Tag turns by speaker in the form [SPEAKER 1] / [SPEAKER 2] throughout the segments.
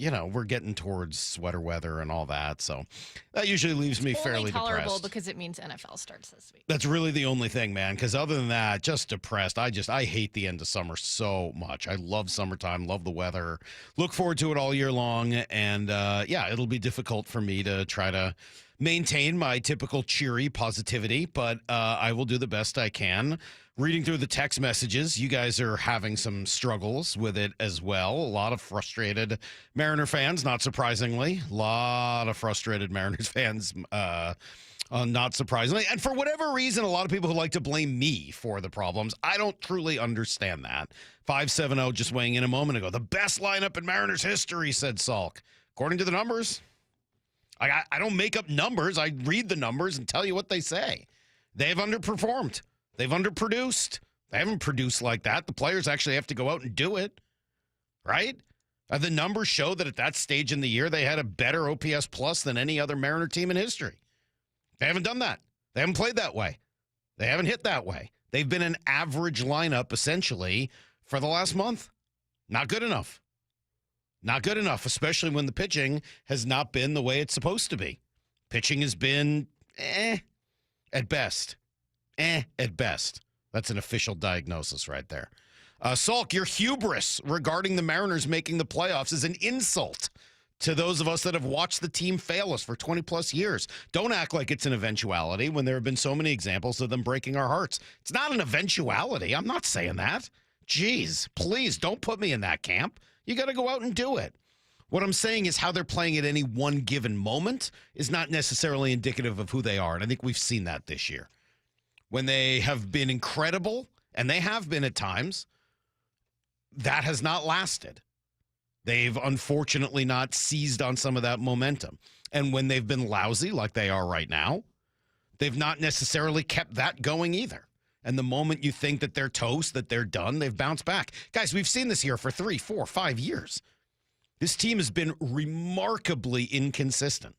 [SPEAKER 1] we're getting towards sweater weather and all that. So that usually leaves me fairly
[SPEAKER 2] only tolerable
[SPEAKER 1] depressed.
[SPEAKER 2] because it means NFL starts this week.
[SPEAKER 1] That's really the only thing, man, because other than that, just depressed. I hate the end of summer so much. I love summertime, love the weather, look forward to it all year long, and it'll be difficult for me to try to maintain my typical cheery positivity, but I will do the best I can. Reading through the text messages, you guys are having some struggles with it as well. A lot of frustrated Mariner fans, not surprisingly. A lot of frustrated Mariners fans, not surprisingly. And for whatever reason, a lot of people who like to blame me for the problems. I don't truly understand that. 570 just weighing in a moment ago. The best lineup in Mariners history, said Salk. According to the numbers. I don't make up numbers. I read the numbers and tell you what they say. They've underperformed. They've underproduced. They haven't produced like that. The players actually have to go out and do it, right? The numbers show that at that stage in the year, they had a better OPS plus than any other Mariner team in history. They haven't done that. They haven't played that way. They haven't hit that way. They've been an average lineup, essentially, for the last month. Not good enough. Not good enough, especially when the pitching has not been the way it's supposed to be. Pitching has been at best. At best. That's an official diagnosis right there. Salk, your hubris regarding the Mariners making the playoffs is an insult to those of us that have watched the team fail us for 20-plus years. Don't act like it's an eventuality when there have been so many examples of them breaking our hearts. It's not an eventuality. I'm not saying that. Jeez, please don't put me in that camp. You got to go out and do it. What I'm saying is how they're playing at any one given moment is not necessarily indicative of who they are, and I think we've seen that this year. When they have been incredible, and they have been at times, that has not lasted. They've unfortunately not seized on some of that momentum. And when they've been lousy, like they are right now, they've not necessarily kept that going either. And the moment you think that they're toast, that they're done, they've bounced back. Guys, we've seen this here for 3, 4, 5 years. This team has been remarkably inconsistent.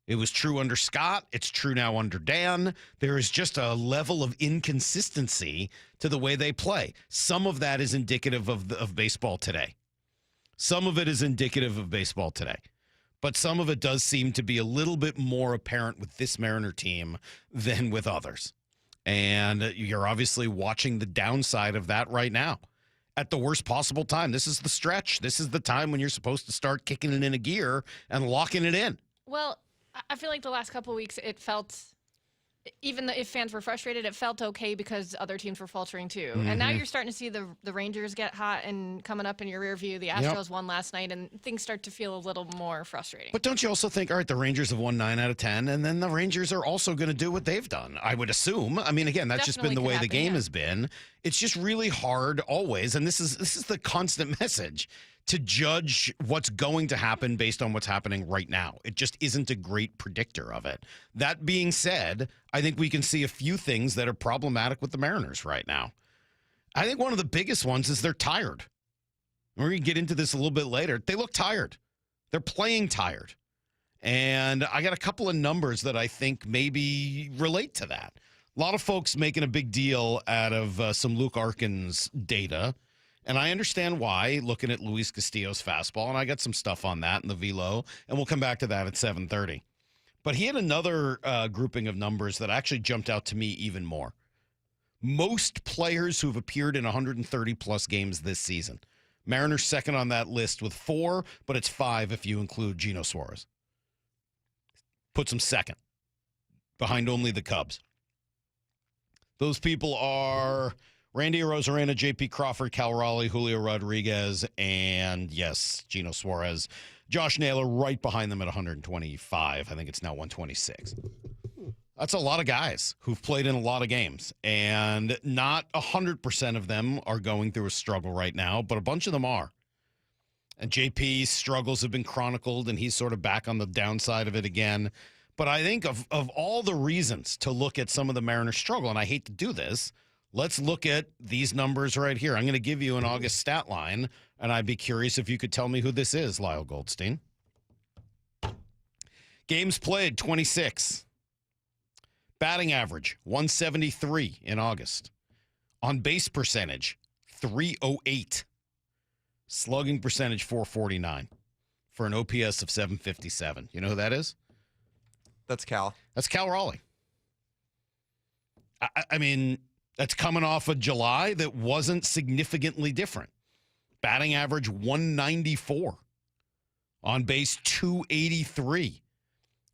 [SPEAKER 1] It was true under Scott. It's true now under Dan. There is just a level of inconsistency to the way they play. Some of that is indicative of baseball today. Some of it is indicative of baseball today. But some of it does seem to be a little bit more apparent with this Mariner team than with others. And you're obviously watching the downside of that right now. At the worst possible time. This is the stretch. This is the time when you're supposed to start kicking it in a gear and locking it in.
[SPEAKER 2] Well, I feel like the last couple of weeks it felt, even if fans were frustrated, it felt okay because other teams were faltering too. Mm-hmm. And now you're starting to see the Rangers get hot and coming up in your rear view. The Astros won last night, and things start to feel a little more frustrating.
[SPEAKER 1] But don't you also think, all right, the Rangers have won 9 out of 10, and then the Rangers are also going to do what they've done, I would assume. I mean, again, that's
[SPEAKER 2] Definitely
[SPEAKER 1] just been the way
[SPEAKER 2] happen,
[SPEAKER 1] the game has been. It's just really hard always, and this is the constant message, to judge what's going to happen based on what's happening right now. It just isn't a great predictor of it. That being said, I think we can see a few things that are problematic with the Mariners right now. I think one of the biggest ones is they're tired. We're going to get into this a little bit later. They look tired. They're playing tired. And I got a couple of numbers that I think maybe relate to that. A lot of folks making a big deal out of some Luke Arkin's data. And I understand why, looking at Luis Castillo's fastball, and I got some stuff on that in the velo, and we'll come back to that at 7:30. But he had another grouping of numbers that actually jumped out to me even more. Most players who've appeared in 130-plus games this season. Mariners second on that list with 4, but it's 5 if you include Geno Suarez. Puts him second, behind only the Cubs. Those people are Randy Arozarena, J.P. Crawford, Cal Raleigh, Julio Rodriguez, and, yes, Geno Suarez. Josh Naylor right behind them at 125. I think it's now 126. That's a lot of guys who've played in a lot of games, and not 100% of them are going through a struggle right now, but a bunch of them are. And JP's struggles have been chronicled, and he's sort of back on the downside of it again. But I think of all the reasons to look at some of the Mariners' struggle, and I hate to do this, let's look at these numbers right here. I'm going to give you an August stat line, and I'd be curious if you could tell me who this is, Lyle Goldstein. Games played, 26. Batting average, 173 in August. On base percentage, 308. Slugging percentage 449 for an OPS of 757. You know who that is?
[SPEAKER 3] That's Cal.
[SPEAKER 1] That's Cal Raleigh. I mean, that's coming off a July that wasn't significantly different. Batting average 194. On base 283.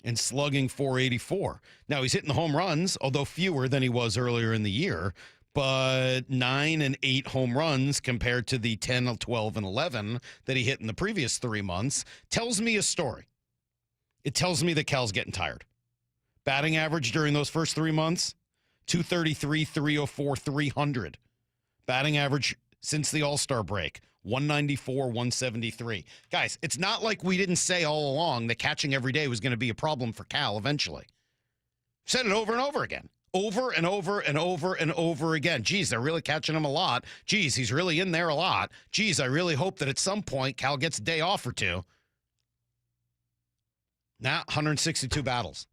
[SPEAKER 1] And slugging 484. Now, he's hitting the home runs, although fewer than he was earlier in the year. But 9 and 8 home runs compared to the 10, 12, and 11 that he hit in the previous 3 months tells me a story. It tells me that Cal's getting tired. Batting average during those first 3 months, 233, 304, 300. Batting average since the All-Star break, 194, 173. Guys, it's not like we didn't say all along that catching every day was going to be a problem for Cal eventually. Said it over and over again. Over and over and over and over again. Geez, they're really catching him a lot. Geez, he's really in there a lot. Geez, I really hope that at some point Cal gets a day off or two. Now, 162 battles.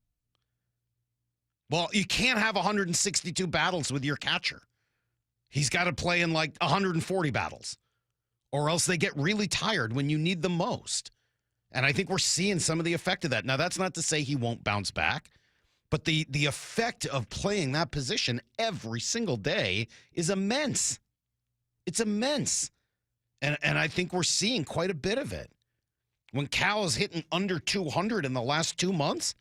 [SPEAKER 1] Well, you can't have 162 battles with your catcher. He's got to play in like 140 battles, or else they get really tired when you need them most. And I think we're seeing some of the effect of that. Now, that's not to say he won't bounce back, but the effect of playing that position every single day is immense. It's immense. And I think we're seeing quite a bit of it. When Cal is hitting under 200 in the last 2 months,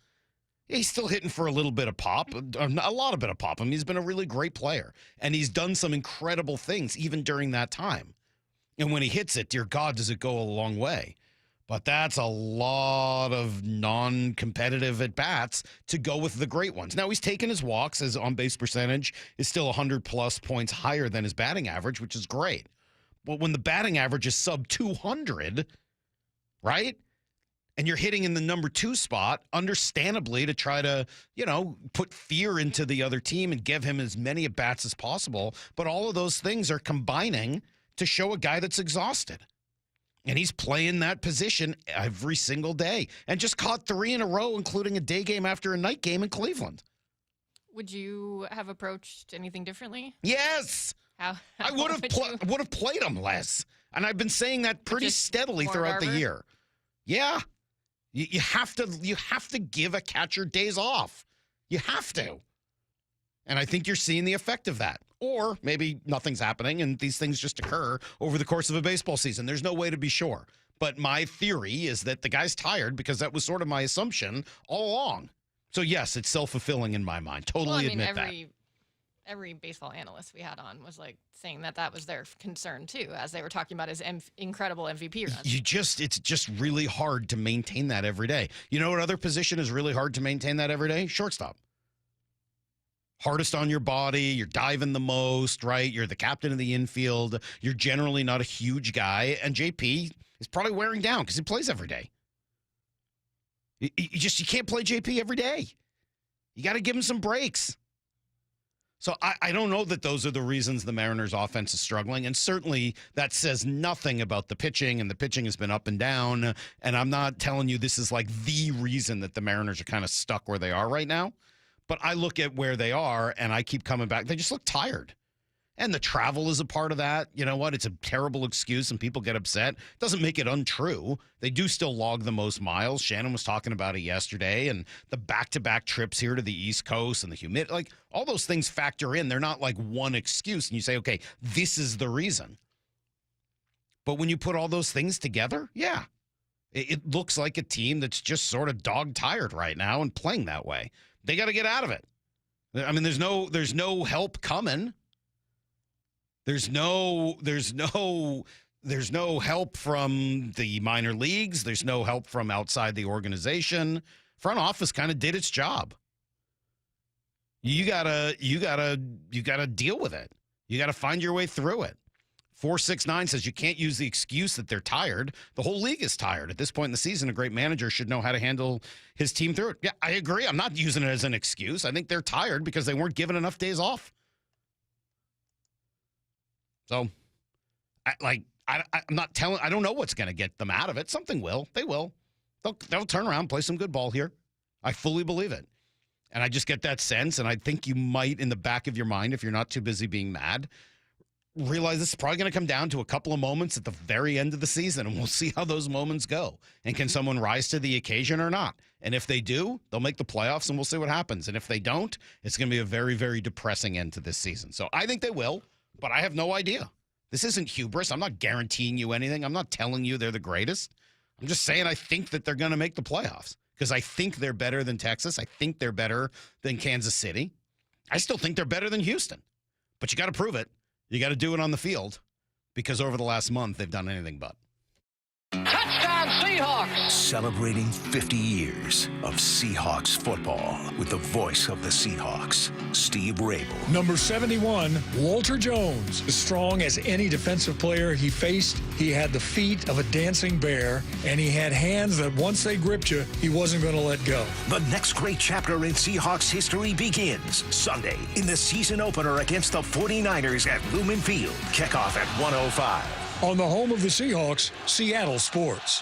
[SPEAKER 1] he's still hitting for a little bit of pop, a lot of bit of pop. I mean, he's been a really great player, and he's done some incredible things even during that time. And when he hits it, dear God, does it go a long way. But that's a lot of non-competitive at-bats to go with the great ones. Now, he's taken his walks. His on-base percentage is still 100-plus points higher than his batting average, which is great. But when the batting average is sub-200, right? And you're hitting in the number 2 spot, understandably, to try to, put fear into the other team and give him as many at-bats as possible. But all of those things are combining to show a guy that's exhausted. And he's playing that position every single day and just caught 3 in a row, including a day game after a night game in Cleveland.
[SPEAKER 2] Would you have approached anything differently?
[SPEAKER 1] Yes.
[SPEAKER 2] How
[SPEAKER 1] I would have played him less. And I've been saying that pretty steadily throughout the year. Yeah. You have to give a catcher days off. You have to. And I think you're seeing the effect of that. Or maybe nothing's happening and these things just occur over the course of a baseball season. There's no way to be sure. But my theory is that the guy's tired because that was sort of my assumption all along. So, yes, it's self-fulfilling in my mind. Totally admit that.
[SPEAKER 2] Every baseball analyst we had on was saying that was their concern too, as they were talking about his incredible MVP run.
[SPEAKER 1] It's just really hard to maintain that every day. You know what other position is really hard to maintain that every day? Shortstop. Hardest on your body. You're diving the most, right? You're the captain of the infield. You're generally not a huge guy. And JP is probably wearing down because he plays every day. You can't play JP every day. You got to give him some breaks. So I don't know that those are the reasons the Mariners' offense is struggling. And certainly that says nothing about the pitching, and the pitching has been up and down. And I'm not telling you this is like the reason that the Mariners are kind of stuck where they are right now. But I look at where they are, and I keep coming back. They just look tired. And the travel is a part of that. You know what? It's a terrible excuse, and people get upset. It doesn't make it untrue. They do still log the most miles. Shannon was talking about it yesterday, and the back-to-back trips here to the East Coast and the humidity. Like, all those things factor in. They're not like one excuse, and you say, okay, this is the reason. But when you put all those things together, yeah, it looks like a team that's just sort of dog-tired right now and playing that way. They got to get out of it. I mean, there's no help coming. There's no help from the minor leagues. There's no help from outside the organization. Front office kind of did its job. You gotta deal with it. You gotta find your way through it. 469 says you can't use the excuse that they're tired. The whole league is tired. At this point in the season, a great manager should know how to handle his team through it. Yeah, I agree. I'm not using it as an excuse. I think they're tired because they weren't given enough days off. So, I'm not telling. I don't know what's going to get them out of it. Something will. They will. They'll turn around, play some good ball here. I fully believe it. And I just get that sense, and I think you might, in the back of your mind, if you're not too busy being mad, realize this is probably going to come down to a couple of moments at the very end of the season, and we'll see how those moments go. And can someone rise to the occasion or not? And if they do, they'll make the playoffs, and we'll see what happens. And if they don't, it's going to be a very, very depressing end to this season. So I think they will, but I have no idea. This isn't hubris. I'm not guaranteeing you anything. I'm not telling you they're the greatest. I'm just saying I think that they're going to make the playoffs because I think they're better than Texas. I think they're better than Kansas City. I still think they're better than Houston. But you got to prove it. You got to do it on the field because over the last month, they've done anything but.
[SPEAKER 4] Touchdown, Seahawks!
[SPEAKER 5] Celebrating 50 years of Seahawks football with the voice of the Seahawks, Steve Rabel.
[SPEAKER 6] Number 71, Walter Jones. As strong as any defensive player he faced, he had the feet of a dancing bear, and he had hands that once they gripped you, he wasn't going to let go.
[SPEAKER 5] The next great chapter in Seahawks history begins Sunday in the season opener against the 49ers at Lumen Field. Kickoff at 1:05.
[SPEAKER 6] On the home of the Seahawks, Seattle Sports.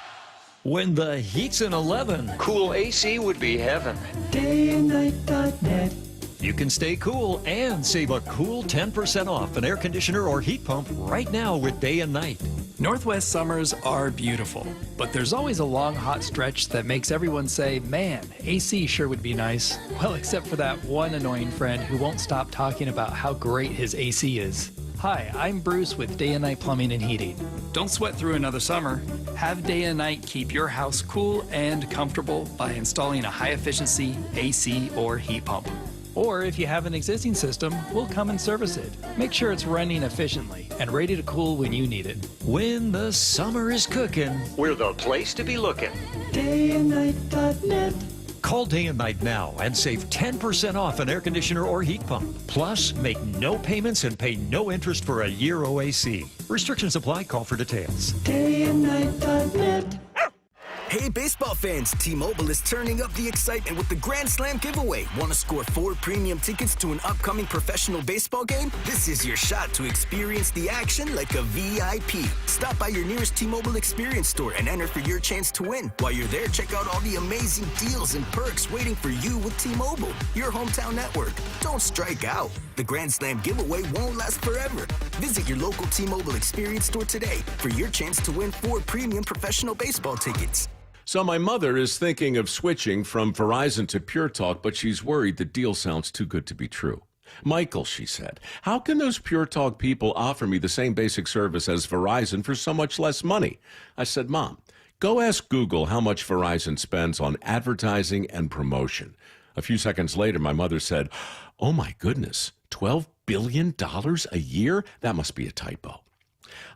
[SPEAKER 7] When the heat's in 11,
[SPEAKER 4] Cool AC would be heaven.
[SPEAKER 7] dayandnight.net. You can stay cool and save a cool 10% off an air conditioner or heat pump right now with Day and Night.
[SPEAKER 8] Northwest summers are beautiful, but there's always a long hot stretch that makes everyone say, man, AC sure would be nice. Well, except for that one annoying friend who won't stop talking about how great his AC is. Hi, I'm Bruce with Day and Night Plumbing and Heating. Don't sweat through another summer. Have Day and Night keep your house cool and comfortable by installing a high-efficiency AC or heat pump. Or if you have an existing system, we'll come and service it. Make sure it's running efficiently and ready to cool when you need it.
[SPEAKER 7] When the summer is cooking,
[SPEAKER 4] We're the place to be looking.
[SPEAKER 7] dayandnight.net. Call Day and Night now and save 10% off an air conditioner or heat pump. Plus, make no payments and pay no interest for a year OAC. Restrictions apply. Call for details.
[SPEAKER 6] Dayandnight.net.
[SPEAKER 9] Hey, baseball fans, T-Mobile is turning up the excitement with the Grand Slam giveaway. Want to score 4 premium tickets to an upcoming professional baseball game? This is your shot to experience the action like a VIP. Stop by your nearest T-Mobile Experience store and enter for your chance to win. While you're there, check out all the amazing deals and perks waiting for you with T-Mobile, your hometown network. Don't strike out. The Grand Slam giveaway won't last forever. Visit your local T-Mobile Experience store today for your chance to win 4 premium professional baseball tickets.
[SPEAKER 10] So my mother is thinking of switching from Verizon to Pure Talk, but she's worried the deal sounds too good to be true. Michael, she said, how can those Pure Talk people offer me the same basic service as Verizon for so much less money? I said, Mom, go ask Google how much Verizon spends on advertising and promotion. A few seconds later, my mother said, oh my goodness, $12 billion a year? That must be a typo.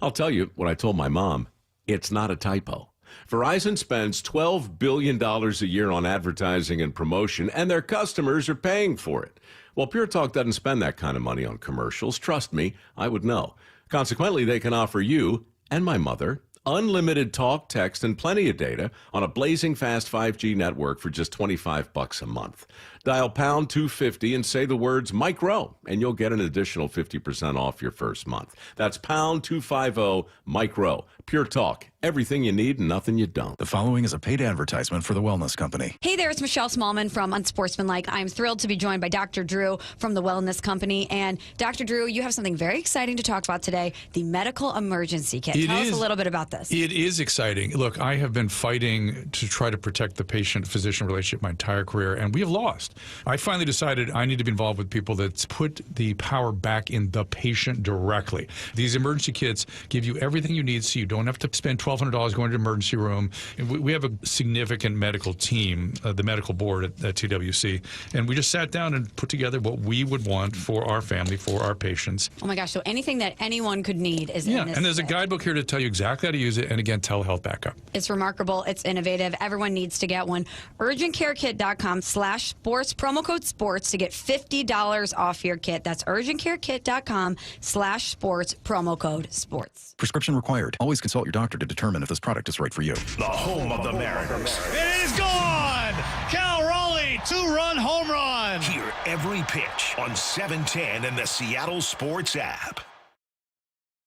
[SPEAKER 10] I'll tell you what I told my mom. It's not a typo. Verizon spends $12 billion a year on advertising and promotion, and their customers are paying for it. Well, Pure Talk doesn't spend that kind of money on commercials. Trust me, I would know. Consequently, they can offer you and my mother unlimited talk, text, and plenty of data on a blazing fast 5G network for just $25 a month. Dial pound 250 and say the words Mike Rowe, and you'll get an additional 50% off your first month. That's pound 250 Mike Rowe. Pure Talk. Everything you need and nothing you don't.
[SPEAKER 11] The following is a paid advertisement for the Wellness Company.
[SPEAKER 12] Hey there, it's Michelle Smallman from Unsportsmanlike. I'm thrilled to be joined by Dr. Drew from the Wellness Company. And Dr. Drew, you have something very exciting to talk about today, the medical emergency kit. Tell us a little bit about this.
[SPEAKER 6] It is exciting. Look, I have been fighting to try to protect the patient-physician relationship my entire career, and we have lost. I finally decided I need to be involved with people that put the power back in the patient directly. These emergency kits give you everything you need so you don't have to spend $1,200 going to the emergency room. And we have a significant medical team, the medical board at TWC, and we just sat down and put together what we would want for our family, for our patients.
[SPEAKER 12] Oh my gosh, so anything that anyone could need is in this
[SPEAKER 6] and there's
[SPEAKER 12] kit.
[SPEAKER 6] a guidebook here to tell you exactly how to use it, and again, telehealth backup.
[SPEAKER 12] It's remarkable. It's innovative. Everyone needs to get one. UrgentCareKit.com/sports, promo code sports to get $50 off your kit. That's UrgentCareKit.com/sports, promo code sports.
[SPEAKER 11] Prescription required. Always consult your doctor to determine if this product is right for you.
[SPEAKER 5] The home of the Mariners.
[SPEAKER 1] It is gone! Cal Raleigh, 2-run home run!
[SPEAKER 5] Hear every pitch on 710 and the Seattle Sports app.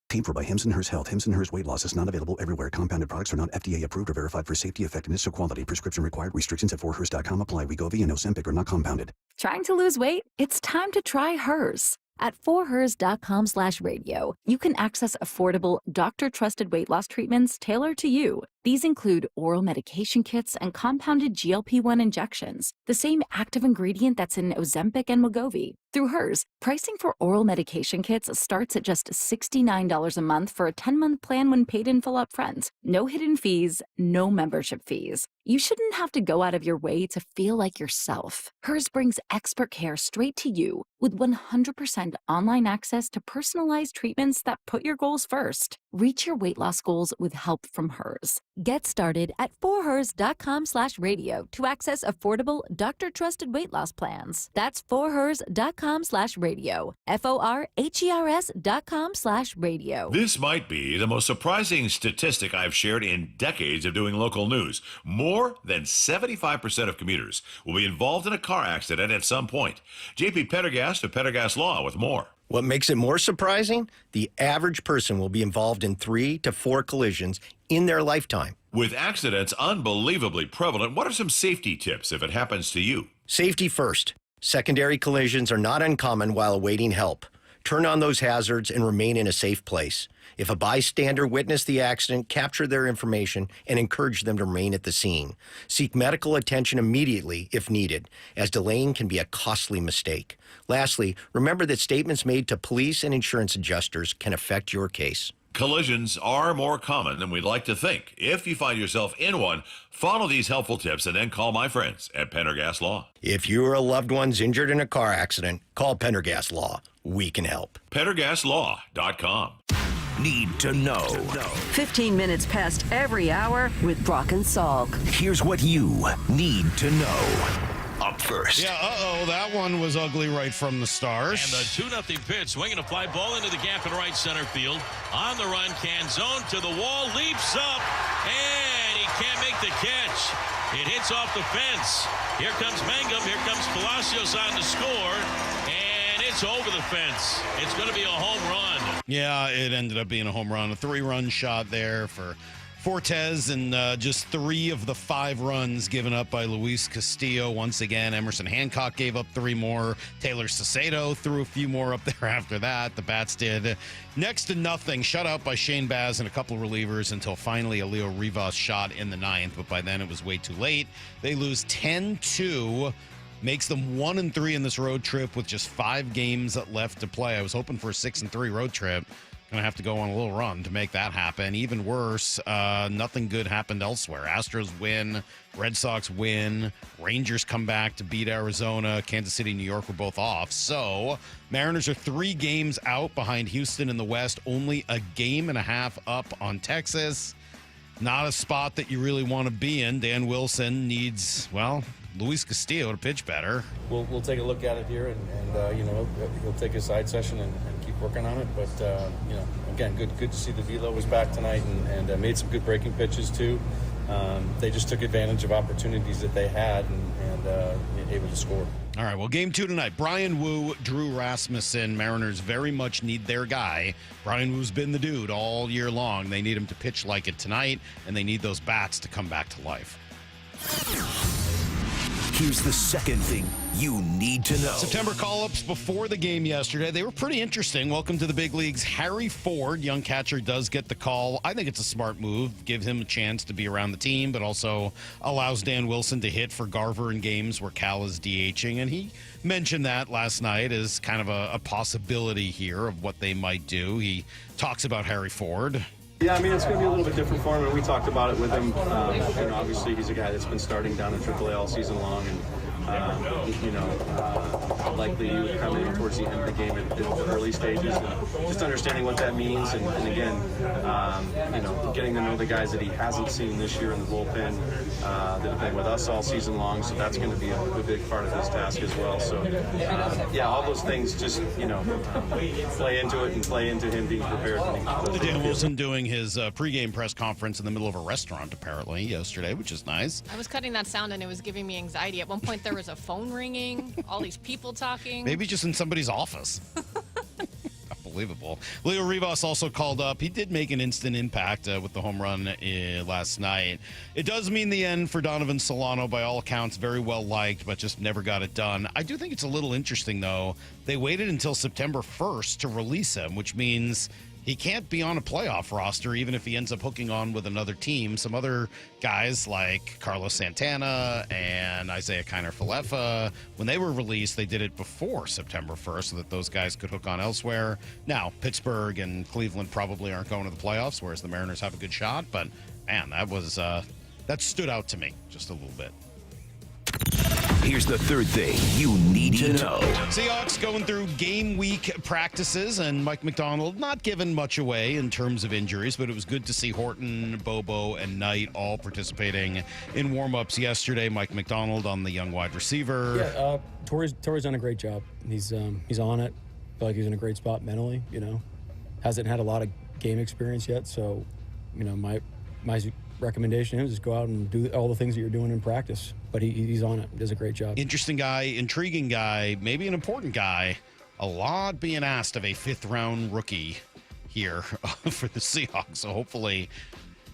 [SPEAKER 13] Paid for by Hims & Hers Health. Hims & Hers Weight Loss is not available everywhere. Compounded products are not FDA approved or verified for safety, effectiveness, or quality. Prescription required. Restrictions at 4hers.com apply. Wegovy and Ozempic are not compounded.
[SPEAKER 14] Trying to lose weight? It's time to try Hers. At forhers.com/radio, you can access affordable, doctor-trusted weight loss treatments tailored to you. These include oral medication kits and compounded GLP-1 injections, the same active ingredient that's in Ozempic and Wegovy. Through Hers, pricing for oral medication kits starts at just $69 a month for a 10-month plan when paid in full upfront. No hidden fees, no membership fees. You shouldn't have to go out of your way to feel like yourself. Hers brings expert care straight to you with 100% online access to personalized treatments that put your goals first. Reach your weight loss goals with help from Hers. Get started at forhers.com/radio to access affordable, doctor-trusted weight loss plans. That's forhers.com/radio. forhers.com/radio.
[SPEAKER 15] This might be the most surprising statistic I've shared in decades of doing local news. More than 75% of commuters will be involved in a car accident at some point. JP Pendergast of Pendergast Law with more.
[SPEAKER 16] What makes it more surprising? The average person will be involved in 3 to 4 collisions in their lifetime.
[SPEAKER 15] With accidents unbelievably prevalent, what are some safety tips if it happens to you?
[SPEAKER 16] Safety first. Secondary collisions are not uncommon while awaiting help. Turn on those hazards and remain in a safe place. If a bystander witnessed the accident, capture their information and encourage them to remain at the scene. Seek medical attention immediately if needed, as delaying can be a costly mistake. Lastly, remember that statements made to police and insurance adjusters can affect your case.
[SPEAKER 15] Collisions are more common than we'd like to think. If you find yourself in one, follow these helpful tips and then call my friends at Pendergast Law.
[SPEAKER 16] If you or a loved one's injured in a car accident, call Pendergast Law. We can help.
[SPEAKER 15] PendergastLaw.com.
[SPEAKER 5] Need to know.
[SPEAKER 17] 15 minutes past every hour with Brock and Salk.
[SPEAKER 5] Here's what you need to know. Up first.
[SPEAKER 1] Yeah, that one was ugly right from the start.
[SPEAKER 18] And the 2-0 pitch, swinging a fly ball into the gap in right center field. On the run, Canzone to the wall, leaps up, and he can't make the catch. It hits off the fence. Here comes Mangum, here comes Palacios on to score, and it's over the fence. It's going to be a home run.
[SPEAKER 1] Yeah, it ended up being a home run. A 3-run shot there for Fortes, and just 3 of the 5 runs given up by Luis Castillo. Once again, Emerson Hancock gave up 3 more. Taylor Cicero threw a few more up there after that. The Bats did next to nothing. Shut out by Shane Baz and a couple of relievers until finally a Leo Rivas shot in the 9th, but by then it was way too late. They lose 10-2. Makes them 1-3 in this road trip with just 5 games left to play. I was hoping for a 6-3 road trip. Gonna have to go on a little run to make that happen. Even worse, nothing good happened elsewhere. Astros win, Red Sox win, Rangers come back to beat Arizona, Kansas City, New York were both off. So Mariners are 3 games out behind Houston in the West, only a game and a half up on Texas. Not a spot that you really want to be in. Dan Wilson needs, Luis Castillo to pitch better.
[SPEAKER 19] We'll take a look at it here, and he'll take a side session and keep working on it. But again, good to see the velo was back tonight and made some good breaking pitches too. They just took advantage of opportunities that they had and able to score.
[SPEAKER 1] All right, well, game 2 tonight. Brian Wu, Drew Rasmussen. Mariners very much need their guy. Brian Wu's been the dude all year long. They need him to pitch like it tonight, and they need those bats to come back to life.
[SPEAKER 5] Here's the second thing you need to know.
[SPEAKER 1] September call-ups before the game yesterday. They were pretty interesting. Welcome to the big leagues. Harry Ford, young catcher, does get the call. I think it's a smart move. Give him a chance to be around the team, but also allows Dan Wilson to hit for Garver in games where Cal is DHing. And he mentioned that last night as kind of a possibility here of what they might do. He talks about Harry Ford.
[SPEAKER 19] Yeah, I mean, it's going to be a little bit different for him, and we talked about it with him. Obviously, he's a guy that's been starting down in AAA all season long, and likely he would come in towards the end of the game at the early stages, and just understanding what that means, and again, getting to know the guys that he hasn't seen this year in the bullpen that have been with us all season long, so that's going to be a big part of his task as well. So, all those things just, play into it and play into him being prepared.
[SPEAKER 1] Dan Wilson doing his pregame press conference in the middle of a restaurant, apparently, yesterday, which is nice.
[SPEAKER 2] I was cutting that sound, and it was giving me anxiety. At one point, there was a phone ringing, all these people talking.
[SPEAKER 1] Maybe just in somebody's office. unbelievable. Leo Rivas also called up. He did make an instant impact with the home run last night. It does mean the end for Donovan Solano, by all accounts, very well liked, but just never got it done. I do think it's a little interesting, though. They waited until September 1st to release him, which means he can't be on a playoff roster even if he ends up hooking on with another team. Some other guys like Carlos Santana and Isaiah Kiner-Falefa, when they were released, they did it before September 1st so that those guys could hook on elsewhere. Now, Pittsburgh and Cleveland probably aren't going to the playoffs, whereas the Mariners have a good shot. But, man, that stood out to me just a little bit.
[SPEAKER 5] Here's the third thing you need to know.
[SPEAKER 1] Seahawks going through game week practices, and Mike Macdonald not giving much away in terms of injuries, but it was good to see Horton, Bobo, and Knight all participating in warm-ups yesterday. Mike Macdonald on the young wide receiver.
[SPEAKER 20] Yeah, Torrey's done a great job. He's on it. I feel like he's in a great spot mentally, Hasn't had a lot of game experience yet, so, my recommendation to him is just go out and do all the things that you're doing in practice. But he's on it. Does a great job.
[SPEAKER 1] Interesting guy, intriguing guy, maybe an important guy. A lot being asked of a fifth-round rookie here for the Seahawks. So hopefully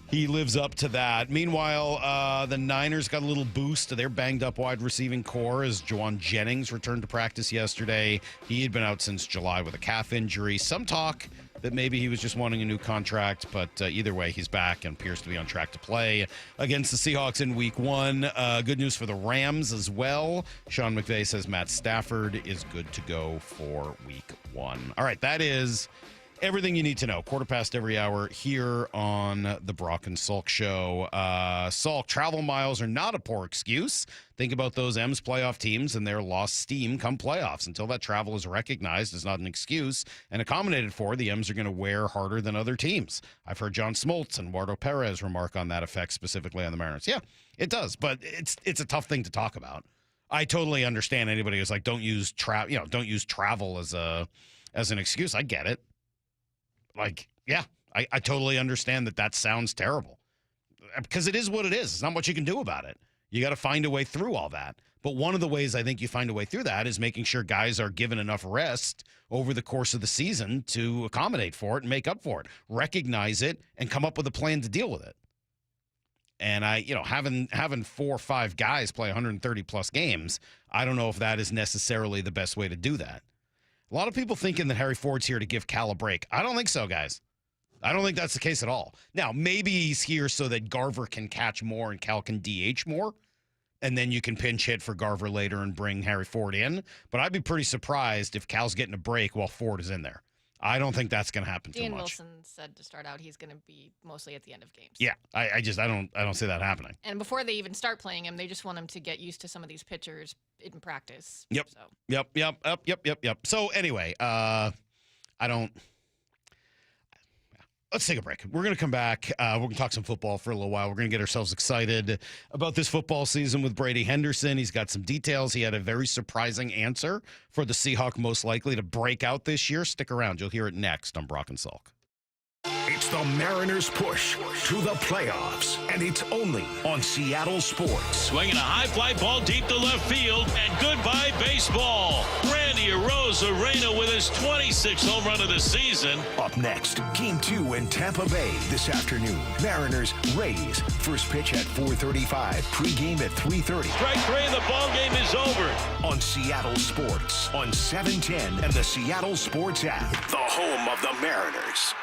[SPEAKER 1] he lives up to that. Meanwhile, the Niners got a little boost to their banged-up wide receiving core as Juwan Jennings returned to practice yesterday. He had been out since July with a calf injury. Some talk that maybe he was just wanting a new contract, but either way, he's back and appears to be on track to play against the Seahawks in Week 1. Good news for the Rams as well. Sean McVay says Matt Stafford is good to go for Week 1. All right, that is everything you need to know. 1/4 every hour here on the Brock and Salk Show. Salk, travel miles are not a poor excuse. Think about those M's playoff teams and their lost steam come playoffs. Until that travel is recognized as not an excuse and accommodated for, the M's are going to wear harder than other teams. I've heard John Smoltz and Eduardo Perez remark on that effect specifically on the Mariners. Yeah, it does, but it's a tough thing to talk about. I totally understand anybody who's like, don't use travel as an excuse. I get it. Like, yeah, I totally understand that sounds terrible because it is what it is. It's not much you can do about it. You got to find a way through all that. But one of the ways I think you find a way through that is making sure guys are given enough rest over the course of the season to accommodate for it and make up for it, recognize it, and come up with a plan to deal with it. And having 4 or 5 guys play 130 plus games, I don't know if that is necessarily the best way to do that. A lot of people thinking that Harry Ford's here to give Cal a break. I don't think so, guys. I don't think that's the case at all. Now, maybe he's here so that Garver can catch more and Cal can DH more, and then you can pinch hit for Garver later and bring Harry Ford in. But I'd be pretty surprised if Cal's getting a break while Ford is in there. I don't think that's going to happen too much.
[SPEAKER 2] Wilson said to start out he's going to be mostly at the end of games.
[SPEAKER 1] Yeah, I don't see that happening.
[SPEAKER 2] And before they even start playing him, they just want him to get used to some of these pitchers in practice.
[SPEAKER 1] Yep.
[SPEAKER 2] So.
[SPEAKER 1] Yep. So anyway, let's take a break. We're going to come back. We're going to talk some football for a little while. We're going to get ourselves excited about this football season with Brady Henderson. He's got some details. He had a very surprising answer for the Seahawk most likely to break out this year. Stick around. You'll hear it next on Brock and Salk.
[SPEAKER 5] It's the Mariners' push to the playoffs, and it's only on Seattle Sports.
[SPEAKER 18] Swinging a high fly ball deep to left field, and goodbye baseball. Randy Arozarena with his 26th home run of the season.
[SPEAKER 5] Up next, Game 2 in Tampa Bay this afternoon. Mariners, Rays. First pitch at 4:35. Pre-game at 3:30.
[SPEAKER 18] Strike 3, the ball game is over.
[SPEAKER 5] On Seattle Sports, on 710 and the Seattle Sports app. The home of the Mariners.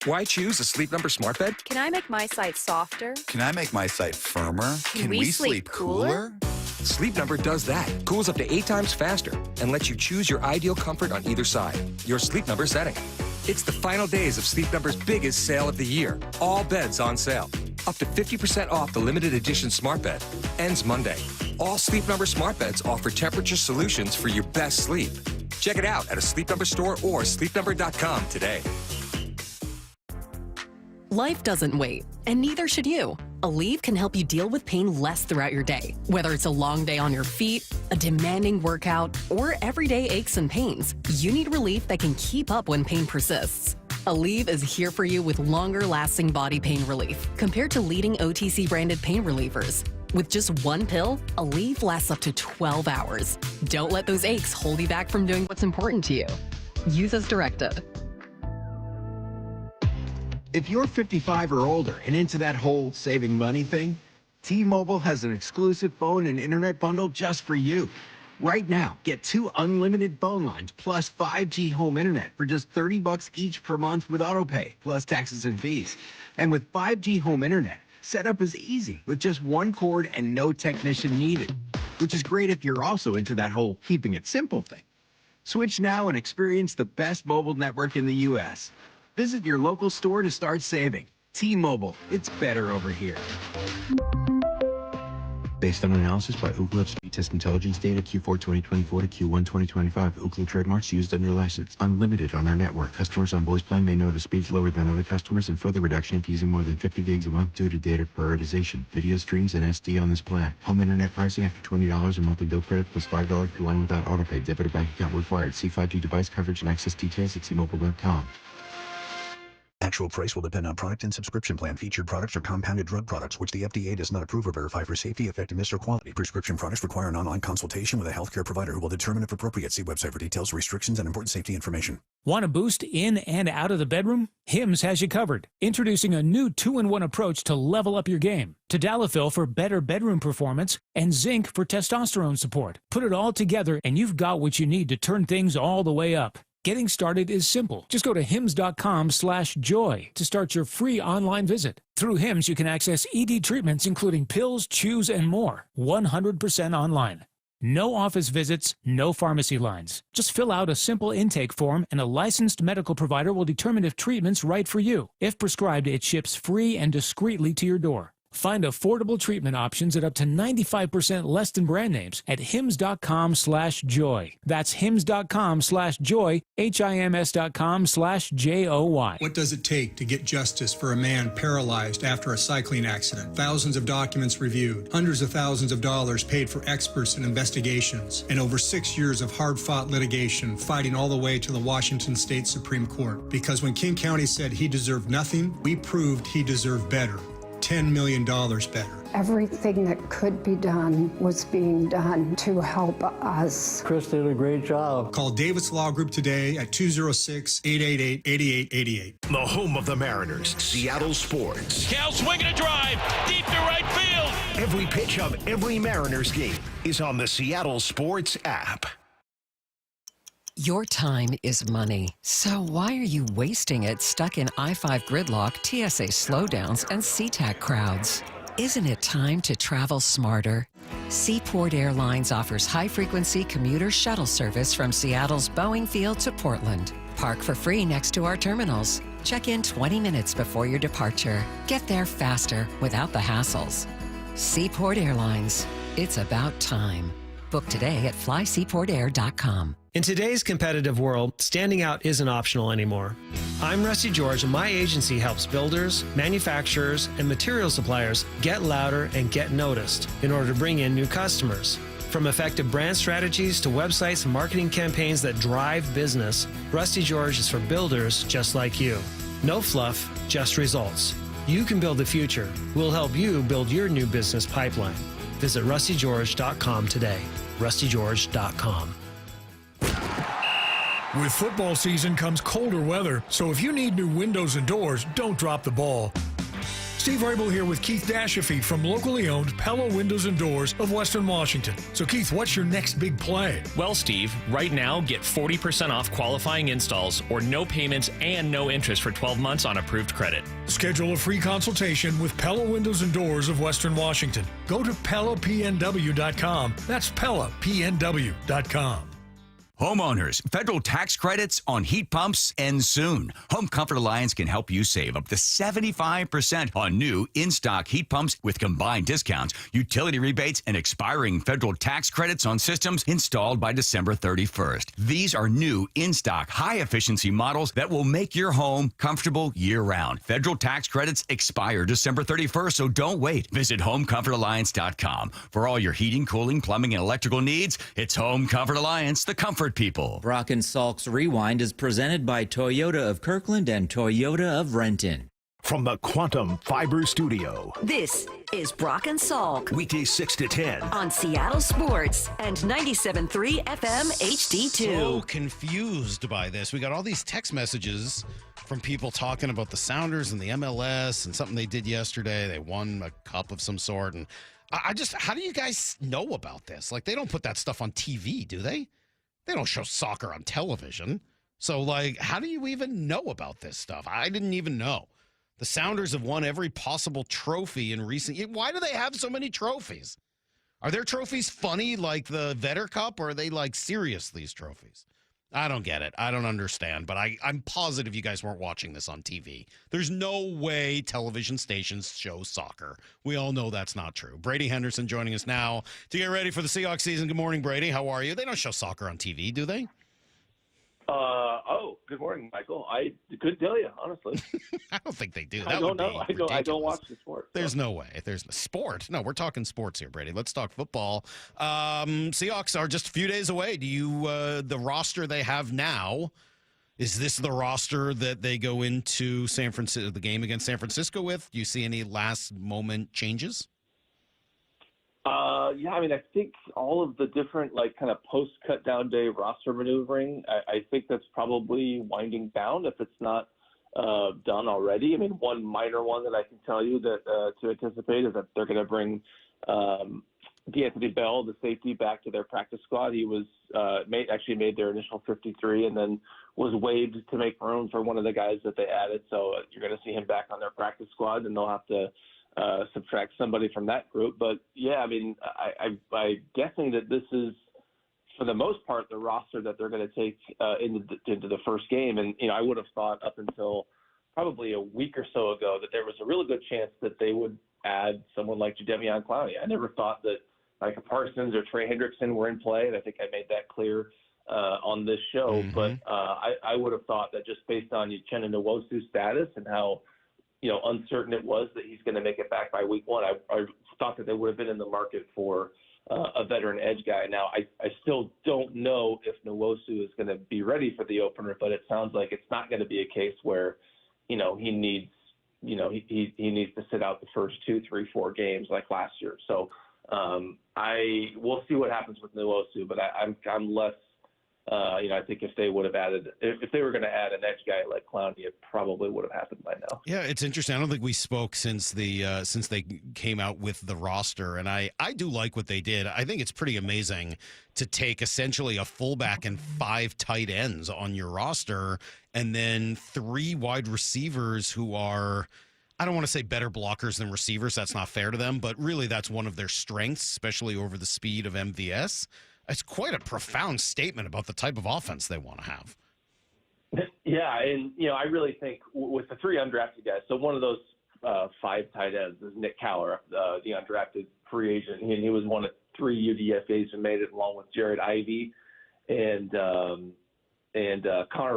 [SPEAKER 21] Why choose a Sleep Number smart bed?
[SPEAKER 22] Can I make my site softer?
[SPEAKER 11] Can I make my site firmer?
[SPEAKER 22] Can we sleep cooler?
[SPEAKER 21] Sleep Number does that. Cools up to 8 times faster and lets you choose your ideal comfort on either side. Your Sleep Number setting. It's the final days of Sleep Number's biggest sale of the year. All beds on sale. Up to 50% off the limited edition smart bed. Ends Monday. All Sleep Number smart beds offer temperature solutions for your best sleep. Check it out at a Sleep Number store or sleepnumber.com today.
[SPEAKER 23] Life doesn't wait, and neither should you. Aleve can help you deal with pain less throughout your day. Whether it's a long day on your feet, a demanding workout, or everyday aches and pains, you need relief that can keep up when pain persists. Aleve is here for you with longer-lasting body pain relief compared to leading OTC-branded pain relievers. With just one pill, Aleve lasts up to 12 hours. Don't let those aches hold you back from doing what's important to you. Use as directed.
[SPEAKER 3] If you're 55 or older and into that whole saving money thing, T-Mobile has an exclusive phone and internet bundle just for you. Right now, get 2 unlimited phone lines plus 5G home internet for just $30 each per month with autopay, plus taxes and fees. And with 5G home internet, setup is easy with just 1 cord and no technician needed, which is great if you're also into that whole keeping it simple thing. Switch now and experience the best mobile network in the U.S. Visit your local store to start saving. T-Mobile, it's better over here. Based on analysis by Ookla of speed test intelligence data Q4 2024 to Q1 2025, Ookla trademarks used under license, unlimited on our network. Customers on voice plan may notice speeds lower than other customers and further reduction if using more than 50 gigs a month due to data prioritization, video streams, and SD on this plan. Home internet pricing after $20 in monthly bill credit plus $5 per line without autopay. Debit or bank account required. See 5G device coverage and access details at T-Mobile.com.
[SPEAKER 13] Actual price will depend on product and subscription plan. Featured products are compounded drug products, which the FDA does not approve or verify for safety, effectiveness, or quality. Prescription products require an online consultation with a healthcare provider who will determine if appropriate. See website for details, restrictions, and important safety information.
[SPEAKER 4] Want a boost in and out of the bedroom? Hims has you covered. Introducing a new 2-in-1 approach to level up your game. Tadalafil for better bedroom performance and zinc for testosterone support. Put it all together and you've got what you need to turn things all the way up. Getting started is simple. Just go to hims.com/joy to start your free online visit. Through Hims, you can access ED treatments including pills, chews, and more. 100% online. No office visits, no pharmacy lines. Just fill out a simple intake form and a licensed medical provider will determine if treatment's right for you. If prescribed, it ships free and discreetly to your door. Find affordable treatment options at up to 95% less than brand names at hims.com/joy. That's hims.com/joy, hims.com/joy.
[SPEAKER 8] What does it take to get justice for a man paralyzed after a cycling accident? Thousands of documents reviewed, hundreds of thousands of dollars paid for experts and investigations, and over 6 years of hard-fought litigation fighting all the way to the Washington State Supreme Court. Because when King County said he deserved nothing, we proved he deserved better. $10 million better.
[SPEAKER 24] Everything that could be done was being done to help us.
[SPEAKER 8] Chris did a great job. Call Davis Law Group today at 206-888-8888.
[SPEAKER 5] The home of the Mariners, Seattle Sports.
[SPEAKER 18] Cal swinging a drive, deep to right field.
[SPEAKER 5] Every pitch of every Mariners game is on the Seattle Sports app.
[SPEAKER 23] Your time is money. So why are you wasting it stuck in I-5 gridlock, TSA slowdowns, and SeaTac crowds? Isn't it time to travel smarter? Seaport Airlines offers high-frequency commuter shuttle service from Seattle's Boeing Field to Portland. Park for free next to our terminals. Check in 20 minutes before your departure. Get there faster without the hassles. Seaport Airlines. It's about time. Book today at flyseaportair.com.
[SPEAKER 25] In today's competitive world, standing out isn't optional anymore. I'm Rusty George, and my agency helps builders, manufacturers, and material suppliers get louder and get noticed in order to bring in new customers. From effective brand strategies to websites and marketing campaigns that drive business, Rusty George is for builders just like you. No fluff, just results. You can build the future. We'll help you build your new business pipeline. Visit rustygeorge.com today. rustygeorge.com.
[SPEAKER 26] With football season comes colder weather, so if you need new windows and doors, don't drop the ball. Steve Rabel here with Keith Dashafee from locally owned Pella Windows and Doors of Western Washington. So Keith, what's your next big play?
[SPEAKER 27] Well, Steve, right now get 40% off qualifying installs or no payments and no interest for 12 months on approved credit.
[SPEAKER 26] Schedule a free consultation with Pella Windows and Doors of Western Washington. Go to PellaPNW.com. That's PellaPNW.com.
[SPEAKER 28] Homeowners, federal tax credits on heat pumps end soon. Home Comfort Alliance can help you save up to 75% on new in-stock heat pumps with combined discounts, utility rebates, and expiring federal tax credits on systems installed by December 31st. These are new in-stock high-efficiency models that will make your home comfortable year-round. Federal tax credits expire December 31st, so don't wait. Visit HomeComfortAlliance.com. For all your heating, cooling, plumbing, and electrical needs, it's Home Comfort Alliance, the comfort people.
[SPEAKER 29] Brock and Salk's Rewind is presented by Toyota of Kirkland and Toyota of Renton.
[SPEAKER 5] From the Quantum Fiber Studio.
[SPEAKER 17] This is Brock and Salk.
[SPEAKER 5] Weekdays 6 to 10.
[SPEAKER 17] On Seattle Sports and 97.3 FM HD2.
[SPEAKER 1] So confused by this. We got all these text messages from people talking about the Sounders and the MLS and something they did yesterday. They won a cup of some sort. And I just, how do you guys know about this? Like, they don't put that stuff on TV, do they? They don't show soccer on television. So, like, how do you even know about this stuff? I didn't even know. The Sounders have won every possible trophy in recent years. Why do they have so many trophies? Are their trophies funny like the Vetter Cup, or are they, like, serious, these trophies? I don't get it. I don't understand. But I'm positive you guys weren't watching this on TV. There's no way television stations show soccer. We all know that's not true. Brady Henderson joining us now to get ready for the Seahawks season. Good morning, Brady. How are you? They don't show soccer on TV, do they?
[SPEAKER 6] Good morning, Michael. I couldn't tell you, honestly.
[SPEAKER 1] I don't think they do.
[SPEAKER 6] I don't know. I don't watch the sport.
[SPEAKER 1] There's no way. There's sport. No, we're talking sports here, Brady. Let's talk football. Seahawks are just a few days away. Do you the roster they have now? Is this the roster that they go into San Francisco, the game against San Francisco with? Do you see any last moment changes?
[SPEAKER 6] Yeah, I mean, I think all of the different, like, kind of post-cut down day roster maneuvering, I think that's probably winding down if it's not done already. I mean, one minor one that I can tell you that to anticipate is that they're going to bring D'Anthony Bell, the safety, back to their practice squad. He was made their initial 53 and then was waived to make room for one of the guys that they added. So you're going to see him back on their practice squad, and they'll have to subtract somebody from that group. But yeah, I mean, I'm guessing that this is, for the most part, the roster that they're going to take into the first game. And, you know, I would have thought up until probably a week or so ago that there was a really good chance that they would add someone like Jadeveon Clowney. I never thought that like Parsons or Trey Hendrickson were in play, and I think I made that clear on this show.
[SPEAKER 1] Mm-hmm.
[SPEAKER 6] But I would have thought that just based on Uchenna Nwosu's status and how, you know, uncertain it was that he's going to make it back by week one, I thought that they would have been in the market for a veteran edge guy. Now, I still don't know if Nwosu is going to be ready for the opener, but it sounds like it's not going to be a case where, you know, he needs to sit out the first 2, 3, 4 games like last year. So we'll see what happens with Nwosu, but I'm less. I think if they were going to add an edge guy like Clowney, it probably would have happened by now.
[SPEAKER 1] Yeah, it's interesting. I don't think we spoke since they came out with the roster, and I do like what they did. I think it's pretty amazing to take essentially a fullback and 5 tight ends on your roster, and then 3 wide receivers who are, I don't want to say better blockers than receivers. That's not fair to them, but really that's one of their strengths, especially over the speed of MVS. It's quite a profound statement about the type of offense they want to have.
[SPEAKER 6] Yeah, and, you know, I really think with the 3 undrafted guys, so one of those 5 tight ends is Nick Caller, the undrafted free agent. And he was one of 3 UDFAs who made it, along with Jared Ivey and Connor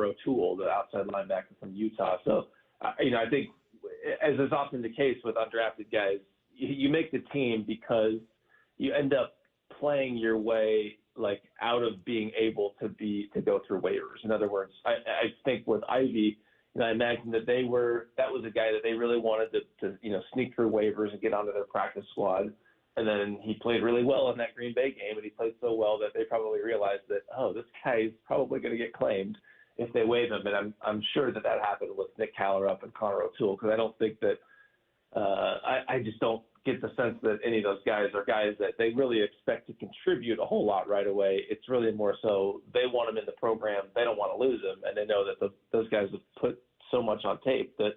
[SPEAKER 6] O'Toole, the outside linebacker from Utah. So, I think, as is often the case with undrafted guys, you make the team because you end up playing your way like out of being able to go through waivers. In other words, I think with Ivy, I imagine that that was a guy that they really wanted to sneak through waivers and get onto their practice squad. And then he played really well in that Green Bay game, and he played so well that they probably realized that, oh, this guy is probably going to get claimed if they waive him. And I'm sure that happened with Nick Callerup and Connor O'Toole, because I don't think that I just don't get the sense that any of those guys are guys that they really expect to contribute a whole lot right away. It's really more so they want them in the program. They don't want to lose them, and they know that those guys have put so much on tape that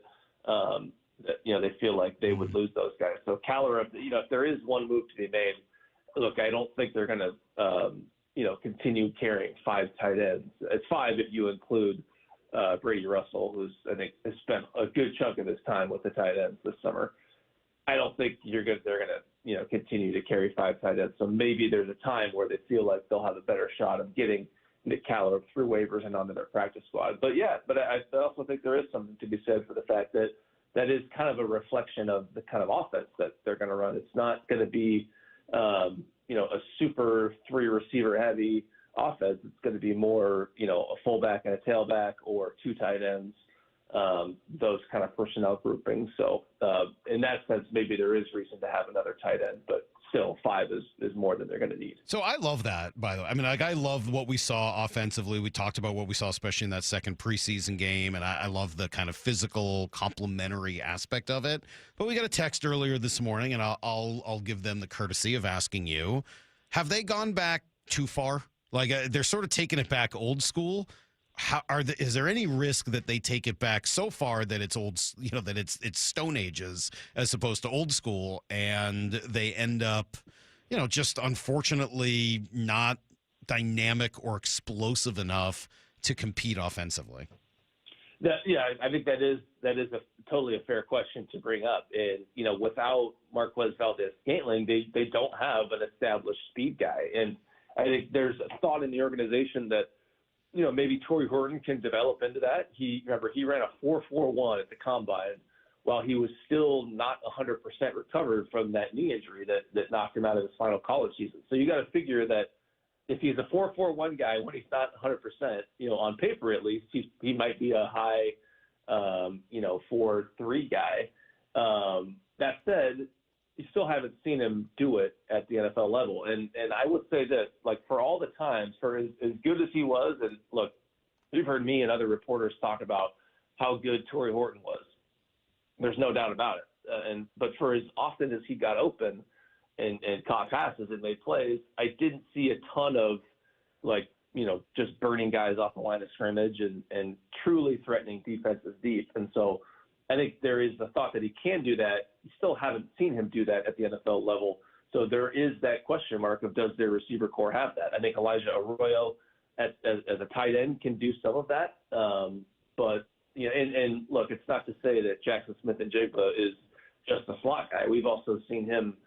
[SPEAKER 6] they feel like they would lose those guys. So Callerup, if there is one move to be made, look, I don't think they're going to continue carrying 5 tight ends. It's 5 if you include Brady Russell, who's, I think, has spent a good chunk of his time with the tight ends this summer. I don't think they're going to continue to carry 5 tight ends. So maybe there's a time where they feel like they'll have a better shot of getting Nick Callerup through waivers and onto their practice squad. But yeah, I also think there is something to be said for the fact that that is kind of a reflection of the kind of offense that they're going to run. It's not going to be, a super 3 receiver heavy offense. It's going to be more, a fullback and a tailback, or 2 tight ends. Those kind of personnel groupings. So in that sense, maybe there is reason to have another tight end, but still 5 is more than they're going to need.
[SPEAKER 1] So I love that, by the way. I mean, like, I love what we saw offensively. We talked about what we saw, especially in that second preseason game, and I love the kind of physical, complementary aspect of it. But we got a text earlier this morning, and I'll give them the courtesy of asking you, have they gone back too far? Like, they're sort of taking it back old school. Is there any risk that they take it back so far that it's old, that it's Stone Ages as opposed to old school, and they end up, just unfortunately not dynamic or explosive enough to compete offensively?
[SPEAKER 6] I think that is totally a fair question to bring up. And without Marquez Valdes-Scantling, they don't have an established speed guy. And I think there's a thought in the organization that maybe Torrey Horton can develop into that. He ran a 4.41 at the combine while he was still not 100% recovered from that knee injury that knocked him out of his final college season. So you got to figure that if he's a 4.41 guy when he's not 100%, on paper at least, he might be a high, 4.3 guy. That said, you still haven't seen him do it at the NFL level. And I would say this, like, for all the times, for as good as he was, and look, you've heard me and other reporters talk about how good Torrey Horton was. There's no doubt about it. But for as often as he got open and caught passes and made plays, I didn't see a ton of, just burning guys off the line of scrimmage and truly threatening defenses deep. And so I think there is the thought that he can do that. You still haven't seen him do that at the NFL level. So there is that question mark of, does their receiver core have that? I think Elijah Arroyo as a tight end can do some of that. But look, it's not to say that Jackson Smith-Njigba is just a slot guy. We've also seen him,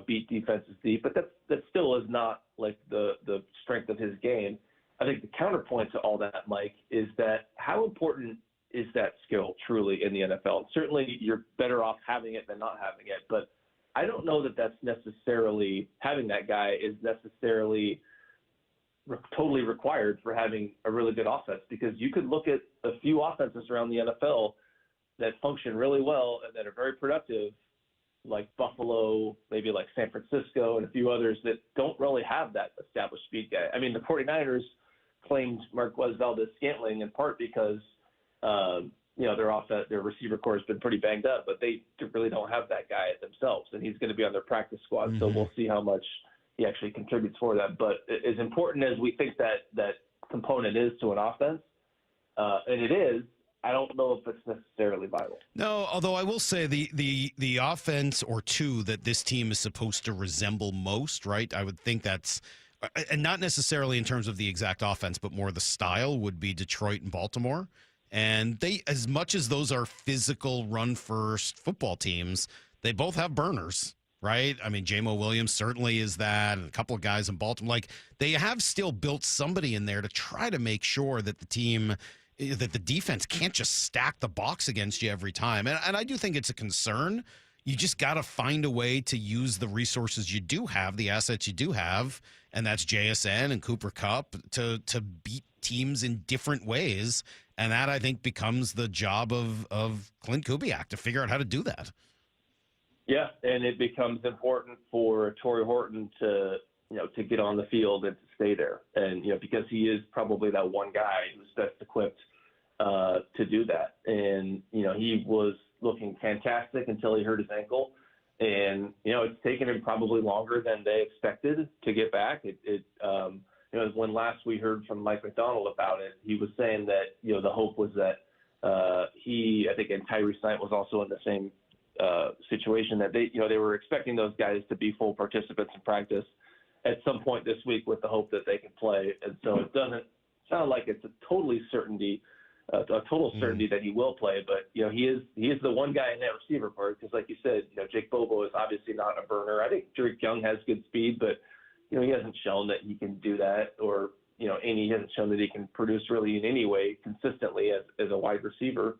[SPEAKER 6] beat defenses deep, but that still is not like the strength of his game. I think the counterpoint to all that, Mike, is that how important is that skill truly in the NFL? Certainly you're better off having it than not having it, but I don't know that that's necessarily, having that guy is necessarily totally required for having a really good offense, because you could look at a few offenses around the NFL that function really well and that are very productive, like Buffalo, maybe like San Francisco, and a few others that don't really have that established speed guy. I mean, the 49ers claimed Marquez Valdes-Scantling in part because their receiver core has been pretty banged up, but they really don't have that guy themselves, and he's going to be on their practice squad. Mm-hmm. So we'll see how much he actually contributes for that. But as important as we think that component is to an offense, and it is, I don't know if it's necessarily vital.
[SPEAKER 1] No, although I will say the offense or two that this team is supposed to resemble most, right? I would think that's, and not necessarily in terms of the exact offense, but more the style, would be Detroit and Baltimore. And they, as much as those are physical run-first football teams, they both have burners, right? I mean, J-Mo Williams certainly is that, and a couple of guys in Baltimore. Like, they have still built somebody in there to try to make sure that the defense can't just stack the box against you every time. And I do think it's a concern. You just got to find a way to use the resources you do have, the assets you do have, and that's JSN and Cooper Kupp, to beat teams in different ways. And that, I think, becomes the job of Clint Kubiak, to figure out how to do that.
[SPEAKER 6] Yeah, and it becomes important for Torrey Horton to get on the field and to stay there. And, because he is probably that one guy who's best equipped to do that. And, he was looking fantastic until he hurt his ankle. And, it's taken him probably longer than they expected to get back. When last we heard from Mike Macdonald about it, he was saying that, the hope was that I think, and Tyree Knight was also in the same situation, that they were expecting those guys to be full participants in practice at some point this week, with the hope that they can play. And so it doesn't sound like it's a total certainty that he will play, but he is the one guy in that receiver part, because like you said, Jake Bobo is obviously not a burner. I think Drake Young has good speed, but he hasn't shown that he can do that, or and he hasn't shown that he can produce really in any way consistently as a wide receiver.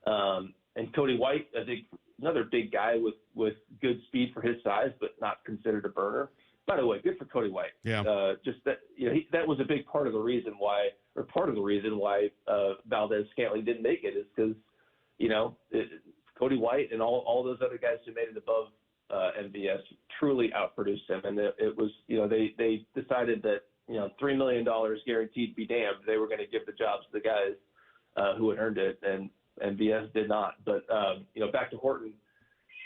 [SPEAKER 6] And Cody White, I think, another big guy with good speed for his size, but not considered a burner. By the way, good for Cody White.
[SPEAKER 1] Yeah.
[SPEAKER 6] Just that, that was a big part of the reason why Valdes-Scantling didn't make it, is because, Cody White and all those other guys who made it above MVS truly outproduced him. And it was, they decided that, $3 million guaranteed be damned. They were going to give the jobs to the guys who had earned it, and MVS did not. But, back to Horton,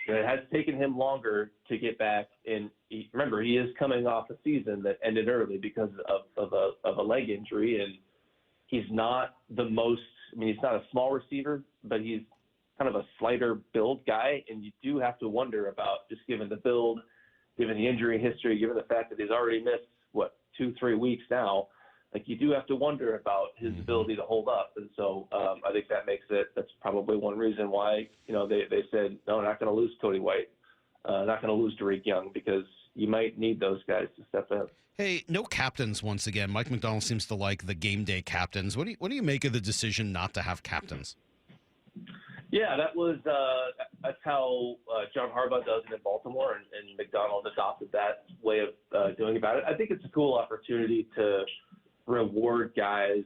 [SPEAKER 6] it has taken him longer to get back. And remember, he is coming off a season that ended early because of a leg injury. And he's not he's not a small receiver, but he's kind of a slighter build guy. And you do have to wonder about, just given the build, given the injury history, given the fact that he's already missed, 2-3 weeks now, like you do have to wonder about his ability to hold up. And so I think that's probably one reason why, they said, no, we're not going to lose Cody White, not going to lose Derek Young, because you might need those guys to step in.
[SPEAKER 1] Hey, no captains once again. Mike Macdonald seems to like the game day captains. What do you make of the decision not to have captains?
[SPEAKER 6] Yeah, that's how John Harbaugh does it in Baltimore, and Macdonald adopted that way of doing about it. I think it's a cool opportunity to reward guys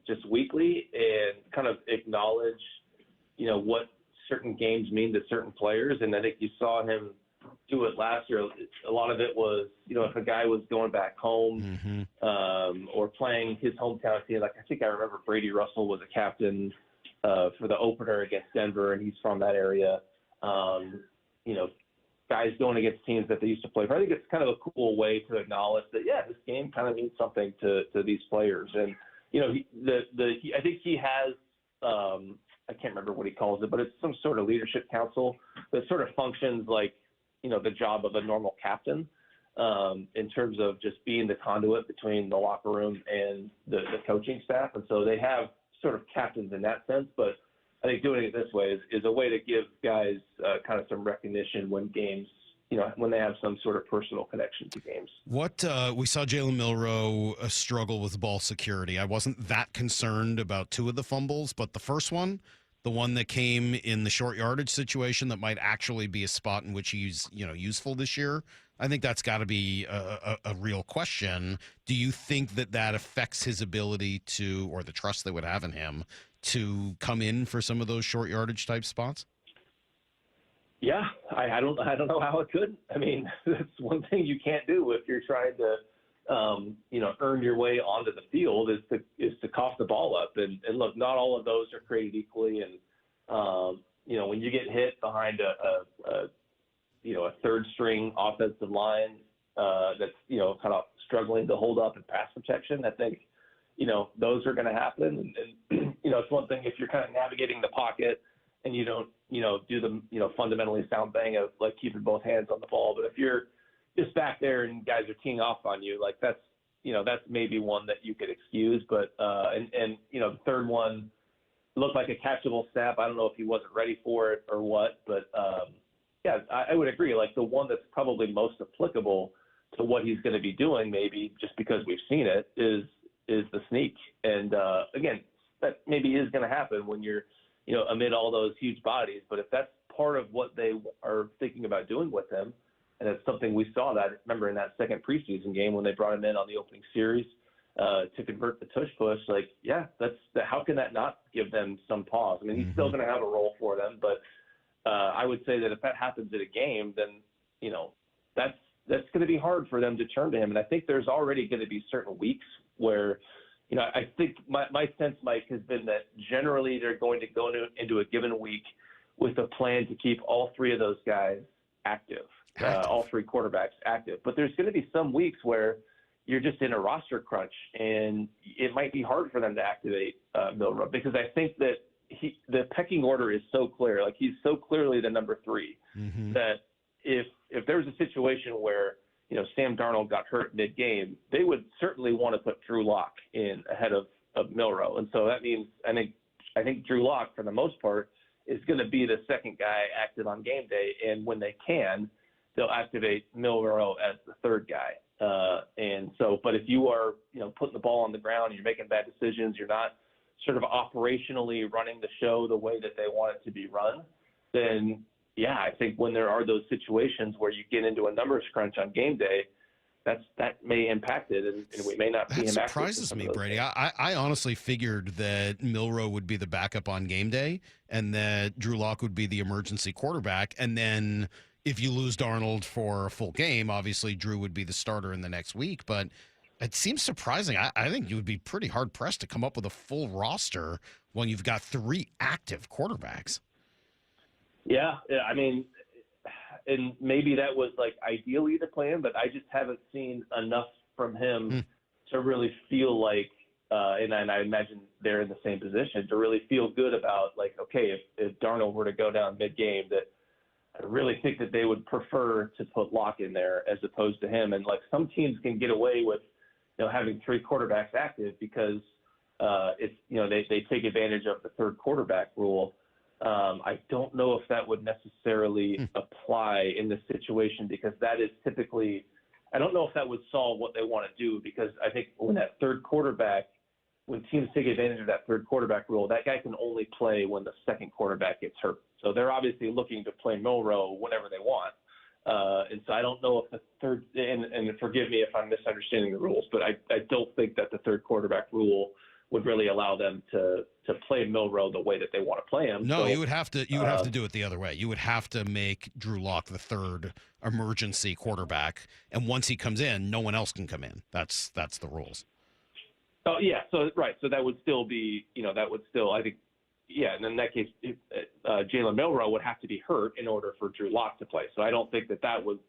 [SPEAKER 6] just weekly and kind of acknowledge, what certain games mean to certain players. And I think you saw him do it last year. A lot of it was, if a guy was going back home or playing his hometown team, like I think I remember Brady Russell was a captain for the opener against Denver, and he's from that area. Guys going against teams that they used to play for. I think it's kind of a cool way to acknowledge that, this game kind of means something to these players. And, I think he has, I can't remember what he calls it, but it's some sort of leadership council that sort of functions like, the job of a normal captain in terms of just being the conduit between the locker room and the coaching staff. And so they have sort of captains in that sense, but I think doing it this way is a way to give guys kind of some recognition when games, when they have some sort of personal connection to games.
[SPEAKER 1] What we saw Jalen Milroe struggle with ball security. I wasn't that concerned about two of the fumbles, but the first one, the one that came in the short yardage situation that might actually be a spot in which he's useful this year, I think that's got to be a real question. Do you think that affects his ability to, or the trust they would have in him, to come in for some of those short yardage type spots?
[SPEAKER 6] Yeah, I don't know how it could. I mean, that's one thing you can't do if you're trying to, earn your way onto the field is to cough the ball up. And look, not all of those are created equally. And when you get hit behind a third string offensive line that's kind of struggling to hold up in pass protection, I think those are going to happen. And it's one thing if you're kind of navigating the pocket and you don't do the fundamentally sound thing of like keeping both hands on the ball. But if you're just back there and guys are teeing off on you, like that's maybe one that you could excuse. But the third one looked like a catchable snap. I don't know if he wasn't ready for it or what, but I would agree. Like the one that's probably most applicable to what he's going to be doing, maybe just because we've seen it, is the sneak. And again, that maybe is going to happen when you're amid all those huge bodies. But if that's part of what they are thinking about doing with him, and it's something we saw that, remember in that second preseason game when they brought him in on the opening series to convert the tush push, how can that not give them some pause? I mean, he's still going to have a role for them, but I would say that if that happens in a game, then, that's going to be hard for them to turn to him. And I think there's already going to be certain weeks where, I think my sense, Mike, has been that generally they're going to go into a given week with a plan to keep all three of those guys active. All three quarterbacks active. But there's going to be some weeks where you're just in a roster crunch, and it might be hard for them to activate Milroe, because I think that the pecking order is so clear. Like, he's so clearly the number 3 that if there's a situation where, Sam Darnold got hurt mid-game, they would certainly want to put Drew Lock in ahead of Milroe. And so that means I think Drew Lock, for the most part, is going to be the second guy active on game day. And when they can, they'll activate Milroe as the third guy. But if you are, putting the ball on the ground, you're making bad decisions, you're not sort of operationally running the show the way that they want it to be run, then I think when there are those situations where you get into a numbers crunch on game day, that may impact it, and we may not see him.
[SPEAKER 1] That surprises me, Brady. I honestly figured that Milroe would be the backup on game day, and that Drew Lock would be the emergency quarterback, and then if you lose Darnold for a full game, obviously Drew would be the starter in the next week. But it seems surprising. I think you would be pretty hard-pressed to come up with a full roster when you've got 3 active quarterbacks.
[SPEAKER 6] Yeah, I mean, and maybe that was like ideally the plan, but I just haven't seen enough from him to really feel like, and I imagine they're in the same position, to really feel good about, like, okay, if Darnold were to go down mid-game, that I really think that they would prefer to put Locke in there as opposed to him. And, like, some teams can get away with, having 3 quarterbacks active because it's, they take advantage of the third quarterback rule. I don't know if that would necessarily apply in this situation, because that is typically – I don't know if that would solve what they want to do, because I think when teams take advantage of that third quarterback rule, that guy can only play when the second quarterback gets hurt. So they're obviously looking to play Milroe whenever they want. And so I don't know if the third – and forgive me if I'm misunderstanding the rules, but I don't think that the third quarterback rule would really allow them to play Milroe the way that they want to play him.
[SPEAKER 1] No,
[SPEAKER 6] so,
[SPEAKER 1] you would have to do it the other way. You would have to make Drew Lock the third emergency quarterback, and once he comes in, no one else can come in. That's the rules.
[SPEAKER 6] Oh yeah, so right, so that would still be, I think, yeah, and in that case, Jalen Milroe would have to be hurt in order for Drew Lock to play. So I don't think that would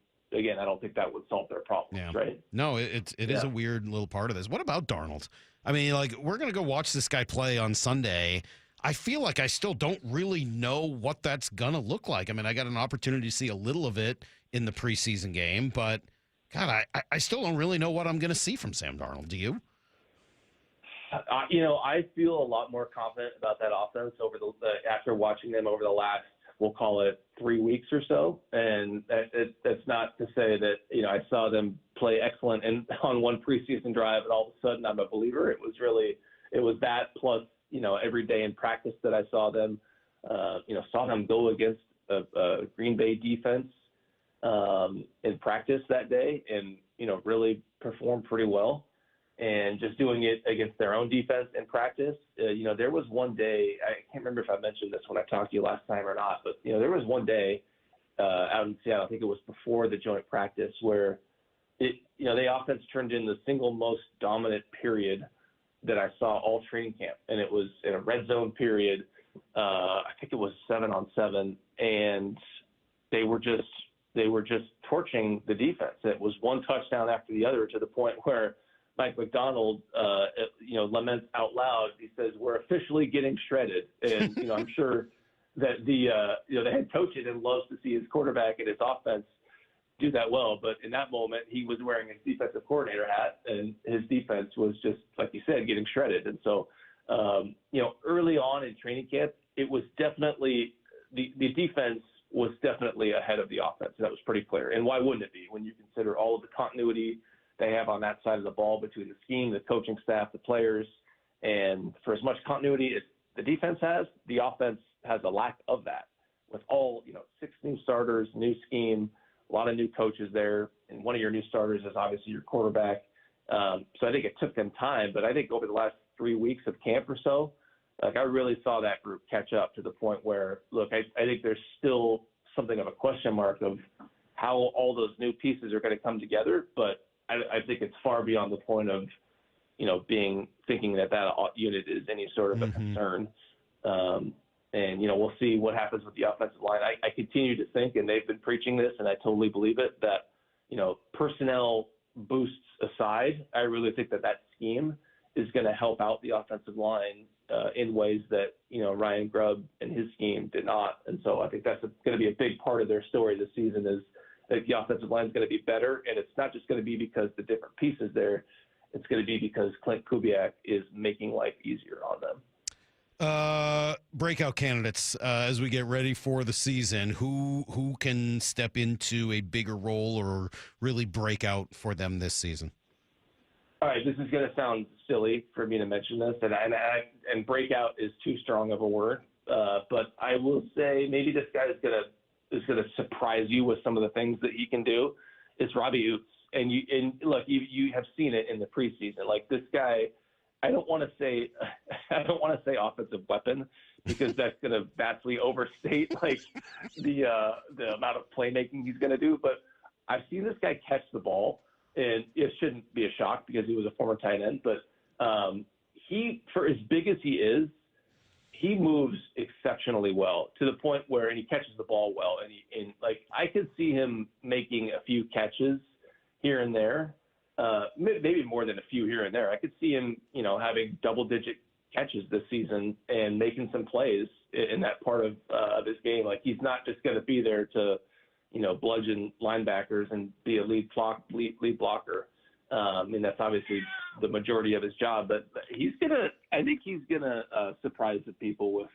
[SPEAKER 6] solve their problems, right?
[SPEAKER 1] No, it is a weird little part of this. What about Darnold? I mean, like, we're going to go watch this guy play on Sunday. I feel like I still don't really know what that's going to look like. I mean, I got an opportunity to see a little of it in the preseason game, but, God, I still don't really know what I'm going to see from Sam Darnold. Do you?
[SPEAKER 6] I feel a lot more confident about that offense after watching them over the last, we'll call it 3 weeks or so. And that's not to say that, I saw them play excellent on one preseason drive and all of a sudden I'm a believer. It was that plus, every day in practice that I saw them, saw them go against a Green Bay defense in practice that day and, really perform pretty well. And just doing it against their own defense in practice. There was one day, I can't remember if I mentioned this when I talked to you last time or not, but, there was one day out in Seattle, I think it was before the joint practice, where the offense turned in the single most dominant period that I saw all training camp. And it was in a red zone period. I think it was 7-on-7, and they were just torching the defense. It was one touchdown after the other to the point where Mike Macdonald, laments out loud. He says, "We're officially getting shredded." And, I'm sure that the head coach and loves to see his quarterback and his offense do that well. But in that moment, he was wearing his defensive coordinator hat, and his defense was just, like you said, getting shredded. And so, early on in training camp, it was definitely the defense was definitely ahead of the offense. That was pretty clear. And why wouldn't it be when you consider all of the continuity they have on that side of the ball between the scheme, the coaching staff, the players, and for as much continuity as the defense has, the offense has a lack of that. With all, 6 new starters, new scheme, a lot of new coaches there, and one of your new starters is obviously your quarterback. So I think it took them time, but I think over the last 3 weeks of camp or so, I really saw that group catch up to the point where, look, I think there's still something of a question mark of how all those new pieces are going to come together, but I think it's far beyond the point of, thinking that unit is any sort of a concern. And, we'll see what happens with the offensive line. I continue to think, and they've been preaching this, and I totally believe it, that, personnel boosts aside, I really think that scheme is going to help out the offensive line in ways that, Ryan Grubb and his scheme did not. And so I think that's going to be a big part of their story this season is that the offensive line is going to be better. And it's not just going to be because the different pieces there. It's going to be because Clint Kubiak is making life easier on them.
[SPEAKER 1] Breakout candidates as we get ready for the season. Who can step into a bigger role or really break out for them this season?
[SPEAKER 6] All right, this is going to sound silly for me to mention this, and breakout is too strong of a word. But I will say maybe this guy is going to surprise you with some of the things that he can do. It's Robbie Oots, and look, you have seen it in the preseason. Like this guy, I don't want to say offensive weapon because that's going to vastly overstate like the amount of playmaking he's going to do. But I've seen this guy catch the ball, and it shouldn't be a shock because he was a former tight end. But he, for as big as he is, he moves exceptionally well to the point where, and he catches the ball well. And like, I could see him making a few catches here and there, maybe more than a few here and there. I could see him, having double-digit catches this season and making some plays in that part of his game. Like, he's not just going to be there to, bludgeon linebackers and be a lead blocker. And that's obviously the majority of his job, but I think he's gonna surprise the people with,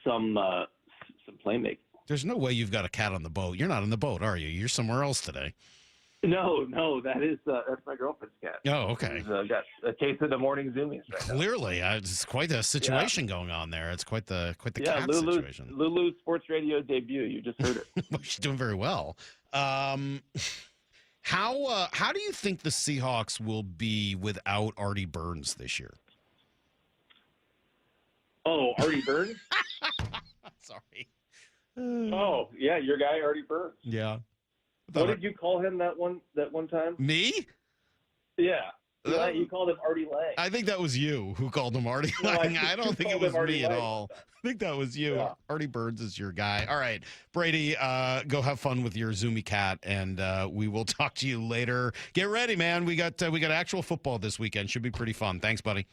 [SPEAKER 6] some playmaking.
[SPEAKER 1] There's no way you've got a cat on the boat. You're not on the boat, are you? You're somewhere else today.
[SPEAKER 6] No, that's my girlfriend's cat.
[SPEAKER 1] Oh, okay.
[SPEAKER 6] She's got a case of the morning zoomies right now.
[SPEAKER 1] Clearly, it's quite a situation going on there. It's quite the cat situation.
[SPEAKER 6] Lulu's sports radio debut. You just heard it.
[SPEAKER 1] Well, she's doing very well. How do you think the Seahawks will be without Artie Burns this year?
[SPEAKER 6] Oh, Artie Burns?
[SPEAKER 1] Sorry.
[SPEAKER 6] Oh, yeah, your guy Artie Burns.
[SPEAKER 1] Yeah.
[SPEAKER 6] What did you call him that one time?
[SPEAKER 1] Me?
[SPEAKER 6] Yeah. You called him Artie Lang.
[SPEAKER 1] I think that was you who called him Artie Lang. I don't think it was me at all. I think that was you. Yeah. Artie Burns is your guy. All right, Brady, go have fun with your Zoomy cat, and we will talk to you later. Get ready, man. We got actual football this weekend. Should be pretty fun. Thanks, buddy.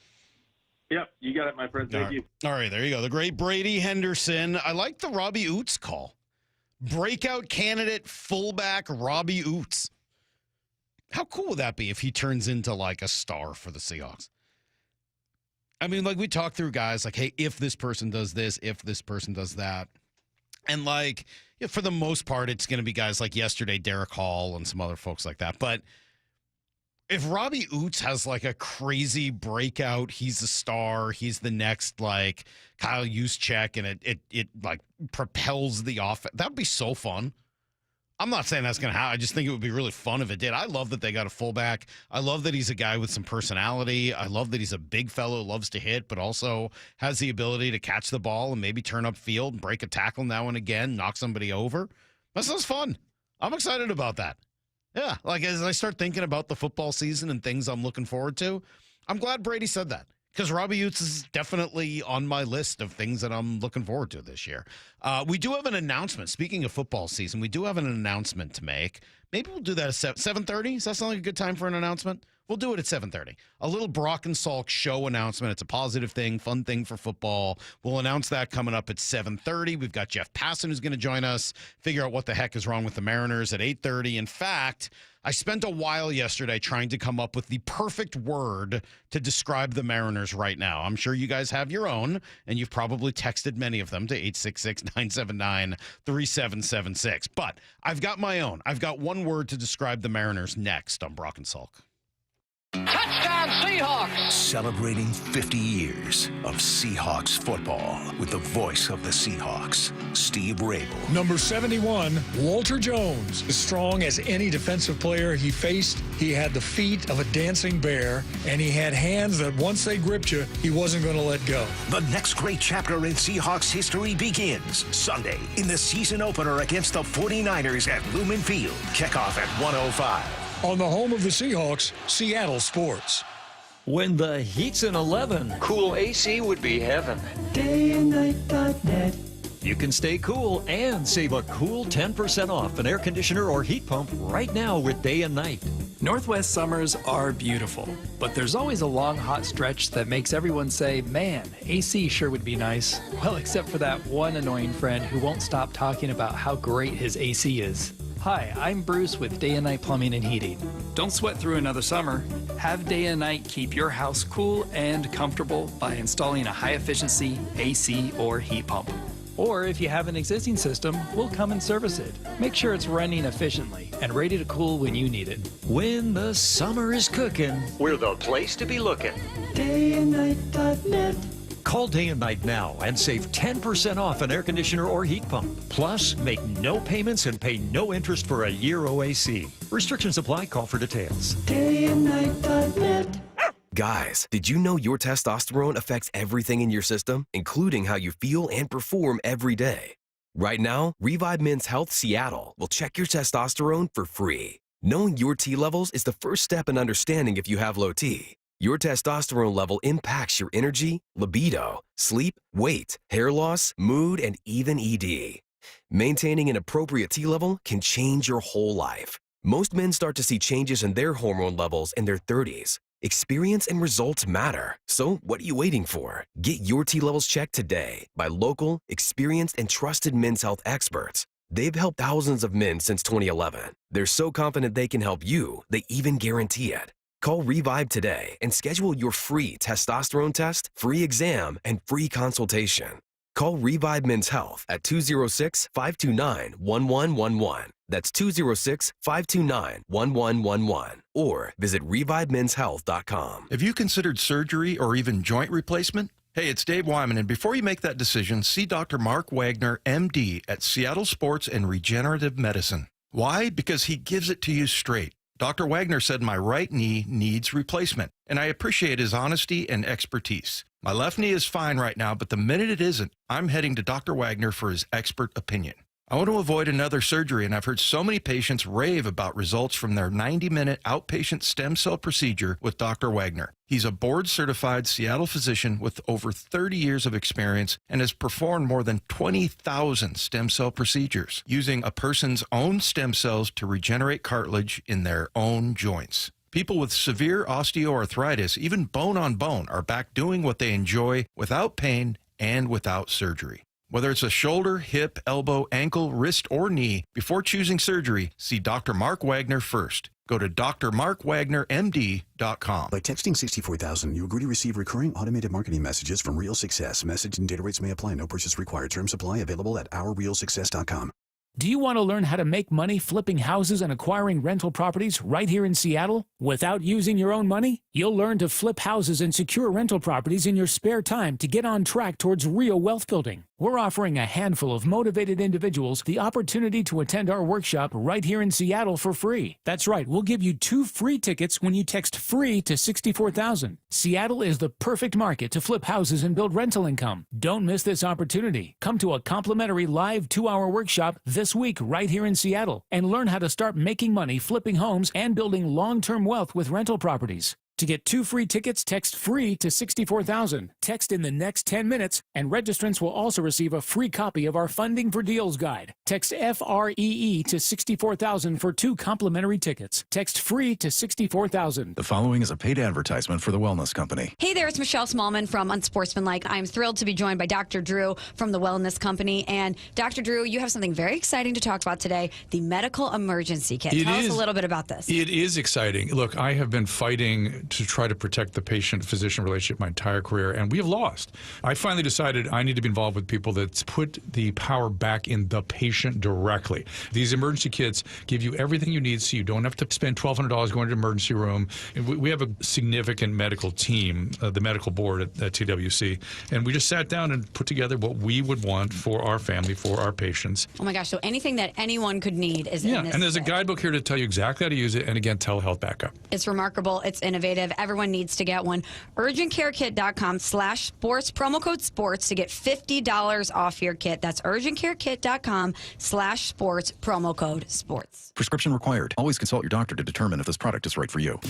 [SPEAKER 6] Yep, you got it, my friend. Thank you.
[SPEAKER 1] All right, there you go. The great Brady Henderson. I like the Robbie Oots call. Breakout candidate fullback Robbie Oots. How cool would that be if he turns into like a star for the Seahawks? I mean, like, we talk through guys like, hey, if this person does this, if this person does that. And like, for the most part, it's going to be guys like yesterday, Derek Hall and some other folks like that. But if Robbie Oots has like a crazy breakout, he's a star, he's the next like Kyle Juszczyk, and it like propels the offense. That would be so fun. I'm not saying that's going to happen. I just think it would be really fun if it did. I love that they got a fullback. I love that he's a guy with some personality. I love that he's a big fellow, loves to hit, but also has the ability to catch the ball and maybe turn up field and break a tackle now and again, knock somebody over. That sounds fun. I'm excited about that. Yeah, like as I start thinking about the football season and things I'm looking forward to, I'm glad Brady said that. Because Robbie Oots is definitely on my list of things that I'm looking forward to this year. We do have an announcement. Speaking of football season, we do have an announcement to make. Maybe we'll do that at 7:30. Does that sound like a good time for an announcement? We'll do it at 7:30. A little Brock and Salk show announcement. It's a positive thing, fun thing for football. We'll announce that coming up at 7:30. We've got Jeff Passan who's going to join us, figure out what the heck is wrong with the Mariners at 8:30. In fact, I spent a while yesterday trying to come up with the perfect word to describe the Mariners right now. I'm sure you guys have your own, and you've probably texted many of them to 866-979-3776. But I've got my own. I've got one word to describe the Mariners next on Brock and Salk.
[SPEAKER 7] Touchdown Seahawks!
[SPEAKER 5] Celebrating 50 years of Seahawks football with the voice of the Seahawks, Steve Rabel.
[SPEAKER 26] Number 71, Walter Jones. As strong as any defensive player he faced, he had the feet of a dancing bear, and he had hands that once they gripped you, he wasn't going to let go.
[SPEAKER 5] The next great chapter in Seahawks history begins Sunday in the season opener against the 49ers at Lumen Field. Kickoff at 1:05.
[SPEAKER 26] On the home of the Seahawks, Seattle Sports.
[SPEAKER 9] When the heat's an 11,
[SPEAKER 25] Cool AC would be heaven.
[SPEAKER 9] DayandNight.net. You can stay cool and save a cool 10% off an air conditioner or heat pump right now with Day and Night.
[SPEAKER 10] Northwest summers are beautiful, but there's always a long hot stretch that makes everyone say, man, AC sure would be nice. Well, except for that one annoying friend who won't stop talking about how great his AC is. Hi, I'm Bruce with Day and Night Plumbing and Heating. Don't sweat through another summer. Have Day and Night keep your house cool and comfortable by installing a high-efficiency AC or heat pump. Or if you have an existing system, we'll come and service it. Make sure it's running efficiently and ready to cool when you need it.
[SPEAKER 9] When the summer is cooking,
[SPEAKER 25] We're the place to be looking.
[SPEAKER 9] DayandNight.net. Call Day and Night now and save 10% off an air conditioner or heat pump. Plus, make no payments and pay no interest for a year OAC. Restrictions apply. Call for details.
[SPEAKER 10] DayandNight.net.
[SPEAKER 2] Guys, did you know your testosterone affects everything in your system, including how you feel and perform every day? Right now, Revive Men's Health Seattle will check your testosterone for free. Knowing your T levels is the first step in understanding if you have low T. Your testosterone level impacts your energy, libido, sleep, weight, hair loss, mood, and even ED. Maintaining an appropriate T level can change your whole life. Most men start to see changes in their hormone levels in their 30s. Experience and results matter. So what are you waiting for? Get your T levels checked today by local, experienced, and trusted men's health experts. They've helped thousands of men since 2011. They're so confident they can help you, they even guarantee it. Call Revive today and schedule your free testosterone test, free exam, and free consultation. Call Revive Men's Health at 206-529-1111. That's 206-529-1111. Or visit ReviveMen'sHealth.com.
[SPEAKER 11] Have you considered surgery or even joint replacement? Hey, it's Dave Wyman, and before you make that decision, see Dr. Mark Wagner, MD, at Seattle Sports and Regenerative Medicine. Why? Because he gives it to you straight. Dr. Wagner said my right knee needs replacement, and I appreciate his honesty and expertise. My left knee is fine right now, but the minute it isn't, I'm heading to Dr. Wagner for his expert opinion. I want to avoid another surgery, and I've heard so many patients rave about results from their 90-minute outpatient stem cell procedure with Dr. Wagner. He's a board-certified Seattle physician with over 30 years of experience and has performed more than 20,000 stem cell procedures using a person's own stem cells to regenerate cartilage in their own joints. People with severe osteoarthritis, even bone on bone, are back doing what they enjoy without pain and without surgery. Whether it's a shoulder, hip, elbow, ankle, wrist, or knee, before choosing surgery, see Dr. Mark Wagner first. Go to drmarkwagnermd.com.
[SPEAKER 13] By texting 64,000, you agree to receive recurring automated marketing messages from Real Success. Message and data rates may apply. No purchase required. Terms apply. Available at ourrealsuccess.com.
[SPEAKER 4] Do you want to learn how to make money flipping houses and acquiring rental properties right here in Seattle without using your own money? You'll learn to flip houses and secure rental properties in your spare time to get on track towards real wealth building. We're offering a handful of motivated individuals the opportunity to attend our workshop right here in Seattle for free. That's right, we'll give you 2 free tickets when you text FREE to 64,000. Seattle is the perfect market to flip houses and build rental income. Don't miss this opportunity. Come to a complimentary live 2-hour workshop this week right here in Seattle and learn how to start making money flipping homes and building long-term wealth with rental properties. To get 2 free tickets, text FREE to 64,000. Text in the next 10 minutes, and registrants will also receive a free copy of our Funding for Deals guide. Text FREE to 64,000 for 2 complimentary tickets. Text FREE to 64,000.
[SPEAKER 12] The following is a paid advertisement for the Wellness Company.
[SPEAKER 14] Hey there, it's Michelle Smallman from Unsportsmanlike. I'm thrilled to be joined by Dr. Drew from the Wellness Company. And Dr. Drew, you have something very exciting to talk about today, the medical emergency kit. Tell us a little bit about this.
[SPEAKER 15] It is exciting. Look, I have been fighting to try to protect the patient-physician relationship my entire career, and we have lost. I finally decided I need to be involved with people that put the power back in the patient directly. These emergency kits give you everything you need so you don't have to spend $1,200 going to the emergency room. And we have a significant medical team, the medical board at TWC, and we just sat down and put together what we would want for our family, for our patients.
[SPEAKER 14] Oh my gosh, so anything that anyone could need is in this
[SPEAKER 15] and there's
[SPEAKER 14] kit.
[SPEAKER 15] a guidebook here to tell you exactly how to use it, and again, telehealth backup.
[SPEAKER 14] It's remarkable. It's innovative. Everyone needs to get one. UrgentCareKit.com/sports, promo code sports to get $50 off your kit. That's UrgentCareKit.com/sports, promo code sports.
[SPEAKER 13] Prescription required. Always consult your doctor to determine if this product is right for you.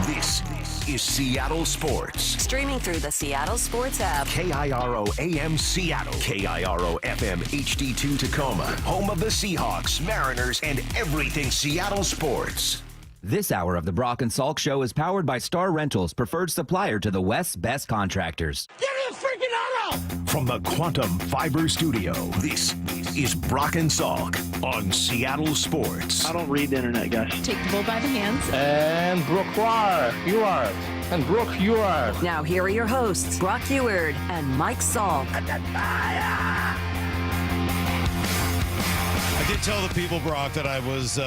[SPEAKER 5] This is Seattle Sports.
[SPEAKER 17] Streaming through the Seattle Sports app.
[SPEAKER 5] KIRO AM Seattle. KIRO FM HD2 Tacoma. Home of the Seahawks, Mariners, and everything Seattle sports.
[SPEAKER 29] This hour of the Brock and Salk Show is powered by Star Rentals, preferred supplier to the West's best contractors.
[SPEAKER 5] Get me a freaking auto! From the Quantum Fiber Studio, this is Brock and Salk on Seattle Sports.
[SPEAKER 16] I don't read the internet, guys.
[SPEAKER 23] Take the bull by the hands.
[SPEAKER 16] And Brooke, you are. And Brooke, you are.
[SPEAKER 17] Now here are your hosts, Brock Heward and Mike Salk.
[SPEAKER 1] I did tell the people, Brock, that I was...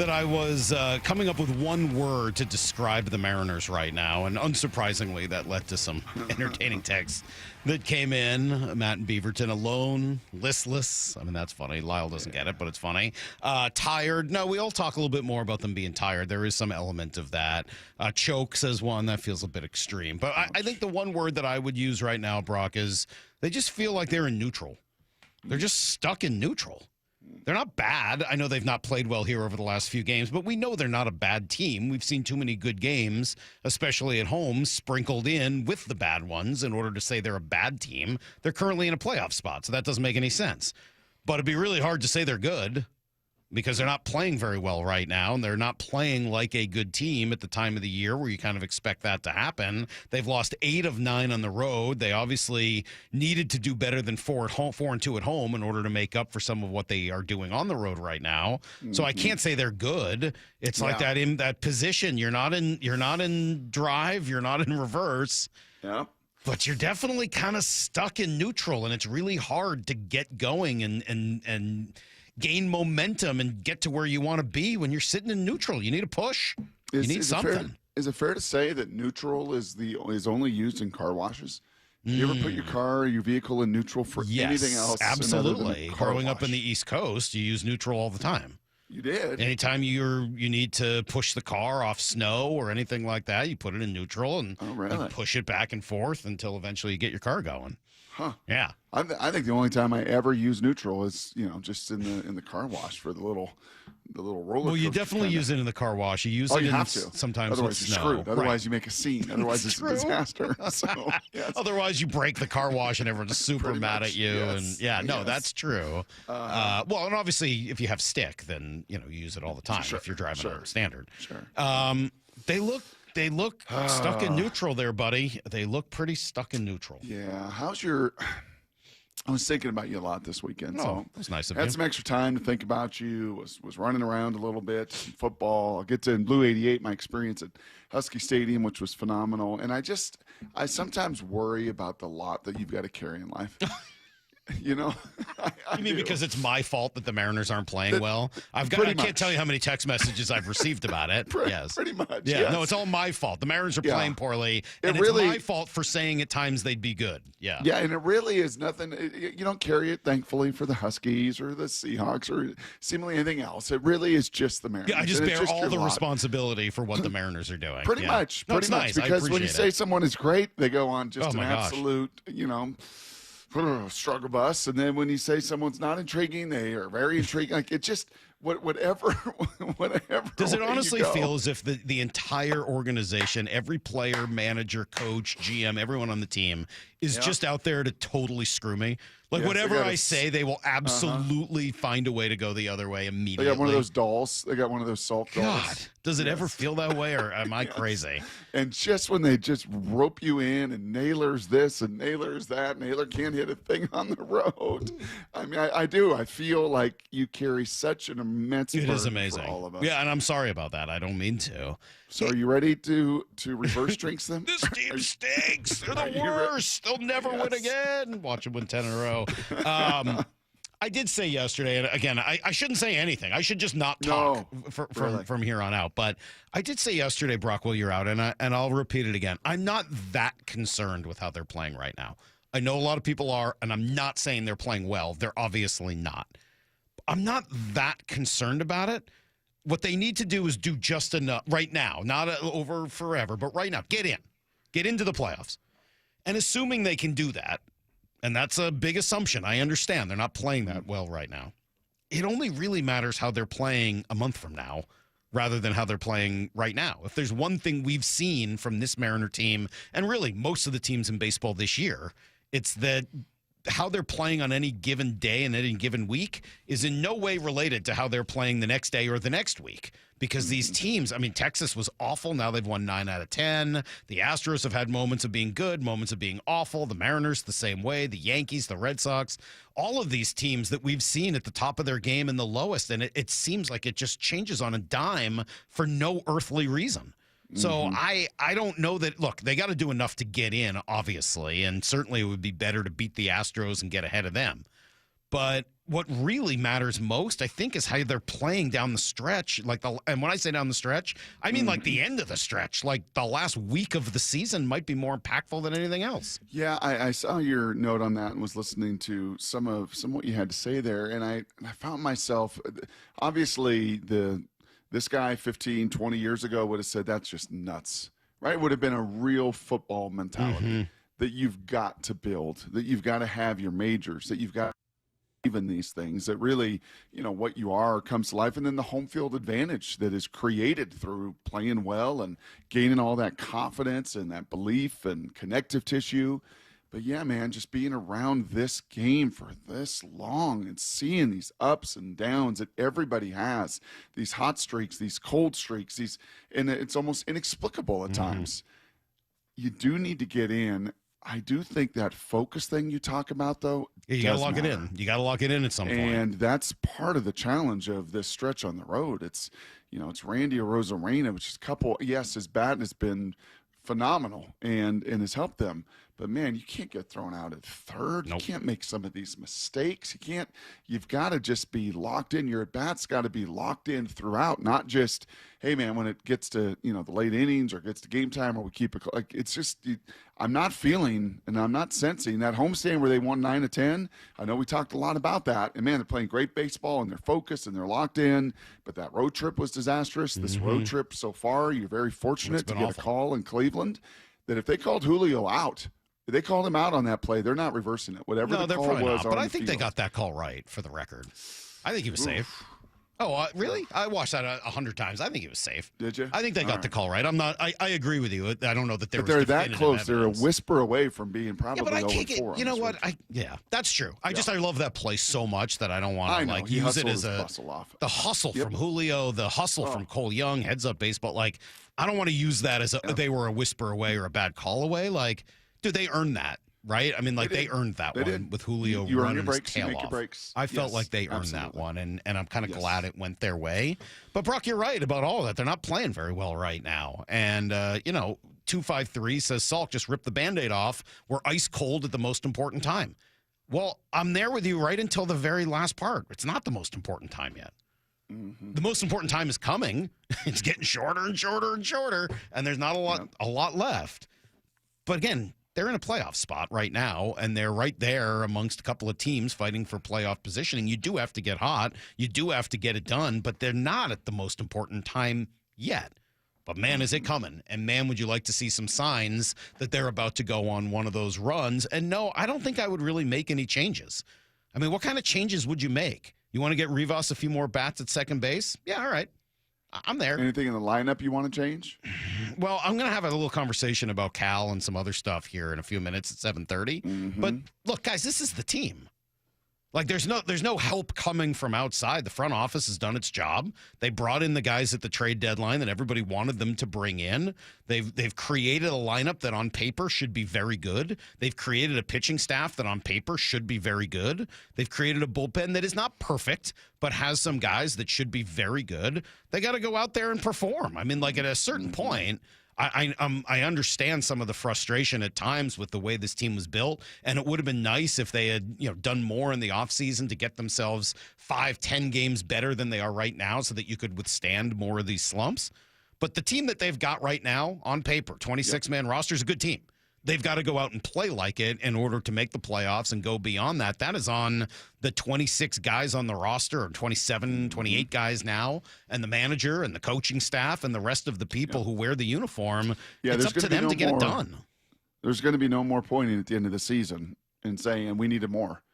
[SPEAKER 1] that I was coming up with one word to describe the Mariners right now, and unsurprisingly, that led to some entertaining texts that came in. Matt and Beaverton, alone, listless. I mean, that's funny. Lyle doesn't get it, but it's funny. Tired. No, we all talk a little bit more about them being tired. There is some element of that. Choke, says one. That feels a bit extreme. But I think the one word that I would use right now, Brock, is they just feel like they're in neutral. They're just stuck in neutral. They're not bad. I know they've not played well here over the last few games, but we know they're not a bad team. We've seen too many good games, especially at home, sprinkled in with the bad ones in order to say they're a bad team. They're currently in a playoff spot, so that doesn't make any sense. But it'd be really hard to say they're good because they're not playing very well right now, and they're not playing like a good team at the time of the year where you kind of expect that to happen. They've lost 8 of 9 on the road. They obviously needed to do better than 4 at home, 4-2 at home in order to make up for some of what they are doing on the road right now. So I can't say they're good. It's like that in that position. You're not in drive, you're not in reverse.
[SPEAKER 3] Yeah.
[SPEAKER 1] But you're definitely kind of stuck in neutral, and it's really hard to get going and gain momentum and get to where you want to be when you're sitting in neutral. You need a push. You need something.
[SPEAKER 3] Is it fair to say that neutral is only used in car washes? Do you ever put your car or your vehicle in neutral for anything else?
[SPEAKER 1] Absolutely. Growing up in the East Coast, you use neutral all the time.
[SPEAKER 3] You did.
[SPEAKER 1] Anytime you need to push the car off snow or anything like that, you put it in neutral and you push it back and forth until eventually you get your car going.
[SPEAKER 3] Huh.
[SPEAKER 1] Yeah.
[SPEAKER 3] I think the only time I ever use neutral is, just in the car wash for the little roller.
[SPEAKER 1] Well, you
[SPEAKER 3] coaster
[SPEAKER 1] definitely
[SPEAKER 3] kinda.
[SPEAKER 1] use it in the car wash. You use it
[SPEAKER 3] you
[SPEAKER 1] in
[SPEAKER 3] have to.
[SPEAKER 1] sometimes
[SPEAKER 3] Otherwise
[SPEAKER 1] with
[SPEAKER 3] you're
[SPEAKER 1] snow.
[SPEAKER 3] screwed. Otherwise
[SPEAKER 1] Right.
[SPEAKER 3] you make a scene. Otherwise it's a disaster. So, yes.
[SPEAKER 1] Otherwise you break the car wash and everyone's super
[SPEAKER 3] Pretty
[SPEAKER 1] mad
[SPEAKER 3] much,
[SPEAKER 1] at you.
[SPEAKER 3] yes.
[SPEAKER 1] And that's true. Well, and obviously if you have stick, then you use it all the time if you're driving a standard.
[SPEAKER 3] Sure.
[SPEAKER 1] They look stuck in neutral there, buddy. They look pretty stuck in neutral.
[SPEAKER 3] Yeah. I was thinking about you a lot this weekend. So
[SPEAKER 1] that's nice of
[SPEAKER 3] had
[SPEAKER 1] you.
[SPEAKER 3] some extra time to think about you. Was running around a little bit, some football. I'll get to in Blue 88, my experience at Husky Stadium, which was phenomenal. And I sometimes worry about the lot that you've got to carry in life. You mean
[SPEAKER 1] because it's my fault that the Mariners aren't playing well? I can't tell you how many text messages I've received about it. Yes.
[SPEAKER 3] Pretty much.
[SPEAKER 1] Yeah.
[SPEAKER 3] Yes.
[SPEAKER 1] No, it's all my fault. The Mariners are playing poorly, and it's my fault for saying at times they'd be good. Yeah.
[SPEAKER 3] Yeah, and it really is nothing. You don't carry it, thankfully, for the Huskies or the Seahawks or seemingly anything else. It really is just the Mariners.
[SPEAKER 1] Yeah, I just bear all the responsibility for what the Mariners are doing.
[SPEAKER 3] Pretty much.
[SPEAKER 1] No,
[SPEAKER 3] Pretty much.
[SPEAKER 1] nice.
[SPEAKER 3] Because when you say someone is great, they go on just an absolute, struggle bus. And then when you say someone's not intriguing, they are very intriguing. Like it just whatever.
[SPEAKER 1] Does it honestly feel as if the entire organization, every player, manager, coach, GM, everyone on the team is just out there to totally screw me? Like whatever I say, they will absolutely find a way to go the other way immediately.
[SPEAKER 3] They got one of those dolls. They got one of those Salk dolls.
[SPEAKER 1] God, does it ever feel that way, or am I crazy?
[SPEAKER 3] And just when they just rope you in, and Naylor's this and Naylor's that, Naylor can't hit a thing on the road. I mean, I do. I feel like you carry such an immense burden
[SPEAKER 1] is amazing
[SPEAKER 3] for all of us.
[SPEAKER 1] Yeah, and I'm sorry about that. I don't mean to.
[SPEAKER 3] So are you ready to reverse drinks them?
[SPEAKER 1] This team stinks. They're the worst. They'll never win again. Watch them win 10 in a row. I did say yesterday, and again, I shouldn't say anything. I should just not talk from here on out. But I did say yesterday, Brock, while you're out, and I'll repeat it again. I'm not that concerned with how they're playing right now. I know a lot of people are, and I'm not saying they're playing well. They're obviously not. I'm not that concerned about it. What they need to do is do just enough right now, not over forever, but right now. Get into the playoffs. And assuming they can do that, and that's a big assumption. I understand they're not playing that well right now. It only really matters how they're playing a month from now rather than how they're playing right now. If there's one thing we've seen from this Mariner team, and really most of the teams in baseball this year, it's that how they're playing on any given day and any given week is in no way related to how they're playing the next day or the next week. Because these teams, I mean, Texas was awful. Now they've won 9 out of 10. The Astros have had moments of being good, moments of being awful. The Mariners the same way. The Yankees, the Red Sox, all of these teams that we've seen at the top of their game and the lowest. And it seems like it just changes on a dime for no earthly reason. So I don't know that, look, they got to do enough to get in, obviously, and certainly it would be better to beat the Astros and get ahead of them. But what really matters most, I think, is how they're playing down the stretch. And when I say down the stretch, I mean like the end of the stretch. Like the last week of the season might be more impactful than anything else.
[SPEAKER 3] Yeah, I saw your note on that and was listening to some of what you had to say there, and I found myself, obviously this guy 15, 20 years ago would have said that's just nuts, right? It would have been a real football mentality that you've got to build, that you've got to have your majors, that you've got even these things, that really, what you are comes to life. And then the home field advantage that is created through playing well and gaining all that confidence and that belief and connective tissue. But yeah, man, just being around this game for this long and seeing these ups and downs that everybody has, these hot streaks, these cold streaks, and it's almost inexplicable at times. You do need to get in. I do think that focus thing you talk about, though,
[SPEAKER 1] you got to lock it in. You got to lock it in at some point.
[SPEAKER 3] And that's part of the challenge of this stretch on the road. It's, it's Randy Arozarena, which is his bat has been phenomenal and has helped them. But, man, you can't get thrown out at third. Nope. You can't make some of these mistakes. You've got to just be locked in. Your at-bat's got to be locked in throughout, not just, hey, man, when it gets to, the late innings or gets to game time or we keep it. Like, it's just, I'm not feeling and I'm not sensing that homestand where they won 9 of 10. I know we talked a lot about that. And, man, they're playing great baseball and they're focused and they're locked in. But that road trip was disastrous. This road trip so far, you're very fortunate to get a call in Cleveland that if they called Julio out, they called him out on that play. They're not reversing it. Whatever the call was,
[SPEAKER 1] but I think they got that call right for the record. I think he was safe. Oh, really? I watched that 100 times. I think he was safe.
[SPEAKER 3] Did you?
[SPEAKER 1] I think they got the call right. I'm not. I agree with you. I don't know that
[SPEAKER 3] they're that close. They're a whisper away from being probably.
[SPEAKER 1] Yeah, but I can't get. You know what? That's true. I love that play so much that I don't want to use it as the hustle from Julio, the hustle from Cole Young, heads up baseball. Like I don't want to use that as they were a whisper away or a bad call away. Like. Dude, they earned that, right? I mean, they earned that one with Julio running his tail off. I felt like they earned that one, and I'm kind of glad it went their way. But, Brock, you're right about all of that. They're not playing very well right now. And, 253 says, Salk, just ripped the Band-Aid off. We're ice cold at the most important time. Well, I'm there with you right until the very last part. It's not the most important time yet. The most important time is coming. It's getting shorter and shorter and shorter, and there's not a lot left. But, again, they're in a playoff spot right now, and they're right there amongst a couple of teams fighting for playoff positioning. You do have to get hot. You do have to get it done, but they're not at the most important time yet. But, man, is it coming. And, man, would you like to see some signs that they're about to go on one of those runs? And, no, I don't think I would really make any changes. I mean, what kind of changes would you make? You want to get Rivas a few more bats at second base? Yeah, all right. I'm there.
[SPEAKER 3] Anything in the lineup you want to change?
[SPEAKER 1] Well, I'm going to have a little conversation about Cal and some other stuff here in a few minutes at 7:30. But look, guys, this is the team. Like, there's no help coming from outside. The front office has done its job. They brought in the guys at the trade deadline that everybody wanted them to bring in. They've created a lineup that on paper should be very good. They've created a pitching staff that on paper should be very good. They've created a bullpen that is not perfect, but has some guys that should be very good. They got to go out there and perform. I mean, like at a certain point, I understand some of the frustration at times with the way this team was built, and it would have been nice if they had done more in the offseason to get themselves 5-10 games better than they are right now so that you could withstand more of these slumps. But the team that they've got right now on paper, 26-man roster, is a good team. They've got to go out and play like it in order to make the playoffs and go beyond that. That is on the 26 guys on the roster, or 27, 28 guys now, and the manager and the coaching staff and the rest of the people who wear the uniform. It's up to them to get it done.
[SPEAKER 3] There's going to be no more pointing at the end of the season and saying we needed more.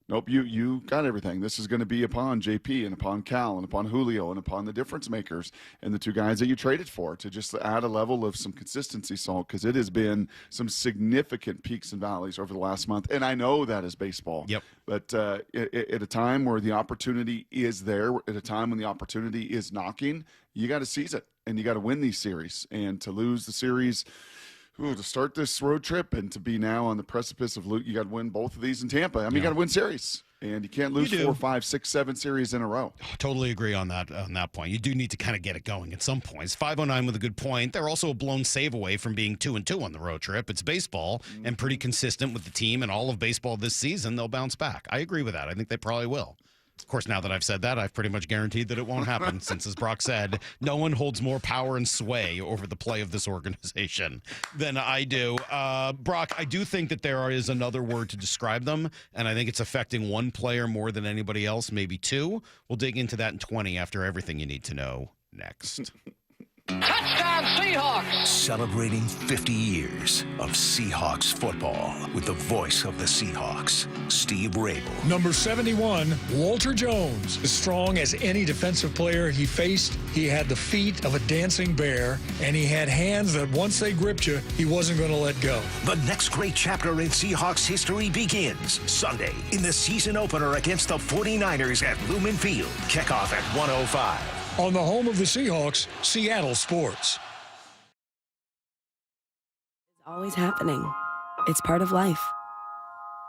[SPEAKER 3] Nope, you got everything. This is going to be upon JP and upon Cal and upon Julio and upon the difference makers and the two guys that you traded for to just add a level of some consistency, Salk, because it has been some significant peaks and valleys over the last month. And I know that is baseball.
[SPEAKER 1] Yep.
[SPEAKER 3] But at a time where the opportunity is there, at a time when the opportunity is knocking, you got to seize it and you got to win these series. And to lose the series, to start this road trip and to be now on the precipice of you got to win both of these in Tampa. I mean, you got to win series. And you can't lose 4, 5, 6, 7 series in a row.
[SPEAKER 1] Totally agree on that point. You do need to kind of get it going at some points. 509 with a good point. They're also a blown save away from being 2-2 on the road trip. It's baseball and pretty consistent with the team and all of baseball this season. They'll bounce back. I agree with that. I think they probably will. Of course, now that I've said that, I've pretty much guaranteed that it won't happen since, as Brock said, no one holds more power and sway over the play of this organization than I do. Brock, I do think that there is another word to describe them, and I think it's affecting one player more than anybody else, maybe two. We'll dig into that in 20 after everything you need to know next.
[SPEAKER 7] Touchdown Seahawks!
[SPEAKER 5] Celebrating 50 years of Seahawks football with the voice of the Seahawks, Steve Rabel.
[SPEAKER 26] Number 71, Walter Jones. As strong as any defensive player he faced, he had the feet of a dancing bear, and he had hands that once they gripped you, he wasn't going to let go.
[SPEAKER 5] The next great chapter in Seahawks history begins Sunday in the season opener against the 49ers at Lumen Field. Kickoff at 1:05.
[SPEAKER 26] On the home of the Seahawks, Seattle Sports.
[SPEAKER 8] It's always happening. It's part of life.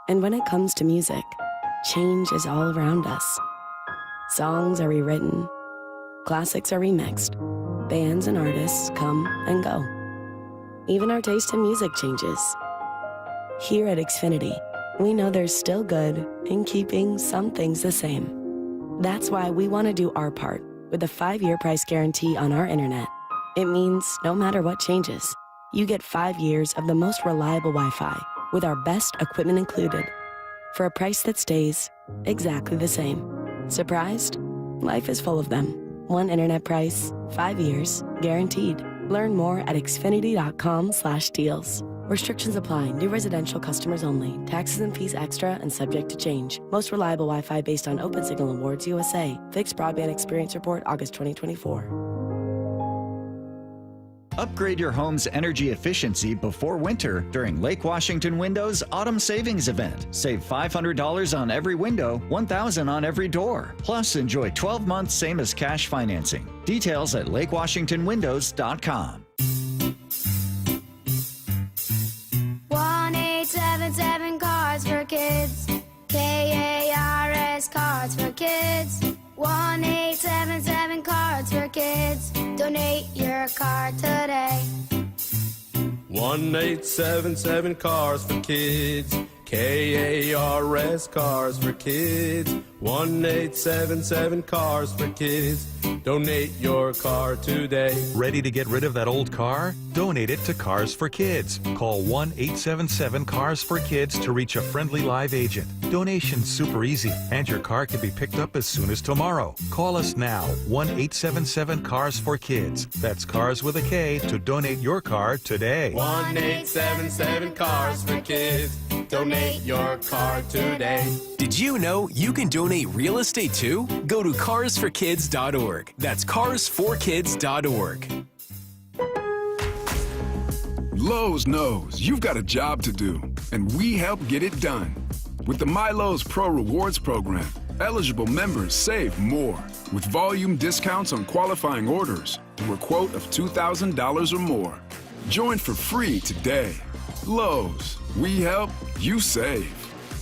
[SPEAKER 8] And when it comes to music, change is all around us. Songs are rewritten. Classics are remixed. Bands and artists come and go. Even our taste in music changes. Here at Xfinity, we know there's still good in keeping some things the same. That's why we want to do our part with a 5-year price guarantee on our internet. It means no matter what changes, you get 5 years of the most reliable Wi-Fi with our best equipment included for a price that stays exactly the same. Surprised? Life is full of them. One internet price, 5 years, guaranteed. Learn more at xfinity.com/deals. Restrictions apply. New residential customers only. Taxes and fees extra and subject to change. Most reliable Wi-Fi based on Open Signal Awards USA. Fixed Broadband Experience Report, August 2024.
[SPEAKER 18] Upgrade your home's energy efficiency before winter during Lake Washington Windows Autumn Savings Event. Save $500 on every window, $1,000 on every door. Plus, enjoy 12 months same as cash financing. Details at lakewashingtonwindows.com.
[SPEAKER 19] 1-877 Cars for Kids. KARS Cards for Kids. 1-877 Cards for Kids. Donate your card today.
[SPEAKER 20] 1-877 Cars for Kids. KARS Cars for Kids. 1-877 Cars for Kids. Donate your car today.
[SPEAKER 11] Ready to get rid of that old car? Donate it to Cars for Kids. Call 1-877-CARS-FOR-KIDS to reach a friendly live agent. Donation's super easy, and your car can be picked up as soon as tomorrow. Call us now, 1-877-CARS-FOR-KIDS. That's Cars with a K to donate your car today.
[SPEAKER 20] 1-877 Cars for Kids. Donate your car today.
[SPEAKER 21] Did you know you can donate real estate too? Go to carsforkids.org. That's carsforkids.org.
[SPEAKER 22] Lowe's knows you've got a job to do, and we help get it done. With the MyLowe's Pro Rewards program, eligible members save more with volume discounts on qualifying orders through a quote of $2,000 or more. Join for free today. Lowe's, we help, you save.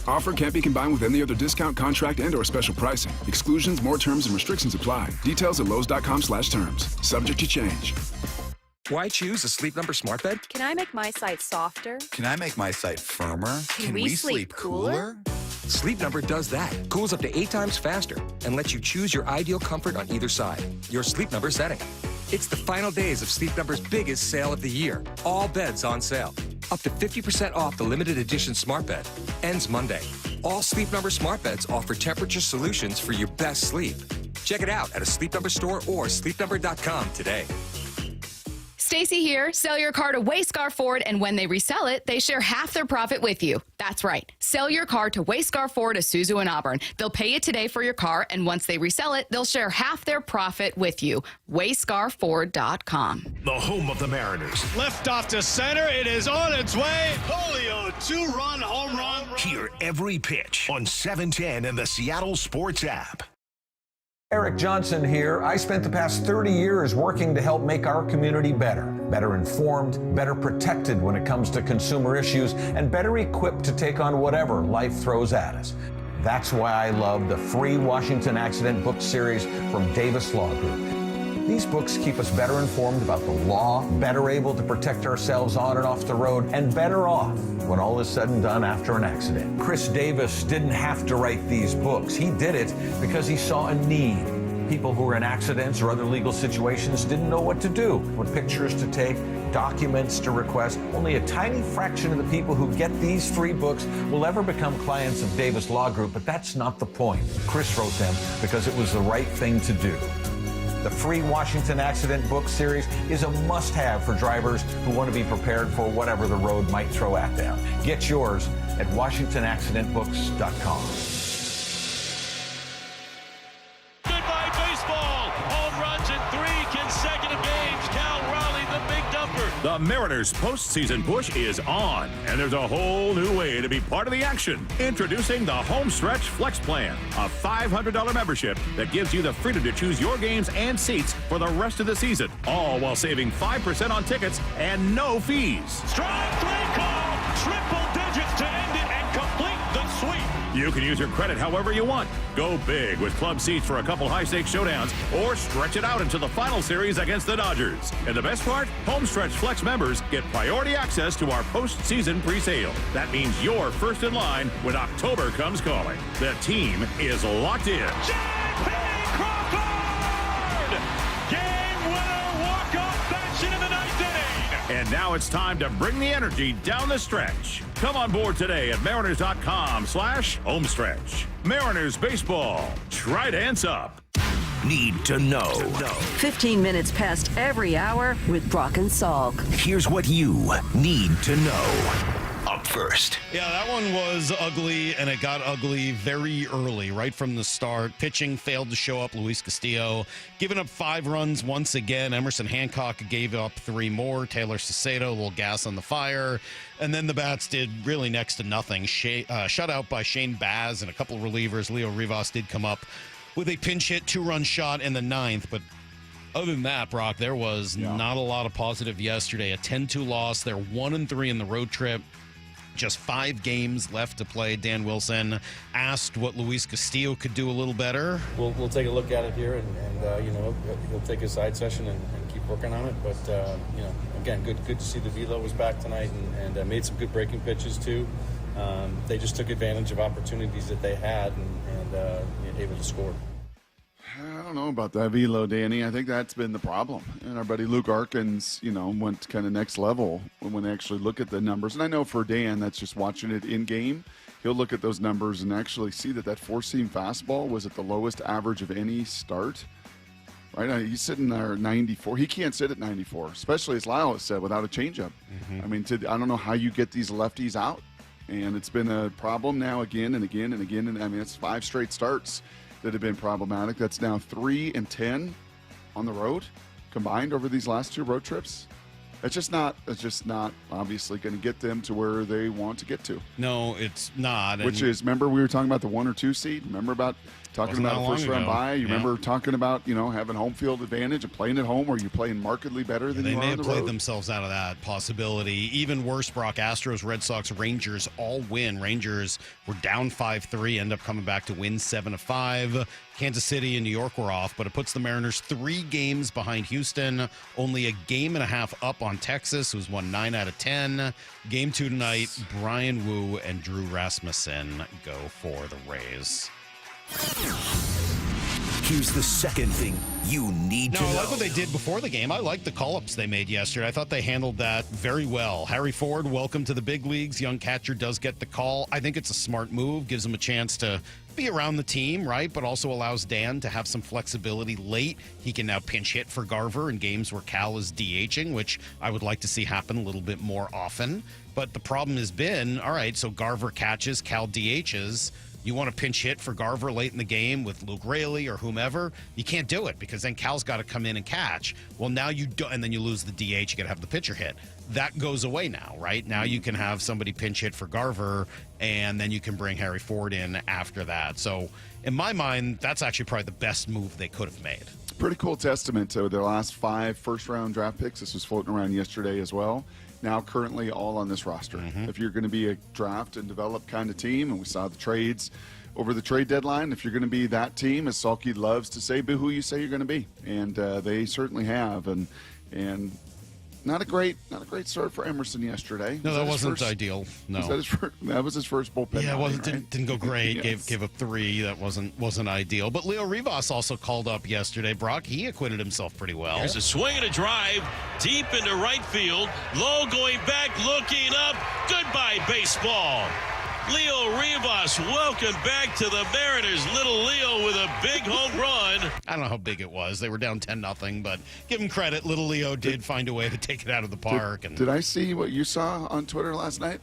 [SPEAKER 22] Offer can't be combined with any other discount, contract, and/or special pricing. Exclusions, more terms, and restrictions apply. Details at lowes.com/terms. Subject to change.
[SPEAKER 24] Why choose a Sleep Number smart bed?
[SPEAKER 27] Can I make my site softer?
[SPEAKER 28] Can I make my site firmer?
[SPEAKER 27] Can we sleep cooler?
[SPEAKER 24] Sleep Number does that. Cools up to 8 times faster and lets you choose your ideal comfort on either side. Your Sleep Number setting. It's the final days of Sleep Number's biggest sale of the year. All beds on sale. Up to 50% off the limited edition smart bed. Ends Monday. All Sleep Number smart beds offer temperature solutions for your best sleep. Check it out at a Sleep Number store or sleepnumber.com today.
[SPEAKER 28] Stacy here. Sell your car to Wayscar Ford, and when they resell it, they share half their profit with you. That's right. Sell your car to Wayscar Ford, Isuzu, and Auburn. They'll pay you today for your car, and once they resell it, they'll share half their profit with you. WayscarFord.com.
[SPEAKER 5] The home of the Mariners.
[SPEAKER 30] Left off to center. It is on its way. Julio, 2-run home run.
[SPEAKER 5] Hear every pitch on 710 and the Seattle Sports app.
[SPEAKER 31] Eric Johnson here. I spent the past 30 years working to help make our community better informed, better protected when it comes to consumer issues, and better equipped to take on whatever life throws at us. That's why I love the free Washington Accident book series from Davis Law Group. These books keep us better informed about the law, better able to protect ourselves on and off the road, and better off when all is said and done after an accident. Chris Davis didn't have to write these books. He did it because he saw a need. People who were in accidents or other legal situations didn't know what to do, what pictures to take, documents to request. Only a tiny fraction of the people who get these free books will ever become clients of Davis Law Group, but that's not the point. Chris wrote them because it was the right thing to do. The free Washington Accident book series is a must-have for drivers who want to be prepared for whatever the road might throw at them. Get yours at WashingtonAccidentBooks.com.
[SPEAKER 2] The Mariners' postseason push is on, and there's a whole new way to be part of the action. Introducing the Homestretch Flex Plan, a $500 membership that gives you the freedom to choose your games and seats for the rest of the season, all while saving 5% on tickets and no fees.
[SPEAKER 30] Strike three call, triple digits to end it and complete the sweep.
[SPEAKER 2] You can use your credit however you want. Go big with club seats for a couple high-stakes showdowns, or stretch it out into the final series against the Dodgers. And the best part, Homestretch Flex members get priority access to our postseason pre-sale. That means you're first in line when October comes calling. The team is locked in.
[SPEAKER 30] J.P. Crawford! Game winner, walk-off fashion in the ninth inning.
[SPEAKER 2] And now it's time to bring the energy down the stretch. Come on board today at Mariners.com/homestretch. Mariners baseball. Try dance up.
[SPEAKER 5] Need to know.
[SPEAKER 17] 15 minutes past every hour with Brock and Salk.
[SPEAKER 5] Here's what you need to know. Up first.
[SPEAKER 1] Yeah, that one was ugly, and it got ugly very early, right from the start. Pitching failed to show up. Luis Castillo giving up 5 runs once again. Emerson Hancock gave up 3 more. Taylor Cicero, a little gas on the fire. And then the bats did really next to nothing. Shut out by Shane Baz and a couple of relievers. Leo Rivas did come up with a pinch hit 2-run shot in the 9th, but other than that, Brock, there was not a lot of positive yesterday. A 10-2 loss. They're 1-3 in the road trip. Just 5 games left to play. Dan Wilson asked what Luis Castillo could do a little better.
[SPEAKER 4] We'll take a look at it here, and he'll take a side session and keep working on it. But again, good to see the velo was back tonight and made some good breaking pitches too. They just took advantage of opportunities that they had and able to score.
[SPEAKER 3] I don't know about that velo, Danny. I think that's been the problem. And our buddy Luke Arkins, went kind of next level when they actually look at the numbers. And I know for Dan, that's just watching it in game. He'll look at those numbers and actually see that four-seam fastball was at the lowest average of any start. Right? He's sitting there at 94. He can't sit at 94, especially as Lyle has said, without a changeup. Mm-hmm. I mean, I don't know how you get these lefties out. And it's been a problem now again and again and again. And I mean, it's 5 straight starts that have been problematic. That's now 3-10 on the road combined over these last 2 road trips. It's just not obviously going to get them to where they want to get to.
[SPEAKER 1] No, it's not.
[SPEAKER 3] Which is, remember we were talking about the 1 or 2 seed? Remember about talking about a first round bye? You remember talking about, having home field advantage and playing at home where you're playing markedly better than you are on the road?
[SPEAKER 1] They may have played themselves out of that possibility. Even worse, Brock, Astros, Red Sox, Rangers all win. Rangers were down 5-3, end up coming back to win 7-5. Kansas City and New York were off, but it puts the Mariners 3 games behind Houston, only a game and a half up on Texas, who's won 9 out of 10. Game 2 tonight, Brian Wu and Drew Rasmussen go for the Rays.
[SPEAKER 5] Here's the second thing you need to know.
[SPEAKER 1] I like what they did before the game. I like the call-ups they made yesterday. I thought they handled that very well. Harry Ford, welcome to the big leagues. Young catcher does get the call. I think it's a smart move. Gives him a chance to be around the team, right? But also allows Dan to have some flexibility late. He can now pinch hit for Garver in games where Cal is DHing, which I would like to see happen a little bit more often. But the problem has been, all right, so Garver catches, Cal DHs. You want to pinch hit for Garver late in the game with Luke Raley or whomever, you can't do it because then Cal's got to come in and catch. Well, now you do, and then you lose the DH, you got to have the pitcher hit. That goes away now, right? Now you can have somebody pinch hit for Garver, and then you can bring Harry Ford in after that. So in my mind, that's actually probably the best move they could have made.
[SPEAKER 3] Pretty cool testament to their last 5 first-round draft picks. This was floating around yesterday as well. Now currently all on this roster. Mm-hmm. If you're going to be a draft and develop kind of team, and we saw the trades over the trade deadline. If you're going to be that team, as Salky loves to say, be who you say you're going to be, and they certainly have. And not a great start for Emerson yesterday.
[SPEAKER 1] No, that wasn't ideal. No,
[SPEAKER 3] that was his first bullpen.
[SPEAKER 1] Yeah,
[SPEAKER 3] outing, right?
[SPEAKER 1] didn't go great.
[SPEAKER 3] Yes.
[SPEAKER 1] Gave up 3. That wasn't ideal. But Leo Rivas also called up yesterday. Brock, he acquitted himself pretty well.
[SPEAKER 6] There's a swing and a drive deep into right field. Low going back, looking up. Goodbye, baseball. Leo Rivas, welcome back to the Mariners. Little Leo with a big home run.
[SPEAKER 1] I don't know how big it was. They were down 10-0, but give him credit. Little Leo did find a way to take it out of the park.
[SPEAKER 3] Did I see what you saw on Twitter last night?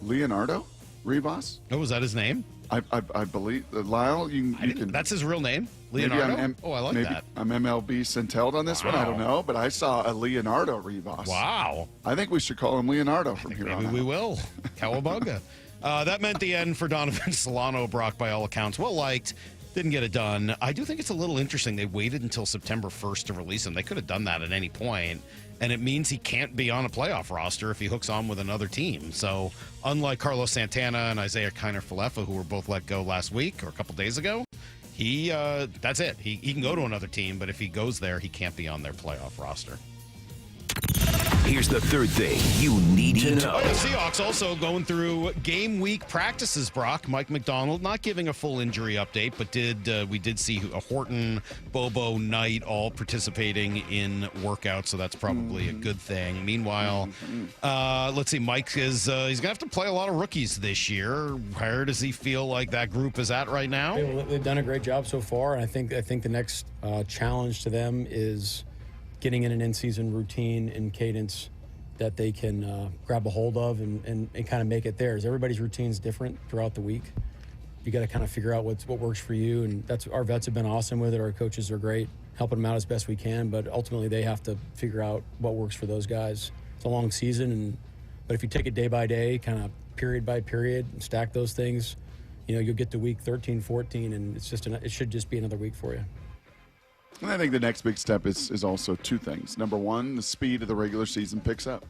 [SPEAKER 3] Leonardo Rivas?
[SPEAKER 1] Oh, was that his name?
[SPEAKER 3] I believe. Lyle, you can.
[SPEAKER 1] That's his real name? Leonardo? I like that.
[SPEAKER 3] I'm MLB Centelled on this one. I don't know, but I saw a Leonardo Rivas.
[SPEAKER 1] Wow.
[SPEAKER 3] I think we should call him Leonardo from here on out.
[SPEAKER 1] Maybe we will. Cowabunga. That meant the end for Donovan Solano. Brock, by all accounts, well liked. Didn't get it done. I do think it's a little interesting. They waited until September 1st to release him. They could have done that at any point, and it means he can't be on a playoff roster if he hooks on with another team. So unlike Carlos Santana and Isaiah Kiner-Falefa, who were both let go last week or a couple days ago, that's it. He can go to another team, but if he goes there, he can't be on their playoff roster.
[SPEAKER 5] Here's the third thing you need to know.
[SPEAKER 1] The Seahawks also going through game week practices, Brock. Mike Macdonald not giving a full injury update, but we did see Horton, Bobo, Knight all participating in workouts, so that's probably a good thing. Meanwhile, let's see, Mike is he's going to have to play a lot of rookies this year. Where does he feel like that group is at right now?
[SPEAKER 4] They've done a great job so far, and I think the next challenge to them is getting in an in-season routine and cadence that they can grab a hold of and kind of make it theirs. Everybody's routine's different throughout the week. You got to kind of figure out what works for you, and that's our vets have been awesome with it. Our coaches are great, helping them out as best we can, but ultimately they have to figure out what works for those guys. It's a long season, but if you take it day by day, kind of period by period, and stack those things, you'll get to week 13, 14, and it should just be another week for you.
[SPEAKER 3] And I think the next big step is also 2 things. Number one, the speed of the regular season picks up.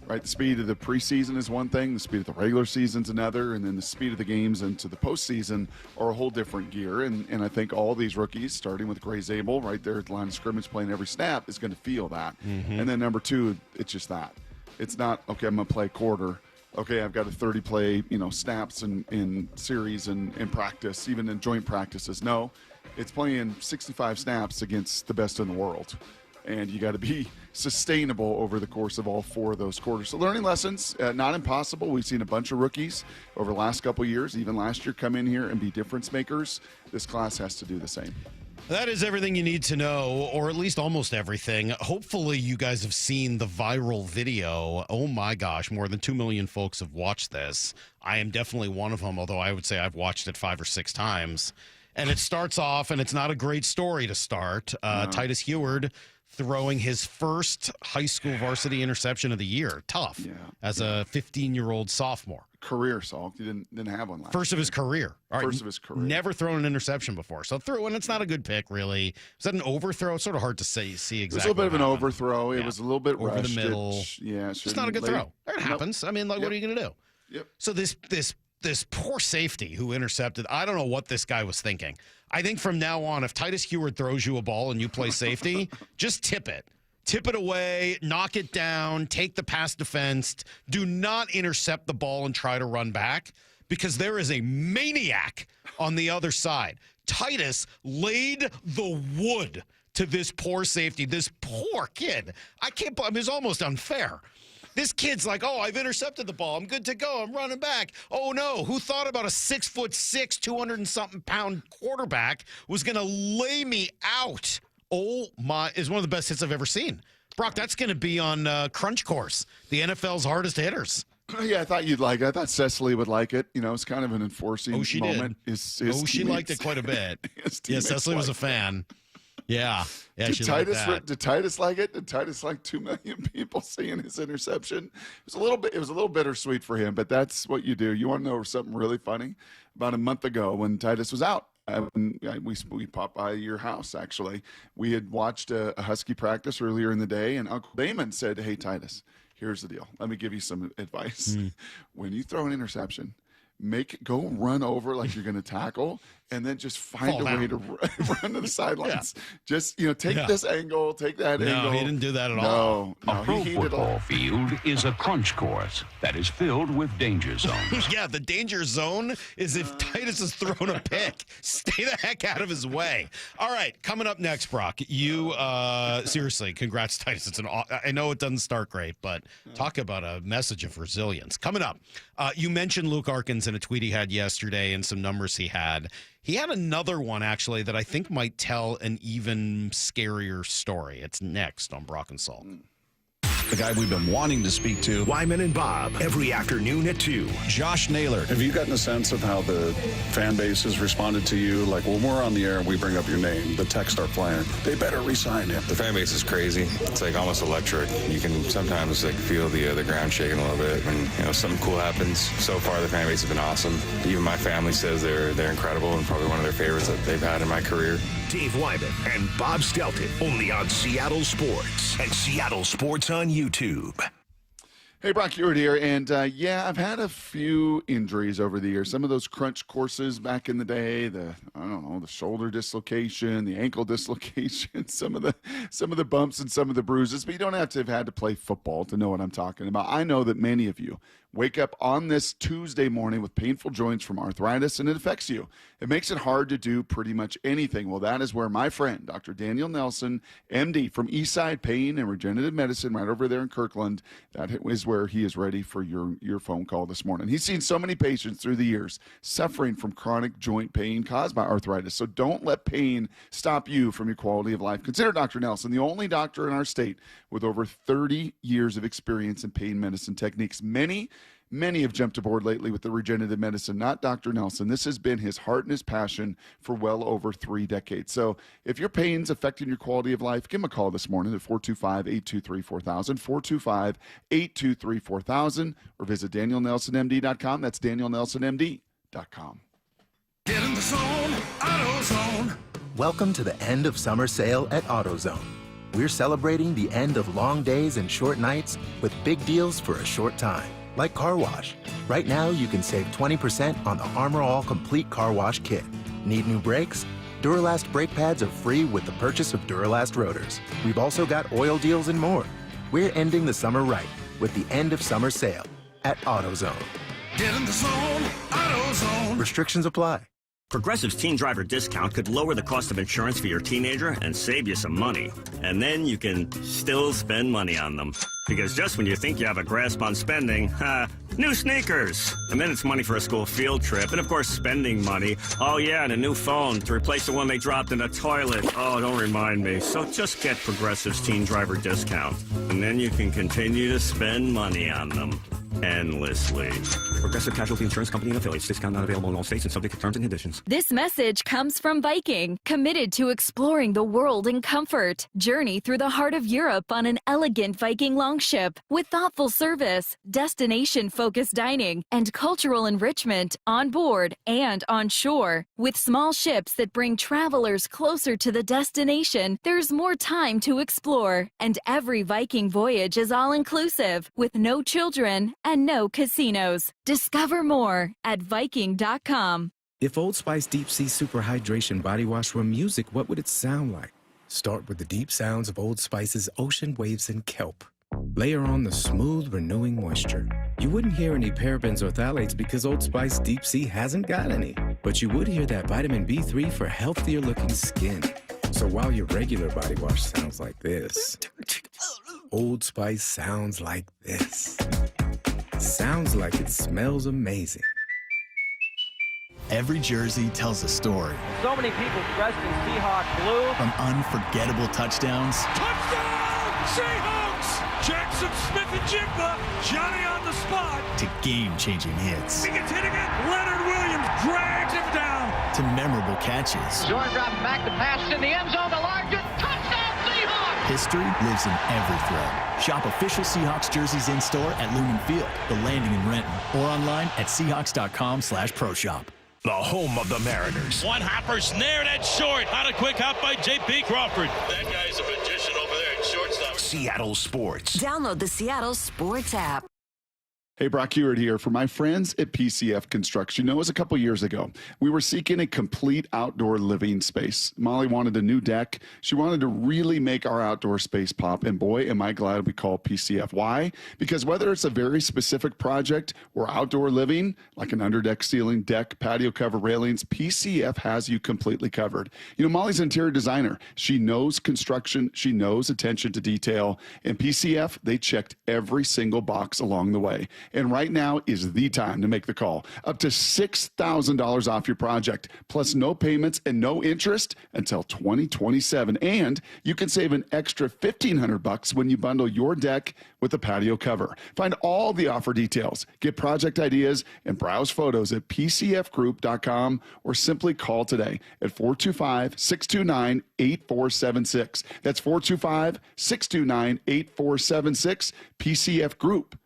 [SPEAKER 3] Right, the speed of the preseason is one thing, the speed of the regular season's another, and then the speed of the games into the postseason are a whole different gear. And I think all these rookies, starting with Gray Zabel, right there at the line of scrimmage playing every snap, is going to feel that. And then number 2, it's just that. It's not, okay, I'm going to play quarter. Okay, I've got a 30-play, snaps in series and in practice, even in joint practices. No. It's playing 65 snaps against the best in the world. And you got to be sustainable over the course of all 4 of those quarters. So learning lessons, not impossible. We've seen a bunch of rookies over the last couple of years, even last year, come in here and be difference makers. This class has to do the same.
[SPEAKER 1] That is everything you need to know, or at least almost everything. Hopefully you guys have seen the viral video. Oh my gosh, more than 2 million folks have watched this. I am definitely one of them, although I would say I've watched it 5 or 6 times. And it starts off, and it's not a great story to start. Titus Heward throwing his first high school varsity interception of the year. Tough. As a 15-year-old sophomore.
[SPEAKER 3] Career, Salk. He didn't have one last
[SPEAKER 1] First of his career.
[SPEAKER 3] First of his career.
[SPEAKER 1] Never thrown an interception before. So threw, and it's not a good pick, really. Was that an overthrow? It's sort of hard to see exactly.
[SPEAKER 3] It was a little bit of an overthrow. It was a little bit
[SPEAKER 1] over
[SPEAKER 3] rushed.
[SPEAKER 1] the middle.
[SPEAKER 3] It's
[SPEAKER 1] not a good throw. It happens. I mean, what are you going to do?
[SPEAKER 3] Yep.
[SPEAKER 1] So this poor safety who intercepted, I don't know what this guy was thinking. I think from now on, if Titus Heward throws you a ball and you play safety, just tip it. Tip it away, knock it down, take the pass defense. Do not intercept the ball and try to run back, because there is a maniac on the other side. Titus laid the wood to this poor safety, this poor kid. I can't believe it's almost unfair. This kid's like, oh, I've intercepted the ball. I'm good to go. I'm running back. Oh, no. Who thought about a 6'6", 200-something pound quarterback was going to lay me out? Oh, my. Is one of the best hits I've ever seen. Brock, that's going to be on Crunch Course, the NFL's hardest hitters.
[SPEAKER 3] Yeah, I thought you'd like it. I thought Cecily would like it. It's kind of an enforcing moment.
[SPEAKER 1] Did. She liked it quite a bit. Yeah, Cecily was a fan. Yeah.
[SPEAKER 3] Did Titus like it? Did Titus like 2 million people seeing his interception? It was a little bittersweet for him, but that's what you do. You want to know something really funny? About a month ago, when Titus was out, we popped by your house. Actually, we had watched a Husky practice earlier in the day, and Uncle Damon said, "Hey, Titus, here's the deal. Let me give you some advice. When you throw an interception, go run over like you're going to tackle, and then just find a way to run to the sidelines. Just, take this angle, take that angle.
[SPEAKER 1] No, he didn't do that at all.
[SPEAKER 3] No,
[SPEAKER 7] A pro football field is a crunch course that is filled with danger zones.
[SPEAKER 1] Yeah, the danger zone is if Titus has thrown a pick. Stay the heck out of his way. All right, coming up next, Brock, you, seriously, congrats, Titus. I know it doesn't start great, but talk about a message of resilience. Coming up, you mentioned Luke Arkins in a tweet he had yesterday and some numbers he had. He had another one, actually, that I think might tell an even scarier story. It's next on Brock and Salk.
[SPEAKER 9] The guy we've been wanting to speak to.
[SPEAKER 5] Wyman and Bob, every afternoon at 2.
[SPEAKER 9] Josh Naylor.
[SPEAKER 10] Have you gotten a sense of how the fan base has responded to you? Like, when we're on the air and we bring up your name, the texts start flying. They better re-sign him.
[SPEAKER 12] The fan base is crazy. It's like almost electric. You can sometimes feel the ground shaking a little bit when something cool happens. So far, the fan base has been awesome. Even my family says they're incredible and probably one of their favorites that they've had in my career.
[SPEAKER 5] Dave Wyman and Bob Stelton, only on Seattle Sports and Seattle Sports on YouTube.
[SPEAKER 3] Hey, Brock Ewart here, and I've had a few injuries over the years. Some of those crunch courses back in the day, the shoulder dislocation, the ankle dislocation, some of the bumps and some of the bruises. But you don't have to have had to play football to know what I'm talking about. I know that many of you wake up on this Tuesday morning with painful joints from arthritis, and it affects you. It makes it hard to do pretty much anything. Well, that is where my friend, Dr. Daniel Nelson, MD from Eastside Pain and Regenerative Medicine right over there in Kirkland, that is where he is ready for your phone call this morning. He's seen so many patients through the years suffering from chronic joint pain caused by arthritis. So don't let pain stop you from your quality of life. Consider Dr. Nelson the only doctor in our state with over 30 years of experience in pain medicine techniques. Many have jumped aboard lately with the regenerative medicine, not Dr. Nelson. This has been his heart and his passion for well over 3 decades. So if your pain's affecting your quality of life, give him a call this morning at 425-823-4000, 425-823-4000, or visit DanielNelsonMD.com. That's DanielNelsonMD.com.
[SPEAKER 5] Get in the zone, AutoZone.
[SPEAKER 13] Welcome to the end of summer sale at AutoZone. We're celebrating the end of long days and short nights with big deals for a short time. Like car wash. Right now, you can save 20% on the Armor All Complete Car Wash Kit. Need new brakes? Duralast brake pads are free with the purchase of Duralast rotors. We've also got oil deals and more. We're ending the summer right with the end of summer sale at AutoZone.
[SPEAKER 5] Get in the zone, AutoZone.
[SPEAKER 13] Restrictions apply.
[SPEAKER 14] Progressive's Teen Driver Discount could lower the cost of insurance for your teenager and save you some money. And then you can still spend money on them. Because just when you think you have a grasp on spending, new sneakers. And then it's money for a school field trip. And of course, spending money. Oh yeah, and a new phone to replace the one they dropped in the toilet. Oh, don't remind me. So just get Progressive's Teen Driver Discount. And then you can continue to spend money on them. Endlessly. Progressive Casualty Insurance Company and affiliates. Discount not available in all states and subject to terms and conditions.
[SPEAKER 28] This message comes from Viking, committed to exploring the world in comfort. Journey through the heart of Europe on an elegant Viking longship with thoughtful service, destination-focused dining, and cultural enrichment on board and on shore. With small ships that bring travelers closer to the destination, there's more time to explore. And every Viking voyage is all-inclusive, with no children and no casinos. Discover more at Viking.com.
[SPEAKER 15] If Old Spice Deep Sea Super Hydration Body Wash were music, what would it sound like? Start with the deep sounds of Old Spice's ocean waves and kelp. Layer on the smooth, renewing moisture. You wouldn't hear any parabens or phthalates because Old Spice Deep Sea hasn't got any. But you would hear that vitamin B3 for healthier looking skin. So while your regular body wash sounds like this, Old Spice sounds like this. Sounds like it smells amazing.
[SPEAKER 16] Every jersey tells a story.
[SPEAKER 23] So many people dressed in Seahawk blue.
[SPEAKER 16] From unforgettable touchdowns.
[SPEAKER 25] Touchdown, Seahawks! Jackson Smith-Njigba, Johnny on the spot.
[SPEAKER 16] To game-changing hits.
[SPEAKER 25] He gets hit again. Leonard Williams drags him down.
[SPEAKER 16] To memorable catches.
[SPEAKER 23] Jordan drops back to pass in the end zone. The largest touchdown, Seahawks!
[SPEAKER 16] History lives in every thread. Shop official Seahawks jerseys in-store at Lumen Field, The Landing in Renton, or online at Seahawks.com/ProShop.
[SPEAKER 5] The home of the Mariners.
[SPEAKER 6] One hopper snared at short. On a quick hop by J.P. Crawford. That guy's a magician over there at shortstop.
[SPEAKER 5] Seattle Sports.
[SPEAKER 17] Download the Seattle Sports app.
[SPEAKER 3] Hey, Brock Heward here. For my friends at PCF Construction, it was a couple years ago. We were seeking a complete outdoor living space. Molly wanted a new deck. She wanted to really make our outdoor space pop. And boy, am I glad we called PCF. Why? Because whether it's a very specific project or outdoor living, like an underdeck ceiling, deck, patio cover, railings, PCF has you completely covered. You know, Molly's an interior designer. She knows construction. She knows attention to detail. And PCF, they checked every single box along the way. And right now is the time to make the call. Up to $6,000 off your project, plus no payments and no interest until 2027. And you can save an extra $1,500 when you bundle your deck with a patio cover. Find all the offer details, get project ideas, and browse photos at pcfgroup.com or simply call today at 425-629-8476. That's 425-629-8476, PCFgroup.com.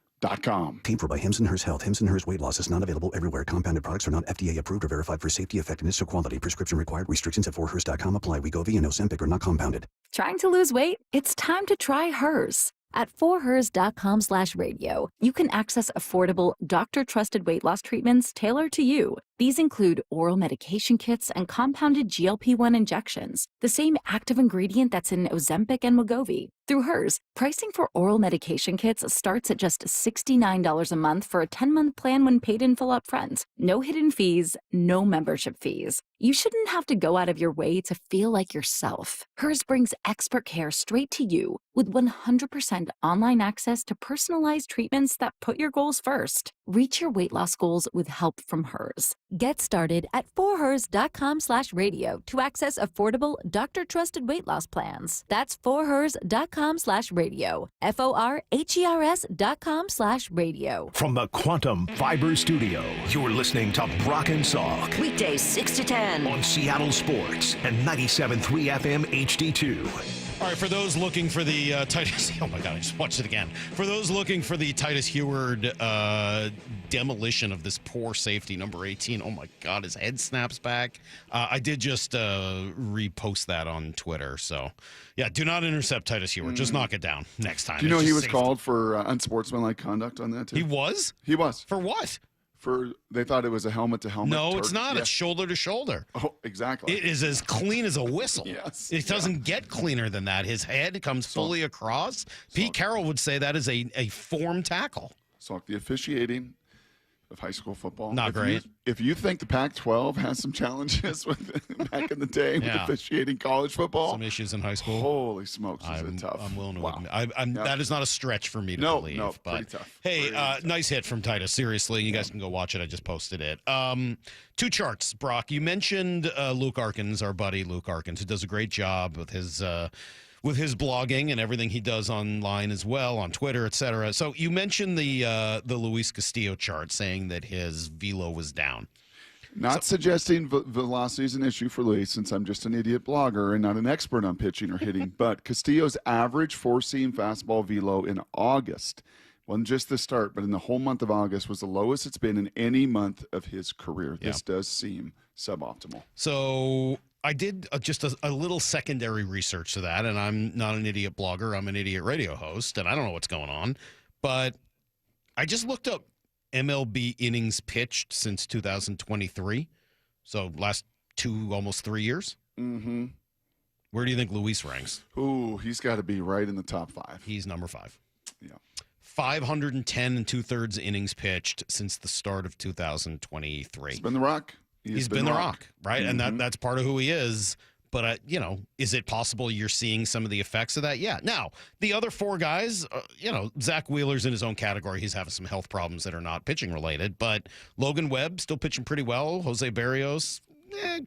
[SPEAKER 8] Paid for by Hims & Hers Health. Hims & Hers Weight Loss is not available everywhere. Compounded products are not FDA approved or verified for safety, effectiveness, or quality. Prescription required. Restrictions at 4hers.com apply. Wegovy and Ozempic are not compounded.
[SPEAKER 11] Trying to lose weight? It's time to try Hers. At 4hers.com/radio, you can access affordable, doctor-trusted weight loss treatments tailored to you. These include oral medication kits and compounded GLP-1 injections, the same active ingredient that's in Ozempic and Wegovy. Through Hers, pricing for oral medication kits starts at just $69 a month for a 10-month plan when paid in full upfront. No hidden fees, no membership fees. You shouldn't have to go out of your way to feel like yourself. Hers brings expert care straight to you with 100% online access to personalized treatments that put your goals first. Reach your weight loss goals with help from Hers. Get started at 4hers.com/radio to access affordable, doctor-trusted weight loss plans. That's 4hers.com/radio. FORHERS.com/radio.
[SPEAKER 5] From the Quantum Fiber Studio, you're listening to Brock and Salk.
[SPEAKER 17] Weekdays 6 to 10
[SPEAKER 5] on Seattle Sports and 97.3 FM HD2.
[SPEAKER 1] All right, for those looking for the Titus, oh my God, I just watched it again. For those looking for the Titus Heward demolition of this poor safety, number 18, oh my God, his head snaps back. I did just repost that on Twitter. So, yeah, do not intercept Titus Heward. Just knock it down next time.
[SPEAKER 3] Do you know he was called for unsportsmanlike conduct on that, too?
[SPEAKER 1] He was?
[SPEAKER 3] He was.
[SPEAKER 1] For what?
[SPEAKER 3] They thought it was a helmet-to-helmet.
[SPEAKER 1] No, it's not. Yeah. It's shoulder-to-shoulder.
[SPEAKER 3] Oh, exactly.
[SPEAKER 1] It is as clean as a whistle.
[SPEAKER 3] Yes.
[SPEAKER 1] It doesn't get cleaner than that. His head comes fully across. Pete Carroll would say that is a form tackle.
[SPEAKER 3] So the officiating of high school football.
[SPEAKER 1] Not great.
[SPEAKER 3] If you think the Pac-12 has some challenges with back in the day with officiating college football.
[SPEAKER 1] Some issues in high school.
[SPEAKER 3] Holy smokes, is it tough.
[SPEAKER 1] I'm willing to admit. That is not a stretch for me to believe.
[SPEAKER 3] No,
[SPEAKER 1] but,
[SPEAKER 3] pretty tough.
[SPEAKER 1] Hey, nice hit from Titus. Seriously, you guys can go watch it. I just posted it. Two charts, Brock. You mentioned Luke Arkins, our buddy Luke Arkins, who does a great job with his blogging and everything he does online as well, on Twitter, etc. So you mentioned the Luis Castillo chart saying that his velo was down.
[SPEAKER 3] Not suggesting velocity is an issue for Luis, since I'm just an idiot blogger and not an expert on pitching or hitting, but Castillo's average four-seam fastball velo in August, wasn't just the start, but in the whole month of August, was the lowest it's been in any month of his career. This does seem suboptimal.
[SPEAKER 1] So I did just a little secondary research to that, and I'm not an idiot blogger. I'm an idiot radio host, and I don't know what's going on. But I just looked up MLB innings pitched since 2023, so last almost 3 years.
[SPEAKER 3] Mm-hmm.
[SPEAKER 1] Where do you think Luis ranks?
[SPEAKER 3] Ooh, he's got to be right in the top 5.
[SPEAKER 1] He's number 5.
[SPEAKER 3] Yeah.
[SPEAKER 1] 510 2/3 innings pitched since the start of 2023.
[SPEAKER 3] He's been the Rock.
[SPEAKER 1] He's been the Rock, right? Mm-hmm. And that's part of who he is. But, is it possible you're seeing some of the effects of that? Yeah. Now, the other 4 guys, Zach Wheeler's in his own category. He's having some health problems that are not pitching related. But Logan Webb still pitching pretty well. Jose Barrios,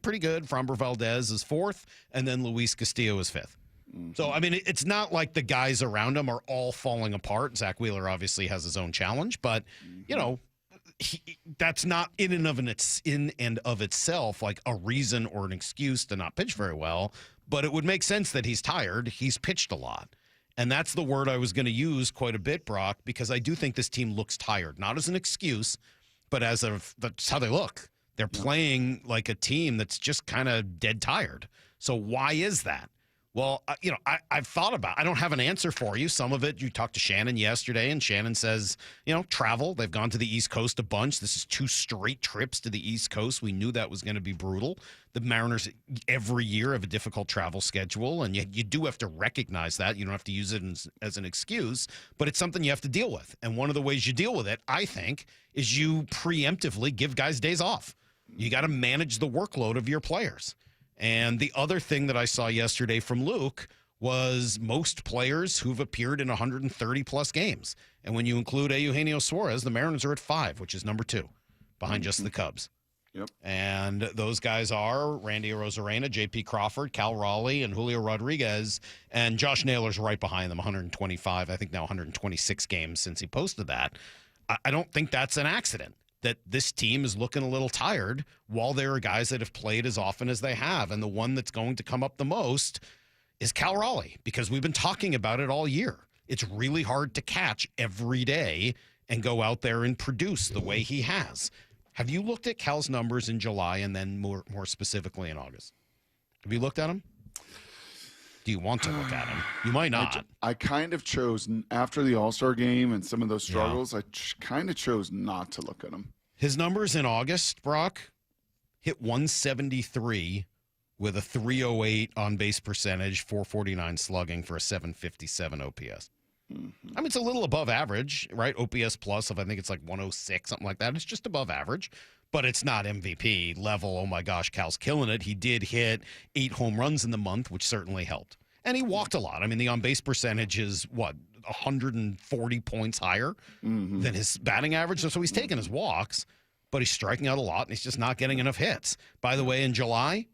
[SPEAKER 1] pretty good. Framber Valdez is 4th. And then Luis Castillo is 5th. Mm-hmm. So, I mean, it's not like the guys around him are all falling apart. Zach Wheeler obviously has his own challenge. But, that's not in and of itself like a reason or an excuse to not pitch very well, but it would make sense that he's tired. He's pitched a lot. And that's the word I was going to use quite a bit, Brock, because I do think this team looks tired, not as an excuse, but that's how they look. They're playing like a team that's just kind of dead tired. So why is that? Well, I've thought about it. I don't have an answer for you. Some of it, you talked to Shannon yesterday, and Shannon says, travel. They've gone to the East Coast a bunch. This is 2 straight trips to the East Coast. We knew that was going to be brutal. The Mariners every year have a difficult travel schedule, and you do have to recognize that. You don't have to use it as an excuse, but it's something you have to deal with. And one of the ways you deal with it, I think, is you preemptively give guys days off. You got to manage the workload of your players. And the other thing that I saw yesterday from Luke was most players who've appeared in 130-plus games. And when you include Eugenio Suarez, the Mariners are at 5, which is number 2, behind just the Cubs.
[SPEAKER 3] Yep.
[SPEAKER 1] And those guys are Randy Arozarena, J.P. Crawford, Cal Raleigh, and Julio Rodriguez. And Josh Naylor's right behind them, 125, I think now 126 games since he posted that. I don't think that's an accident, that this team is looking a little tired while there are guys that have played as often as they have. And the one that's going to come up the most is Cal Raleigh, because we've been talking about it all year. It's really hard to catch every day and go out there and produce the way he has. Have you looked at Cal's numbers in July and then more specifically in August? Have you looked at them? Do you want to look at him? You might not.
[SPEAKER 3] I kind of chose, after the All-Star game and some of those struggles, I kind of chose not to look at him.
[SPEAKER 1] His numbers in August, Brock, hit 173 with a 308 on-base percentage, 449 slugging for a 757 OPS. I mean, it's a little above average, right? OPS plus of, I think it's like 106, something like that. It's just above average. But it's not MVP level. Oh, my gosh, Cal's killing it. He did hit 8 home runs in the month, which certainly helped. And he walked a lot. I mean, the on-base percentage is, 140 points higher than his batting average. So he's taking his walks, but he's striking out a lot, and he's just not getting enough hits. By the way, in July,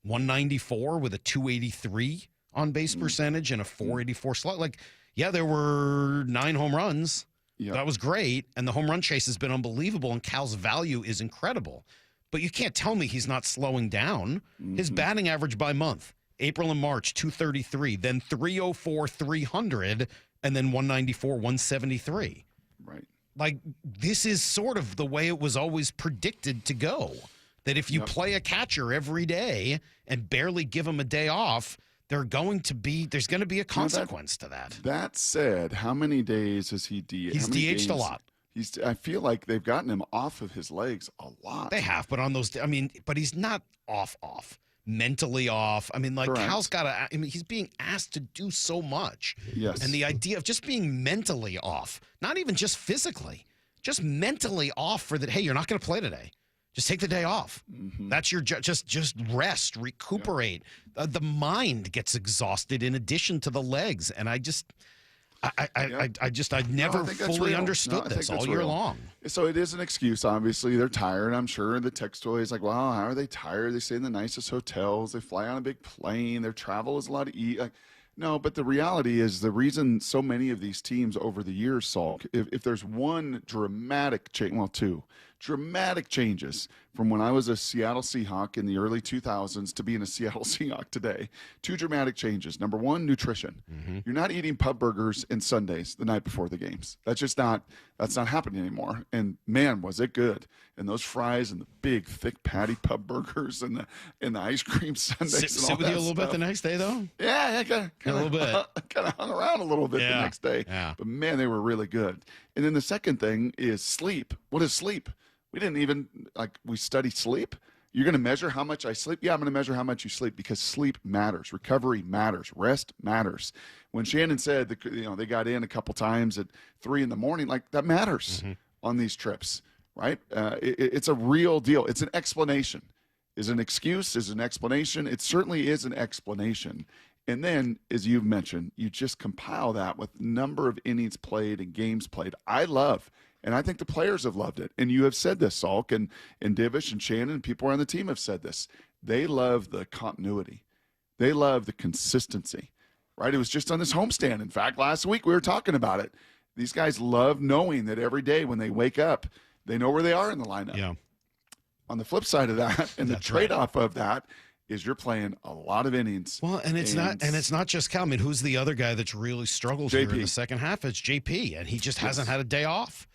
[SPEAKER 1] 194 with a 283 on-base percentage and a 484 slug. There were 9 home runs. Yep. That was great, and the home run chase has been unbelievable, and Cal's value is incredible. But you can't tell me he's not slowing down. His batting average by month, April and March, 233, then 304, 300, and then 194, 173.
[SPEAKER 3] Right.
[SPEAKER 1] This is sort of the way it was always predicted to go, that if you play a catcher every day and barely give him a day off, there's going to be a consequence to that.
[SPEAKER 3] That said, how many days has he DH'd?
[SPEAKER 1] He's DH'd a lot.
[SPEAKER 3] I feel like they've gotten him off of his legs a lot.
[SPEAKER 1] They have, but on those, but he's not off, mentally off.
[SPEAKER 3] Correct.
[SPEAKER 1] Cal's got to, he's being asked to do so much.
[SPEAKER 3] Yes.
[SPEAKER 1] And the idea of just being mentally off, not even just physically, just mentally off for that, hey, you're not going to play today. Just take the day off. That's your just rest, recuperate. The mind gets exhausted in addition to the legs, and I never fully understood this all year long.
[SPEAKER 3] So it is an excuse. Obviously, they're tired. I'm sure the text toy is like, "Wow, how are they tired? They stay in the nicest hotels. They fly on a big plane. Their travel is a lot of eat." No, but the reality is the reason so many of these teams over the years, Salk, if there's one dramatic change, 2 dramatic changes from when I was a Seattle Seahawk in the early 2000s to being a Seattle Seahawk today. 2 dramatic changes. Number 1, nutrition. You're not eating pub burgers and sundaes the night before the games. That's not happening anymore. And man, was it good. And those fries and the big, thick patty pub burgers and the ice cream sundaes.
[SPEAKER 1] Sit with you a little bit the next day, though?
[SPEAKER 3] Yeah, kind of hung around a little bit the next day.
[SPEAKER 1] Yeah.
[SPEAKER 3] But man, they were really good. And then the second thing is sleep. What is sleep? We didn't even, we study sleep. You're going to measure how much I sleep? Yeah, I'm going to measure how much you sleep because sleep matters. Recovery matters. Rest matters. When Shannon said, they got in a couple times at 3 a.m, that matters on these trips, right? It's a real deal. It's an explanation. Is an excuse, is an explanation. It certainly is an explanation. And then, as you've mentioned, you just compile that with number of innings played and games played. And I think the players have loved it. And you have said this, Salk, and Divish and Shannon and people on the team have said this. They love the continuity. They love the consistency, right? It was just on this homestand. In fact, last week we were talking about it. These guys love knowing that every day when they wake up, they know where they are in the lineup.
[SPEAKER 1] Yeah.
[SPEAKER 3] On the flip side of that, and the trade-off of that, is you're playing a lot of innings.
[SPEAKER 1] Well, and it's not just Cal. Who's the other guy that's really struggled here in the second half? It's JP, and he just hasn't had a day off.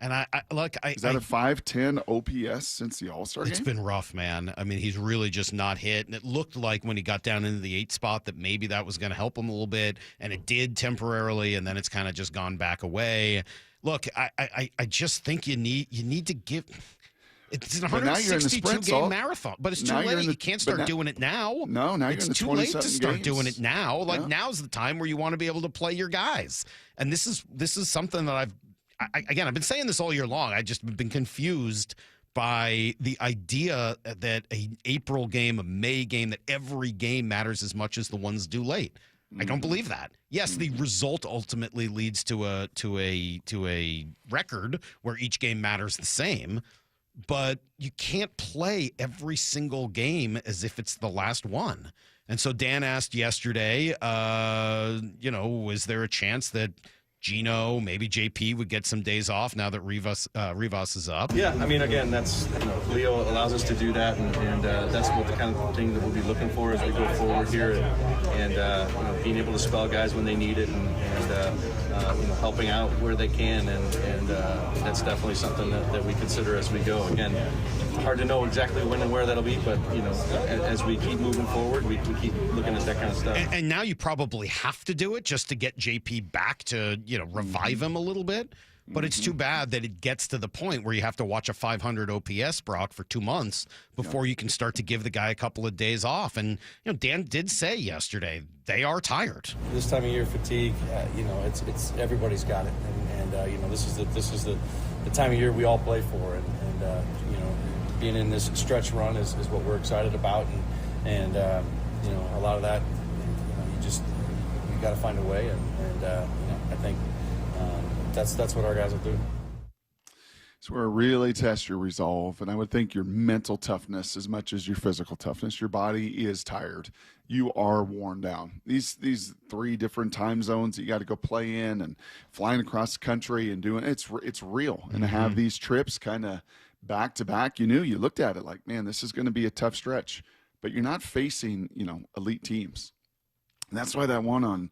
[SPEAKER 1] And
[SPEAKER 3] is that a 5.10 OPS since the All-Star game?
[SPEAKER 1] It's been rough, man. I mean, he's really just not hit. And it looked like when he got down into the 8 spot that maybe that was going to help him a little bit. And it did temporarily. And then it's kind of just gone back away. Look, I just think you need to give. It's an 162-game marathon, but it's too late. You can't start doing it now.
[SPEAKER 3] No, now
[SPEAKER 1] it's
[SPEAKER 3] you're in the
[SPEAKER 1] too late to
[SPEAKER 3] 27
[SPEAKER 1] start
[SPEAKER 3] games.
[SPEAKER 1] doing it now. Like now's the time where you want to be able to play your guys. And this is something that I've been saying this all year long. I just been confused by the idea that an April game, a May game, that every game matters as much as the ones due late. I don't believe that. Yes, the result ultimately leads to a record where each game matters the same. But you can't play every single game as if it's the last one. And so Dan asked yesterday, is there a chance that Gino, maybe JP would get some days off now that Rivas is up?
[SPEAKER 4] Yeah, I mean, again, that's Leo allows us to do that, and that's what the kind of thing that we'll be looking for as we go forward here, and being able to spell guys when they need it, and helping out where they can, and that's definitely something that we consider as we go. Again, hard to know exactly when and where that'll be, but as we keep moving forward, we keep looking at that kind of stuff.
[SPEAKER 1] And now you probably have to do it just to get JP back to revive him a little bit. But it's too bad that it gets to the point where you have to watch a 500 OPS, Brock, for 2 months before you can start to give the guy a couple of days off. And Dan did say yesterday they are tired.
[SPEAKER 4] This time of year, fatigue. It's everybody's got it, and this is the time of year we all play for, and being in this stretch run is what we're excited about, and a lot of that, you got to find a way, and I think. That's what our guys will do.
[SPEAKER 3] It's where it really tests your resolve, and I would think your mental toughness as much as your physical toughness. Your body is tired. You are worn down. These 3 different time zones that you got to go play in, and flying across the country and doing it's real. And to have these trips kind of back to back, you looked at it like, man, this is going to be a tough stretch. But you're not facing elite teams, and that's why that one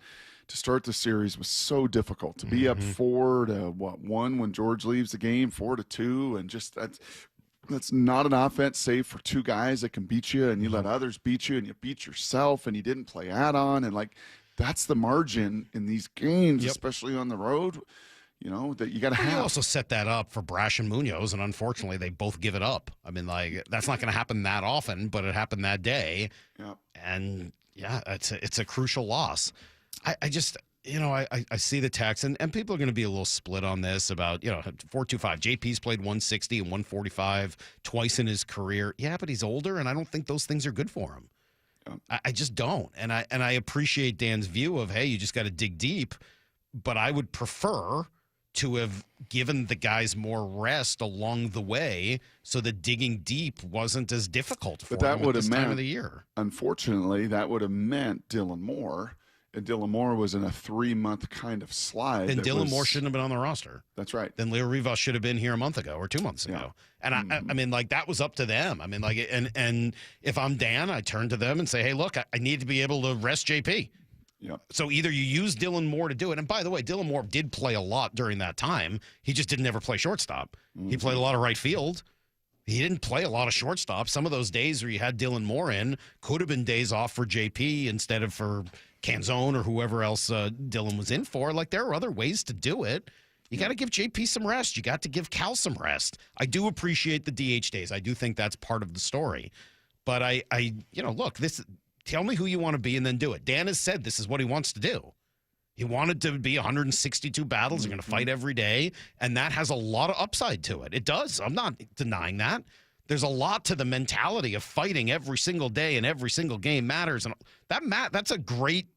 [SPEAKER 3] to start the series was so difficult. To be up 4-1 when George leaves the game, 4-2, and just that's not an offense save for 2 guys that can beat you, and you let others beat you, and you beat yourself, and you didn't play add-on, and that's the margin in these games, especially on the road. That you got to have.
[SPEAKER 1] You also set that up for Brash and Munoz, and unfortunately, they both give it up. I mean, that's not going to happen that often, but it happened that day.
[SPEAKER 3] Yep.
[SPEAKER 1] And it's a crucial loss. I just, I see the text, and people are going to be a little split on this about, 425. JP's played 160 and 145 twice in his career. Yeah, but he's older, and I don't think those things are good for him. I just don't. And I appreciate Dan's view of, hey, you just got to dig deep, but I would prefer to have given the guys more rest along the way so that digging deep wasn't as difficult for them at this time of the year.
[SPEAKER 3] Unfortunately, that would have meant Dylan Moore. And Dylan Moore was in a 3-month kind of slide.
[SPEAKER 1] Then Dylan Moore shouldn't have been on the roster.
[SPEAKER 3] That's right.
[SPEAKER 1] Then Leo Rivas should have been here a month ago or 2 months ago. And I mean, that was up to them. I mean, and if I'm Dan, I turn to them and say, hey, look, I need to be able to rest JP.
[SPEAKER 3] Yeah.
[SPEAKER 1] So either you use Dylan Moore to do it. And by the way, Dylan Moore did play a lot during that time. He just didn't ever play shortstop. He played a lot of right field. He didn't play a lot of shortstop. Some of those days where you had Dylan Moore in could have been days off for JP instead of for Canzone or whoever else Dylan was in for. There are other ways to do it. You got to give JP some rest. You got to give Cal some rest. I do appreciate the DH days. I do think that's part of the story. But look, tell me who you want to be and then do it. Dan has said this is what he wants to do. He wanted to be 162 battles. You're going to fight every day, and that has a lot of upside to it. It does. I'm not denying that. There's a lot to the mentality of fighting every single day and every single game matters, and that's a great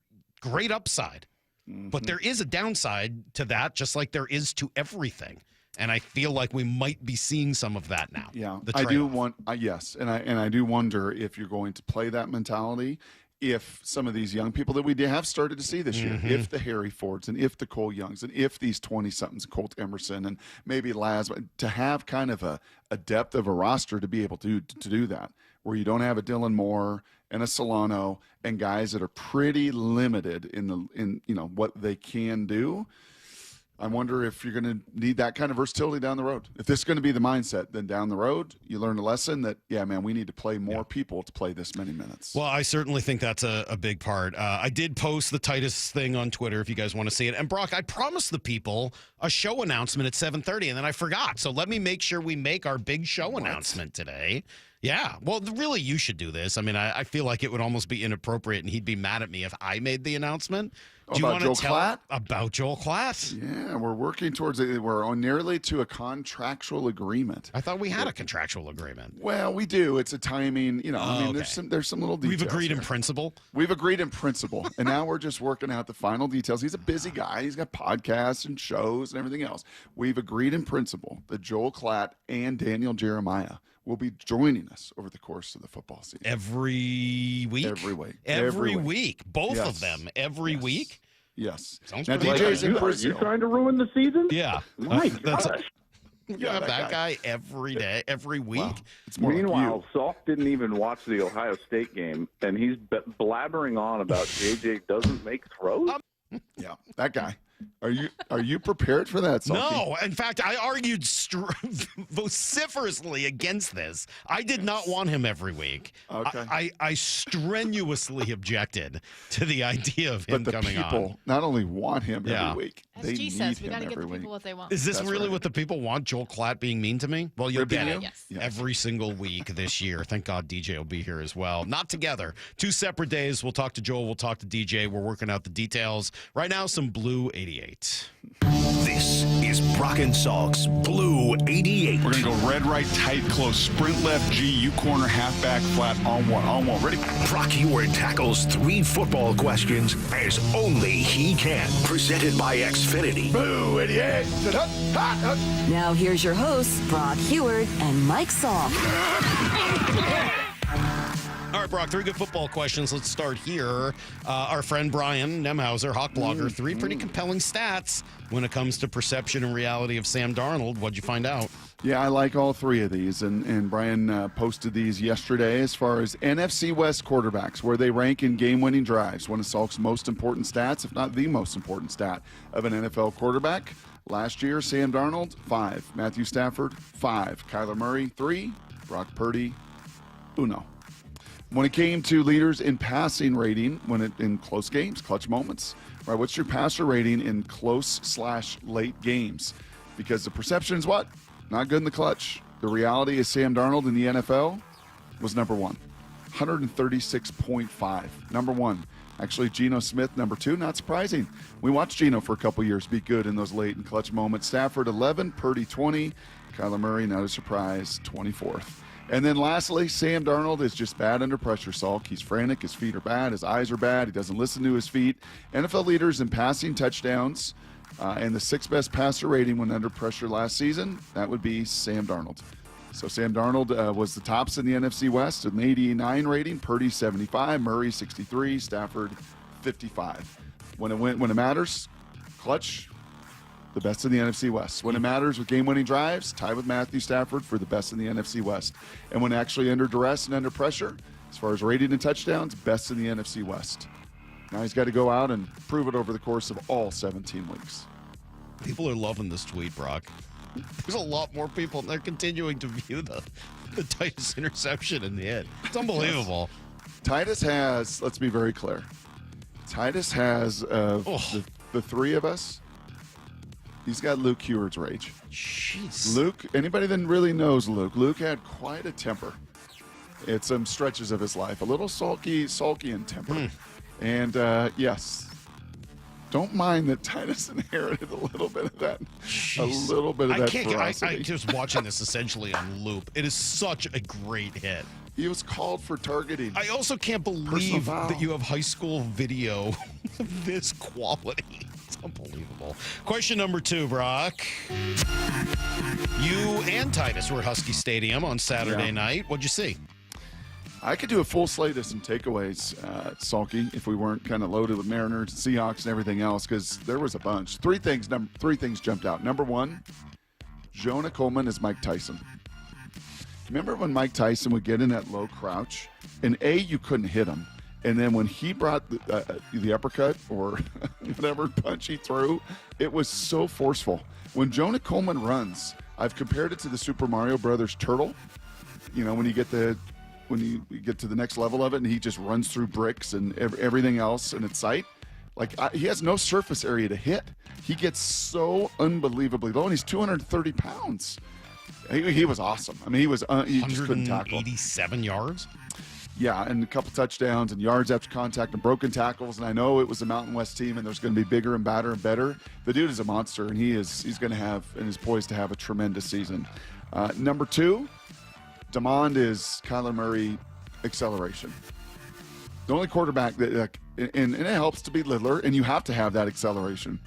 [SPEAKER 1] upside. But there is a downside to that, just like there is to everything. And I feel like we might be seeing some of that now.
[SPEAKER 3] Yeah, I do want yes, and I do wonder if you're going to play that mentality. If some of these young people that we have started to see this year, if the Harry Fords and if the Cole Youngs and if these 20-somethings, Colt Emerson and maybe Laz, to have kind of a depth of a roster to be able to do that, where you don't have a Dylan Moore and a Solano and guys that are pretty limited in what they can do. I wonder if you're going to need that kind of versatility down the road. If this is going to be the mindset, then down the road, you learn a lesson that, yeah, man, we need to play more people to play this many minutes.
[SPEAKER 1] Well, I certainly think that's a big part. I did post the Titus thing on Twitter if you guys want to see it. And, Brock, I promised the people a show announcement at 7:30, and then I forgot. So let me make sure we make our big show announcement today. Yeah. Well, really, you should do this. I mean, I feel like it would almost be inappropriate, and he'd be mad at me if I made the announcement. Do you want to tell about Joel Klatt?
[SPEAKER 3] Yeah, we're working towards it. We're on nearly to a contractual agreement.
[SPEAKER 1] I thought we had a contractual agreement.
[SPEAKER 3] Well, we do. It's a timing. There's some little details.
[SPEAKER 1] We've agreed
[SPEAKER 3] here.
[SPEAKER 1] in principle.
[SPEAKER 3] We've agreed in principle, and now we're just working out the final details. He's a busy guy. He's got podcasts and shows and everything else. We've agreed in principle that Joel Klatt and Daniel Jeremiah will be joining us over the course of the football season.
[SPEAKER 1] Every week?
[SPEAKER 3] Every
[SPEAKER 1] week. Both of them. Every week?
[SPEAKER 3] Yes.
[SPEAKER 1] Sounds
[SPEAKER 3] now,
[SPEAKER 1] pretty
[SPEAKER 3] DJ's in
[SPEAKER 18] Are
[SPEAKER 3] Brazil.
[SPEAKER 18] you trying to ruin the season?
[SPEAKER 1] Yeah.
[SPEAKER 18] My gosh.
[SPEAKER 1] You have that guy every day, every week.
[SPEAKER 3] Wow. It's more
[SPEAKER 18] Meanwhile,
[SPEAKER 3] like
[SPEAKER 18] Salk didn't even watch the Ohio State game, and he's blabbering on about JJ doesn't make throws.
[SPEAKER 3] Yeah, that guy. Are you prepared for that, Salky?
[SPEAKER 1] No. In fact, I argued vociferously against this. I did not want him every week.
[SPEAKER 3] Okay.
[SPEAKER 1] I strenuously objected to the idea of him coming on.
[SPEAKER 3] But the people not only want him every week,
[SPEAKER 19] As
[SPEAKER 3] they
[SPEAKER 19] G
[SPEAKER 3] need
[SPEAKER 19] says, we
[SPEAKER 3] him
[SPEAKER 19] got to get the
[SPEAKER 3] every
[SPEAKER 19] people
[SPEAKER 3] week.
[SPEAKER 19] what they want.
[SPEAKER 1] Is this
[SPEAKER 3] That's
[SPEAKER 1] really
[SPEAKER 3] right.
[SPEAKER 1] what the people want? Joel Klatt being mean to me? Well, you'll get it
[SPEAKER 19] Yes.
[SPEAKER 1] every single week this year. Thank God DJ will be here as well. Not together. 2 separate days. We'll talk to Joel. We'll talk to DJ. We're working out the details. Right now, some Blue 88.
[SPEAKER 5] This is Brock and Salk's Blue 88.
[SPEAKER 10] We're going to go red, right, tight, close, sprint left, G, U corner, halfback, flat, on one. Ready?
[SPEAKER 5] Brock Heward tackles 3 football questions as only he can. Presented by Xfinity.
[SPEAKER 3] Blue 88.
[SPEAKER 17] Now here's your hosts, Brock Heward and Mike Salk.
[SPEAKER 1] All right, Brock, 3 good football questions. Let's start here. Our friend Brian Nemhauser, Hawk Blogger, 3 pretty compelling stats when it comes to perception and reality of Sam Darnold. What'd you find out?
[SPEAKER 3] Yeah, I like all 3 of these, and Brian posted these yesterday as far as NFC West quarterbacks, where they rank in game-winning drives. One of Salk's most important stats, if not the most important stat of an NFL quarterback. Last year, Sam Darnold, 5. Matthew Stafford, 5. Kyler Murray, 3. Brock Purdy, 1. When it came to leaders in passing rating, in close games, clutch moments, right? What's your passer rating in close/late games? Because the perception is what? Not good in the clutch. The reality is Sam Darnold in the NFL was number 1, 136.5. Number 1. Actually, Geno Smith, number 2. Not surprising. We watched Geno for a couple years be good in those late and clutch moments. Stafford, 11. Purdy, 20. Kyler Murray, not a surprise, 24th. And then lastly, Sam Darnold is just bad under pressure, Salk. He's frantic. His feet are bad. His eyes are bad. He doesn't listen to his feet. NFL leaders in passing touchdowns and the 6th best passer rating when under pressure last season, that would be Sam Darnold. So Sam Darnold was the tops in the NFC West with an 89 rating. Purdy, 75. Murray, 63. Stafford, 55. When it matters, clutch, the best in the NFC West. When it matters with game-winning drives, tied with Matthew Stafford for the best in the NFC West. And when actually under duress and under pressure, as far as rating and touchdowns, best in the NFC West. Now he's got to go out and prove it over the course of all 17 weeks.
[SPEAKER 1] People are loving this tweet, Brock. There's a lot more people, and they're continuing to view the Titus interception in the hit. It's unbelievable.
[SPEAKER 3] Titus has, let's be very clear, Titus has, the 3 of us, he's got Luke Heward's rage.
[SPEAKER 1] Jeez.
[SPEAKER 3] Luke, anybody that really knows Luke had quite a temper at some stretches of his life. A little sulky in temper. And, yes, don't mind that Titus inherited a little bit of that.
[SPEAKER 1] Jeez.
[SPEAKER 3] A little bit of that ferocity.
[SPEAKER 1] I'm just watching this essentially on loop. It is such a great hit.
[SPEAKER 3] He was called for targeting.
[SPEAKER 1] I also can't believe that you have high school video of this quality. It's unbelievable. Question number 2, Brock. You and Titus were at Husky Stadium on Saturday night. What'd you see?
[SPEAKER 3] I could do a full slate of some takeaways, Salky, if we weren't kind of loaded with Mariners and Seahawks and everything else, because there was a bunch. Three things jumped out. Number 1, Jonah Coleman is Mike Tyson. Remember when Mike Tyson would get in that low crouch, and A, you couldn't hit him, And then when he brought the uppercut or whatever punch he threw, it was so forceful. When Jonah Coleman runs, I've compared it to the Super Mario Brothers turtle. You know, when you get to the next level of it and he just runs through bricks and everything else in its sight. Like, he has no surface area to hit. He gets so unbelievably low, and he's 230 pounds. He was awesome. I mean, he was you just couldn't tackle.
[SPEAKER 1] 187 yards?
[SPEAKER 3] Yeah, and a couple touchdowns and yards after contact and broken tackles. And I know it was a Mountain West team, and there's going to be bigger and badder and better. The dude is a monster, and he's going to have and is poised to have a tremendous season. Number 2, Demond is Kyler Murray acceleration. The only quarterback that, and it helps to be littler, and you have to have that acceleration.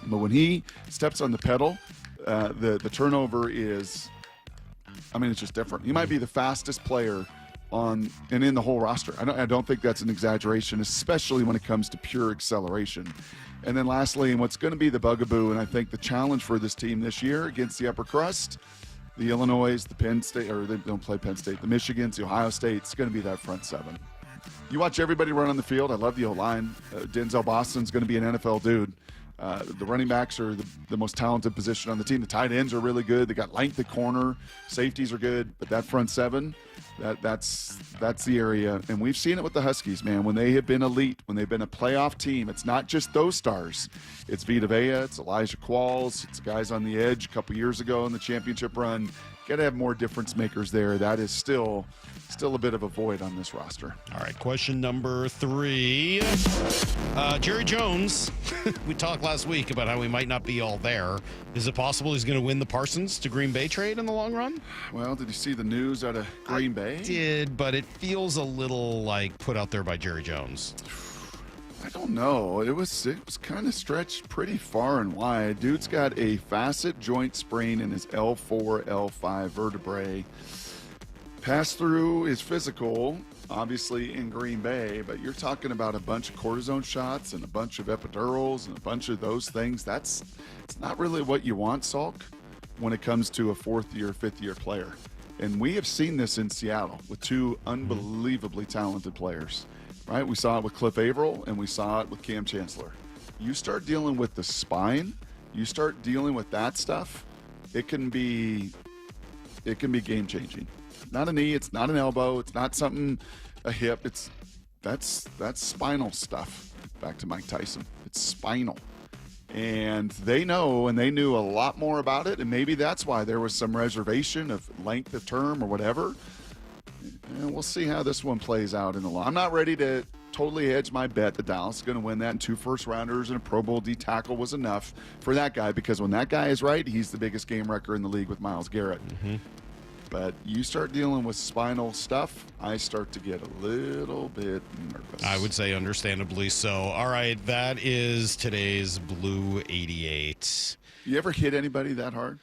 [SPEAKER 3] But when he steps on the pedal, the turnover is, I mean, it's just different. He might be the fastest player in the whole roster. I don't think that's an exaggeration, especially when it comes to pure acceleration. And then lastly, and what's going to be the bugaboo, and I think the challenge for this team this year against the upper crust, the Illinois, the Penn State, or they don't play Penn State, the Michigans, the Ohio State, it's going to be that front seven. You watch everybody run on the field. I love the O-line. Denzel Boston's going to be an NFL dude. The running backs are the most talented position on the team. The tight ends are really good. They got length at corner. Safeties are good. But that front seven, that's the area. And we've seen it with the Huskies, man. When they have been elite, when they've been a playoff team, it's not just those stars. It's Vita Vea. It's Elijah Qualls. It's guys on the edge a couple years ago in the championship run. Got to have more difference makers there. That is still a bit of a void on this roster.
[SPEAKER 1] All right, question number 3. Jerry Jones, we talked last week about how he might not be all there. Is it possible he's going to win the Parsons to Green Bay trade in the long run?
[SPEAKER 3] Well, did you see the news out of Green Bay?
[SPEAKER 1] I did, but it feels a little like put out there by Jerry Jones.
[SPEAKER 3] I don't know. It was kind of stretched pretty far and wide. Dude's got a facet joint sprain in his L4, L5 vertebrae. Pass-through is physical, obviously, in Green Bay, but you're talking about a bunch of cortisone shots and a bunch of epidurals and a bunch of those things. It's not really what you want, Salk, when it comes to a 4th-year, 5th-year player. And we have seen this in Seattle with 2 unbelievably talented players, right? We saw it with Cliff Averill, and we saw it with Cam Chancellor. You start dealing with the spine, you start dealing with that stuff, it can be game-changing. Not a knee, it's not an elbow, it's not a hip, that's spinal stuff. Back to Mike Tyson. It's spinal. And they know, and they knew a lot more about it, and maybe that's why there was some reservation of length of term or whatever. And we'll see how this one plays out in the long. I'm not ready to totally hedge my bet that Dallas is going to win that, and 2 first-rounders and a Pro Bowl D tackle was enough for that guy, because when that guy is right, he's the biggest game wrecker in the league with Myles Garrett. But you start dealing with spinal stuff, I start to get a little bit nervous.
[SPEAKER 1] I would say understandably so. All right, that is today's Blue 88.
[SPEAKER 3] You ever hit anybody that hard?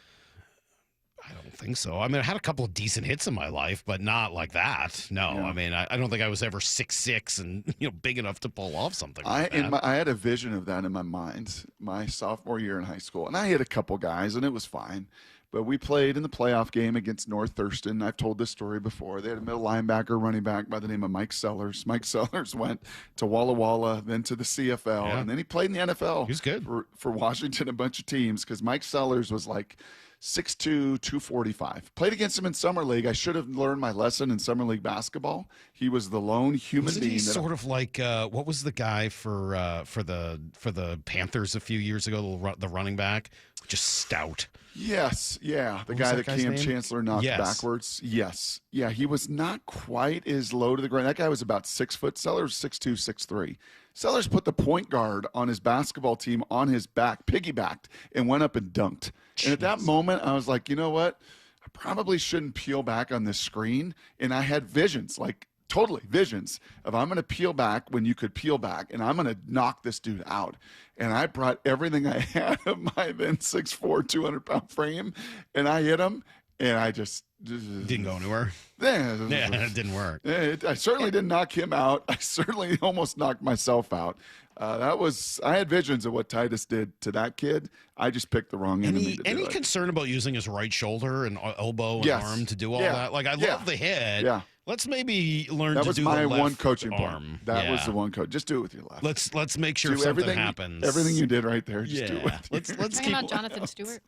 [SPEAKER 1] I don't think so. I mean, I had a couple of decent hits in my life, but not like that. No, yeah. I mean, I don't think I was ever 6'6" and big enough to pull off something like that.
[SPEAKER 3] I had a vision of that in my mind my sophomore year in high school, and I hit a couple guys, and it was fine. But we played in the playoff game against North Thurston. I've told this story before. They had a middle linebacker, running back by the name of Mike Sellers. Mike Sellers went to Walla Walla, then to the CFL, and then he played in the NFL.
[SPEAKER 1] He's good.
[SPEAKER 3] For Washington, a bunch of teams, because Mike Sellers was like 6'2", 245. Played against him in Summer League. I should have learned my lesson in Summer League basketball. He was the lone human being.
[SPEAKER 1] He sort of like what was the guy for the Panthers a few years ago? The running back, just stout.
[SPEAKER 3] Yes, yeah, the guy that Cam Chancellor knocked backwards. Yes, yeah, he was not quite as low to the ground. That guy was about 6 foot. Sellers 6'2", 6'3". Sellers put the point guard on his basketball team on his back, piggybacked, and went up and dunked. And at that moment, I was like, you know what? I probably shouldn't peel back on this screen. And I had visions, like totally visions of I'm going to peel back when you could peel back, and I'm going to knock this dude out. And I brought everything I had of my then 6'4", 200-pound frame, and I hit him, and I just
[SPEAKER 1] didn't go anywhere.
[SPEAKER 3] Yeah,
[SPEAKER 1] it didn't work.
[SPEAKER 3] I certainly didn't knock him out. I certainly almost knocked myself out. I had visions of what Titus did to that kid. I just picked the wrong enemy to do it.
[SPEAKER 1] Any concern about using his right shoulder and elbow and arm to do all that? Like, I love the hit, Let's maybe learn
[SPEAKER 3] that
[SPEAKER 1] to
[SPEAKER 3] was
[SPEAKER 1] do
[SPEAKER 3] my
[SPEAKER 1] the left
[SPEAKER 3] one coaching
[SPEAKER 1] arm.
[SPEAKER 3] point. That was the one coach. Just do it with your left.
[SPEAKER 1] Let's make sure
[SPEAKER 3] do
[SPEAKER 1] something happens.
[SPEAKER 3] Everything you did right there, just do it.
[SPEAKER 1] Let's
[SPEAKER 2] talking about Jonathan Stewart.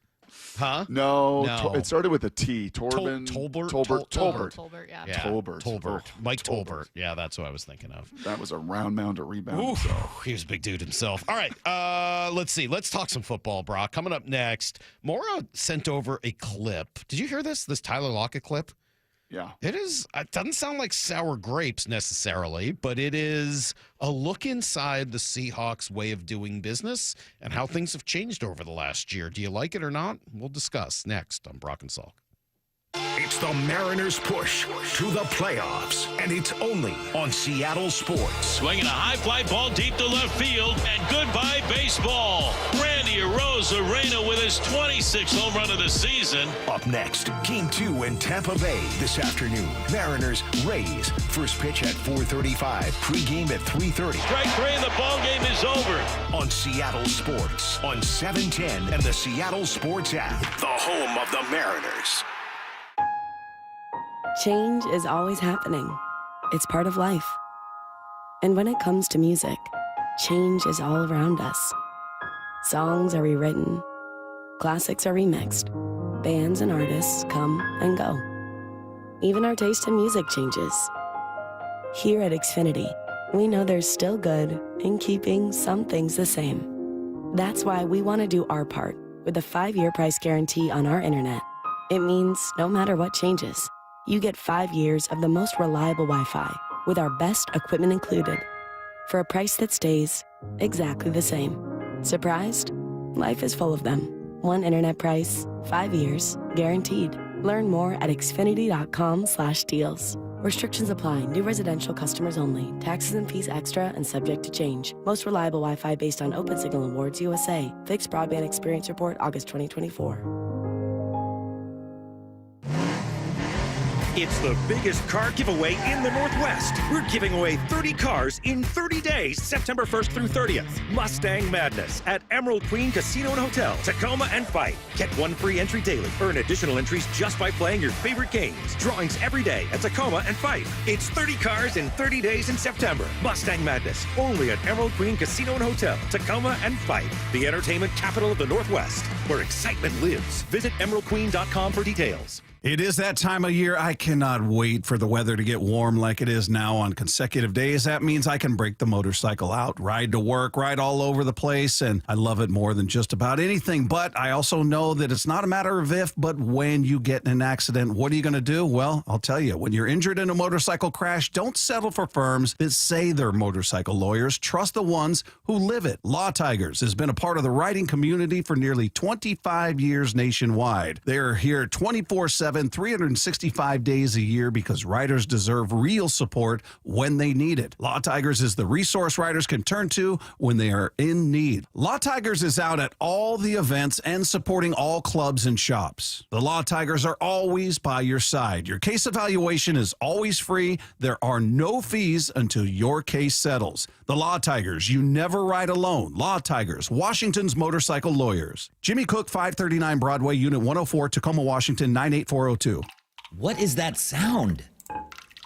[SPEAKER 1] Huh?
[SPEAKER 3] No. It started with a T. Tolbert.
[SPEAKER 2] Tolbert, yeah.
[SPEAKER 1] Tolbert. Mike Tolbert. Yeah, that's what I was thinking of.
[SPEAKER 3] That was a round mound to rebound himself.
[SPEAKER 1] He was a big dude himself. All right, let's see. Let's talk some football, Brock. Coming up next, Maura sent over a clip. Did you hear this Tyler Lockett clip?
[SPEAKER 3] Yeah.
[SPEAKER 1] It doesn't sound like sour grapes necessarily, but it is a look inside the Seahawks' way of doing business and how things have changed over the last year. Do you like it or not? We'll discuss next on Brock and Salk.
[SPEAKER 5] It's the Mariners' push to the playoffs, and it's only on Seattle Sports.
[SPEAKER 6] Swinging a high fly ball deep to left field, and goodbye baseball. Randy Arozarena with his 26th home run of the season.
[SPEAKER 5] Up next, Game 2 in Tampa Bay this afternoon. Mariners, Rays. First pitch at 4:35. Pre-game at 3:30.
[SPEAKER 6] Strike three, and the ball game is over.
[SPEAKER 5] On Seattle Sports, on 710 and the Seattle Sports app. The home of the Mariners.
[SPEAKER 19] Change is always happening. It's part of life. And when it comes to music, change is all around us. Songs are rewritten. Classics are remixed. Bands and artists come and go. Even our taste in music changes. Here at Xfinity, we know there's still good in keeping some things the same. That's why we want to do our part with a 5-year price guarantee on our internet. It means no matter what changes, you get 5 years of the most reliable Wi-Fi with our best equipment included for a price that stays exactly the same. Surprised? Life is full of them. One internet price, 5 years, guaranteed. Learn more at xfinity.com/deals. Restrictions apply. New residential customers only. Taxes and fees extra and subject to change. Most reliable Wi-Fi based on Open Signal Awards USA. Fixed Broadband Experience Report, August 2024.
[SPEAKER 20] It's the biggest car giveaway in the Northwest. We're giving away 30 cars in 30 days, September 1st through 30th. Mustang Madness at Emerald Queen Casino and Hotel, Tacoma and Fife. Get one free entry daily. Earn additional entries just by playing your favorite games. Drawings every day at Tacoma and Fife. It's 30 cars in 30 days in September. Mustang Madness, only at Emerald Queen Casino and Hotel, Tacoma and Fife. The entertainment capital of the Northwest, where excitement lives. Visit emeraldqueen.com for details.
[SPEAKER 9] It is that time of year. I cannot wait for the weather to get warm like it is now on consecutive days. That means I can break the motorcycle out, ride to work, ride all over the place, and I love it more than just about anything. But I also know that it's not a matter of if, but when you get in an accident, what are you going to do? Well, I'll tell you, when you're injured in a motorcycle crash, don't settle for firms that say they're motorcycle lawyers. Trust the ones who live it. Law Tigers has been a part of the writing community for nearly 25 years nationwide. They're here 24/7. 365 days a year because writers deserve real support when they need it. Law Tigers is the resource writers can turn to when they are in need. Law Tigers is out at all the events and supporting all clubs and shops. The Law Tigers are always by your side. Your case evaluation is always free. There are no fees until your case settles. The Law Tigers, you never ride alone. Law Tigers, Washington's motorcycle lawyers. Jimmy Cook, 539 Broadway, Unit 104, Tacoma, Washington, 98402.
[SPEAKER 21] What is that sound?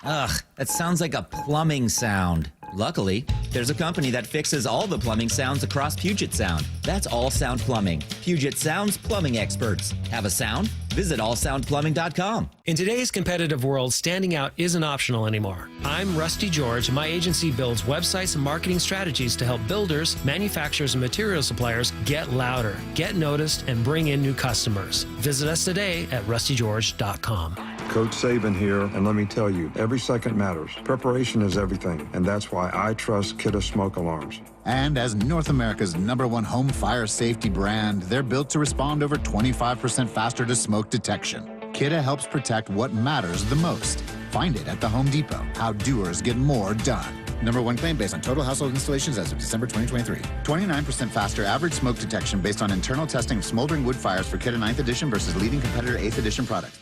[SPEAKER 21] Ugh, that sounds like a plumbing sound. Luckily, there's a company that fixes all the plumbing sounds across Puget Sound. That's All Sound Plumbing. Puget Sound's plumbing experts. Have a sound? Visit allsoundplumbing.com.
[SPEAKER 22] In today's competitive world, standing out isn't optional anymore. I'm Rusty George. My agency builds websites and marketing strategies to help builders, manufacturers, and material suppliers get louder, get noticed, and bring in new customers. Visit us today at rustygeorge.com.
[SPEAKER 24] Coach Saban here, and let me tell you, every second matters. Preparation is everything, and that's why I trust Kidde Smoke Alarms.
[SPEAKER 26] And as North America's #1 home fire safety brand, they're built to respond over 25% faster to smoke detection. Kidde helps protect what matters the most. Find it at the Home Depot. How doers get more done. #1 claim based on total household installations as of December 2023. 29% faster average smoke detection based on internal testing of smoldering wood fires for Kidde 9th edition versus leading competitor 8th edition product.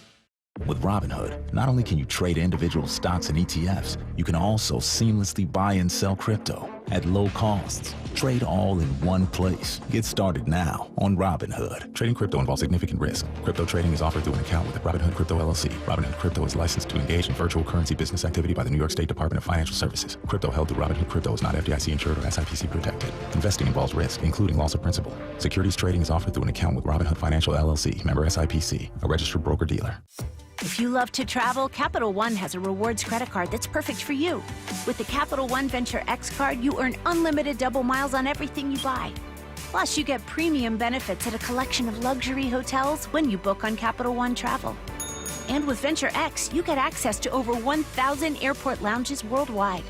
[SPEAKER 7] With Robinhood, not only can you trade individual stocks and ETFs, you can also seamlessly buy and sell crypto at low costs. Trade all in one place. Get started now on Robinhood. Trading crypto involves significant risk. Crypto trading is offered through an account with Robinhood Crypto LLC. Robinhood Crypto is licensed to engage in virtual currency business activity by the New York State Department of Financial Services. Crypto held through Robinhood Crypto is not FDIC insured or SIPC protected. Investing involves risk, including loss of principal. Securities trading is offered through an account with Robinhood Financial LLC, member SIPC, a registered broker-dealer.
[SPEAKER 12] If you love to travel, Capital One has a rewards credit card that's perfect for you. With the Capital One Venture X card, you earn unlimited double miles on everything you buy. Plus, you get premium benefits at a collection of luxury hotels when you book on Capital One Travel. And with Venture X, you get access to over 1,000 airport lounges worldwide.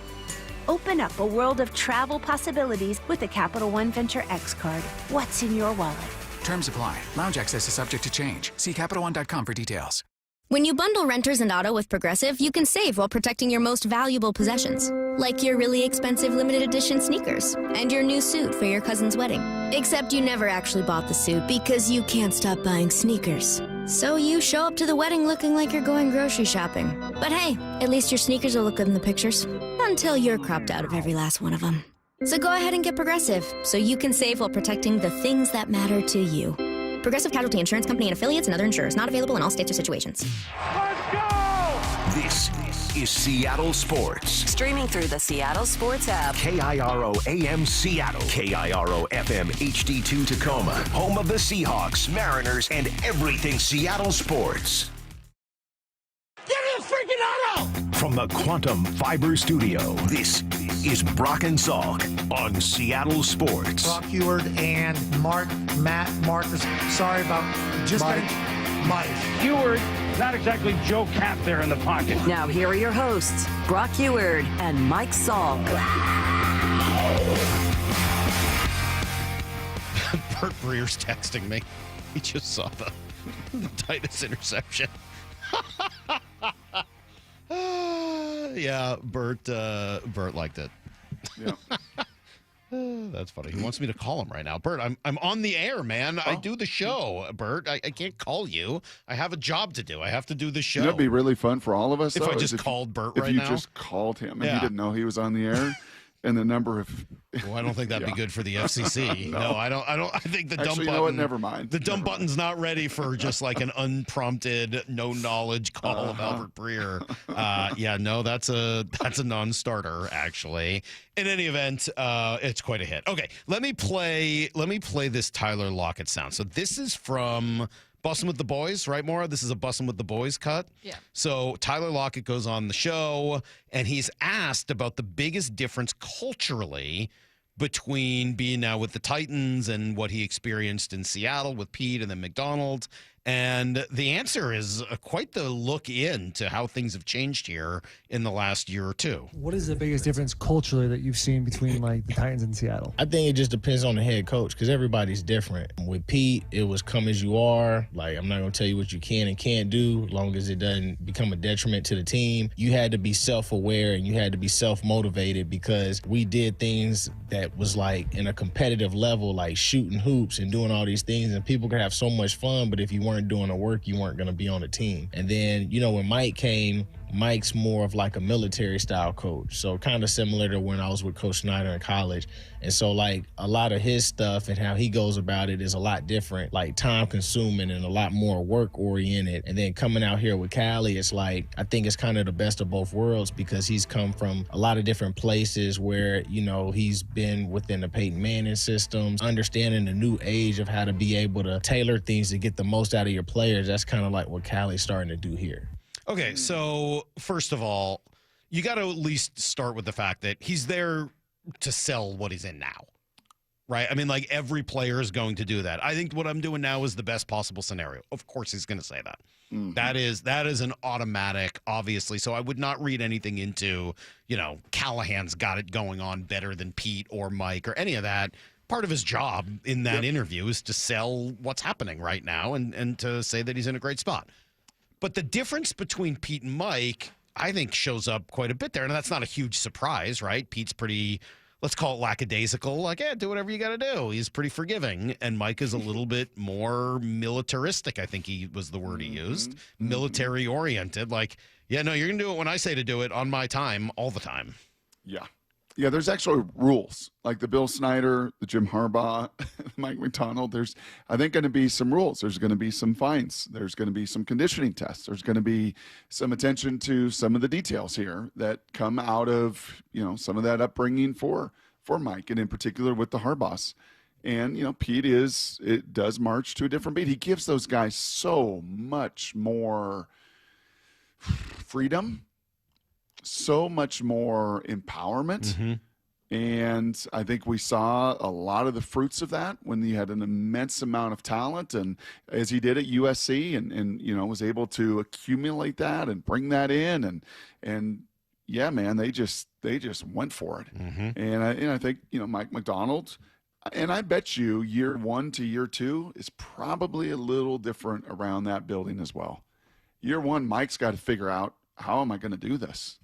[SPEAKER 12] Open up a world of travel possibilities with the Capital One Venture X card. What's in your wallet?
[SPEAKER 13] Terms apply. Lounge access is subject to change. See CapitalOne.com for details.
[SPEAKER 14] When you bundle renters and auto with Progressive, you can save while protecting your most valuable possessions. Like your really expensive limited edition sneakers and your new suit for your cousin's wedding. Except you never actually bought the suit because you can't stop buying sneakers. So you show up to the wedding looking like you're going grocery shopping. But hey, at least your sneakers will look good in the pictures. Until you're cropped out of every last one of them. So go ahead and get Progressive so you can save while protecting the things that matter to you. Progressive Casualty Insurance Company and affiliates and other insurers. Not available in all states or situations.
[SPEAKER 5] Let's go! This is Seattle Sports.
[SPEAKER 17] Streaming through the Seattle Sports app.
[SPEAKER 5] KIRO AM Seattle. KIRO FM HD2 Tacoma. Home of the Seahawks, Mariners, and everything Seattle sports.
[SPEAKER 15] Give me a freaking auto!
[SPEAKER 5] From the Quantum Fiber Studio, this is Brock and Salk on Seattle Sports.
[SPEAKER 25] Brock Heward and Matt Marcus. Sorry about Mike.
[SPEAKER 15] Heward, not exactly Joe Cap there in the pocket.
[SPEAKER 17] Now here are your hosts, Brock Heward and Mike Salk.
[SPEAKER 1] Bert Breer's texting me. He just saw the Titus interception. Yeah, Bert liked it.
[SPEAKER 3] Yeah.
[SPEAKER 1] That's funny. He wants me to call him right now. Bert, I'm on the air, man. I do the show, Bert. I can't call you. I have a job to do. I have to do the show.
[SPEAKER 3] That'd be really fun for all of us.
[SPEAKER 1] If
[SPEAKER 3] though,
[SPEAKER 1] I just called Bert right
[SPEAKER 3] now. If
[SPEAKER 1] now?
[SPEAKER 3] you just called him and
[SPEAKER 1] Yeah.
[SPEAKER 3] he didn't know he was on the air. And the number of
[SPEAKER 1] well, I don't think that'd be good for the FCC. No, I don't. I think the dumb
[SPEAKER 3] Actually,
[SPEAKER 1] button.
[SPEAKER 3] you know what? Never mind.
[SPEAKER 1] The dumb button's not ready for just like an unprompted, no knowledge call of Albert Breer. Yeah, no, that's a non-starter actually. In any event, it's quite a hit. Okay, let me play this Tyler Lockett sound. So this is from Bussin' with the Boys, right, Maura? This is a Bussin' with the Boys cut.
[SPEAKER 2] Yeah.
[SPEAKER 1] So Tyler Lockett goes on the show, and he's asked about the biggest difference culturally between being now with the Titans and what he experienced in Seattle with Pete and then Macdonald. And the answer is quite the look into how things have changed here in the last year or two.
[SPEAKER 27] What is the biggest difference culturally that you've seen between like the Titans and Seattle?
[SPEAKER 28] I think it just depends on the head coach because everybody's different. With Pete, it was come as you are. Like, I'm not going to tell you what you can and can't do as long as it doesn't become a detriment to the team. You had to be self-aware and you had to be self-motivated because we did things that was like in a competitive level, like shooting hoops and doing all these things. And people could have so much fun, but if you weren't doing the work, you weren't going to be on the team. And then, you know, when Mike came, Mike's more of like a military style coach. So kind of similar to when I was with Coach Snyder in college. And so like a lot of his stuff and how he goes about it is a lot different, like time consuming and a lot more work oriented. And then coming out here with Callie, it's like, I think it's kind of the best of both worlds because he's come from a lot of different places where, you know, he's been within the Peyton Manning systems, understanding the new age of how to be able to tailor things to get the most out of your players. That's kind of like what Callie's starting to do here.
[SPEAKER 1] Okay, so first of all, you got to at least start with the fact that he's there to sell what he's in now, right? I mean, like every player is going to do that. I think what I'm doing now is the best possible scenario. Of course, he's going to say that. Mm-hmm. That is an automatic, obviously. So I would not read anything into, you know, Callahan's got it going on better than Pete or Mike or any of that. Part of his job in that interview is to sell what's happening right now and to say that he's in a great spot. But the difference between Pete and Mike, I think, shows up quite a bit there. And that's not a huge surprise, right? Pete's pretty, let's call it lackadaisical, like, yeah, do whatever you got to do. He's pretty forgiving. And Mike is a little bit more militaristic, I think he was the word he used. Military oriented. Like, yeah, no, you're going to do it when I say to do it on my time all the time.
[SPEAKER 3] Yeah. Yeah, there's actually rules, like the Bill Snyder, the Jim Harbaugh, Mike Macdonald. There's, I think, going to be some rules. There's going to be some fines. There's going to be some conditioning tests. There's going to be some attention to some of the details here that come out of, some of that upbringing for Mike, and in particular with the Harbaughs. And, Pete does march to a different beat. He gives those guys so much more freedom, so much more empowerment. And I think we saw a lot of the fruits of that when he had an immense amount of talent, and as he did at USC, and was able to accumulate that and bring that in, and yeah, man, they just went for it. And I think Mike Macdonald, and I bet you year 1 to year 2 is probably a little different around that building as well. Year 1, Mike's got to figure out, how am I going to do this?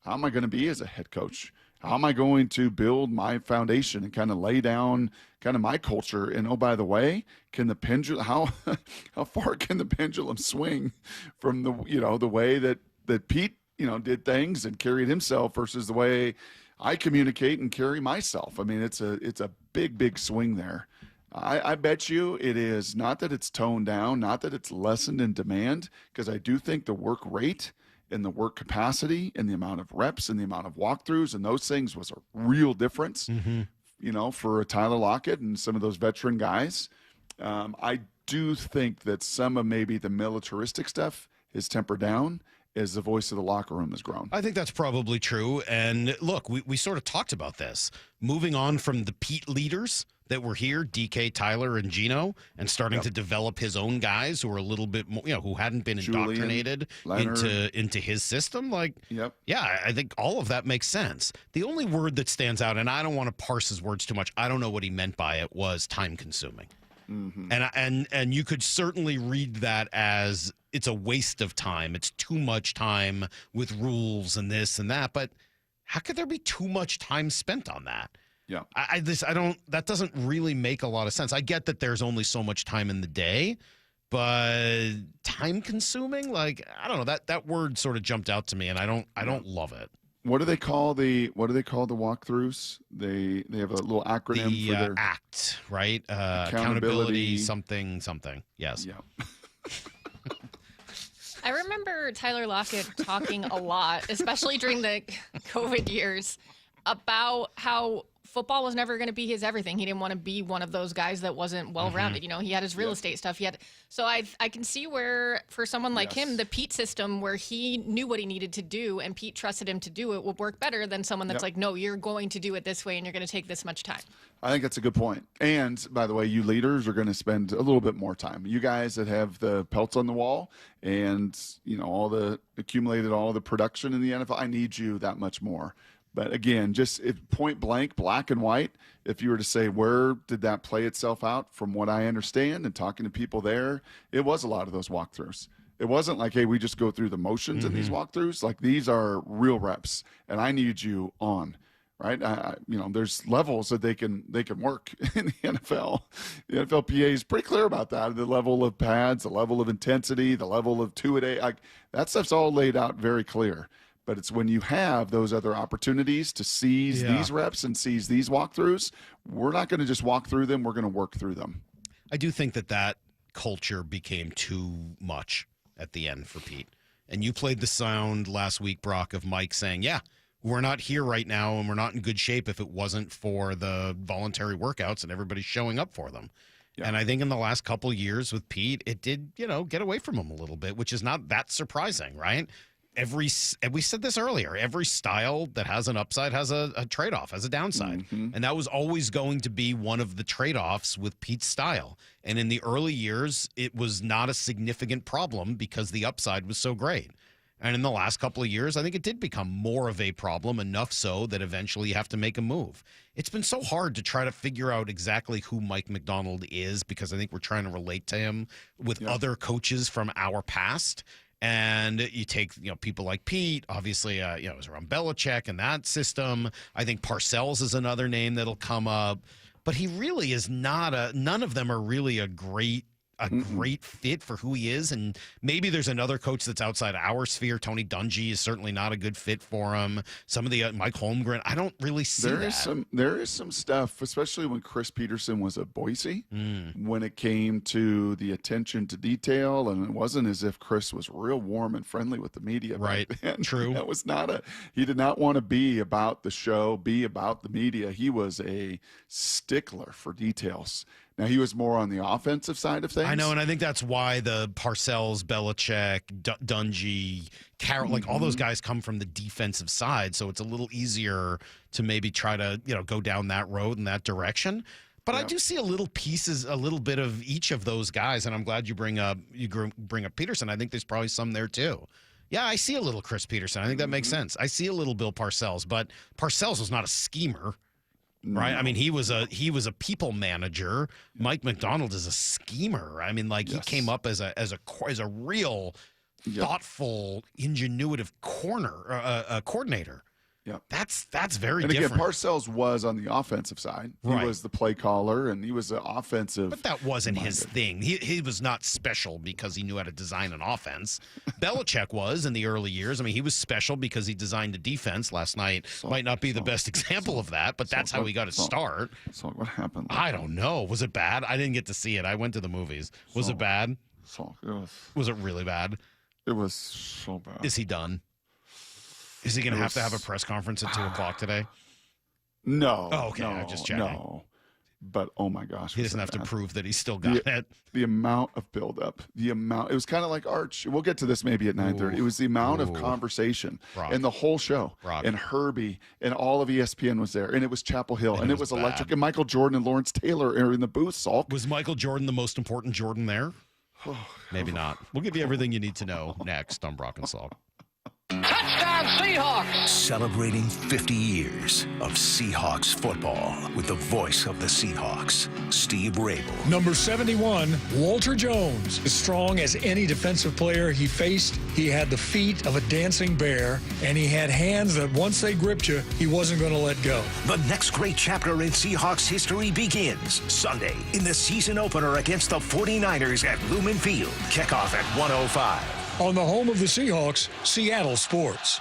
[SPEAKER 3] How am I going to be as a head coach? How am I going to build my foundation and kind of lay down kind of my culture? And oh, by the way, can the pendulum, how far can the pendulum swing from the way that Pete did things and carried himself versus the way I communicate and carry myself? I mean, it's a big swing there. I bet you it is not that it's toned down, not that it's lessened in demand, because I do think the work rate and the work capacity and the amount of reps and the amount of walkthroughs and those things was a real difference, for Tyler Lockett and some of those veteran guys. I do think that some of maybe the militaristic stuff is tempered down as the voice of the locker room has grown.
[SPEAKER 1] I think that's probably true. And look, we sort of talked about this. Moving on from the Pete leaders that were here, DK, Tyler, and Gino, and starting to develop his own guys who were a little bit more, who hadn't been indoctrinated into his system. Like, yeah, I think all of that makes sense. The only word that stands out, and I don't want to parse his words too much, I don't know what he meant by it, was time consuming. And you could certainly read that as it's a waste of time. It's too much time with rules and this and that. But how could there be too much time spent on that?
[SPEAKER 3] Yeah.
[SPEAKER 1] That doesn't really make a lot of sense. I get that there's only so much time in the day, but time consuming, like, I don't know, that word sort of jumped out to me, and I don't love it.
[SPEAKER 3] What do they call the walkthroughs? They have a little acronym for their
[SPEAKER 1] ACT, right? Accountability something. Yes.
[SPEAKER 3] Yeah.
[SPEAKER 2] I remember Tyler Lockett talking a lot, especially during the COVID years, about how football was never going to be his everything. He didn't want to be one of those guys that wasn't well-rounded. He had his real estate stuff. So I can see where, for someone like him, the Pete system, where he knew what he needed to do and Pete trusted him to do it, would work better than someone that's like, no, you're going to do it this way and you're going to take this much time.
[SPEAKER 3] I think that's a good point. And by the way, you leaders are going to spend a little bit more time. You guys that have the pelts on the wall and, all the production in the NFL, I need you that much more. But again, just point blank, black and white, if you were to say, where did that play itself out? From what I understand and talking to people there, it was a lot of those walkthroughs. It wasn't like, hey, we just go through the motions in these walkthroughs. Like, these are real reps, and I need you on, right? There's levels that they can work in the NFL. The NFLPA is pretty clear about that. The level of pads, the level of intensity, the level of two-a-day, like, that stuff's all laid out very clear. But it's when you have those other opportunities to seize these reps and seize these walkthroughs, we're not going to just walk through them. We're going to work through them.
[SPEAKER 1] I do think that culture became too much at the end for Pete. And you played the sound last week, Brock, of Mike saying, yeah, we're not here right now and we're not in good shape if it wasn't for the voluntary workouts and everybody showing up for them. Yeah. And I think in the last couple of years with Pete, it did, get away from him a little bit, which is not that surprising, right? We said this earlier, every style that has an upside has a trade-off, has a downside. And that was always going to be one of the trade-offs with Pete's style. And in the early years, it was not a significant problem because the upside was so great. And in the last couple of years, I think it did become more of a problem, enough so that eventually you have to make a move. It's been so hard to try to figure out exactly who Mike Macdonald is, because I think we're trying to relate to him with other coaches from our past. And you take, people like Pete, obviously, it was around Belichick and that system. I think Parcells is another name that'll come up. But he really is not none of them are really a great fit for who he is. And maybe there's another coach that's outside our sphere. Tony Dungy is certainly not a good fit for him. Some of the Mike Holmgren, I don't really see
[SPEAKER 3] There is some stuff, especially when Chris Peterson was at Boise, when it came to the attention to detail, and it wasn't as if Chris was real warm and friendly with the media.
[SPEAKER 1] Right. True.
[SPEAKER 3] That was he did not want to be about the show, be about the media. He was a stickler for details. Now, he was more on the offensive side of things.
[SPEAKER 1] I know, and I think that's why the Parcells, Belichick, Dungy, Carroll, like all those guys come from the defensive side, so it's a little easier to maybe try to, go down that road in that direction. But I do see a little bit of each of those guys, and I'm glad you bring up Peterson. I think there's probably some there too. Yeah, I see a little Chris Peterson. I think that makes sense. I see a little Bill Parcells, but Parcells was not a schemer. Right. I mean, he was a people manager. Mike Macdonald is a schemer. I mean, he came up as a real thoughtful, ingenuitive coordinator.
[SPEAKER 3] Yeah,
[SPEAKER 1] that's very
[SPEAKER 3] different.
[SPEAKER 1] different.
[SPEAKER 3] And again, Parcells was on the offensive side. He was the play caller, and he was an offensive.
[SPEAKER 1] But that wasn't his thing. He was not special because he knew how to design an offense. Belichick was in the early years. I mean, he was special because he designed a defense. Last night might not be the best example of that, but that's how he got his start.
[SPEAKER 3] So what happened?
[SPEAKER 1] I don't know. Was it bad? I didn't get to see it. I went to the movies. Was it bad? Was it really bad?
[SPEAKER 3] It was so bad.
[SPEAKER 1] Is he done? Is he going to have a press conference at 2:00 today?
[SPEAKER 3] No.
[SPEAKER 1] Oh, okay.
[SPEAKER 3] No,
[SPEAKER 1] I'm just checking.
[SPEAKER 3] No. But, oh, my gosh.
[SPEAKER 1] He doesn't have to prove that he's still got it.
[SPEAKER 3] The amount of buildup, it was kind of like Arch. We'll get to this maybe at 9:30. It was the amount of conversation and the whole show. And Herbie and all of ESPN was there. And it was Chapel Hill. And it was electric. And Michael Jordan and Lawrence Taylor are in the booth, Salk.
[SPEAKER 1] Was Michael Jordan the most important Jordan there? Maybe not. We'll give you everything you need to know next on Brock and Salk.
[SPEAKER 4] Touchdown Seahawks!
[SPEAKER 5] Celebrating 50 years of Seahawks football with the voice of the Seahawks, Steve Rabel.
[SPEAKER 6] Number 71, Walter Jones. As strong as any defensive player he faced, he had the feet of a dancing bear, and he had hands that once they gripped you, he wasn't going to let go.
[SPEAKER 5] The next great chapter in Seahawks history begins Sunday in the season opener against the 49ers at Lumen Field. Kickoff at 1:05.
[SPEAKER 6] On the home of the Seahawks, Seattle Sports.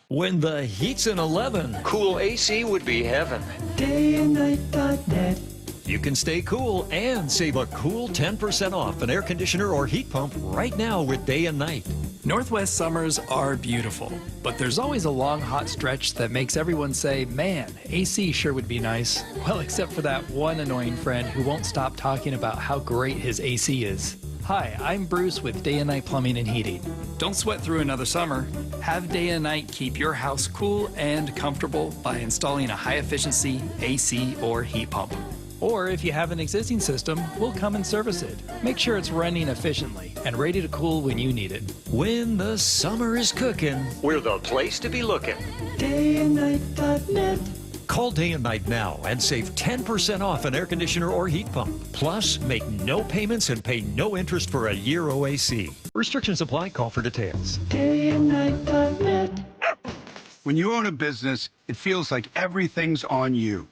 [SPEAKER 8] When the heat's in 11, cool AC would be heaven.
[SPEAKER 10] DayandNight.net.
[SPEAKER 8] You can stay cool and save a cool 10% off an air conditioner or heat pump right now with Day and Night.
[SPEAKER 11] Northwest summers are beautiful, but there's always a long hot stretch that makes everyone say, man, AC sure would be nice. Well, except for that one annoying friend who won't stop talking about how great his AC is. Hi, I'm Bruce with Day and Night Plumbing and Heating. Don't sweat through another summer. Have Day and Night keep your house cool and comfortable by installing a high-efficiency AC or heat pump. Or if you have an existing system, we'll come and service it. Make sure it's running efficiently and ready to cool when you need it.
[SPEAKER 8] When the summer is cooking, we're the place to be looking.
[SPEAKER 10] DayandNight.net.
[SPEAKER 8] Call Day and Night now and save 10% off an air conditioner or heat pump. Plus, make no payments and pay no interest for a year OAC. Restrictions apply. Call for details.
[SPEAKER 10] DayandNight.net.
[SPEAKER 16] When you own a business, it feels like everything's on you.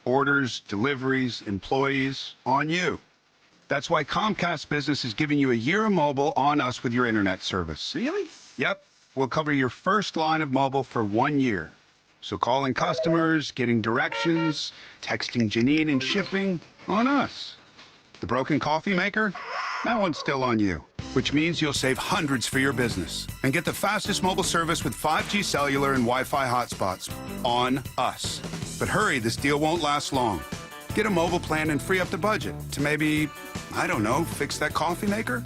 [SPEAKER 16] Orders, deliveries, employees, on you. That's why Comcast Business is giving you a year of mobile on us with your internet service. Really? Yep. We'll cover your first line of mobile for 1 year. So calling customers, getting directions, texting Janine and shipping, on us. The broken coffee maker? That one's still on you. Which means you'll save hundreds for your business and get the fastest mobile service with 5G cellular and Wi-Fi hotspots on us. But hurry, this deal won't last long. Get a mobile plan and free up the budget to maybe, I don't know, fix that coffee maker?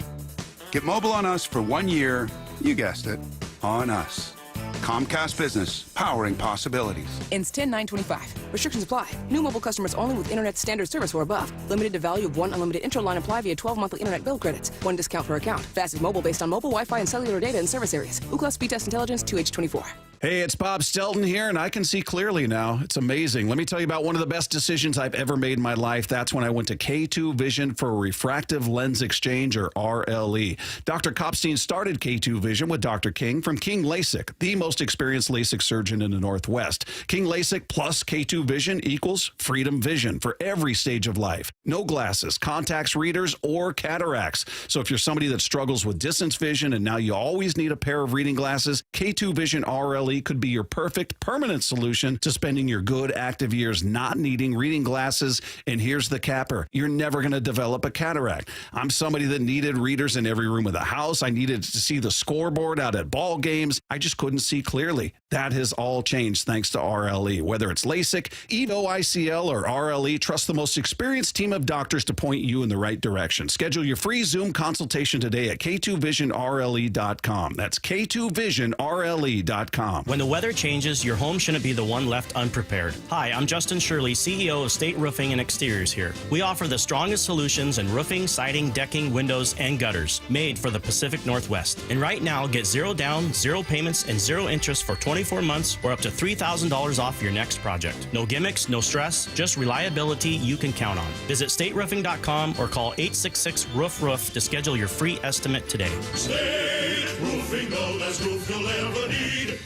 [SPEAKER 16] Get mobile on us for 1 year, you guessed it, on us. Comcast Business, powering possibilities.
[SPEAKER 18] Ends 10/9/25. Restrictions apply. New mobile customers only with internet standard service or above. Limited to value of one unlimited interline apply via 12 monthly internet bill credits. One discount per account. Fastest mobile based on mobile Wi-Fi and cellular data in service areas. Ookla Speed Test Intelligence 2H24.
[SPEAKER 9] Hey, it's Bob Stelton here, and I can see clearly now. It's amazing. Let me tell you about one of the best decisions I've ever made in my life. That's when I went to K2 Vision for Refractive Lens Exchange, or RLE. Dr. Kopstein started K2 Vision with Dr. King from King LASIK, the most experienced LASIK surgeon in the Northwest. King LASIK plus K2 Vision equals freedom vision for every stage of life. No glasses, contacts, readers, or cataracts. So if you're somebody that struggles with distance vision and now you always need a pair of reading glasses, K2 Vision RLE could be your perfect permanent solution to spending your good active years not needing reading glasses. And here's the capper. You're never going to develop a cataract. I'm somebody that needed readers in every room of the house. I needed to see the scoreboard out at ball games. I just couldn't see clearly. That has all changed thanks to RLE. Whether it's LASIK, EVO ICL, or RLE, trust the most experienced team of doctors to point you in the right direction. Schedule your free Zoom consultation today at K2VisionRLE.com. That's K2VisionRLE.com.
[SPEAKER 19] When the weather changes, your home shouldn't be the one left unprepared. Hi, I'm Justin Shirley, CEO of State Roofing and Exteriors here. We offer the strongest solutions in roofing, siding, decking, windows, and gutters, made for the Pacific Northwest. And right now, get 0 down, 0 payments, and 0 interest for 24 months or up to $3,000 off your next project. No gimmicks, no stress, just reliability you can count on. Visit stateroofing.com or call 866-ROOF-ROOF to schedule your free estimate today.
[SPEAKER 20] State Roofing, the best roof you'll ever need.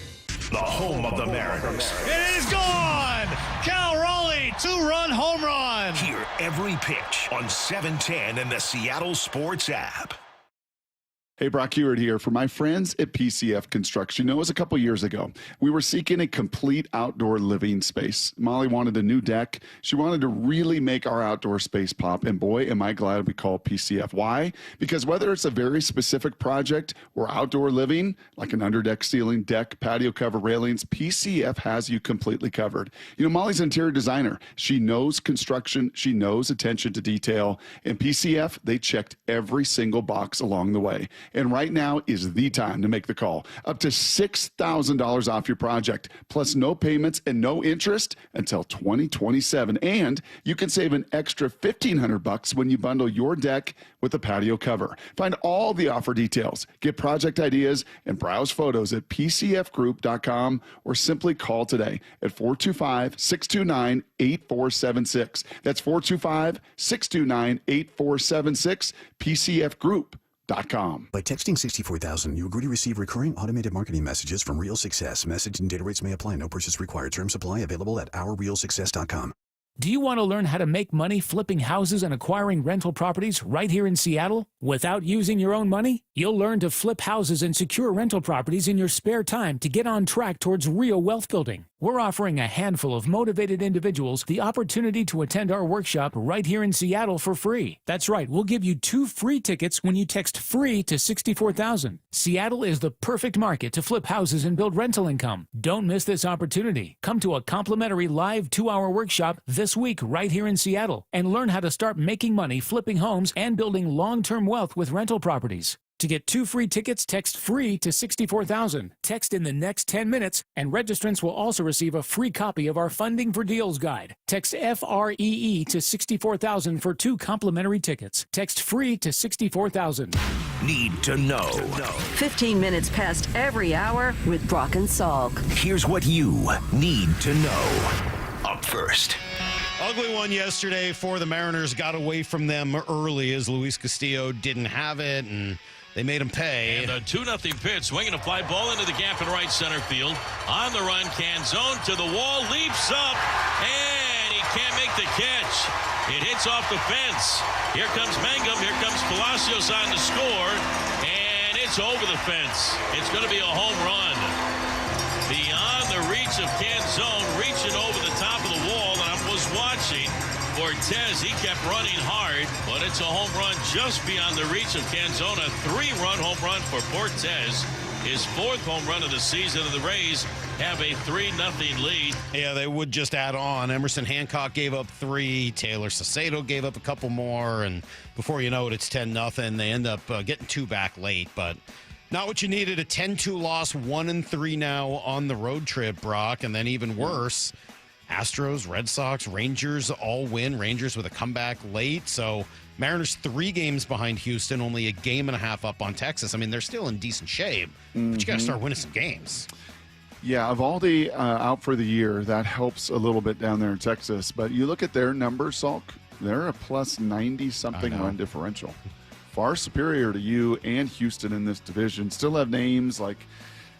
[SPEAKER 5] The home of the Mariners.
[SPEAKER 20] It is gone! Cal Raleigh, 2-run home run!
[SPEAKER 5] Hear every pitch on 710 and the Seattle Sports app.
[SPEAKER 3] Hey, Brock Heward here. For my friends at PCF Construction, it was a couple years ago. We were seeking a complete outdoor living space. Molly wanted a new deck. She wanted to really make our outdoor space pop. And boy, am I glad we called PCF. Why? Because whether it's a very specific project or outdoor living, like an underdeck ceiling, deck, patio cover, railings, PCF has you completely covered. You know, Molly's an interior designer. She knows construction. She knows attention to detail. And PCF, they checked every single box along the way. And right now is the time to make the call. Up to $6,000 off your project, plus no payments and no interest until 2027. And you can save an extra $1,500 when you bundle your deck with a patio cover. Find all the offer details, get project ideas, and browse photos at pcfgroup.com or simply call today at 425-629-8476. That's 425-629-8476, PCFgroup.com.
[SPEAKER 21] By texting 64,000, you agree to receive recurring automated marketing messages from Real Success. Message and data rates may apply. No purchase required. Terms apply. Available at ourrealsuccess.com.
[SPEAKER 22] Do you want to learn how to make money flipping houses and acquiring rental properties right here in Seattle without using your own money? You'll learn to flip houses and secure rental properties in your spare time to get on track towards real wealth building. We're offering a handful of motivated individuals the opportunity to attend our workshop right here in Seattle for free. That's right, we'll give you 2 free tickets when you text FREE to 64,000. Seattle is the perfect market to flip houses and build rental income. Don't miss this opportunity. Come to a complimentary live 2-hour workshop this week right here in Seattle and learn how to start making money flipping homes and building long-term wealth with rental properties. To get 2 free tickets, text FREE to 64,000. Text in the next 10 minutes, and registrants will also receive a free copy of our Funding for Deals guide. Text FREE to 64,000 for 2 complimentary tickets. Text FREE to 64,000.
[SPEAKER 5] Need to know.
[SPEAKER 17] 15 minutes past every hour with Brock and Salk.
[SPEAKER 5] Here's what you need to know. Up first.
[SPEAKER 1] Ugly one yesterday for the Mariners. Got away from them early as Luis Castillo didn't have it, and they made him pay.
[SPEAKER 23] And a 2-0 pitch, swinging a fly ball into the gap in right center field. On the run, Canzone to the wall, leaps up, and he can't make the catch. It hits off the fence. Here comes Mangum, here comes Palacios on the score, and it's over the fence. It's going to be a home run. Beyond the reach of Canzone, reaching over the top of the wall, and I was watching Cortez. He kept running hard, but it's a home run just beyond the reach of Canzone. A 3-run home run for Cortez. His 4th home run of the season, and the Rays have a 3-0 lead.
[SPEAKER 1] Yeah, they would just add on. Emerson Hancock gave up 3. Taylor Saucedo gave up a couple more, and before you know it, it's 10-0. They end up getting 2 back late, but not what you needed. A 10-2 loss, 1-3 now on the road trip, Brock, and then even worse, Astros, Red Sox, Rangers all win. Rangers with a comeback late. So Mariners 3 games behind Houston, only a game and a half up on Texas. I mean, they're still in decent shape, but you got to start winning some games.
[SPEAKER 3] Yeah, Evaldi out for the year. That helps a little bit down there in Texas. But you look at their numbers, Salk, they're a plus 90-something run differential. Far superior to you and Houston in this division. Still have names like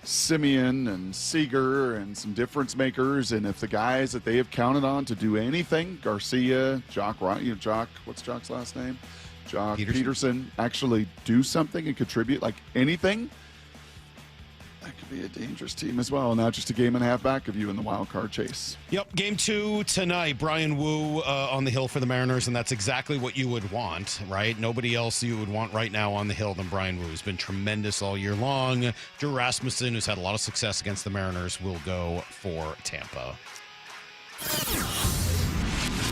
[SPEAKER 3] Simeon and Seager and some difference makers. And if the guys that they have counted on to do anything, Garcia, Jock, what's Jock's last name? Jock Peterson, actually do something and contribute like anything, that could be a dangerous team as well. Now just a game and a half back of you in the wild card chase.
[SPEAKER 1] Yep, game 2 tonight. Brian Wu on the hill for the Mariners, and that's exactly what you would want, right? Nobody else you would want right now on the hill than Brian Wu. He's been tremendous all year long. Drew Rasmussen, who's had a lot of success against the Mariners, will go for Tampa.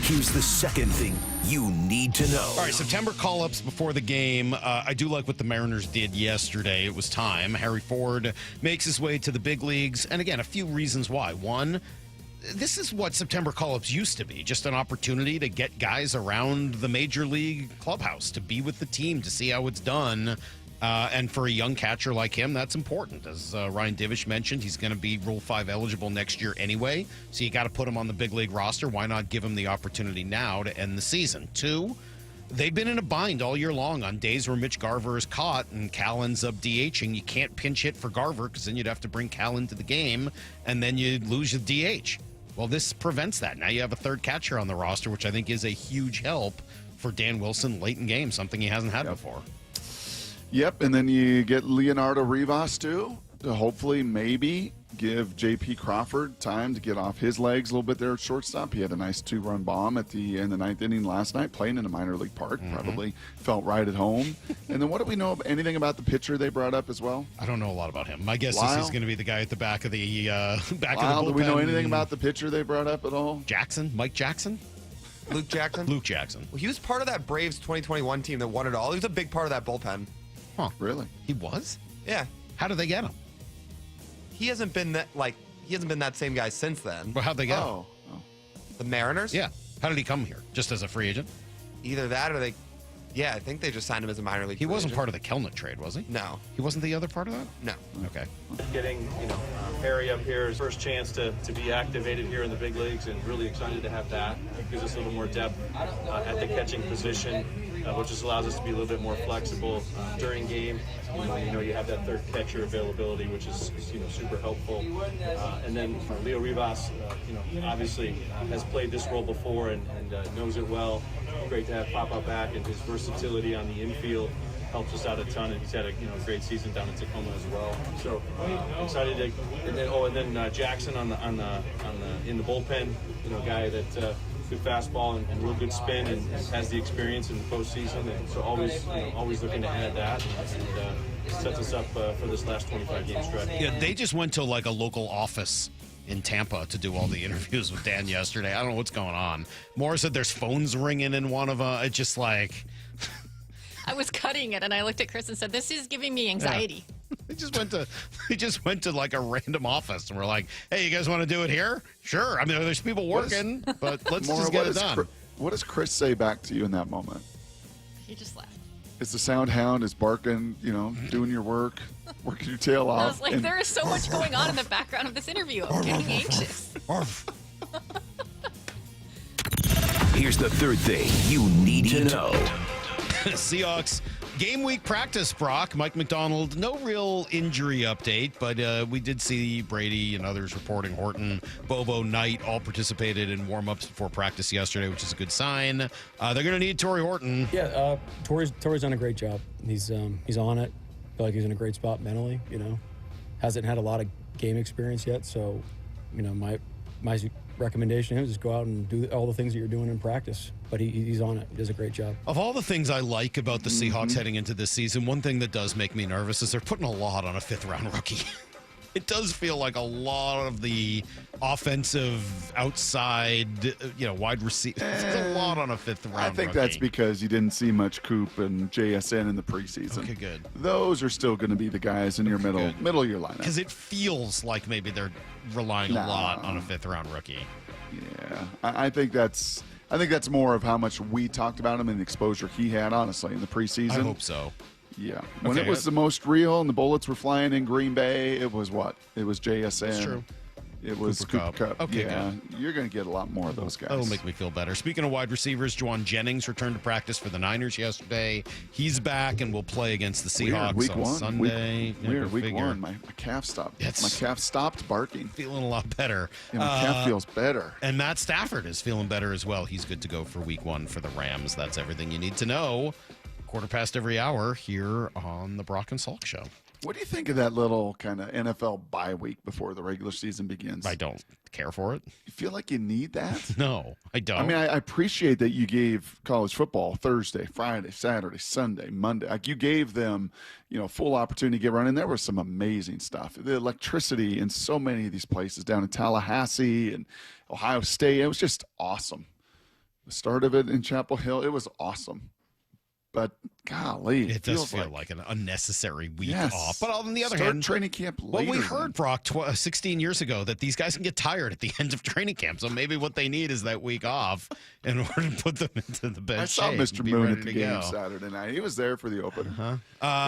[SPEAKER 5] Here's the second thing you need to know.
[SPEAKER 1] All right, September call-ups before the game. I do like what the Mariners did yesterday. It was time. Harry Ford makes his way to the big leagues. And again, a few reasons why. One, this is what September call-ups used to be. Just an opportunity to get guys around the major league clubhouse, to be with the team, to see how it's done. And for a young catcher like him, that's important. As Ryan Divish mentioned, he's going to be Rule 5 eligible next year anyway, so you got to put him on the big league roster. Why not give him the opportunity now to end the season? 2, they've been in a bind all year long on days where Mitch Garver is caught and Kalen's up DHing. You can't pinch hit for Garver because then you'd have to bring Kalen to the game, and then you'd lose your DH. Well, this prevents that. Now you have a third catcher on the roster, which I think is a huge help for Dan Wilson late in game, something he hasn't had before.
[SPEAKER 3] Yep, and then you get Leonardo Rivas, too, to hopefully maybe give J.P. Crawford time to get off his legs a little bit there at shortstop. He had a nice 2-run bomb at the end of the 9th inning last night, playing in a minor league park. Probably felt right at home. And then what do we know? Anything about the pitcher they brought up as well?
[SPEAKER 1] I don't know a lot about him. My guess is he's going to be the guy at the back of the of the bullpen.
[SPEAKER 3] Do we know anything about the pitcher they brought up at all?
[SPEAKER 1] Mike Jackson?
[SPEAKER 7] Luke Jackson?
[SPEAKER 1] Luke Jackson.
[SPEAKER 7] Well, he was part of that Braves 2021 team that won it all. He was a big part of that bullpen.
[SPEAKER 1] Huh.
[SPEAKER 3] Really?
[SPEAKER 1] He was?
[SPEAKER 7] Yeah.
[SPEAKER 1] How did they get him?
[SPEAKER 7] He hasn't been that same guy since then.
[SPEAKER 1] Well, how'd they get him?
[SPEAKER 7] The Mariners?
[SPEAKER 1] Yeah. How did he come here? Just as a free agent?
[SPEAKER 7] Either that or they... Yeah, I think they just signed him as a minor league
[SPEAKER 1] He wasn't
[SPEAKER 7] agent.
[SPEAKER 1] part of the Kelnick trade, was he?
[SPEAKER 7] No.
[SPEAKER 1] He wasn't the other part of that?
[SPEAKER 7] No.
[SPEAKER 1] Okay.
[SPEAKER 12] Getting, Harry up here is first chance to be activated here in the big leagues, and really excited to have that. It gives us a little more depth at the catching position, which just allows us to be a little bit more flexible during game. You have that third catcher availability, which is super helpful. And then Leo Rivas, obviously has played this role before and knows it well. Great to have Papa back, and his versatility on the infield helps us out a ton, and he's had a great season down in Tacoma as well. So excited to, and then Jackson in the bullpen, guy that good fastball and real good spin and has the experience in the postseason, and so always looking to add that and sets us up for this last 25 game stretch.
[SPEAKER 1] Yeah, they just went to like a local office in Tampa to do all the interviews with Dan yesterday. I don't know what's going on. Moore said there's phones ringing in one of them. It's just like...
[SPEAKER 2] I was cutting it, and I looked at Chris and said, "This is giving me anxiety."
[SPEAKER 1] Yeah. They just went to like a random office, and we're like, "Hey, you guys want to do it here? Sure." I mean, there's people working, but let's just get it done.
[SPEAKER 3] What does Chris say back to you in that moment?
[SPEAKER 2] He just laughed.
[SPEAKER 3] Is the sound hound is barking, doing your work, working your tail off?
[SPEAKER 2] I was like, there is so much going on in the background of this interview. I'm getting anxious.
[SPEAKER 5] Here's the third thing you need to know.
[SPEAKER 1] Seahawks game week practice, Brock. Mike Macdonald, no real injury update, but we did see Brady and others reporting. Horton, Bobo, Knight all participated in warm-ups before practice yesterday, which is a good sign. They're going to need Torrey Horton.
[SPEAKER 13] Yeah, Torrey's done a great job. He's on it. I feel like he's in a great spot mentally, Hasn't had a lot of game experience yet, so, my recommendation to him is just go out and do all the things that you're doing in practice. But he's on it. He does a great job.
[SPEAKER 1] Of all the things I like about the Seahawks heading into this season, one thing that does make me nervous is they're putting a lot on a fifth-round rookie. It does feel like a lot of the offensive outside, wide receiver. There's a lot on a fifth-round rookie.
[SPEAKER 3] I think that's because you didn't see much Coop and JSN in the preseason.
[SPEAKER 1] Okay, good.
[SPEAKER 3] Those are still going to be the guys in your middle of your lineup.
[SPEAKER 1] Because it feels like maybe they're relying a lot on a fifth-round rookie.
[SPEAKER 3] Yeah, I think that's more of how much we talked about him and the exposure he had, honestly, in the preseason.
[SPEAKER 1] I hope so.
[SPEAKER 3] Yeah. When
[SPEAKER 1] Okay,
[SPEAKER 3] it was the most real and the bullets were flying in Green Bay, it was what? It was JSN.
[SPEAKER 1] That's true.
[SPEAKER 3] It was
[SPEAKER 1] Cooper
[SPEAKER 3] Cooper
[SPEAKER 1] Kupp.
[SPEAKER 3] Kupp.
[SPEAKER 1] Okay,
[SPEAKER 3] yeah, you're going to get a lot more of those guys.
[SPEAKER 1] That'll make me feel better. Speaking of wide receivers, Juwan Jennings returned to practice for the Niners yesterday. He's back and will play against the Seahawks
[SPEAKER 3] week
[SPEAKER 1] on
[SPEAKER 3] one.
[SPEAKER 1] Sunday.
[SPEAKER 3] Week one. My calf stopped.
[SPEAKER 1] It's
[SPEAKER 3] my calf stopped barking.
[SPEAKER 1] Feeling a lot better.
[SPEAKER 3] Yeah, my calf feels better.
[SPEAKER 1] And Matt Stafford is feeling better as well. He's good to go for week one for the Rams. That's everything you need to know. 1/4 every hour here on the Brock and Salk Show.
[SPEAKER 3] What do you think of that little kind of NFL bye week before the regular season begins?
[SPEAKER 1] I don't care for it.
[SPEAKER 3] You feel like you need that?
[SPEAKER 1] No, I don't.
[SPEAKER 3] I mean, I appreciate that you gave college football Thursday, Friday, Saturday, Sunday, Monday. Like you gave them, full opportunity to get running. There was some amazing stuff. The electricity in so many of these places down in Tallahassee and Ohio State. It was just awesome. The start of it in Chapel Hill, it was awesome. But golly,
[SPEAKER 1] it does feel like an unnecessary week off. But on the other hand,
[SPEAKER 3] training camp later.
[SPEAKER 1] Well, we heard, Brock, 16 years ago that these guys can get tired at the end of training camp. So maybe what they need is that week off in order to put them into the best
[SPEAKER 3] I saw
[SPEAKER 1] shape.
[SPEAKER 3] Mr. Moon at the game Saturday night. He was there for the opener.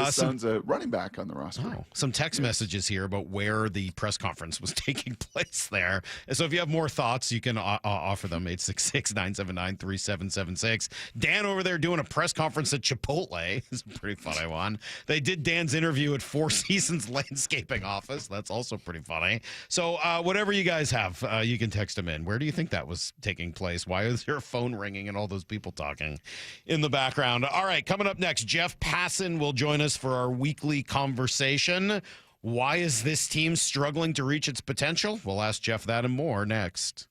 [SPEAKER 3] His son's a running back on the roster.
[SPEAKER 1] Some text messages here about where the press conference was taking place there. So if you have more thoughts, you can offer them. 866-979-3776. Dan over there doing a press conference at Chipotle. It's a pretty funny one. They did Dan's interview at Four Seasons Landscaping Office. That's also pretty funny. So whatever you guys have, you can text them in. Where do you think that was taking place? Why is there a phone ringing and all those people talking in the background? All right, coming up next, Jeff Passan will join us for our weekly conversation. Why is this team struggling to reach its potential? We'll ask Jeff that and more next.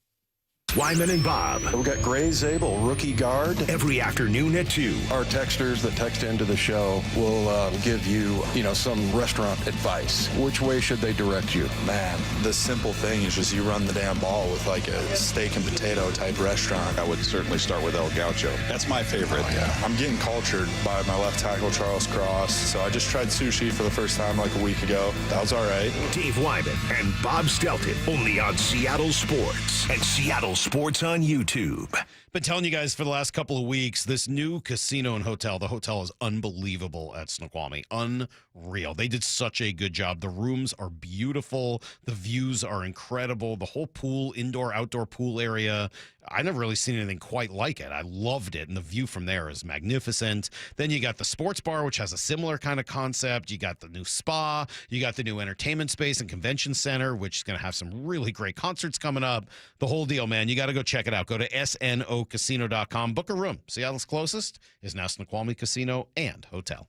[SPEAKER 5] Wyman and Bob.
[SPEAKER 4] We've got Gray Zabel, rookie guard.
[SPEAKER 5] Every afternoon at 2.
[SPEAKER 4] Our texters that text into the show will give you, some restaurant advice. Which way should they direct you?
[SPEAKER 14] Man, the simple thing is just you run the damn ball with like a steak and potato type restaurant.
[SPEAKER 15] I would certainly start with El Gaucho. That's my favorite.
[SPEAKER 14] Oh, yeah. I'm getting cultured by my left tackle, Charles Cross. So I just tried sushi for the first time like a week ago. That was all right.
[SPEAKER 5] Dave Wyman and Bob Stelton, only on Seattle Sports and Seattle Sports on YouTube.
[SPEAKER 1] Been telling you guys for the last couple of weeks, this new casino and hotel, the hotel is unbelievable at Snoqualmie. Unreal. They did such a good job. The rooms are beautiful. The views are incredible. The whole pool, indoor, outdoor pool area, I never really seen anything quite like it. I loved it, and the view from there is magnificent. Then you got the sports bar, which has a similar kind of concept. You got the new spa. You got the new entertainment space and convention center, which is going to have some really great concerts coming up. The whole deal, man. You got to go check it out. Go to snocasino.com. Book a room. Seattle's closest is now Snoqualmie Casino and Hotel.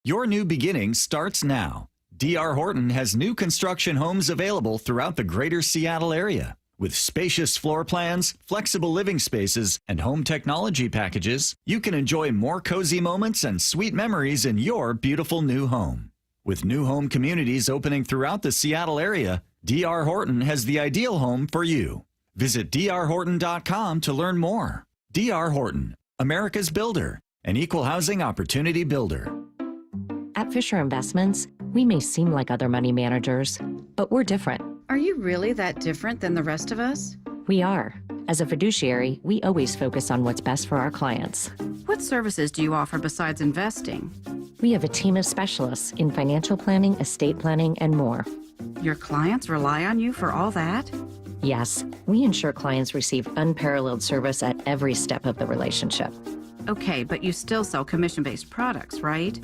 [SPEAKER 24] Your new beginning starts now. D.R. Horton has new construction homes available throughout the greater Seattle area. With spacious floor plans, flexible living spaces, and home technology packages, you can enjoy more cozy moments and sweet memories in your beautiful new home. With new home communities opening throughout the Seattle area, D.R. Horton has the ideal home for you. Visit drhorton.com to learn more. D.R. Horton, America's builder, an equal housing opportunity builder.
[SPEAKER 25] At Fisher Investments, we may seem like other money managers, but we're different.
[SPEAKER 26] Are you really that different than the rest of us?
[SPEAKER 25] We are. As a fiduciary, we always focus on what's best for our clients.
[SPEAKER 26] What services do you offer besides investing?
[SPEAKER 25] We have a team of specialists in financial planning, estate planning, and more.
[SPEAKER 26] Your clients rely on you for all that?
[SPEAKER 25] Yes, we ensure clients receive unparalleled service at every step of the relationship.
[SPEAKER 26] Okay, but you still sell commission-based products, right?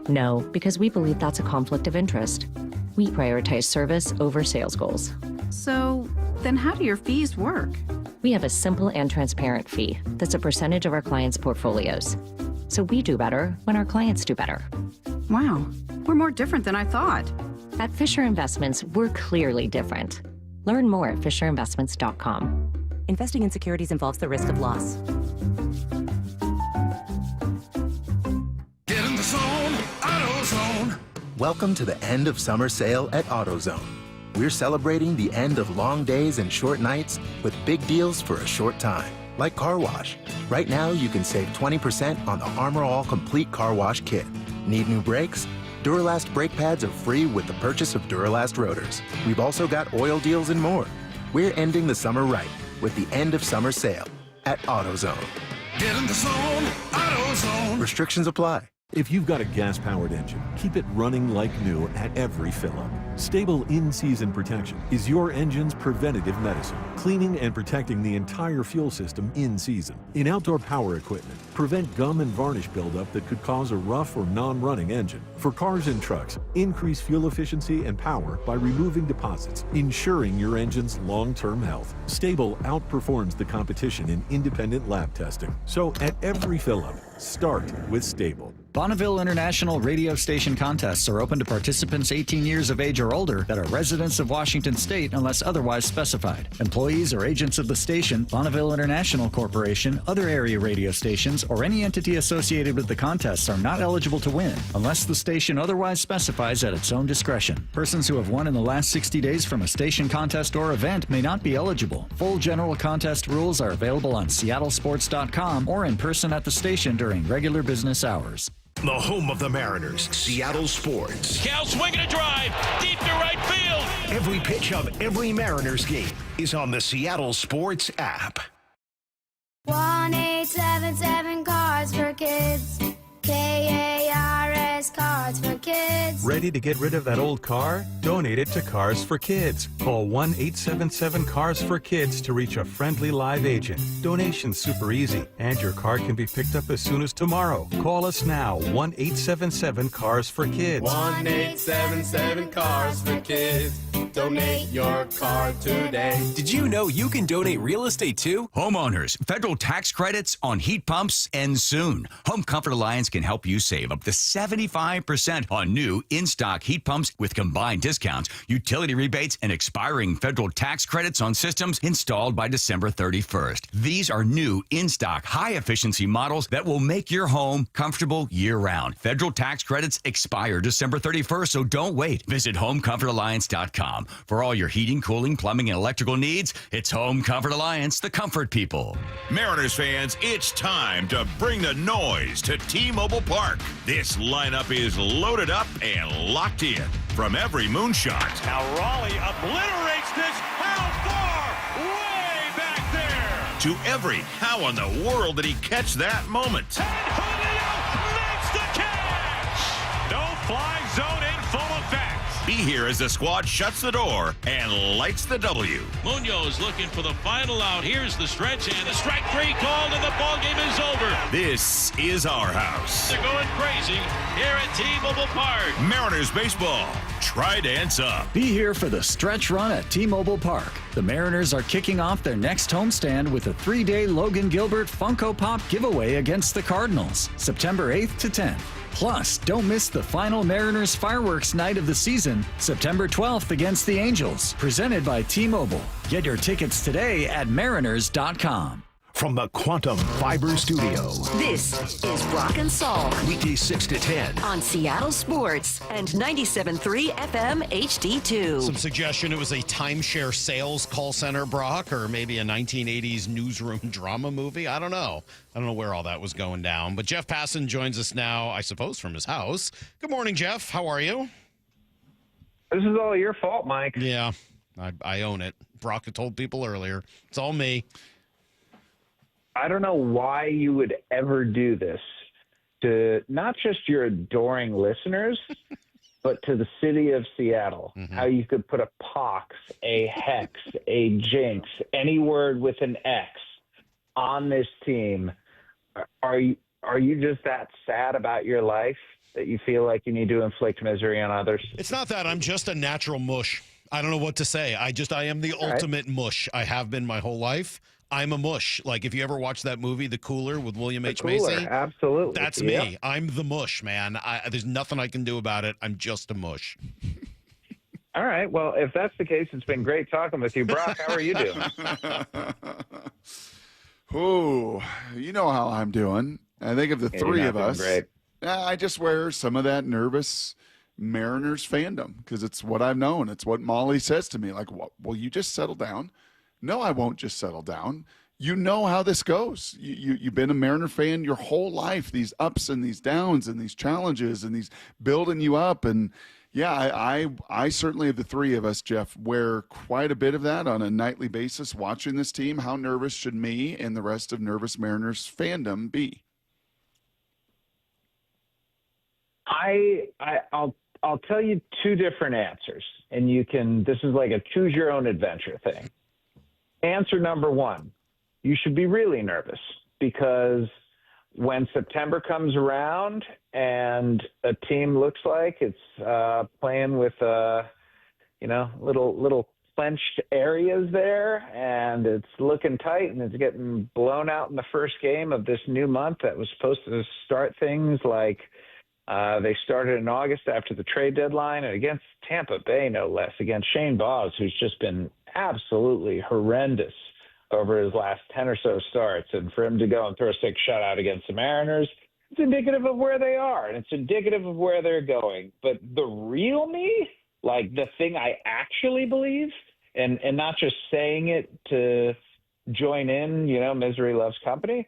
[SPEAKER 25] No, because we believe that's a conflict of interest. We prioritize service over sales goals.
[SPEAKER 26] So, then how do your fees work?
[SPEAKER 25] We have a simple and transparent fee that's a percentage of our clients' portfolios. So we do better when our clients do better.
[SPEAKER 26] Wow, we're more different than I thought.
[SPEAKER 25] At Fisher Investments, we're clearly different. Learn more at fisherinvestments.com.
[SPEAKER 27] Investing in securities involves the risk of loss.
[SPEAKER 5] Get in the zone, AutoZone.
[SPEAKER 28] Welcome to the end of summer sale at AutoZone. We're celebrating the end of long days and short nights with big deals for a short time, like car wash. Right now, you can save 20% on the Armor All Complete Car Wash Kit. Need new brakes? Duralast brake pads are free with the purchase of Duralast rotors. We've also got oil deals and more. We're ending the summer right with the end of summer sale at AutoZone.
[SPEAKER 5] Get in the zone, AutoZone.
[SPEAKER 28] Restrictions apply.
[SPEAKER 6] If you've got a gas-powered engine, keep it running like new at every fill-up. Stable in-season protection is your engine's preventative medicine, cleaning and protecting the entire fuel system in season. In outdoor power equipment, prevent gum and varnish buildup that could cause a rough or non-running engine. For cars and trucks, increase fuel efficiency and power by removing deposits, ensuring your engine's long-term health. Stable outperforms the competition in independent lab testing. So at every fill-up, start with Stable.
[SPEAKER 24] Bonneville International radio station contests are open to participants 18 years of age or older that are residents of Washington State unless otherwise specified. Employees or agents of the station, Bonneville International Corporation, other area radio stations, or any entity associated with the contests are not eligible to win unless the station otherwise specifies at its own discretion. Persons who have won in the last 60 days from a station contest or event may not be eligible. Full general contest rules are available on seattlesports.com or in person at the station during regular business hours.
[SPEAKER 5] The home of the Mariners, Seattle Sports.
[SPEAKER 23] Cal swinging a drive, deep to right field.
[SPEAKER 5] Every pitch of every Mariners game is on the Seattle Sports app.
[SPEAKER 8] 1-877 Cards for Kids. KARS Cards for Kids.
[SPEAKER 9] Ready to get rid of that old car? Donate it to Cars for Kids. Call 1-877-CARS-FOR-KIDS to reach a friendly live agent. Donation's super easy, and your car can be picked up as soon as tomorrow. Call us now, 1-877-CARS-FOR-KIDS.
[SPEAKER 10] 1-877-CARS-FOR-KIDS. Donate your car today.
[SPEAKER 11] Did you know you can donate real estate too?
[SPEAKER 16] Homeowners, federal tax credits on heat pumps end soon. Home Comfort Alliance can help you save up to 75% on new in-stock heat pumps with combined discounts, utility rebates, and expiring federal tax credits on systems installed by December 31st. These are new in-stock high-efficiency models that will make your home comfortable year-round. Federal tax credits expire December 31st, so don't wait. Visit homecomfortalliance.com. For all your heating, cooling, plumbing, and electrical needs, it's Home Comfort Alliance, the comfort people.
[SPEAKER 18] Mariners fans, it's time to bring the noise to T-Mobile Park. This lineup is loaded up and locked in. From every moonshot.
[SPEAKER 20] Now Raleigh obliterates this. How far? Way back there.
[SPEAKER 18] To every how in the world did he catch that moment?
[SPEAKER 20] And Julio makes the catch. No fly zone in full effect.
[SPEAKER 18] Be here as the squad shuts the door and lights the W.
[SPEAKER 23] Munoz looking for the final out. Here's the stretch, and the strike three called, and the ball game is over.
[SPEAKER 18] This is our house.
[SPEAKER 23] They're going crazy here at T-Mobile Park.
[SPEAKER 18] Mariners baseball. Try dance up.
[SPEAKER 24] Be here for the stretch run at T-Mobile Park. The Mariners are kicking off their next homestand with a 3-day Logan Gilbert Funko Pop giveaway against the Cardinals, September 8th to 10th. Plus, don't miss the final Mariners fireworks night of the season, September 12th against the Angels, presented by T-Mobile. Get your tickets today at mariners.com.
[SPEAKER 5] From the Quantum Fiber Studio.
[SPEAKER 17] This is Brock and Salk.
[SPEAKER 5] Weekdays 6 to 10.
[SPEAKER 17] On Seattle Sports and 97.3 FM HD2.
[SPEAKER 1] Some suggestion it was a timeshare sales call center, Brock, or maybe a 1980s newsroom drama movie. I don't know. I don't know where all that was going down. But Jeff Passan joins us now, I suppose, from his house. Good morning, Jeff. How are you?
[SPEAKER 19] This is all your fault, Mike.
[SPEAKER 1] Yeah, I own it. Brock had told people earlier. It's all me.
[SPEAKER 19] I don't know why you would ever do this to not just your adoring listeners, but to the city of Seattle. Mm-hmm. How you could put a pox, a hex, a jinx, any word with an X on this team. Are you just that sad about your life that you feel like you need to inflict misery on others?
[SPEAKER 1] It's not that. I'm just a natural mush. I don't know what to say. I am the ultimate mush. I have been my whole life. I'm a mush. Like, if you ever watch that movie, The Cooler, with William H. Macy.
[SPEAKER 19] Absolutely.
[SPEAKER 1] That's me. I'm the mush, man. There's nothing I can do about it. I'm just a mush.
[SPEAKER 19] All right. Well, if that's the case, it's been great talking with you. Brock, how are you doing?
[SPEAKER 3] Oh, you know how I'm doing. I think of the three of us.
[SPEAKER 19] Great.
[SPEAKER 3] I just wear some of that nervous Mariners fandom because it's what I've known. It's what Molly says to me. Like, will you just settle down? No, I won't just settle down. You know how this goes. You've been a Mariner fan your whole life, these ups and these downs and these challenges and these building you up. And, yeah, I certainly, of the three of us, Jeff, wear quite a bit of that on a nightly basis watching this team. How nervous should me and the rest of Nervous Mariners fandom be?
[SPEAKER 19] I'll tell you two different answers, and this is like a choose your own adventure thing. Answer number one, you should be really nervous because when September comes around and a team looks like it's playing with little clenched areas there, and it's looking tight, and it's getting blown out in the first game of this new month that was supposed to start things like they started in August after the trade deadline, and against Tampa Bay, no less, against Shane Boz, who's just been absolutely horrendous over his last 10 or so starts. And for him to go and throw a 6 shutout against the Mariners, it's indicative of where they are, and it's indicative of where they're going. But the real me, like the thing I actually believe, and not just saying it to join in, misery loves company,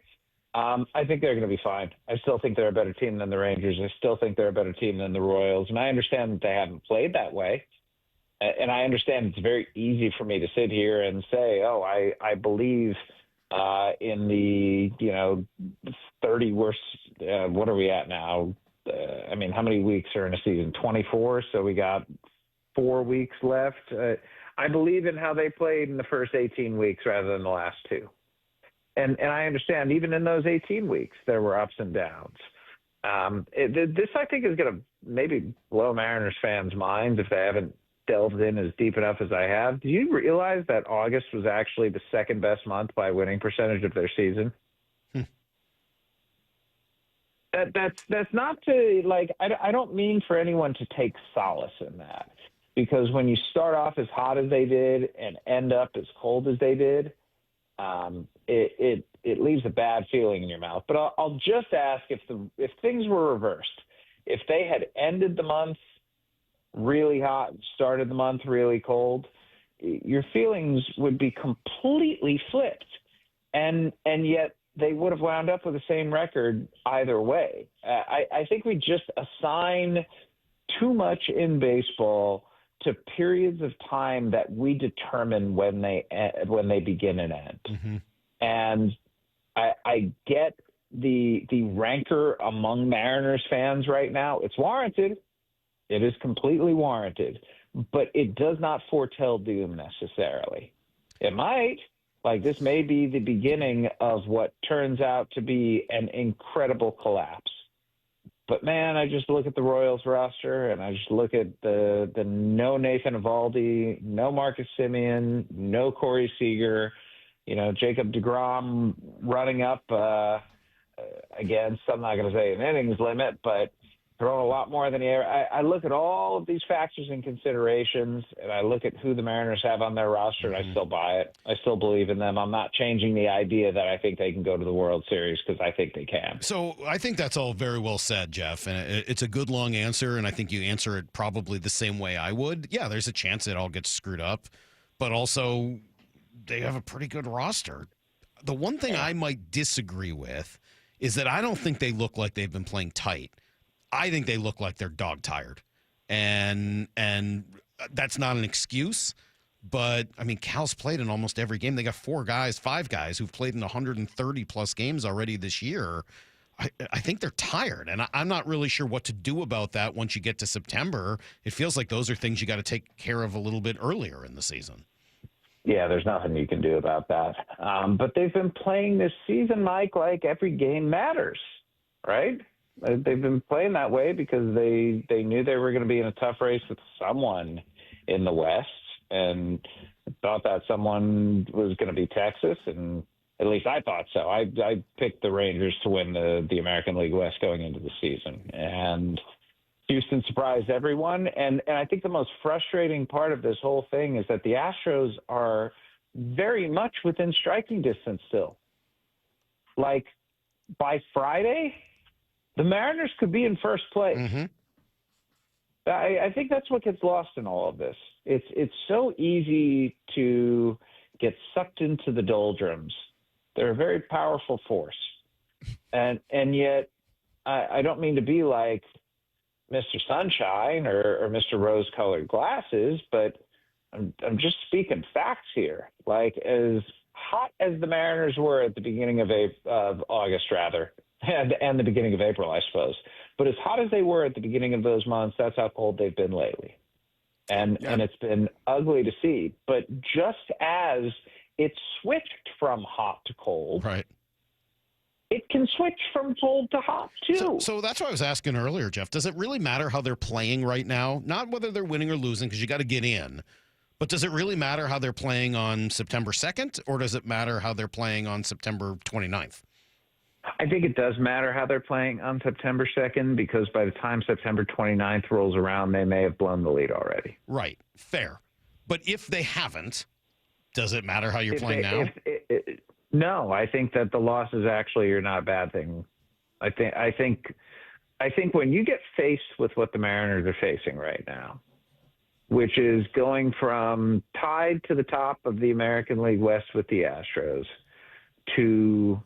[SPEAKER 19] I think they're going to be fine. I still think they're a better team than the Rangers. I still think they're a better team than the Royals. And I understand that they haven't played that way. And I understand it's very easy for me to sit here and say, oh, I believe in the, 30 worst. What are we at now? How many weeks are in a season? 24. So we got 4 weeks left. I believe in how they played in the first 18 weeks rather than the last 2. And I understand even in those 18 weeks, there were ups and downs. This, I think, is going to maybe blow Mariners fans' minds if they haven't delved in as deep enough as I have. Do you realize that August was actually the second best month by winning percentage of their season? That's not to, like, I don't mean for anyone to take solace in that. Because when you start off as hot as they did and end up as cold as they did, it leaves a bad feeling in your mouth. But I'll just ask if things were reversed, if they had ended the month really hot and started the month really cold, your feelings would be completely flipped, and yet they would have wound up with the same record either way. I think we just assign too much in baseball to periods of time that we determine when they begin and end. Mm-hmm. And I get the rancor among Mariners fans right now. It's warranted. It is completely warranted, but it does not foretell doom necessarily. It might. Like, this may be the beginning of what turns out to be an incredible collapse. But, man, I just look at the Royals roster, and I just look at the no Nathan Eovaldi, no Marcus Semien, no Corey Seager, Jacob deGrom running up against, I'm not going to say an innings limit, but throwing a lot more than he ever. I look at all of these factors and considerations, and I look at who the Mariners have on their roster, and I still buy it. I still believe in them. I'm not changing the idea that I think they can go to the World Series because I think they can.
[SPEAKER 1] So I think that's all very well said, Jeff, and it's a good long answer, and I think you answer it probably the same way I would. Yeah, there's a chance it all gets screwed up, but also they have a pretty good roster. The one thing I might disagree with is that I don't think they look like they've been playing tight. I think they look like they're dog tired, and that's not an excuse. But I mean, Cal's played in almost every game. They got 5 guys who've played in 130 plus games already this year. I think they're tired, and I'm not really sure what to do about that once you get to September. It feels like those are things you got to take care of a little bit earlier in the season.
[SPEAKER 19] Yeah, there's nothing you can do about that. But they've been playing this season, Mike, like every game matters, right? They've been playing that way because they knew they were going to be in a tough race with someone in the West and thought that someone was going to be Texas, and at least I thought so. I picked the Rangers to win the American League West going into the season, and Houston surprised everyone. And I think the most frustrating part of this whole thing is that the Astros are very much within striking distance still. Like, by Friday, the Mariners could be in first place. Mm-hmm. I think that's what gets lost in all of this. It's so easy to get sucked into the doldrums. They're a very powerful force. And yet, I don't mean to be like Mr. Sunshine or Mr. Rose-colored glasses, but I'm just speaking facts here. Like, as hot as the Mariners were at the beginning of August, rather, and the beginning of April, I suppose. But as hot as they were at the beginning of those months, that's how cold they've been lately. And it's been ugly to see. But just as it switched from hot to cold,
[SPEAKER 1] right,
[SPEAKER 19] it can switch from cold to hot, too.
[SPEAKER 1] So that's why I was asking earlier, Jeff. Does it really matter how they're playing right now? Not whether they're winning or losing, because you got to get in. But does it really matter how they're playing on September 2nd, or does it matter how they're playing on September 29th?
[SPEAKER 19] I think it does matter how they're playing on September 2nd, because by the time September 29th rolls around, they may have blown the lead already.
[SPEAKER 1] Right. Fair. But if they haven't, does it matter how you're playing now?
[SPEAKER 19] No, I think that the losses actually are not a bad thing. I think when you get faced with what the Mariners are facing right now, which is going from tied to the top of the American League West with the Astros to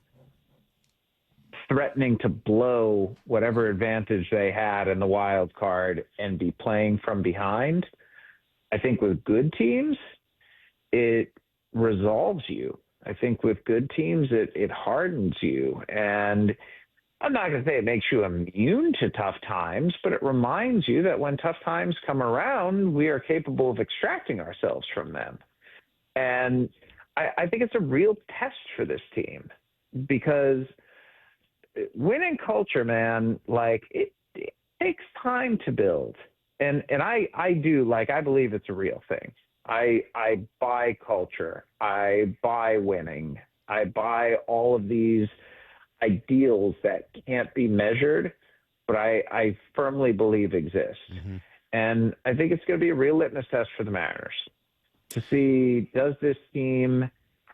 [SPEAKER 19] threatening to blow whatever advantage they had in the wild card and be playing from behind, I think with good teams, it resolves you. I think with good teams, it hardens you. And I'm not going to say it makes you immune to tough times, but it reminds you that when tough times come around, we are capable of extracting ourselves from them. And I think it's a real test for this team, because winning culture, man, like it takes time to build. And I do, like, I believe it's a real thing. I buy culture. I buy winning. I buy all of these ideals that can't be measured, but I firmly believe exist. Mm-hmm. And I think it's going to be a real litmus test for the Mariners to see, does this team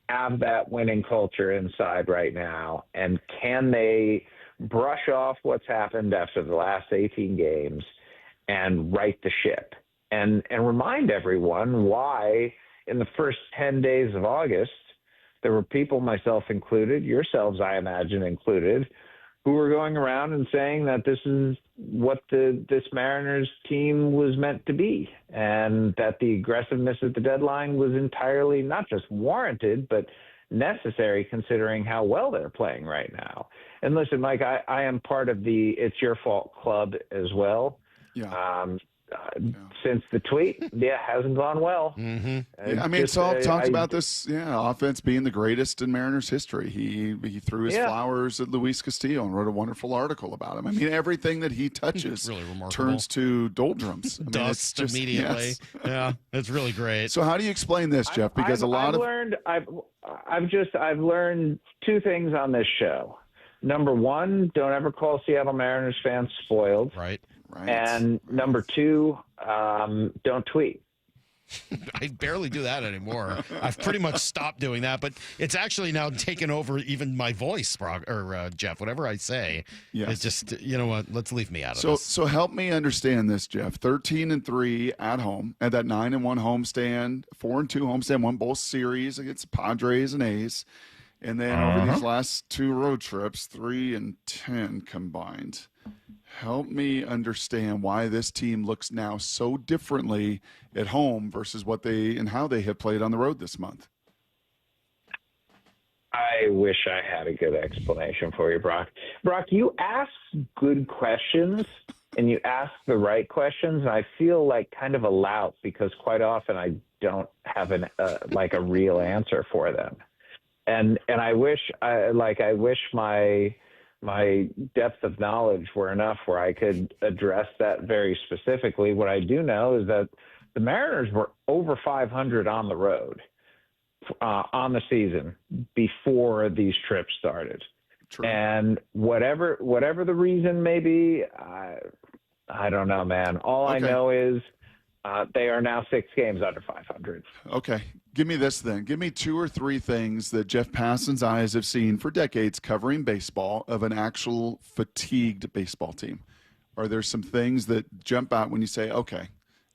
[SPEAKER 19] have that winning culture inside right now? And can they brush off what's happened after the last 18 games and right the ship? And remind everyone why in the first 10 days of August, there were people, myself included, yourselves, I imagine, included, who were going around and saying that this is what this Mariners team was meant to be, and that the aggressiveness at the deadline was entirely not just warranted, but necessary considering how well they're playing right now. And listen, Mike, I am part of the It's Your Fault club as well.
[SPEAKER 3] Yeah.
[SPEAKER 19] Since the tweet, hasn't gone well.
[SPEAKER 1] Mm-hmm.
[SPEAKER 3] Yeah, I mean, Salk talked about this, offense being the greatest in Mariners history. He threw his flowers at Luis Castillo and wrote a wonderful article about him. I mean, everything that he touches
[SPEAKER 1] really
[SPEAKER 3] turns to doldrums. I mean,
[SPEAKER 1] dust
[SPEAKER 3] just,
[SPEAKER 1] immediately.
[SPEAKER 3] Yes.
[SPEAKER 1] Yeah, it's really great.
[SPEAKER 3] So how do you explain this, Jeff? Because I've
[SPEAKER 19] learned two things on this show. Number one, don't ever call Seattle Mariners fans spoiled.
[SPEAKER 1] Right.
[SPEAKER 19] And number two, don't tweet.
[SPEAKER 1] I barely do that anymore. I've pretty much stopped doing that, but it's actually now taken over even my voice, Jeff. Whatever I say, it's just, you know what? Let's leave me out of this.
[SPEAKER 3] So help me understand this, Jeff. 13-3 at home, at that 9-1 homestand, 4-2 homestand, won both series against Padres and A's, and then over these last two road trips, 3-10 combined. Help me understand why this team looks now so differently at home versus what they and how they have played on the road this month.
[SPEAKER 19] I wish I had a good explanation for you, Brock. Brock, you ask good questions and you ask the right questions. And I feel like kind of a lout because quite often I don't have a real answer for them. And I wish my depth of knowledge were enough where I could address that very specifically. What I do know is that the Mariners were over 500 on the road on the season before these trips started.
[SPEAKER 3] True.
[SPEAKER 19] And whatever the reason may be, I don't know, man. All I know is they are now 6 games under 500.
[SPEAKER 3] Okay. Give me this then. Give me 2 or 3 things that Jeff Passan's eyes have seen for decades covering baseball of an actual fatigued baseball team. Are there some things that jump out when you say, okay,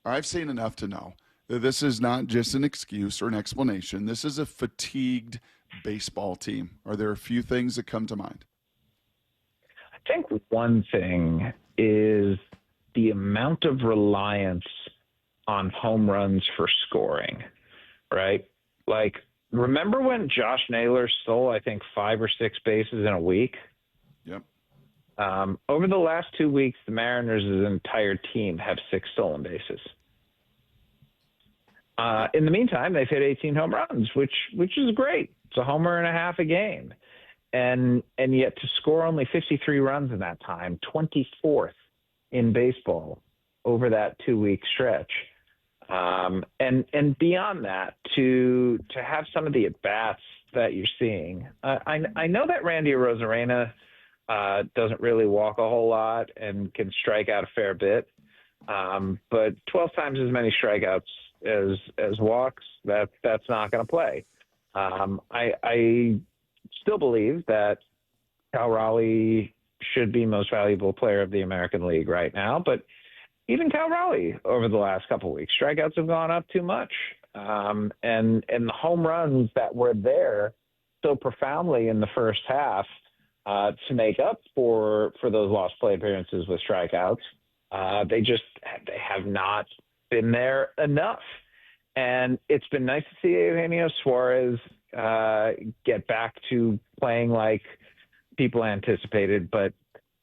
[SPEAKER 3] I've seen enough to know that this is not just an excuse or an explanation. This is a fatigued baseball team. Are there a few things that come to mind?
[SPEAKER 19] I think one thing is the amount of reliance on home runs for scoring, right? Like, remember when Josh Naylor stole, I think, 5 or 6 bases in a week?
[SPEAKER 3] Yep.
[SPEAKER 19] Over the last 2 weeks, the Mariners' entire team have 6 stolen bases. In the meantime, they've hit 18 home runs, which is great. It's a homer and a half a game. And yet to score only 53 runs in that time, 24th in baseball over that 2-week stretch. And beyond that, to have some of the at-bats that you're seeing. I know that Randy Arozarena doesn't really walk a whole lot and can strike out a fair bit. But 12 times as many strikeouts as walks, that's not going to play. I still believe that Cal Raleigh should be most valuable player of the American League right now, but even Cal Raleigh over the last couple of weeks, strikeouts have gone up too much. And the home runs that were there so profoundly in the first half to make up for those lost play appearances with strikeouts, they have not been there enough. And it's been nice to see Eugenio Suarez get back to playing like people anticipated. But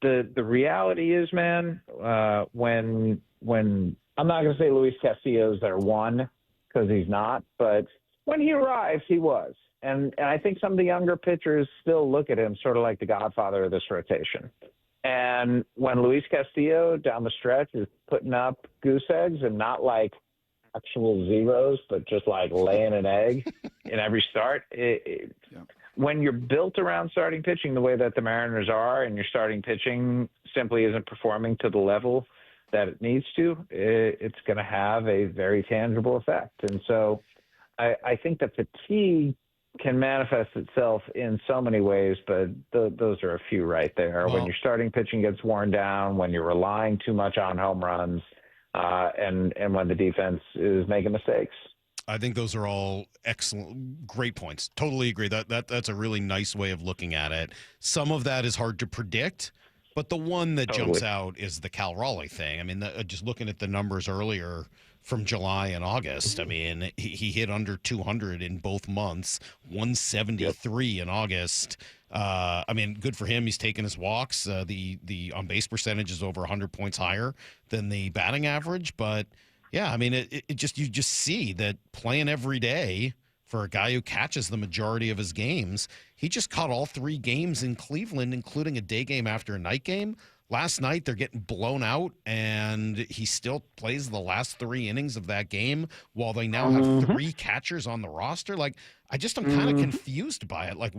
[SPEAKER 19] the reality is, man, when I'm not going to say Luis Castillo's their one, because he's not, but when he arrived, he was. And I think some of the younger pitchers still look at him sort of like the godfather of this rotation. And when Luis Castillo down the stretch is putting up goose eggs and not like actual zeros, but just like laying an egg in every start, when you're built around starting pitching the way that the Mariners are, and your starting pitching simply isn't performing to the level that it needs to, it's going to have a very tangible effect. And so I think that fatigue can manifest itself in so many ways, but those are a few right there. When your starting pitching gets worn down, when you're relying too much on home runs, and when the defense is making mistakes.
[SPEAKER 1] I think those are all excellent, great points. Totally agree. That's a really nice way of looking at it. Some of that is hard to predict, but the one that jumps out is the Cal Raleigh thing. I mean, just looking at the numbers earlier from July and August, I mean, he hit under 200 in both months, 173 in August. I mean, good for him. He's taking his walks. The on-base percentage is over 100 points higher than the batting average. But, yeah, I mean, you just see that playing every day for a guy who catches the majority of his games, he just caught all 3 games in Cleveland, including a day game after a night game. Last night, they're getting blown out, and he still plays the last 3 innings of that game while they now have 3 catchers on the roster. Like, I'm kind of confused by it. Like,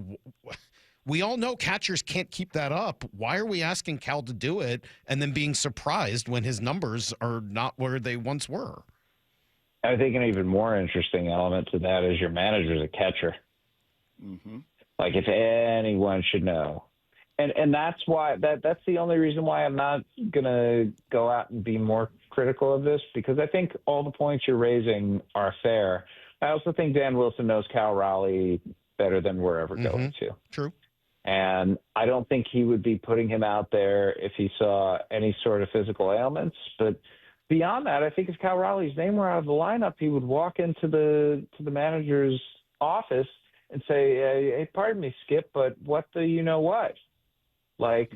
[SPEAKER 1] we all know catchers can't keep that up. Why are we asking Cal to do it and then being surprised when his numbers are not where they once were?
[SPEAKER 19] I think an even more interesting element to that is your manager's a catcher. Like, if anyone should know. And that's why that's the only reason why I'm not going to go out and be more critical of this, because I think all the points you're raising are fair. I also think Dan Wilson knows Cal Raleigh better than we're ever going to.
[SPEAKER 1] True.
[SPEAKER 19] And I don't think he would be putting him out there if he saw any sort of physical ailments. But beyond that, I think if Cal Raleigh's name were out of the lineup, he would walk into the manager's office and say, hey, pardon me, Skip, but what the you know what? Like,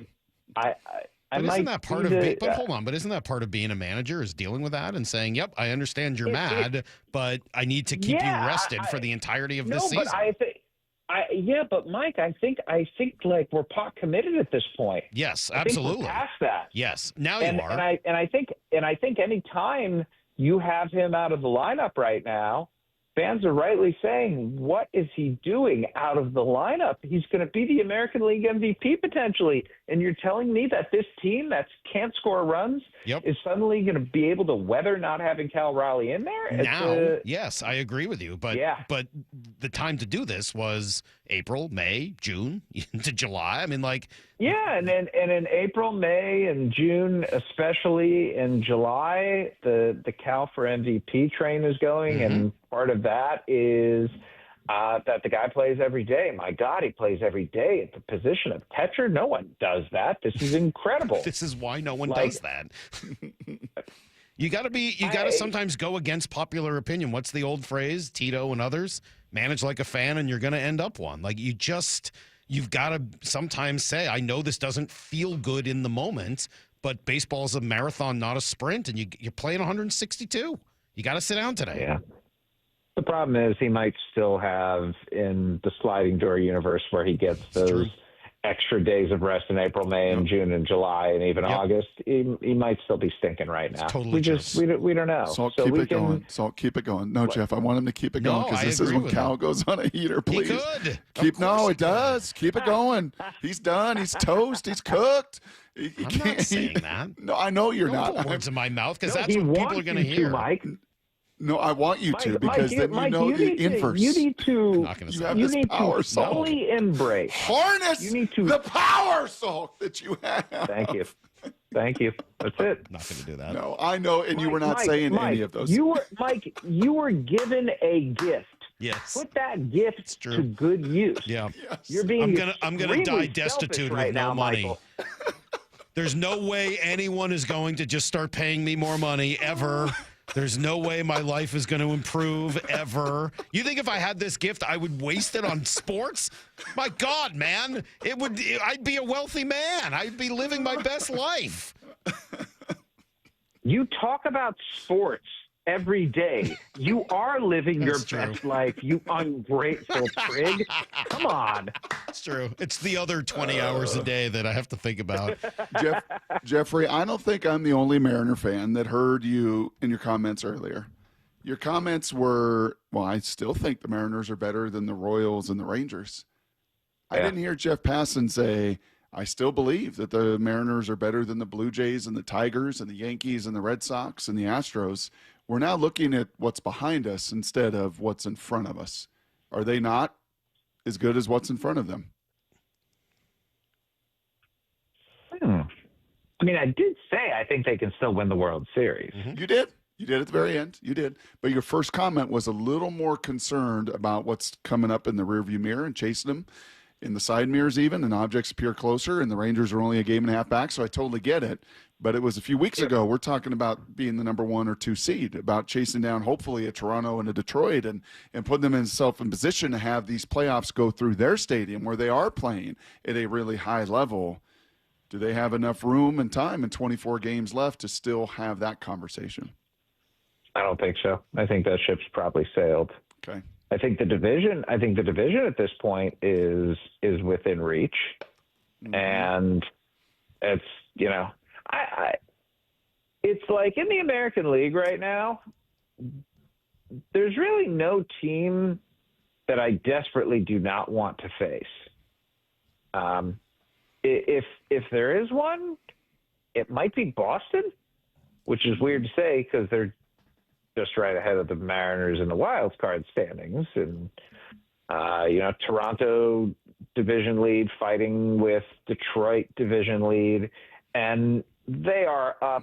[SPEAKER 1] But isn't that part of but hold on, but isn't that part of being a manager, is dealing with that and saying, yep, I understand you're mad, but I need to keep you rested for the entirety of this season?
[SPEAKER 19] But Mike, I think like we're pot committed at this point.
[SPEAKER 1] Yes,
[SPEAKER 19] I
[SPEAKER 1] absolutely.
[SPEAKER 19] think we're past that.
[SPEAKER 1] Yes, now you are.
[SPEAKER 19] And I think any time you have him out of the lineup right now, fans are rightly saying, what is he doing out of the lineup? He's going to be the American League MVP potentially. And you're telling me that this team that can't score runs is suddenly going to be able to weather not having Cal Raleigh in there?
[SPEAKER 1] Yes, I agree with you. But but the time to do this was April, May, June, into July. I mean, like...
[SPEAKER 19] Yeah, and in April, May, and June, especially in July, the Cal for MVP train is going, and part of that is that the guy plays every day. My God, he plays every day at the position of catcher. No one does that. This is incredible.
[SPEAKER 1] This is why no one does that. You got to sometimes go against popular opinion. What's the old phrase? Tito and others, manage like a fan and you're going to end up one. Like, you just, you've got to sometimes say, I know this doesn't feel good in the moment, but baseball's a marathon, not a sprint, and you're playing 162. You got to sit down today.
[SPEAKER 19] Yeah. The problem is he might still have in the sliding door universe where he gets those extra days of rest in April, May, and June, and July, and even August. He might still be stinking right now.
[SPEAKER 1] Totally
[SPEAKER 19] we don't know.
[SPEAKER 3] Salk, keep it going. Salk, keep it going. No, Jeff, I want him to keep it going because this is when Cal goes on a heater. Please,
[SPEAKER 1] he
[SPEAKER 3] could. No, it does. Keep it going. He's done. He's toast. He's cooked.
[SPEAKER 1] I'm not saying that.
[SPEAKER 3] No, I know you're not.
[SPEAKER 1] Don't put words in my mouth because that's what people are going to hear.
[SPEAKER 19] Mike.
[SPEAKER 3] No, I want you to because then
[SPEAKER 19] Mike,
[SPEAKER 3] you know the inverse.
[SPEAKER 19] You need to.
[SPEAKER 3] You have this power, Salk.
[SPEAKER 19] Fully embrace.
[SPEAKER 3] Harness the power, Salk, that you have.
[SPEAKER 19] Thank you. Thank you. That's it.
[SPEAKER 1] Not going to do that.
[SPEAKER 3] No, I know, and you were not saying any of those.
[SPEAKER 19] You were given a gift.
[SPEAKER 1] Yes.
[SPEAKER 19] Put that gift to good use.
[SPEAKER 1] Yeah.
[SPEAKER 3] Yes.
[SPEAKER 19] You're being
[SPEAKER 1] I'm gonna die destitute with no money.
[SPEAKER 19] Michael.
[SPEAKER 1] There's no way anyone is going to just start paying me more money ever. There's no way my life is going to improve ever. You think if I had this gift, I would waste it on sports? My God, man. I'd be a wealthy man. I'd be living my best life.
[SPEAKER 19] You talk about sports every day. You are living your best life, you ungrateful prig. Come on.
[SPEAKER 1] It's true. It's the other 20 hours a day that I have to think about.
[SPEAKER 3] Jeffrey, I don't think I'm the only Mariner fan that heard you in your comments earlier. Your comments were, well, I still think the Mariners are better than the Royals and the Rangers. I didn't hear Jeff Passan say, I still believe that the Mariners are better than the Blue Jays and the Tigers and the Yankees and the Red Sox and the Astros. We're now looking at what's behind us instead of what's in front of us. Are they not as good as what's in front of them?
[SPEAKER 19] I mean, I did say I think they can still win the World Series.
[SPEAKER 3] Mm-hmm. You did. You did at the very end. You did. But your first comment was a little more concerned about what's coming up in the rearview mirror and chasing them in the side mirrors even, and objects appear closer, and the Rangers are only a game and a half back, so I totally get it. But it was a few weeks ago. We're talking about being the number 1 or 2 seed, about chasing down hopefully a Toronto and a Detroit and putting them in position to have these playoffs go through their stadium where they are playing at a really high level. Do they have enough room and time and 24 games left to still have that conversation?
[SPEAKER 19] I don't think so. I think that ship's probably sailed.
[SPEAKER 3] Okay.
[SPEAKER 19] I think the division at this point is within reach. Mm-hmm. And it's, it's like in the American League right now, there's really no team that I desperately do not want to face. If there is one, it might be Boston, which is weird to say because they're just right ahead of the Mariners in the wild card standings. And, Toronto division lead fighting with Detroit division lead. And they are up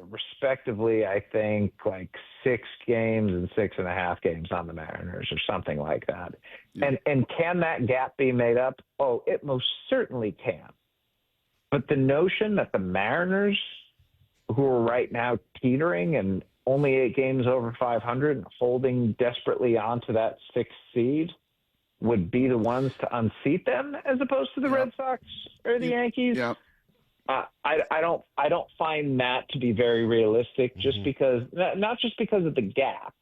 [SPEAKER 19] respectively, I think, like 6 games and 6.5 games on the Mariners or something like that. Yeah. And can that gap be made up? Oh, it most certainly can. But the notion that the Mariners, who are right now teetering and only 8 games over 500 and holding desperately onto that 6th seed, would be the ones to unseat them as opposed to the Red Sox or the Yankees.
[SPEAKER 3] Yeah.
[SPEAKER 19] I don't find that to be very realistic. Just because, not just because of the gap,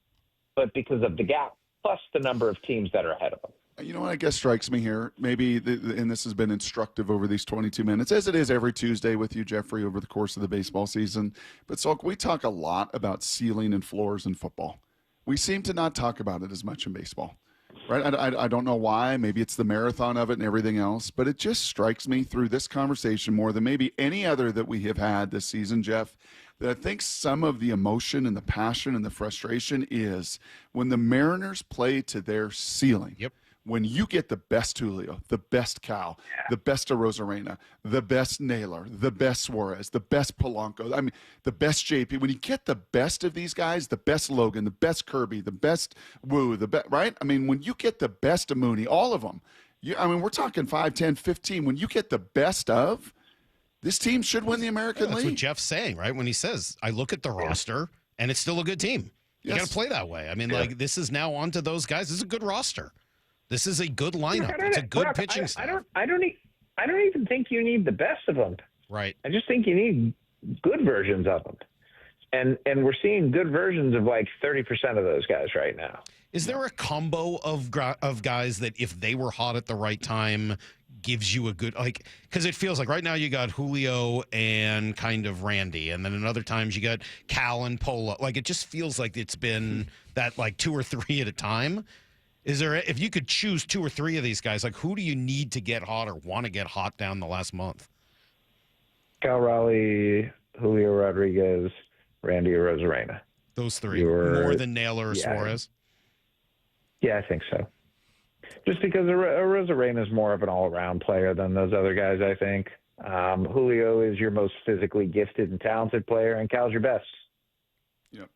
[SPEAKER 19] but because of the gap plus the number of teams that are ahead of them.
[SPEAKER 3] You know what I guess strikes me here, maybe, and this has been instructive over these 22 minutes, as it is every Tuesday with you, Jeffrey, over the course of the baseball season. But, Salk, we talk a lot about ceiling and floors in football. We seem to not talk about it as much in baseball, right? I don't know why. Maybe it's the marathon of it and everything else. But it just strikes me through this conversation more than maybe any other that we have had this season, Jeff, that I think some of the emotion and the passion and the frustration is when the Mariners play to their ceiling.
[SPEAKER 1] Yep.
[SPEAKER 3] When you get the best Julio, the best Cal, the best Arozarena, the best Naylor, the best Suarez, the best Polanco, the best JP, when you get the best of these guys, the best Logan, the best Kirby, the best Wu, right? When you get the best of Mooney, all of them, we're talking 5, 10, 15. When you get the best of, this team should win the American League.
[SPEAKER 1] That's what Jeff's saying, right? When he says, I look at the roster, and it's still a good team. You got to play that way. This is now on to those guys. This is a good roster. This is a good lineup. It's a good pitching staff.
[SPEAKER 19] I don't even think you need the best of them.
[SPEAKER 1] Right.
[SPEAKER 19] I just think you need good versions of them. And we're seeing good versions of like 30% of those guys right now.
[SPEAKER 1] Is there a combo of guys that if they were hot at the right time gives you a good, like, because it feels like right now you got Julio and kind of Randy, and then in other times you got Kalen, Polo. Like, it just feels like it's been that like 2 or 3 at a time. Is there, if you could choose 2 or 3 of these guys, like who do you need to get hot or want to get hot down the last month?
[SPEAKER 19] Cal Raleigh, Julio Rodriguez, Randy Arozarena.
[SPEAKER 1] Those 3 more than Naylor or Suarez.
[SPEAKER 19] Yeah, I think so. Just because Arozarena is more of an all-around player than those other guys, I think. Julio is your most physically gifted and talented player, and Cal's your best.
[SPEAKER 3] Yep.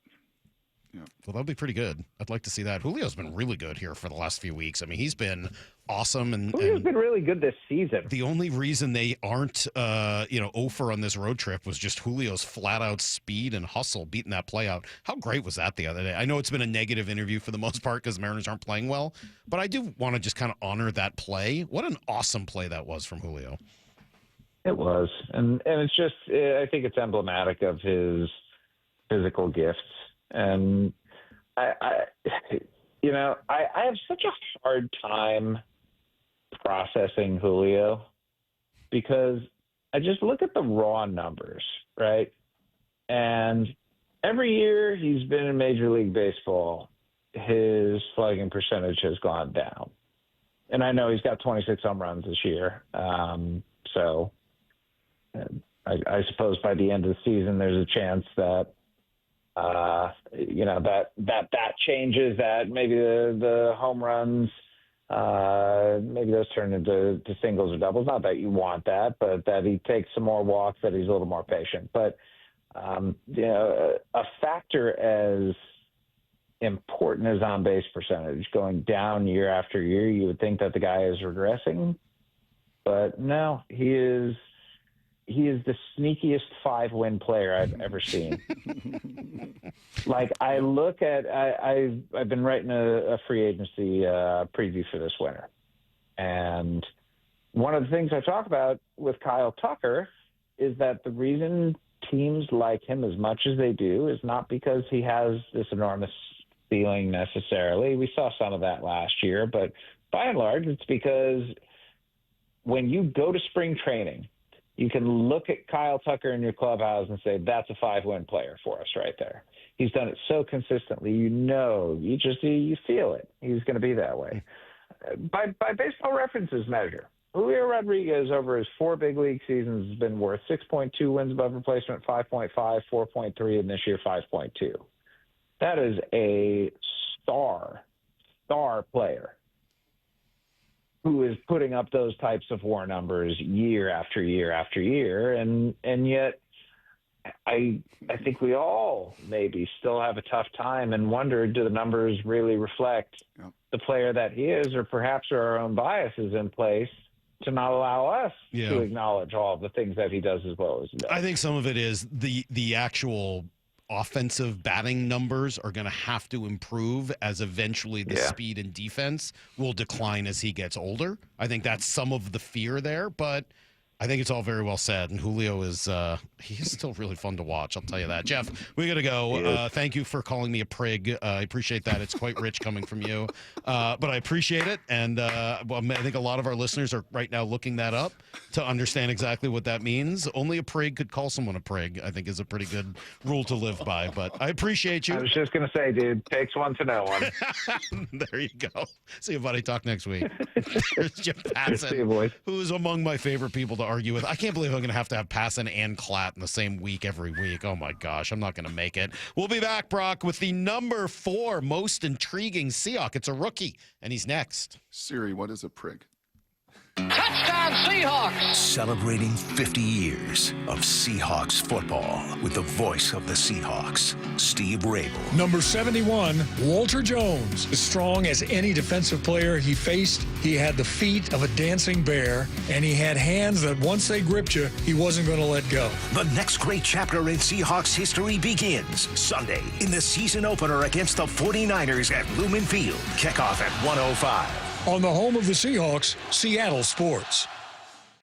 [SPEAKER 1] Well, that'll be pretty good. I'd like to see that. Julio's been really good here for the last few weeks. I mean, he's been awesome.
[SPEAKER 19] Julio's been really good this season.
[SPEAKER 1] The only reason they aren't, 0-for on this road trip was just Julio's flat-out speed and hustle beating that play out. How great was that the other day? I know it's been a negative interview for the most part because Mariners aren't playing well, but I do want to just kind of honor that play. What an awesome play that was from Julio.
[SPEAKER 19] It was. And it's just, I think it's emblematic of his physical gifts. And I have such a hard time processing Julio because I just look at the raw numbers, right? And every year he's been in Major League Baseball, his slugging percentage has gone down. And I know he's got 26 home runs this year. So I suppose by the end of the season, there's a chance that that changes, that maybe the home runs, maybe those turn into singles or doubles. Not that you want that, but that he takes some more walks, that he's a little more patient. But, a factor as important as on-base percentage going down year after year, you would think that the guy is regressing. But no, he is the sneakiest 5-win player I've ever seen. Like, I look at, I've been writing a free agency preview for this winter. And one of the things I talk about with Kyle Tucker is that the reason teams like him as much as they do is not because he has this enormous ceiling necessarily. We saw some of that last year, but by and large, it's because when you go to spring training, you can look at Kyle Tucker in your clubhouse and say, that's a 5-win player for us right there. He's done it so consistently. You feel it. He's going to be that way. By Baseball Reference's measure, Julio Rodriguez over his 4 big league seasons has been worth 6.2 wins above replacement, 5.5, 4.3, and this year 5.2. That is a star player who is putting up those types of WAR numbers year after year after year. And yet I think we all maybe still have a tough time and wonder, do the numbers really reflect the player that he is, or perhaps are our own biases in place to not allow us to acknowledge all of the things that he does as well as he does.
[SPEAKER 1] I think some of it is the actual offensive batting numbers are going to have to improve as eventually the speed and defense will decline as he gets older. I think that's some of the fear there, but I think it's all very well said, and Julio is he's still really fun to watch, I'll tell you that. Jeff, we got to go. Thank you for calling me a prig. I appreciate that. It's quite rich coming from you, but I appreciate it, and I think a lot of our listeners are right now looking that up to understand exactly what that means. Only a prig could call someone a prig, I think is a pretty good rule to live by, but I appreciate you.
[SPEAKER 19] I was just going to say, dude, takes one to know one.
[SPEAKER 1] There you go. See you, buddy. Talk next week. There's Jeff Passan, who is among my favorite people to argue with. I can't believe I'm going to have Passan and Klatt in the same week every week. Oh, my gosh. I'm not going to make it. We'll be back, Brock, with the number 4 most intriguing Seahawk. It's a rookie, and he's next.
[SPEAKER 3] Siri, what is a prig?
[SPEAKER 5] Touchdown Seahawks! Celebrating 50 years of Seahawks football with the voice of the Seahawks, Steve Rabel.
[SPEAKER 2] Number 71, Walter Jones. As strong as any defensive player he faced, he had the feet of a dancing bear, and he had hands that once they gripped you, he wasn't going to let go.
[SPEAKER 5] The next great chapter in Seahawks history begins Sunday in the season opener against the 49ers at Lumen Field. Kickoff at 1:05.
[SPEAKER 2] on the home of the Seahawks, Seattle Sports.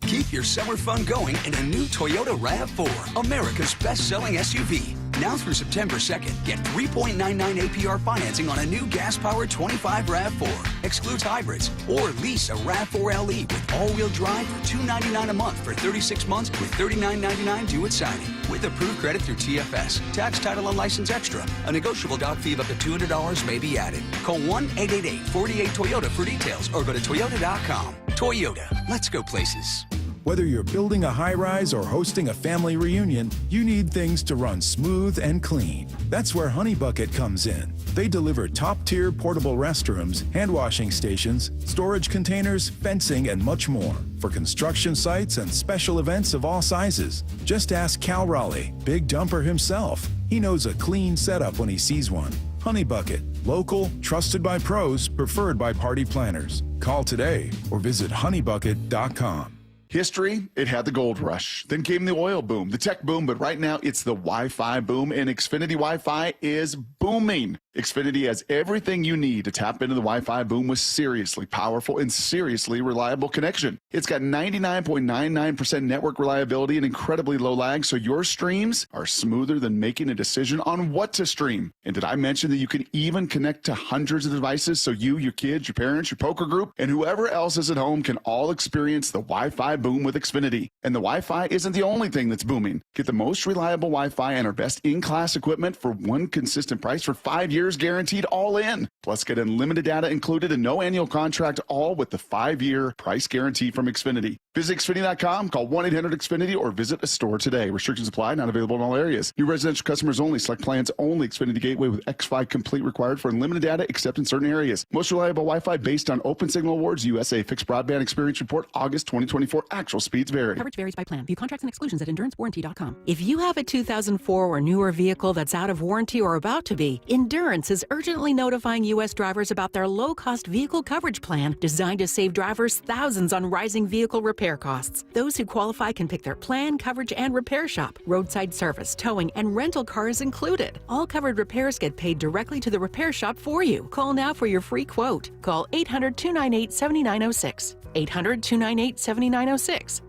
[SPEAKER 4] Keep your summer fun going in a new Toyota RAV4, America's best-selling SUV. Now through September 2nd, get 3.99 APR financing on a new gas-powered 25 RAV4. Excludes hybrids. Or lease a RAV4 LE with all-wheel drive for $299 a month for 36 months with $39.99 due at signing. With approved credit through TFS. Tax, title, and license extra. A negotiable doc fee of up to $200 may be added. Call 1-888-48-TOYOTA for details or go to Toyota.com. Toyota. Let's go places.
[SPEAKER 7] Whether you're building a high-rise or hosting a family reunion, you need things to run smooth and clean. That's where Honey Bucket comes in. They deliver top-tier portable restrooms, hand-washing stations, storage containers, fencing, and much more for construction sites and special events of all sizes. Just ask Cal Raleigh, Big Dumper himself. He knows a clean setup when he sees one. Honey Bucket. Local, trusted by pros, preferred by party planners. Call today or visit honeybucket.com.
[SPEAKER 3] History, it had the gold rush. Then came the oil boom, the tech boom, but right now it's the Wi-Fi boom, and Xfinity Wi-Fi is booming. Xfinity has everything you need to tap into the Wi-Fi boom with seriously powerful and seriously reliable connection. It's got 99.99% network reliability and incredibly low lag, so your streams are smoother than making a decision on what to stream. And did I mention that you can even connect to hundreds of devices so you, your kids, your parents, your poker group, and whoever else is at home can all experience the Wi-Fi boom with Xfinity. And the Wi-Fi isn't the only thing that's booming. Get the most reliable Wi-Fi and our best in-class equipment for one consistent price for 5 years guaranteed all in. Plus get unlimited data included and no annual contract, all with the 5-year price guarantee from Xfinity. Visit Xfinity.com, call 1-800-XFINITY or visit a store today. Restrictions apply, not available in all areas. New residential customers only. Select plans only. Xfinity Gateway with X5 Complete required for unlimited data except in certain areas. Most reliable Wi-Fi based on Open Signal Awards USA. Fixed Broadband Experience Report, August 2024. Actual speeds vary.
[SPEAKER 27] Coverage varies by plan. View contracts and exclusions at EnduranceWarranty.com. If you have a 2004 or newer vehicle that's out of warranty or about to be, Endurance is urgently notifying U.S. drivers about their low-cost vehicle coverage plan designed to save drivers thousands on rising vehicle repair costs. Those who qualify can pick their plan, coverage, and repair shop. Roadside service, towing, and rental cars included. All covered repairs get paid directly to the repair shop for you. Call now for your free quote. Call 800-298-7906. 800-298-7906.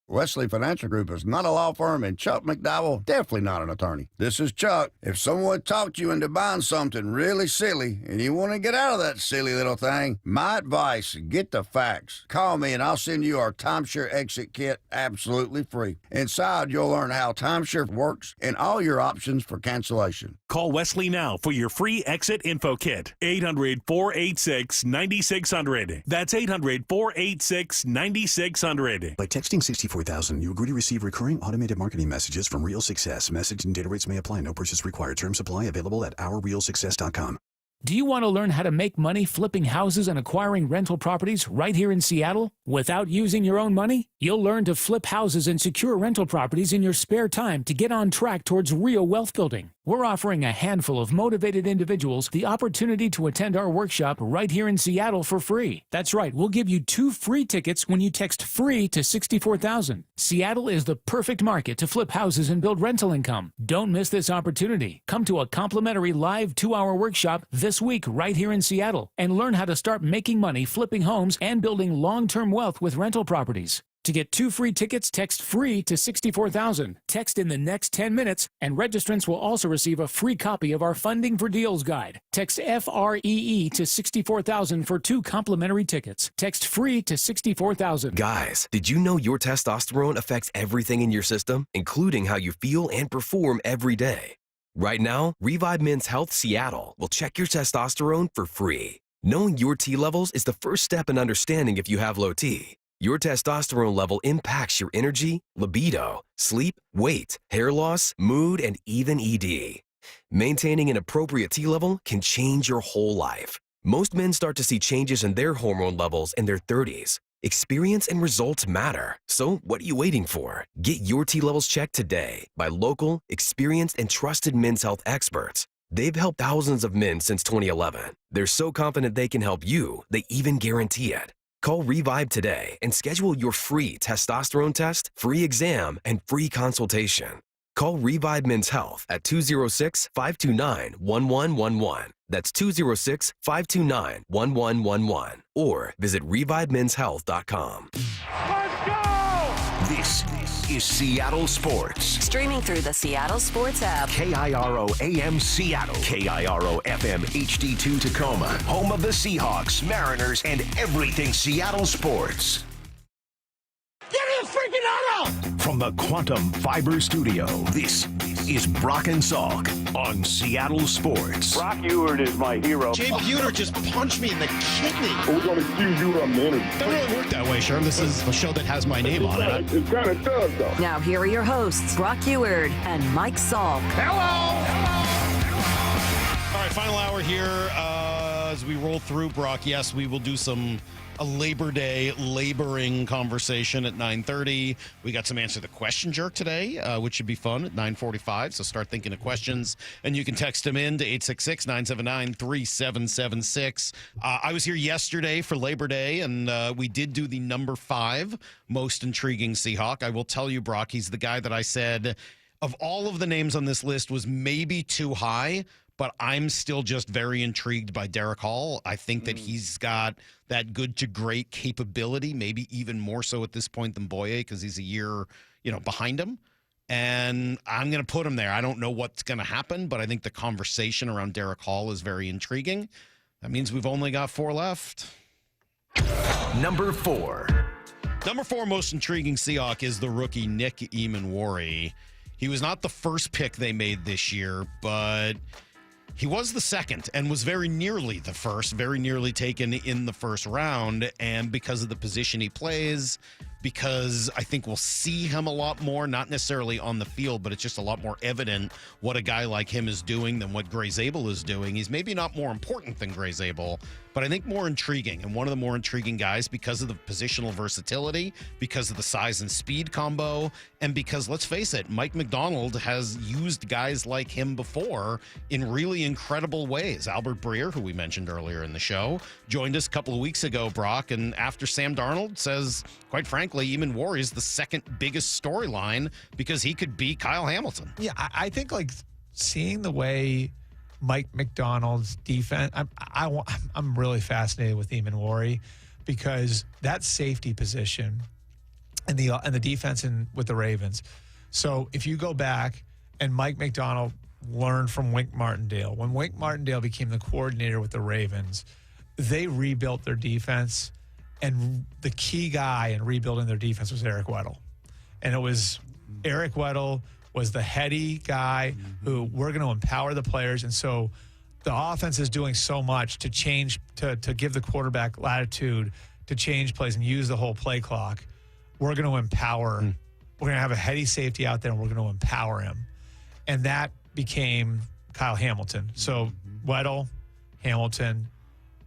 [SPEAKER 12] Wesley Financial Group is not a law firm, and Chuck McDowell definitely not an attorney. This is Chuck. If someone talked you into buying something really silly and you want to get out of that silly little thing, my advice, get the facts. Call me and I'll send you our timeshare exit kit absolutely free. Inside, you'll learn how timeshare works and all your options for cancellation.
[SPEAKER 13] Call Wesley now for your free exit info kit. 800-486-9600. That's 800-486-9600.
[SPEAKER 14] By texting 64000, you agree to receive recurring automated marketing messages from Real Success. Message and data rates may apply. No purchase required. Terms apply. Available at ourrealsuccess.com.
[SPEAKER 15] Do you want to learn how to make money flipping houses and acquiring rental properties right here in Seattle without using your own money? You'll learn to flip houses and secure rental properties in your spare time to get on track towards real wealth building. We're offering a handful of motivated individuals the opportunity to attend our workshop right here in Seattle for free. That's right, we'll give you 2 free tickets when you text FREE to 64,000. Seattle is the perfect market to flip houses and build rental income. Don't miss this opportunity. Come to a complimentary live 2-hour workshop this week right here in Seattle and learn how to start making money flipping homes and building long-term wealth with rental properties. To get 2 free tickets, text FREE to 64,000. Text in the next 10 minutes, and registrants will also receive a free copy of our Funding for Deals guide. Text FREE to 64,000 for 2 complimentary tickets. Text FREE to 64,000.
[SPEAKER 11] Guys, did you know your testosterone affects everything in your system, including how you feel and perform every day? Right now, Revive Men's Health Seattle will check your testosterone for free. Knowing your T levels is the first step in understanding if you have low T. Your testosterone level impacts your energy, libido, sleep, weight, hair loss, mood, and even ED. Maintaining an appropriate T level can change your whole life. Most men start to see changes in their hormone levels in their 30s. Experience and results matter. So what are you waiting for? Get your T levels checked today by local, experienced, and trusted men's health experts. They've helped thousands of men since 2011. They're so confident they can help you, they even guarantee it. Call Revive today and schedule your free testosterone test, free exam, and free consultation. Call Revive Men's Health at 206-529-1111. That's 206-529-1111. Or visit revivemenshealth.com.
[SPEAKER 18] Let's go! This is Seattle Sports.
[SPEAKER 17] Streaming through the Seattle Sports app.
[SPEAKER 18] KIRO AM Seattle. KIRO FM HD2 Tacoma. Home of the Seahawks, Mariners, and everything Seattle sports.
[SPEAKER 10] Get in the freaking auto!
[SPEAKER 18] From the Quantum Fiber Studio, this is Brock and Salk on Seattle Sports.
[SPEAKER 6] Brock Ewert is my hero.
[SPEAKER 1] Jay Buhner just punched me in the kidney.
[SPEAKER 6] We're going to accuse you of minute.
[SPEAKER 1] Doesn't really work that way, Sherm. This is a show that has my name on it.
[SPEAKER 6] It kind of does, though.
[SPEAKER 17] Now here are your hosts, Brock Ewert and Mike Salk.
[SPEAKER 1] Hello! All right, final hour here as we roll through, Brock. Yes, we will do a Labor Day laboring conversation at 9:30. We got some Answer the Question Jerk today, which should be fun at 9:45. So start thinking of questions, and you can text them in to 866-979-3776. I was here yesterday for Labor Day, and we did do the number 5 most intriguing Seahawk. I will tell you, Brock, he's the guy that I said of all of the names on this list was maybe too high, but I'm still just very intrigued by Derek Hall. I think that he's got that good to great capability, maybe even more so at this point than Boye because he's a year, behind him. And I'm going to put him there. I don't know what's going to happen, but I think the conversation around Derek Hall is very intriguing. That means we've only got 4 left.
[SPEAKER 18] Number 4.
[SPEAKER 1] Number 4 most intriguing Seahawk is the rookie Nick Emmanwori. He was not the first pick they made this year, but he was the second and was very nearly the first, very nearly taken in the first round. And because of the position he plays, because I think we'll see him a lot more, not necessarily on the field, but it's just a lot more evident what a guy like him is doing than what Gray Zabel is doing. He's maybe not more important than Gray Zabel, but I think more intriguing, and one of the more intriguing guys because of the positional versatility, because of the size and speed combo, and because, let's face it, Mike Macdonald has used guys like him before in really incredible ways. Albert Breer, who we mentioned earlier in the show, joined us a couple of weeks ago, Brock, and after Sam Darnold says, quite frankly, Emmanwori is the second biggest storyline because he could be Kyle Hamilton.
[SPEAKER 8] Yeah, I think seeing the way Mike Macdonald's defense, I'm really fascinated with Emmanwori because that safety position and the defense with the Ravens. So if you go back and Mike Macdonald learned from Wink Martindale, when Wink Martindale became the coordinator with the Ravens, they rebuilt their defense. And the key guy in rebuilding their defense was Eric Weddle. And it was Eric Weddle was the heady guy who we're going to empower the players. And so the offense is doing so much to change, to give the quarterback latitude to change plays and use the whole play clock. We're going to empower. We're going to have a heady safety out there, and we're going to empower him. And that became Kyle Hamilton. So Weddle, Hamilton,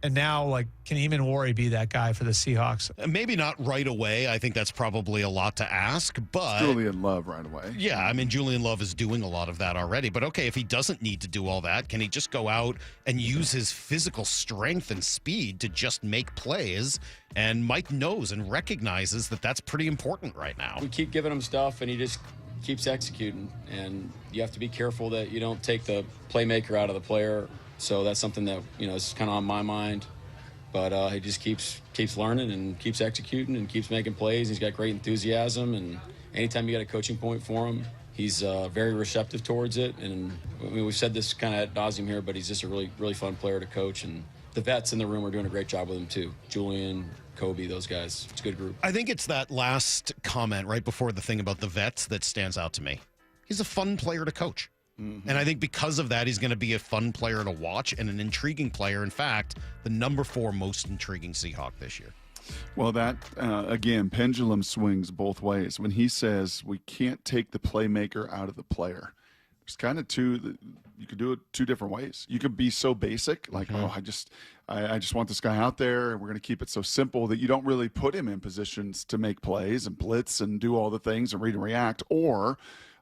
[SPEAKER 8] and now, can Emmanwori be that guy for the Seahawks?
[SPEAKER 1] Maybe not right away. I think that's probably a lot to ask, but
[SPEAKER 3] Julian Love right away.
[SPEAKER 1] Yeah, I mean, Julian Love is doing a lot of that already. But okay, if he doesn't need to do all that, can he just go out and use his physical strength and speed to just make plays? And Mike knows and recognizes that that's pretty important right now.
[SPEAKER 9] We keep giving him stuff, and he just keeps executing. And you have to be careful that you don't take the playmaker out of the player. So that's something that, is kind of on my mind. But he just keeps learning and keeps executing and keeps making plays. He's got great enthusiasm, and anytime you got a coaching point for him, he's very receptive towards it. And we've said this kind of ad nauseum here, but he's just a really, really fun player to coach. And the vets in the room are doing a great job with him too. Julian, Kobe, those guys. It's a good group.
[SPEAKER 1] I think it's that last comment right before the thing about the vets that stands out to me. He's a fun player to coach. And I think because of that, he's going to be a fun player to watch and an intriguing player. In fact, the number 4 most intriguing Seahawk this year.
[SPEAKER 3] Well, that, again, pendulum swings both ways. When he says we can't take the playmaker out of the player, there's kind of you could do it 2 different ways. You could be so basic, I just want this guy out there, and we're going to keep it so simple that you don't really put him in positions to make plays and blitz and do all the things and read and react. Or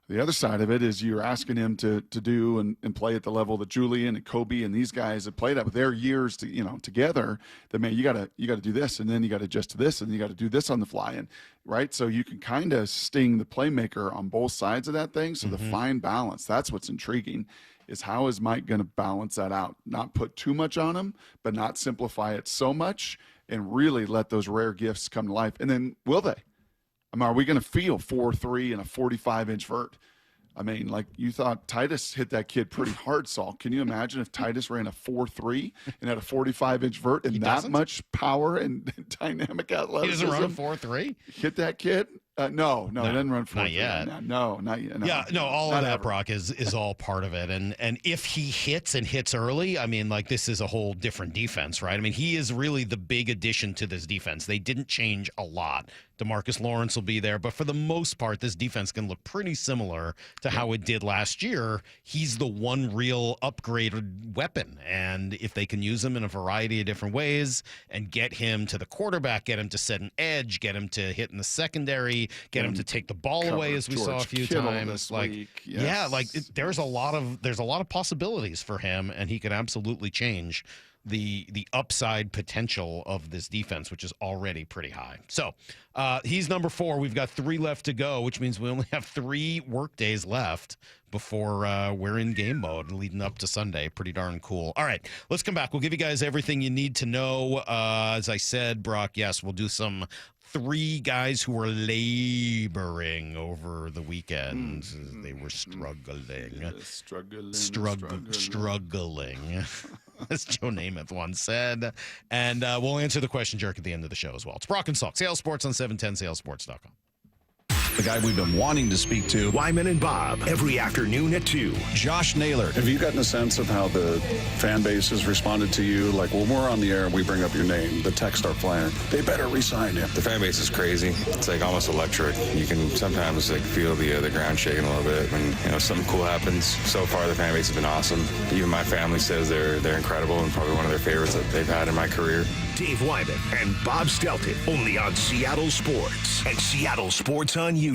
[SPEAKER 3] The other side of it is you're asking him to do and play at the level that Julian and Kobe and these guys have played at with their years together. That, man, you gotta do this, and then you got to adjust to this, and you got to do this on the fly, and right. So you can kind of sting the playmaker on both sides of that thing. So the fine balance, that's what's intriguing, is how is Mike going to balance that out? Not put too much on him, but not simplify it so much, and really let those rare gifts come to life. And then will they? I mean, are we going to feel 4.3 and a 45-inch vert? I mean, like you thought Titus hit that kid pretty hard, Salk. Can you imagine if Titus ran a 4.3 and had a 45-inch vert and that much power and dynamic athleticism?
[SPEAKER 1] He doesn't run a 4.3?
[SPEAKER 3] Hit that kid? No, he doesn't run 4.3.
[SPEAKER 1] Not yet.
[SPEAKER 3] No, not yet. No.
[SPEAKER 1] Yeah, no, all of that,
[SPEAKER 3] ever.
[SPEAKER 1] Brock, is all part of it. And if he hits and hits early, I mean, like, this is a whole different defense, right? I mean, he is really the big addition to this defense. They didn't change a lot. DeMarcus Lawrence will be there, but for the most part, this defense can look pretty similar to how it did last year. He's the one real upgraded weapon, and if they can use him in a variety of different ways and get him to the quarterback, get him to set an edge, get him to hit in the secondary, get him to take the ball away, as we saw a few times. Like,
[SPEAKER 3] yes.
[SPEAKER 1] Yeah, like there's a lot of possibilities for him, and he could absolutely change the upside potential of this defense, which is already pretty high. So he's number 4. We've got 3 left to go, which means we only have 3 work days left before we're in game mode leading up to Sunday. Pretty darn cool. All right, let's come back. We'll give you guys everything you need to know. As I said, Brock, yes, we'll do some 3 guys who were laboring over the weekend. They were struggling. Struggling. As Joe Namath once said. And we'll answer the question jerk at the end of the show as well. It's Brock and Salk, Sales Sports on 710salesports.com.
[SPEAKER 16] The guy we've been wanting to speak to.
[SPEAKER 5] Wyman and Bob, every afternoon at 2.
[SPEAKER 16] Josh Naylor.
[SPEAKER 20] Have you gotten a sense of how the fan base has responded to you? Like, when we're on the air and we bring up your name, the texts start flying. They better re-sign him.
[SPEAKER 21] The fan base is crazy. It's like almost electric. You can sometimes like feel the ground shaking a little bit when something cool happens. So far, the fan base has been awesome. Even my family says they're incredible and probably one of their favorites that they've had in my career.
[SPEAKER 5] Dave Wyman and Bob Stelton, only on Seattle Sports and Seattle Sports on YouTube.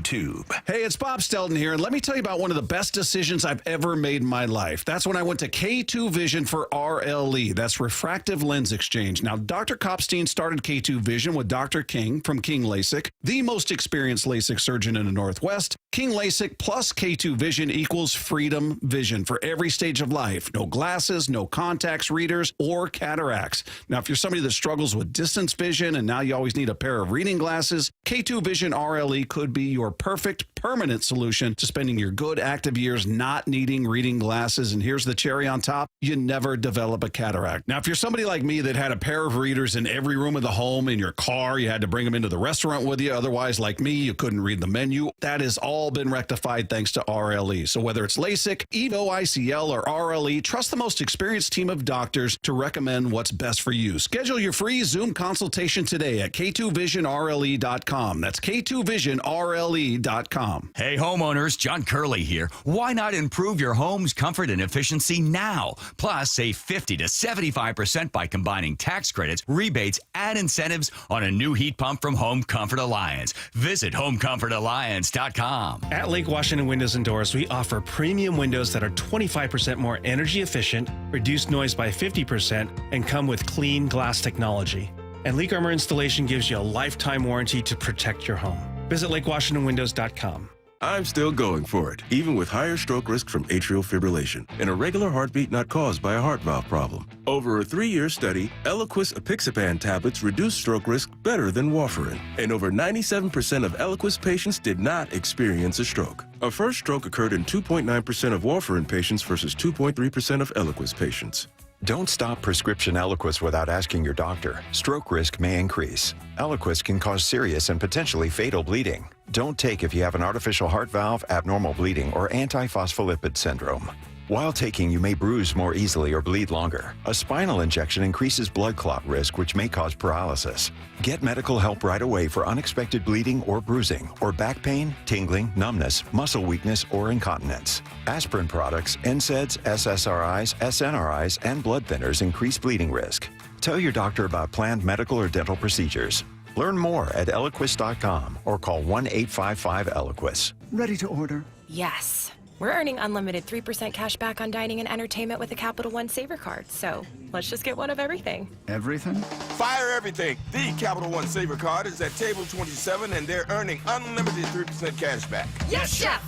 [SPEAKER 16] Hey, it's Bob Stelton here, and let me tell you about one of the best decisions I've ever made in my life. That's when I went to K2 Vision for RLE. That's Refractive Lens Exchange. Now, Dr. Kopstein started K2 Vision with Dr. King from King LASIK, the most experienced LASIK surgeon in the Northwest. King LASIK plus K2 Vision equals freedom vision for every stage of life. No glasses, no contacts, readers, or cataracts. Now, if you're somebody that struggles with distance vision and now you always need a pair of reading glasses, K2 Vision RLE could be your perfect permanent solution to spending your good active years not needing reading glasses. And here's the cherry on top: you never develop a cataract. Now, if you're somebody like me that had a pair of readers in every room of the home, in your car, you had to bring them into the restaurant with you. Otherwise, like me, you couldn't read the menu. That has all been rectified thanks to RLE. So whether it's LASIK, EVO ICL, or RLE, trust the most experienced team of doctors to recommend what's best for you. Schedule your free Zoom consultation today at K2VisionRLE.com. That's K2VisionRLE.com.
[SPEAKER 22] Hey, homeowners, John Curley here. Why not improve your home's comfort and efficiency now? Plus, save 50 to 75% by combining tax credits, rebates, and incentives on a new heat pump from Home Comfort Alliance. Visit HomeComfortAlliance.com.
[SPEAKER 23] At Lake Washington Windows and Doors, we offer premium windows that are 25% more energy efficient, reduce noise by 50%, and come with clean glass technology. And Leak Armor Installation gives you a lifetime warranty to protect your home. Visit LakeWashingtonWindows.com.
[SPEAKER 25] I'm still going for it, even with higher stroke risk from atrial fibrillation and a regular heartbeat not caused by a heart valve problem. Over a 3-year study, Eliquis apixaban tablets reduced stroke risk better than warfarin, and over 97% of Eliquis patients did not experience a stroke. A first stroke occurred in 2.9% of warfarin patients versus 2.3% of Eliquis patients.
[SPEAKER 26] Don't stop prescription Eliquis without asking your doctor. Stroke risk may increase. Eliquis can cause serious and potentially fatal bleeding. Don't take if you have an artificial heart valve, abnormal bleeding, or antiphospholipid syndrome. While taking, you may bruise more easily or bleed longer. A spinal injection increases blood clot risk, which may cause paralysis. Get medical help right away for unexpected bleeding or bruising, or back pain, tingling, numbness, muscle weakness, or incontinence. Aspirin products, NSAIDs, SSRIs, SNRIs, and blood thinners increase bleeding risk. Tell your doctor about planned medical or dental procedures. Learn more at Eliquis.com or call 1-855-ELIQUIS.
[SPEAKER 28] Ready to order.
[SPEAKER 2] Yes. We're earning unlimited 3% cash back on dining and entertainment with a Capital One Saver card. So let's just get one of everything.
[SPEAKER 4] Everything?
[SPEAKER 7] Fire everything. The Capital One Saver card is at table 27, and they're earning unlimited 3% cash back.
[SPEAKER 2] Yes, Chef!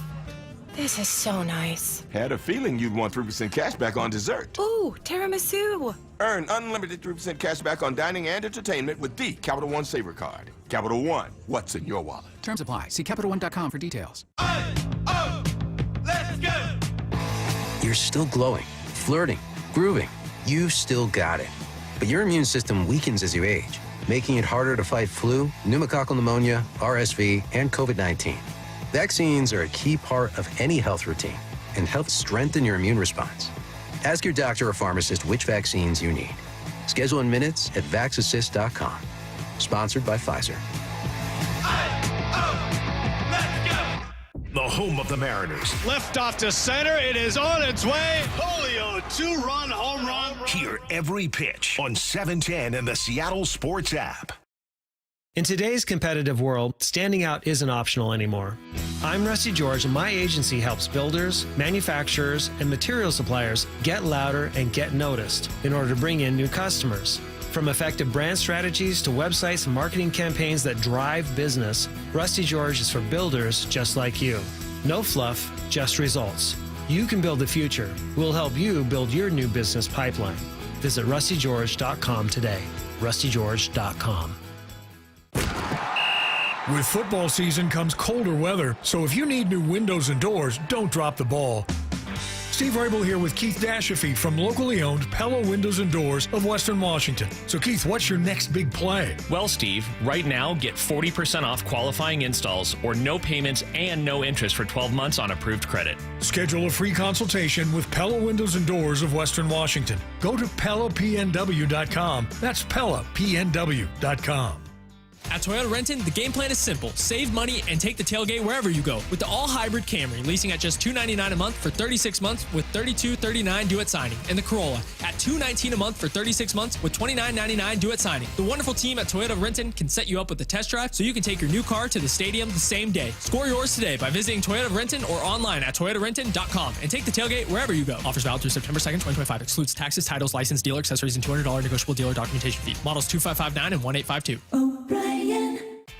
[SPEAKER 2] This is so nice.
[SPEAKER 7] Had a feeling you'd want 3% cash back on dessert.
[SPEAKER 2] Ooh, tiramisu.
[SPEAKER 7] Earn unlimited 3% cash back on dining and entertainment with the Capital One Saver card. Capital One, what's in your wallet?
[SPEAKER 12] Terms apply. See CapitalOne.com for details.
[SPEAKER 10] Let's go!
[SPEAKER 19] You're still glowing, flirting, grooving. You've still got it. But your immune system weakens as you age, making it harder to fight flu, pneumococcal pneumonia, RSV, and COVID-19. Vaccines are a key part of any health routine and help strengthen your immune response. Ask your doctor or pharmacist which vaccines you need. Schedule in minutes at vaxassist.com. Sponsored by Pfizer.
[SPEAKER 5] The home of the Mariners.
[SPEAKER 24] Left off to center. It is on its way. Julio, 2-run home run.
[SPEAKER 5] Hear every pitch on 710 and the Seattle Sports app.
[SPEAKER 23] In today's competitive world, standing out isn't optional anymore. I'm Rusty George, and my agency helps builders, manufacturers, and material suppliers get louder and get noticed in order to bring in new customers. From effective brand strategies to websites and marketing campaigns that drive business, Rusty George is for builders just like you. No fluff, just results. You can build the future. We'll help you build your new business pipeline. Visit rustygeorge.com today. rustygeorge.com.
[SPEAKER 27] With football season comes colder weather, so if you need new windows and doors, don't drop the ball. Steve Rabel here with Keith Dashafi from locally owned Pella Windows and Doors of Western Washington. So Keith, what's your next big play?
[SPEAKER 28] Well, Steve, right now get 40% off qualifying installs or no payments and no interest for 12 months on approved credit.
[SPEAKER 27] Schedule a free consultation with Pella Windows and Doors of Western Washington. Go to PellaPNW.com. That's PellaPNW.com.
[SPEAKER 29] At Toyota Renton, the game plan is simple. Save money and take the tailgate wherever you go with the all-hybrid Camry, leasing at just $299 a month for 36 months with $32.39 due at signing. And the Corolla at $219 a month for 36 months with $29.99 due at signing. The wonderful team at Toyota Renton can set you up with a test drive so you can take your new car to the stadium the same day. Score yours today by visiting Toyota Renton or online at toyotarenton.com and take the tailgate wherever you go. Offers valid through September 2nd, 2025. Excludes taxes, titles, license, dealer accessories, and $200 negotiable dealer documentation fee. Models 2559 and 1852.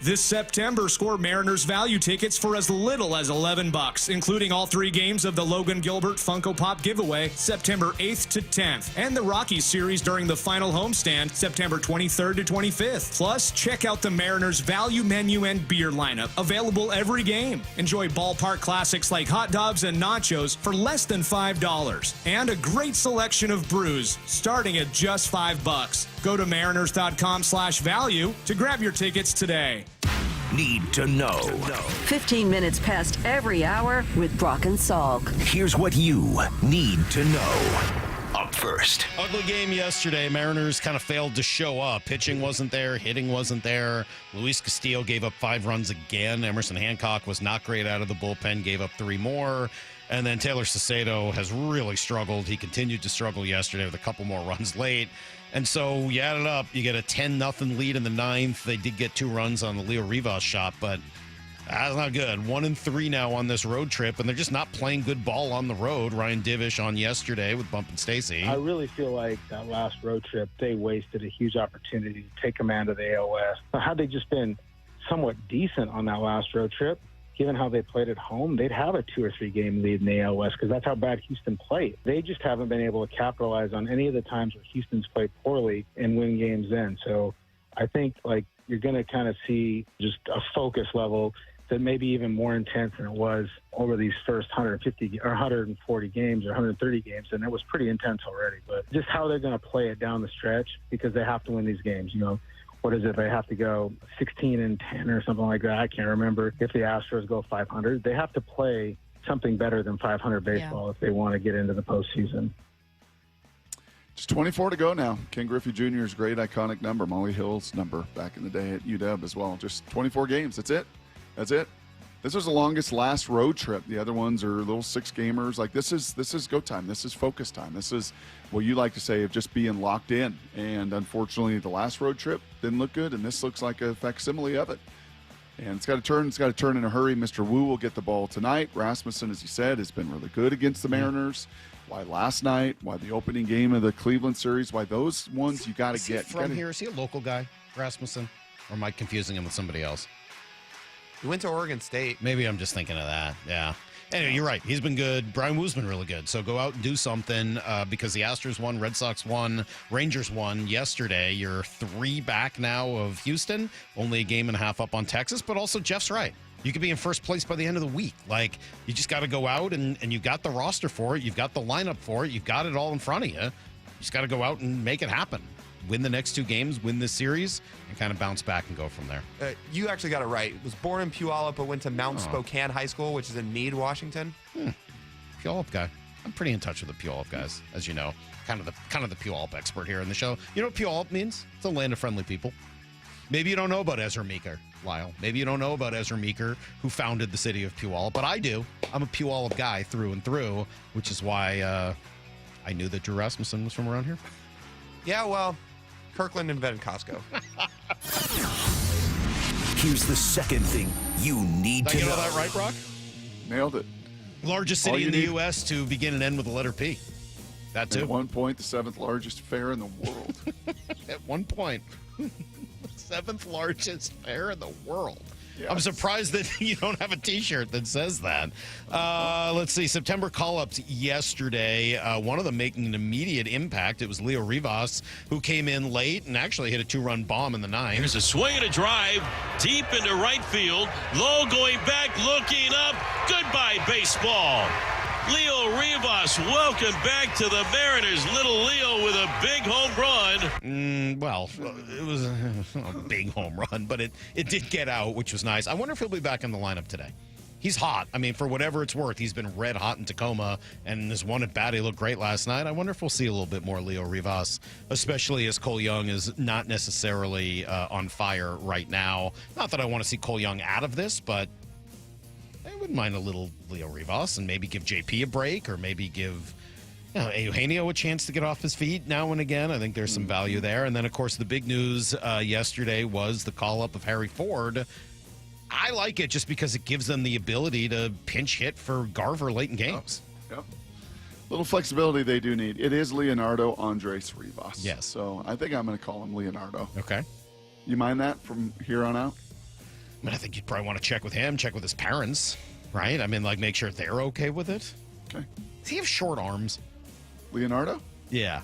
[SPEAKER 30] This September, score Mariners value tickets for as little as $11, including all 3 games of the Logan Gilbert Funko Pop giveaway, September 8th to 10th, and the Rockies series during the final homestand, September 23rd to 25th. Plus, check out the Mariners value menu and beer lineup, available every game. Enjoy ballpark classics like hot dogs and nachos for less than $5, and a great selection of brews, starting at just $5. Go to mariners.com/value to grab your tickets today.
[SPEAKER 5] Need to know.
[SPEAKER 17] 15 minutes past every hour with Brock and Salk.
[SPEAKER 5] Here's what you need to know. Up first.
[SPEAKER 1] Ugly game yesterday. Mariners kind of failed to show up. Pitching wasn't there. Hitting wasn't there. Luis Castillo gave up 5 runs again. Emerson Hancock was not great out of the bullpen, gave up 3 more. And then Taylor Cicero has really struggled. He continued to struggle yesterday with a couple more runs late. And so you add it up, you get a 10-0 lead in the 9th. They did get 2 runs on the Leo Rivas shot, but that's not good. 1-3 now on this road trip, and they're just not playing good ball on the road. Ryan Divish on yesterday with Bump and Stacy.
[SPEAKER 31] I really feel like that last road trip, they wasted a huge opportunity to take command of the AOS. Had they just been somewhat decent on that last road trip, given how they played at home, they'd have a 2 or 3 game lead in the AL West because that's how bad Houston played. They just haven't been able to capitalize on any of the times where Houston's played poorly and win games then. So I think you're going to kind of see just a focus level that may be even more intense than it was over these first 150 or 140 games or 130 games, and it was pretty intense already. But just how they're going to play it down the stretch because they have to win these games, What is it? They have to go 16-10 or something like that. I can't remember. If the Astros go 500, they have to play something better than 500 baseball if they want to get into the postseason.
[SPEAKER 3] Just 24 to go now. Ken Griffey Jr.'s great iconic number, Molly Hill's number back in the day at UW as well. Just 24 games. That's it. This was the longest last road trip. The other ones are little 6-gamers. This is go time. This is focus time. This is what you like to say of just being locked in. And unfortunately, the last road trip didn't look good, and this looks like a facsimile of it. And it's got to turn in a hurry. Mr. Wu will get the ball tonight. Rasmussen, as you said, has been really good against the Mariners. Why last night? Why the opening game of the Cleveland series? Why those ones you got to get?
[SPEAKER 1] From here, is he a local guy, Rasmussen? Or am I confusing him with somebody else?
[SPEAKER 4] He went to Oregon State.
[SPEAKER 1] Maybe I'm just thinking of that. Yeah. Anyway, you're right. He's been good. Brian Wu's been really good. So go out and do something because the Astros won, Red Sox won, Rangers won yesterday. You're 3 back now of Houston, only a game and a half up on Texas. But also, Jeff's right. You could be in first place by the end of the week. Like, you just got to go out and you got the roster for it. You've got the lineup for it. You've got it all in front of you. You just got to go out and make it happen. Win the next 2 games, win this series, and kind of bounce back and go from there.
[SPEAKER 4] You actually got it right. Was born in Puyallup, but went to Mount Spokane High School, which is in Meade, Washington.
[SPEAKER 1] Puyallup guy. I'm pretty in touch with the Puyallup guys, as you know. Kind of the Puyallup expert here in the show. You know what Puyallup means? It's a land of friendly people. Maybe you don't know about Ezra Meeker, Lyle. Maybe you don't know about Ezra Meeker, who founded the city of Puyallup, but I do. I'm a Puyallup guy through and through, which is why I knew that Drew Rasmussen was from around here.
[SPEAKER 4] Yeah, well, Kirkland invented Costco.
[SPEAKER 5] Here's the second thing you need to know.
[SPEAKER 1] Did I get all that right, Brock?
[SPEAKER 3] Nailed it.
[SPEAKER 1] Largest city in the U.S. to begin and end with the letter P. That too.
[SPEAKER 3] At one point, the 7th largest fair in the world.
[SPEAKER 1] At one point. 7th largest fair in the world. Yes. I'm surprised that you don't have a T-shirt that says that. Let's see. September call-ups yesterday. One of them making an immediate impact. It was Leo Rivas, who came in late and actually hit a 2-run bomb in the 9th.
[SPEAKER 24] Here's a swing and a drive deep into right field. Low going back, looking up. Goodbye, baseball. Leo Rivas, welcome back to the Mariners. Little Leo with a big home run.
[SPEAKER 1] Well, it was a big home run, but it did get out, which was nice. I wonder if he'll be back in the lineup today. He's hot. I mean, for whatever it's worth, he's been red hot in Tacoma, and this one at bat, he looked great last night. I wonder if we'll see a little bit more Leo Rivas, especially as Cole Young is not necessarily on fire right now. Not that I want to see Cole Young out of this, but I wouldn't mind a little Leo Rivas and maybe give JP a break or maybe give Eugenio a chance to get off his feet now and again. I think there's some value there. And then, of course, the big news yesterday was the call-up of Harry Ford. I like it just because it gives them the ability to pinch hit for Garver late in games.
[SPEAKER 3] Yep. Little flexibility they do need. It is Leonardo Andres Rivas.
[SPEAKER 1] Yes.
[SPEAKER 3] So I think I'm going to call him Leonardo.
[SPEAKER 1] Okay.
[SPEAKER 3] You mind that from here on out?
[SPEAKER 1] I mean, I think you'd probably want to check with him, check with his parents, right? I mean, like, make sure they're okay with it.
[SPEAKER 3] Okay.
[SPEAKER 1] Does he have short arms?
[SPEAKER 3] Leonardo?
[SPEAKER 1] Yeah.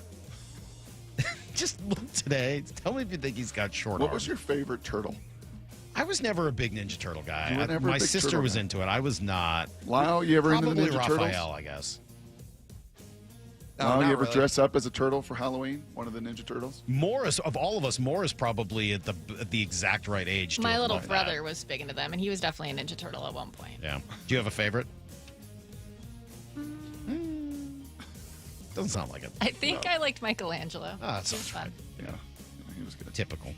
[SPEAKER 1] Just look today. Tell me if you think he's got short arms.
[SPEAKER 3] What was your favorite turtle?
[SPEAKER 1] I was never a big Ninja Turtle guy.
[SPEAKER 3] You were never a
[SPEAKER 1] My
[SPEAKER 3] big
[SPEAKER 1] sister
[SPEAKER 3] turtle
[SPEAKER 1] was
[SPEAKER 3] guy.
[SPEAKER 1] into it. I was not.
[SPEAKER 3] Lyle, you ever into the
[SPEAKER 1] Probably
[SPEAKER 3] Ninja
[SPEAKER 1] Raphael,
[SPEAKER 3] Turtles?
[SPEAKER 1] I guess.
[SPEAKER 3] Lyle, you
[SPEAKER 4] not
[SPEAKER 3] ever
[SPEAKER 4] really.
[SPEAKER 3] dress up as a turtle for Halloween? One of the Ninja Turtles?
[SPEAKER 1] Morris, of all of us, Morris probably at the exact right age. To
[SPEAKER 6] My
[SPEAKER 1] have
[SPEAKER 6] little
[SPEAKER 1] liked
[SPEAKER 6] brother
[SPEAKER 1] that.
[SPEAKER 6] was big into them, and he was definitely a Ninja Turtle at one point.
[SPEAKER 1] Yeah. Do you have a favorite? Doesn't sound like it.
[SPEAKER 6] I think I liked Michelangelo.
[SPEAKER 1] Ah, that
[SPEAKER 6] It was
[SPEAKER 1] sounds
[SPEAKER 6] fun.
[SPEAKER 3] Yeah, he was good.
[SPEAKER 1] Typical.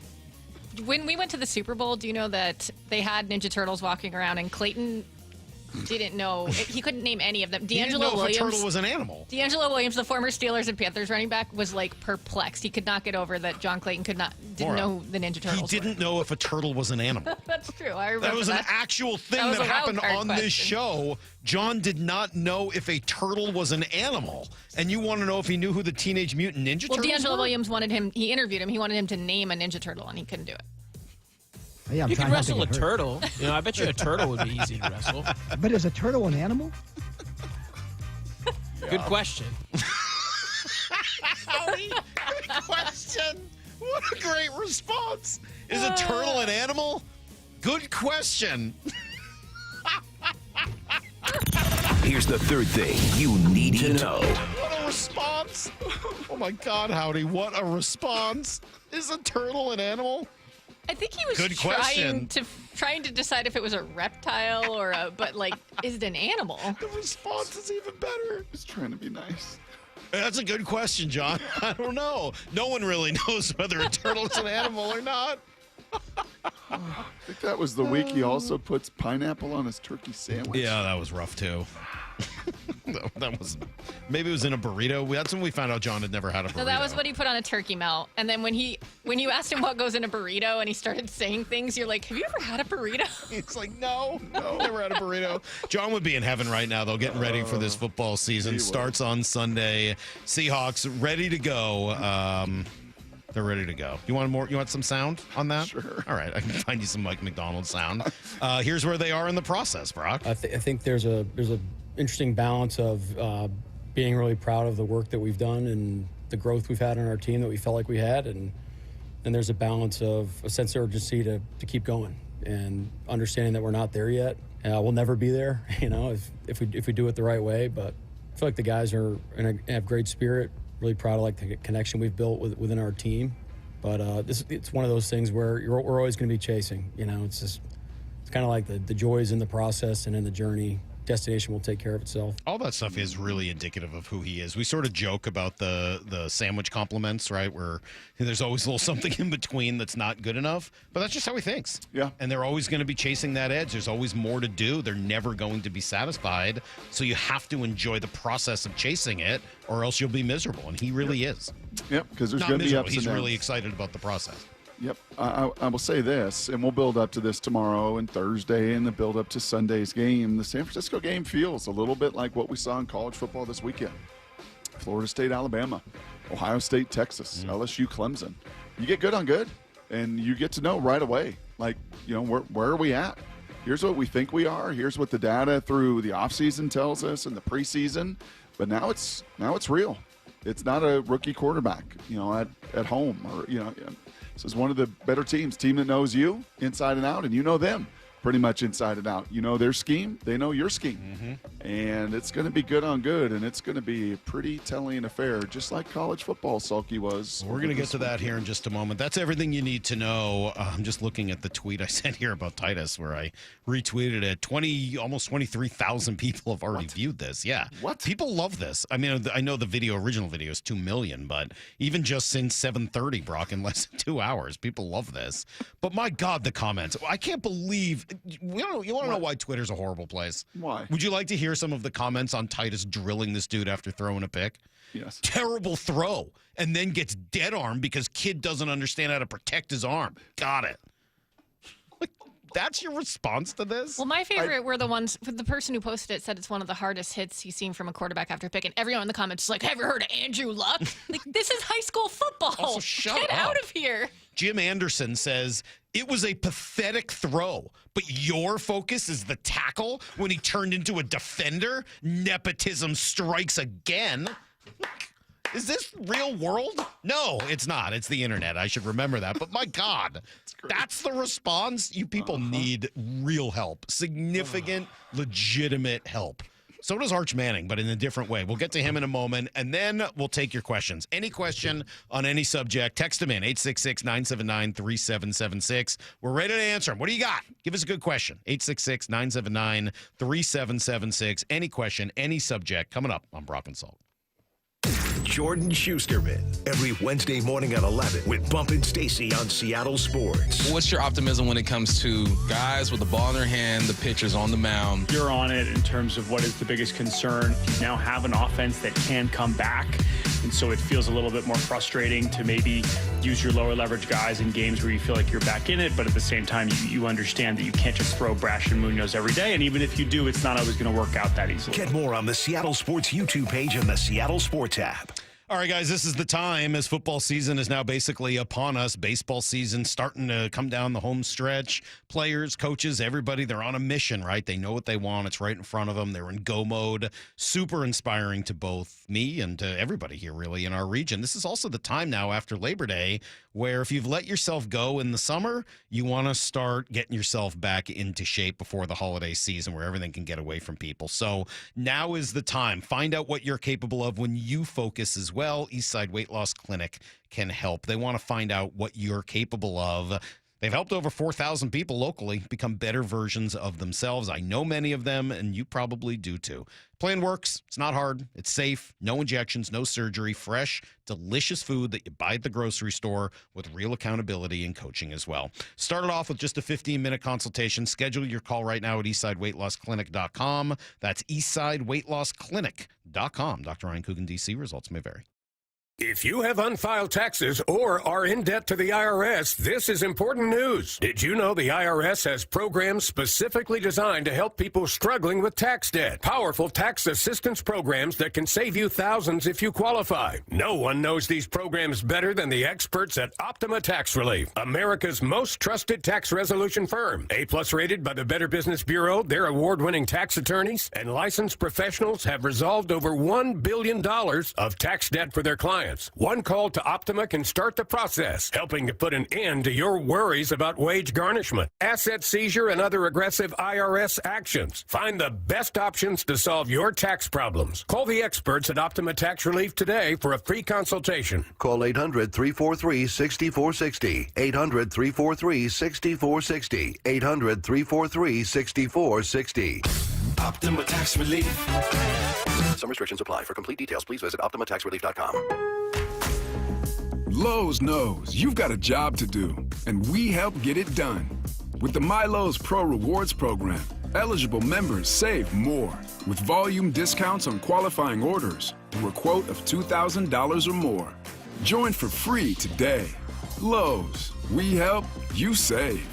[SPEAKER 6] When we went to the Super Bowl, do you know that they had Ninja Turtles walking around, and Clayton didn't know. He couldn't name any of them.
[SPEAKER 1] He didn't
[SPEAKER 6] D'Angelo
[SPEAKER 1] know
[SPEAKER 6] Williams.
[SPEAKER 1] if a turtle was an animal.
[SPEAKER 6] D'Angelo Williams, the former Steelers and Panthers running back, was like perplexed. He could not get over that John Clayton didn't
[SPEAKER 1] Maura,
[SPEAKER 6] know who the Ninja Turtles
[SPEAKER 1] He didn't know if a turtle was an animal.
[SPEAKER 6] were. That's true. I remember
[SPEAKER 1] That was an actual thing
[SPEAKER 6] That was
[SPEAKER 1] that
[SPEAKER 6] a wild
[SPEAKER 1] happened
[SPEAKER 6] card
[SPEAKER 1] on this
[SPEAKER 6] question.
[SPEAKER 1] show. John did not know if a turtle was an animal. And you want to know if he knew who the Teenage Mutant Ninja
[SPEAKER 6] Well,
[SPEAKER 1] Turtles
[SPEAKER 6] D'Angelo
[SPEAKER 1] were?
[SPEAKER 6] Williams wanted him. He interviewed him. He wanted him to name a Ninja Turtle, and he couldn't do it.
[SPEAKER 8] Yeah, I'm
[SPEAKER 9] You
[SPEAKER 8] trying
[SPEAKER 9] can
[SPEAKER 8] not to
[SPEAKER 9] wrestle a
[SPEAKER 8] get hurt.
[SPEAKER 9] turtle. You know, I bet you a turtle would be easy to wrestle.
[SPEAKER 8] But is a turtle an animal?
[SPEAKER 9] Good question.
[SPEAKER 1] Howdy. Good question. What a great response. Is a turtle an animal? Good question.
[SPEAKER 5] Here's the third thing you need to know.
[SPEAKER 1] What a response. Oh, my God, Howdy. What a response. Is a turtle an animal?
[SPEAKER 6] I think he was
[SPEAKER 1] Good question.
[SPEAKER 6] trying to decide if it was a reptile or but like, is it an animal?
[SPEAKER 1] The response is even better.
[SPEAKER 3] He's trying to be nice.
[SPEAKER 1] That's a good question, John. I don't know. No one really knows whether a turtle is an animal or not.
[SPEAKER 3] I think that was the week he also puts pineapple on his turkey sandwich.
[SPEAKER 1] Yeah, that was rough, too. That was maybe it was in a burrito. That's when we found out John had never had a burrito.
[SPEAKER 6] No, that was what he put on a turkey melt. And then when you asked him what goes in a burrito and he started saying things, you're like, have you ever had a burrito?
[SPEAKER 1] He's like, no, never had a burrito. John would be in heaven right now, though, getting ready for this football season. Starts on Sunday. Seahawks ready to go. They're ready to go. You want more? You want some sound on that?
[SPEAKER 3] Sure.
[SPEAKER 1] All right, I can find you some Mike Macdonald sound. Here's where they are in the process, Brock.
[SPEAKER 11] I think there's a interesting balance of being really proud of the work that we've done and the growth we've had on our team that we felt like we had, and then there's a balance of a sense of urgency to keep going and understanding that we're not there yet. We'll never be there, if we do it the right way. But I feel like the guys have great spirit. Really proud of the connection we've built within our team. But it's one of those things where we're always going to be chasing. It's kind of like the joys in the process and in the journey. Destination will take care of itself.
[SPEAKER 1] All that stuff is really indicative of who he is. We sort of joke about the sandwich compliments, right? Where there's always a little something in between that's not good enough. But that's just how he thinks.
[SPEAKER 3] Yeah.
[SPEAKER 1] And they're always going to be chasing that edge. There's always more to do. They're never going to be satisfied. So you have to enjoy the process of chasing it, or else you'll be miserable. And he really is.
[SPEAKER 3] Yep, because there's
[SPEAKER 1] Not
[SPEAKER 3] going to be
[SPEAKER 1] miserable.
[SPEAKER 3] ups and
[SPEAKER 1] He's
[SPEAKER 3] downs.
[SPEAKER 1] really excited about the process.
[SPEAKER 3] Yep. I will say this, and we'll build up to this tomorrow and Thursday and the build up to Sunday's game. The San Francisco game feels a little bit like what we saw in college football this weekend. Florida State, Alabama, Ohio State, Texas, LSU, Clemson. You get good on good, and you get to know right away, where are we at? Here's what we think we are. Here's what the data through the offseason tells us and the preseason. But now it's real. It's not a rookie quarterback, at home or, This is one of the better teams, team that knows you inside and out, and you know them pretty much inside and out. You know their scheme, they know your scheme. And it's going to be good on good, and it's going to be a pretty telling affair, just like college football, Salky was.
[SPEAKER 1] We're going to get to that here in just a moment. That's everything you need to know. I'm just looking at the tweet I sent here about Titus, where I retweeted it. Almost 23,000 people have already viewed this. Yeah.
[SPEAKER 3] What?
[SPEAKER 1] People love this. I mean, I know the original video is 2 million, but even just since 7:30, Brock, in less than 2 hours, people love this. But my God, the comments. I can't believe. You want to know why Twitter's a horrible place?
[SPEAKER 3] Why?
[SPEAKER 1] Would you like to hear some of the comments on Titus drilling this dude after throwing a pick?
[SPEAKER 3] Yes.
[SPEAKER 1] Terrible throw, and then gets dead arm because kid doesn't understand how to protect his arm. Got it. That's your response to this?
[SPEAKER 6] Well, my favorite were the ones, the person who posted it said it's one of the hardest hits he's seen from a quarterback after pick, and everyone in the comments is like, have you heard of Andrew Luck? This is high school football.
[SPEAKER 1] Also, shut
[SPEAKER 6] Get
[SPEAKER 1] up.
[SPEAKER 6] out of here.
[SPEAKER 1] Jim Anderson says, it was a pathetic throw, but your focus is the tackle when he turned into a defender? Nepotism strikes again. Is this real world? No, it's not. It's the internet. I should remember that. But my God, that's the response? You people need real help. Significant, legitimate help. So does Arch Manning, but in a different way. We'll get to him in a moment, and then we'll take your questions. Any question on any subject, text them in, 866-979-3776. We're ready to answer them. What do you got? Give us a good question, 866-979-3776. Any question, any subject, coming up on Brock and Salk.
[SPEAKER 5] Jordan Schusterman every Wednesday morning at 11 with Bump and Stacy on Seattle Sports.
[SPEAKER 13] What's your optimism when it comes to guys with the ball in their hand, the pitchers on the mound?
[SPEAKER 14] You're on it in terms of what is the biggest concern. You now have an offense that can come back, and so it feels a little bit more frustrating to maybe use your lower leverage guys in games where you feel like you're back in it, but at the same time, you understand that you can't just throw Brash and Munoz every day, and even if you do, it's not always going to work out that easily.
[SPEAKER 5] Get more on the Seattle Sports YouTube page and the Seattle Sports app.
[SPEAKER 1] All right, guys, this is the time as football season is now basically upon us. Baseball season starting to come down the home stretch. Players, coaches, everybody, they're on a mission, right? They know what they want. It's right in front of them. They're in go mode. Super inspiring to both me and to everybody here, really, in our region. This is also the time now after Labor Day where if you've let yourself go in the summer, you want to start getting yourself back into shape before the holiday season where everything can get away from people. So now is the time. Find out what you're capable of when you focus as well. Eastside Weight Loss Clinic can help. They want to find out what you're capable of. They've helped over 4,000 people locally become better versions of themselves. I know many of them, and you probably do too. Plan works. It's not hard. It's safe. No injections, no surgery. Fresh, delicious food that you buy at the grocery store with real accountability and coaching as well. Start it off with just a 15-minute consultation. Schedule your call right now at eastsideweightlossclinic.com. That's eastsideweightlossclinic.com. Dr. Ryan Coogan, D.C. Results may vary.
[SPEAKER 2] If you have unfiled taxes or are in debt to the IRS, this is important news. Did you know the IRS has programs specifically designed to help people struggling with tax debt? Powerful tax assistance programs that can save you thousands if you qualify. No one knows these programs better than the experts at Optima Tax Relief, America's most trusted tax resolution firm. A-plus rated by the Better Business Bureau, their award-winning tax attorneys and licensed professionals have resolved over $1 billion of tax debt for their clients. One call to Optima can start the process, helping to put an end to your worries about wage garnishment, asset seizure, and other aggressive IRS actions. Find the best options to solve your tax problems. Call the experts at Optima Tax Relief today for a free consultation.
[SPEAKER 7] Call 800-343-6460. 800-343-6460. 800-343-6460.
[SPEAKER 5] Optima Tax Relief. Some restrictions apply. For complete details, please visit OptimaTaxRelief.com.
[SPEAKER 12] Lowe's knows you've got a job to do, and we help get it done. With the MyLowe's Pro Rewards program, eligible members save more with volume discounts on qualifying orders through a quote of $2,000 or more. Join for free today. Lowe's, we help, you save.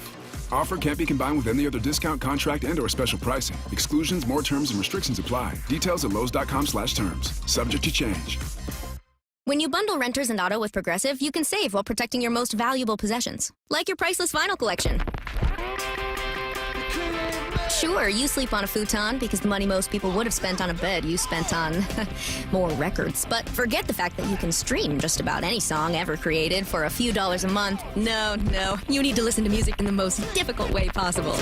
[SPEAKER 12] Offer can't be combined with any other discount, contract, and/or special pricing. Exclusions, more terms, and restrictions apply. Details at lowes.com/terms. Subject to change.
[SPEAKER 15] When you bundle renters and auto with Progressive, you can save while protecting your most valuable possessions, like your priceless vinyl collection. Sure, you sleep on a futon because the money most people would have spent on a bed you spent on more records. But forget the fact that you can stream just about any song ever created for a few dollars a month. No, you need to listen to music in the most difficult way possible.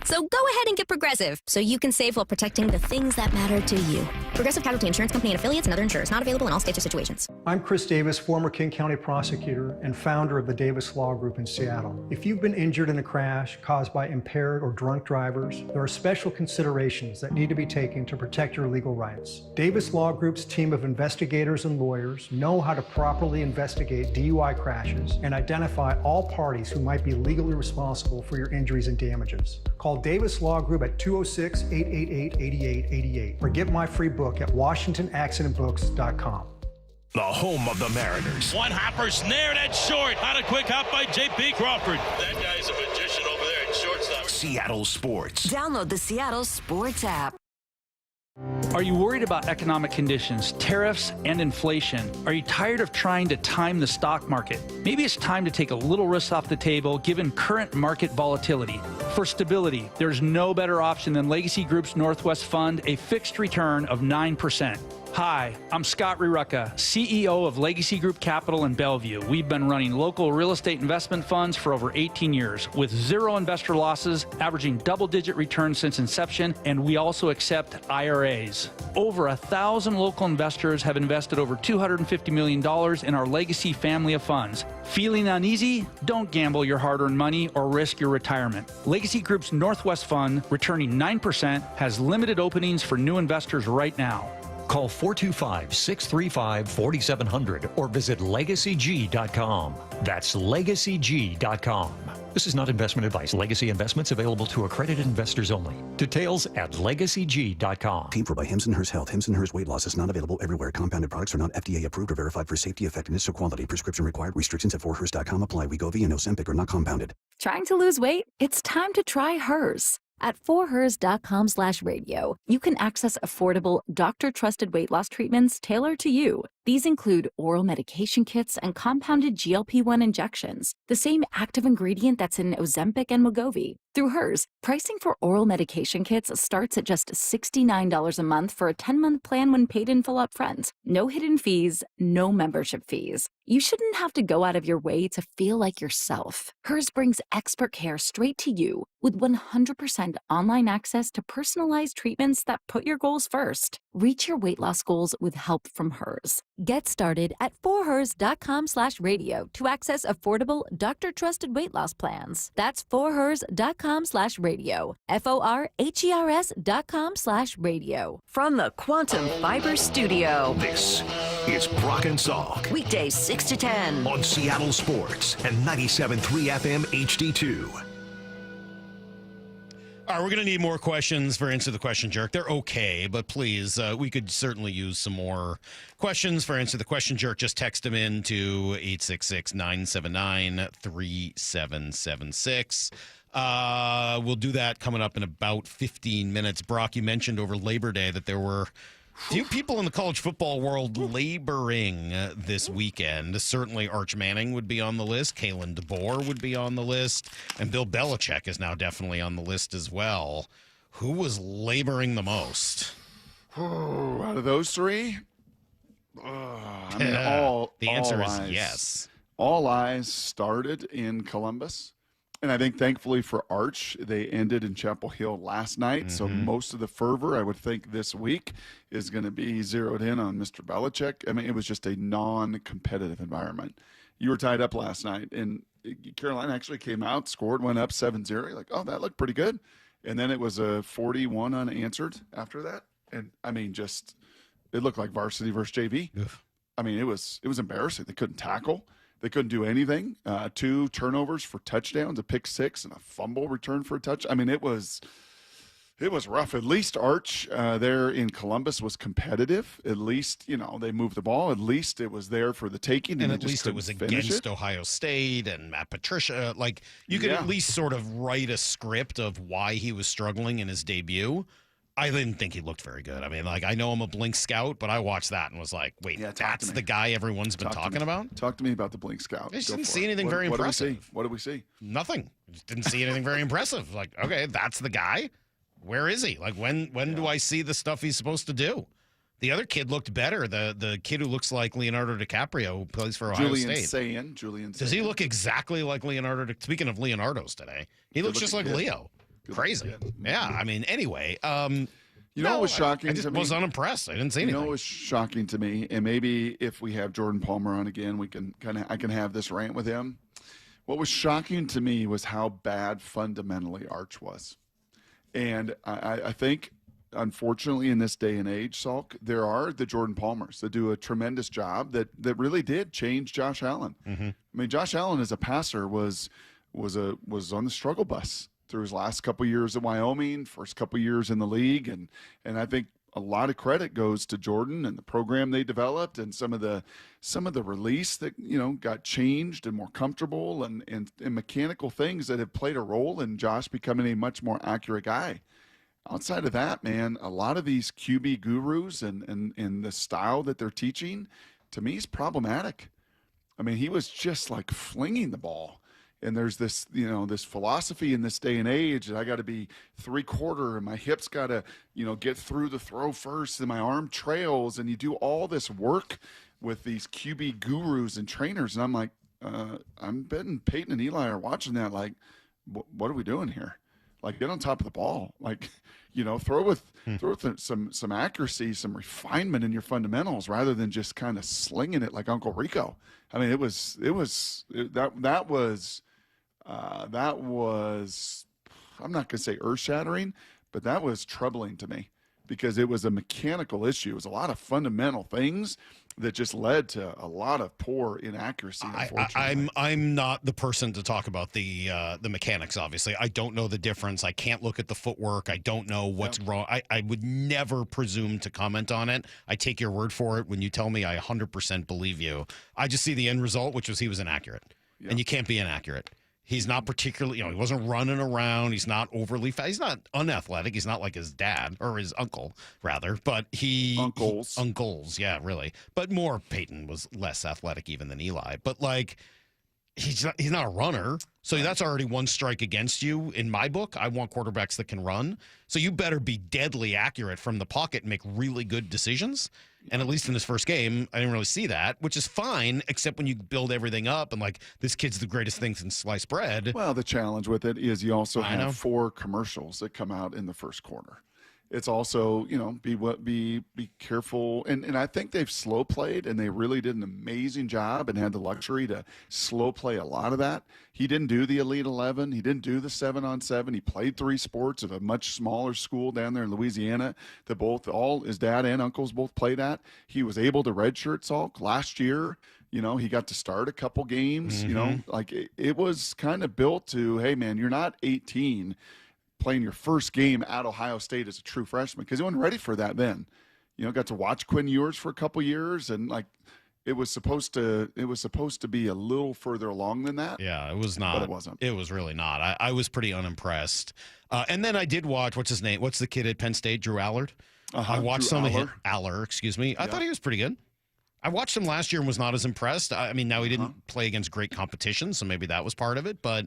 [SPEAKER 15] So go ahead and get Progressive so you can save while protecting the things that matter to you. Progressive Casualty Insurance Company and affiliates and other insurers. Not available in all states or situations.
[SPEAKER 16] I'm Chris Davis, former King County prosecutor and founder of the Davis Law Group in Seattle. If you've been injured in a crash caused by impaired or drunk drivers, there are special considerations that need to be taken to protect your legal rights. Davis Law Group's team of investigators and lawyers know how to properly investigate DUI crashes and identify all parties who might be legally responsible for your injuries and damages. Call Davis Law Group at 206-888-8888 or get my free book at WashingtonAccidentBooks.com.
[SPEAKER 5] The home of the Mariners.
[SPEAKER 24] One hopper snared at short. On a quick hop by J.P. Crawford. That guy's a magician over there at shortstop.
[SPEAKER 5] Seattle Sports.
[SPEAKER 17] Download the Seattle Sports app.
[SPEAKER 18] Are you worried about economic conditions, tariffs, and inflation? Are you tired of trying to time the stock market? Maybe it's time to take a little risk off the table given current market volatility. For stability, there's no better option than Legacy Group's Northwest Fund, a fixed return of 9%. Hi, I'm Scott Rirucka, CEO of Legacy Group Capital in Bellevue. We've been running local real estate investment funds for over 18 years with zero investor losses, averaging double-digit returns since inception, and we also accept IRAs. Over 1,000 local investors have invested over $250 million in our Legacy family of funds. Feeling uneasy? Don't gamble your hard-earned money or risk your retirement. Legacy Group's Northwest Fund, returning 9%, has limited openings for new investors right now.
[SPEAKER 20] Call 425-635-4700 or visit LegacyG.com. That's LegacyG.com. This is not investment advice. Legacy investments available to accredited investors only. Details at LegacyG.com.
[SPEAKER 21] Paid for by Hims & Hers Health. Hims & Hers Weight Loss is not available everywhere. Compounded products are not FDA approved or verified for safety, effectiveness, or quality. Prescription required. Restrictions at 4hers.com apply. Wegovy and Ozempic are not compounded.
[SPEAKER 22] Trying to lose weight? It's time to try Hers. At 4hers.com/radio, you can access affordable, doctor-trusted weight loss treatments tailored to you. These include oral medication kits and compounded GLP-1 injections, the same active ingredient that's in Ozempic and Wegovy. Through Hers, pricing for oral medication kits starts at just $69 a month for a 10-month plan when paid in full upfront. No hidden fees, no membership fees. You shouldn't have to go out of your way to feel like yourself. Hers brings expert care straight to you with 100% online access to personalized treatments that put your goals first. Reach your weight loss goals with help from Hers. Get started at forhers.com/radio to access affordable, doctor-trusted weight loss plans. That's forhers.com/radio. forhers.com/radio.
[SPEAKER 17] From the Quantum Fiber Studio.
[SPEAKER 5] This is Brock and Salk.
[SPEAKER 17] Weekdays 6 to 10.
[SPEAKER 5] On Seattle Sports and 97.3 FM HD2.
[SPEAKER 1] All right, we're going to need more questions for Answer the Question Jerk. They're okay, but please, we could certainly use some more questions for Answer the Question Jerk. Just text them in to 866-979-3776. We'll do that coming up in about 15 minutes. Brock, you mentioned over Labor Day that there were few people in the college football world laboring this weekend. Certainly Arch Manning would be on the list. Kalen DeBoer would be on the list. And Bill Belichick is now definitely on the list as well. Who was laboring the most?
[SPEAKER 3] Out of those three?
[SPEAKER 1] The answer is yes.
[SPEAKER 3] All eyes started in Columbus. And I think, thankfully for Arch, they ended in Chapel Hill last night. So most of the fervor, I would think, this week is going to be zeroed in on Mr. Belichick. I mean, it was just a non-competitive environment. You were tied up last night, and Carolina actually came out, scored, went up 7-0. You're like, oh, that looked pretty good. And then it was a 41 unanswered after that. And, I mean, just it looked like varsity versus JV. I mean, it was embarrassing. They couldn't tackle. They couldn't do anything. 2 turnovers for touchdowns, a pick 6, and a fumble return for a touch. I mean, it was rough. At least Arch there in Columbus was competitive. At least, they moved the ball. At least it was there for the taking.
[SPEAKER 1] And at least it was against Ohio State and Matt Patricia. Like, you could at least sort of write a script of why he was struggling in his debut. I didn't think he looked very good. I mean, like, I know I'm a Blink scout, but I watched that and was like, wait, that's the guy everyone's been talking about?
[SPEAKER 3] Talk to me about the Blink scout.
[SPEAKER 1] I just didn't see anything very impressive.
[SPEAKER 3] What did we see?
[SPEAKER 1] Nothing. Just didn't see anything very impressive. Like, okay, that's the guy. Where is he? Like, when do I see the stuff he's supposed to do? The other kid looked better. The kid who looks like Leonardo DiCaprio, who plays for Ohio State.
[SPEAKER 3] Julian
[SPEAKER 1] Does he look exactly like Leonardo? Speaking of Leonardo's today, he looks just like Leo. Crazy. Yeah, I mean, anyway.
[SPEAKER 3] You know what was shocking to me?
[SPEAKER 1] I just was unimpressed. I didn't see anything.
[SPEAKER 3] You know what was shocking to me, and maybe if we have Jordan Palmer on again, I can have this rant with him. What was shocking to me was how bad fundamentally Arch was. And I think, unfortunately, in this day and age, Salk, there are the Jordan Palmers that do a tremendous job that really did change Josh Allen. I mean, Josh Allen as a passer was on the struggle bus through his last couple years at Wyoming, first couple years in the league, and I think a lot of credit goes to Jordan and the program they developed and some of the release that got changed and more comfortable and mechanical things that have played a role in Josh becoming a much more accurate guy. Outside of that, man, a lot of these QB gurus and the style that they're teaching, to me, is problematic. I mean, he was just like flinging the ball. And there's this, this philosophy in this day and age that I got to be 3/4 and my hips got to, get through the throw first and my arm trails. And you do all this work with these QB gurus and trainers. And I'm like, I'm betting Peyton and Eli are watching that. Like, what are we doing here? Like, get on top of the ball. Like, throw with some accuracy, some refinement in your fundamentals rather than just kind of slinging it like Uncle Rico. I mean, that was, I'm not going to say earth-shattering, but that was troubling to me because it was a mechanical issue. It was a lot of fundamental things that just led to a lot of poor inaccuracy, unfortunately.
[SPEAKER 1] I'm not the person to talk about the mechanics, obviously. I don't know the difference. I can't look at the footwork. I don't know what's wrong. I would never presume to comment on it. I take your word for it. When you tell me, I 100% believe you. I just see the end result, which was he was inaccurate. Yeah. And you can't be inaccurate. He's not particularly, he wasn't running around. He's not overly fast. He's not unathletic. He's not like his dad or his uncle, rather. But uncles, yeah, really. But more Peyton was less athletic even than Eli. But he's not a runner. So that's already one strike against you in my book. I want quarterbacks that can run. So you better be deadly accurate from the pocket and make really good decisions. And at least in his first game, I didn't really see that, which is fine, except when you build everything up and like, this kid's the greatest thing since sliced bread.
[SPEAKER 3] Well, the challenge with it is you also have 4 commercials that come out in the first quarter. It's also, be careful. And I think they've slow played, and they really did an amazing job and had the luxury to slow play a lot of that. He didn't do the Elite 11. He didn't do the 7-on-7. He played 3 sports at a much smaller school down there in Louisiana that all his dad and uncles both played at. He was able to redshirt Salk last year. He got to start a couple games. It was kind of built to, hey, man, you're not 18 playing your first game at Ohio State as a true freshman, because he wasn't ready for that then. Got to watch Quinn Ewers for a couple years, and it was supposed to be a little further along than that.
[SPEAKER 1] Yeah, it was not.
[SPEAKER 3] But it wasn't.
[SPEAKER 1] It was really not. I was pretty unimpressed. And then I did watch, what's his name? What's the kid at Penn State? Drew Allard. I watched some of him. Aller, excuse me. I thought he was pretty good. I watched him last year and was not as impressed. I mean, now he didn't play against great competition, so maybe that was part of it, but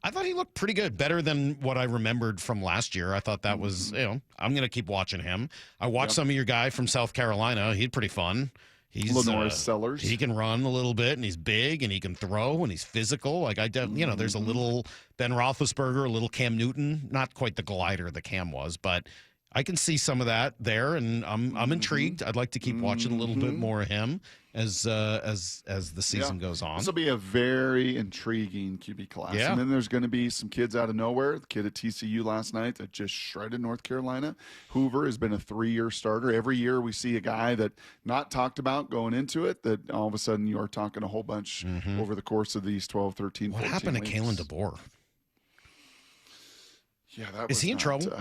[SPEAKER 1] I thought he looked pretty good, better than what I remembered from last year. I thought that was, I'm going to keep watching him. I watched some of your guy from South Carolina. He's pretty fun. He's
[SPEAKER 3] Lenoir Sellers.
[SPEAKER 1] He can run a little bit, and he's big, and he can throw, and he's physical. There's a little Ben Roethlisberger, a little Cam Newton. Not quite the glider that Cam was, but I can see some of that there, and I'm intrigued. I'd like to keep watching a little bit more of him as the season goes on.
[SPEAKER 3] This will be a very intriguing QB class.
[SPEAKER 1] Yeah.
[SPEAKER 3] And then there's going to be some kids out of nowhere. The kid at TCU last night that just shredded North Carolina. Hoover has been a 3-year starter. Every year we see a guy that not talked about going into it, that all of a sudden you are talking a whole bunch over the course of these 12, 13, 14
[SPEAKER 1] What happened
[SPEAKER 3] weeks.
[SPEAKER 1] to Kalen DeBoer?
[SPEAKER 3] Yeah, that
[SPEAKER 1] Is he in trouble?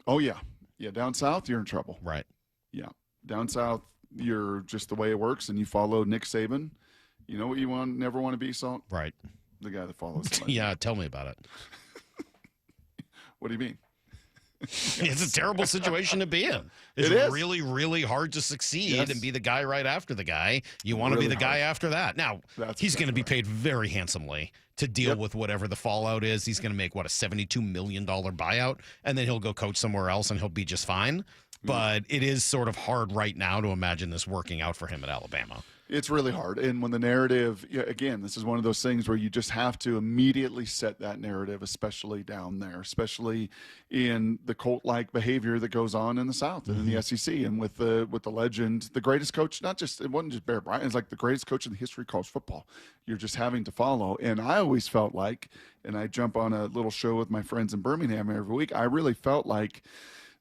[SPEAKER 3] Oh, yeah. Yeah, down south, you're in trouble.
[SPEAKER 1] Right.
[SPEAKER 3] Yeah. Down south, you're just the way it works, and you follow Nick Saban. You know what you never want to be, Salk?
[SPEAKER 1] Right.
[SPEAKER 3] The guy that follows somebody.
[SPEAKER 1] Yeah, tell me about it.
[SPEAKER 3] What do you mean?
[SPEAKER 1] It's a terrible situation to be in. It's really, really hard to succeed and be the guy right after the guy. You want to be the guy after that. Now, he's going to be paid very handsomely to deal with whatever the fallout is. He's going to make, a $72 million buyout, and then he'll go coach somewhere else, and he'll be just fine. But it is sort of hard right now to imagine this working out for him at Alabama.
[SPEAKER 3] It's really hard. And when the narrative, again, this is one of those things where you just have to immediately set that narrative, especially down there, especially in the cult-like behavior that goes on in the South and in the SEC. And with the legend, the greatest coach, it wasn't just Bear Bryant, it's like the greatest coach in the history of college football. You're just having to follow. And I always felt like, and I jump on a little show with my friends in Birmingham every week, I really felt like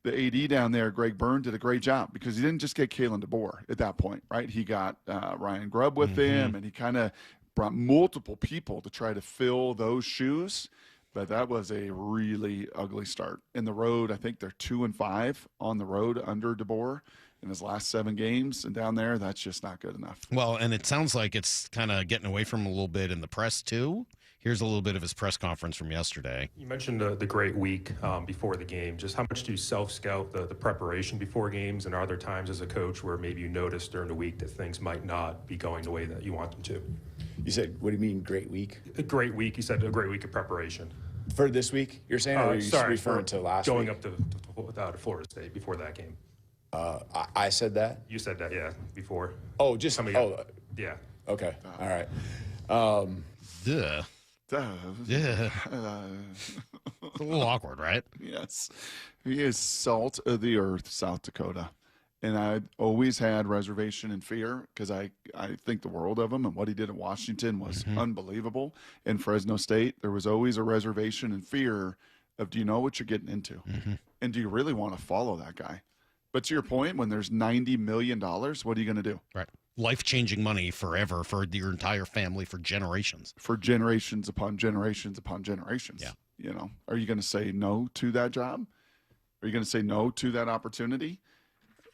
[SPEAKER 3] the AD down there, Greg Byrne, did a great job because he didn't just get Kalen DeBoer at that point, right? He got Ryan Grubb with him, and he kind of brought multiple people to try to fill those shoes. But that was a really ugly start. In the road, I think they're 2-5 on the road under DeBoer in his last 7 games. And down there, that's just not good enough.
[SPEAKER 1] Well, and it sounds like it's kind of getting away from him a little bit in the press, too. Here's a little bit of his press conference from yesterday.
[SPEAKER 7] You mentioned the great week before the game. Just how much do you self-scout the preparation before games? And are there times as a coach where maybe you notice during the week that things might not be going the way that you want them to?
[SPEAKER 10] You said, what do you mean, great week?
[SPEAKER 7] A great week. You said a great week of preparation.
[SPEAKER 10] For this week, you're saying, or are you referring to last
[SPEAKER 7] going
[SPEAKER 10] week?
[SPEAKER 7] Up to Florida State before that game.
[SPEAKER 10] I said that?
[SPEAKER 7] You said that, yeah, before.
[SPEAKER 10] Oh, just,
[SPEAKER 7] yeah.
[SPEAKER 10] Okay, all right.
[SPEAKER 1] Yeah. It's a little awkward, right?
[SPEAKER 3] Yes. He is salt of the earth, South Dakota. And I always had reservation and fear because I think the world of him, and what he did at Washington was unbelievable. In Fresno State, there was always a reservation and fear of, do you know what you're getting into? And do you really want to follow that guy? But to your point, when there's $90 million, what are you going to do?
[SPEAKER 1] Right. Life-changing money forever for your entire family for generations.
[SPEAKER 3] For generations upon generations upon generations.
[SPEAKER 1] Yeah.
[SPEAKER 3] Are you going to say no to that job? Are you going to say no to that opportunity?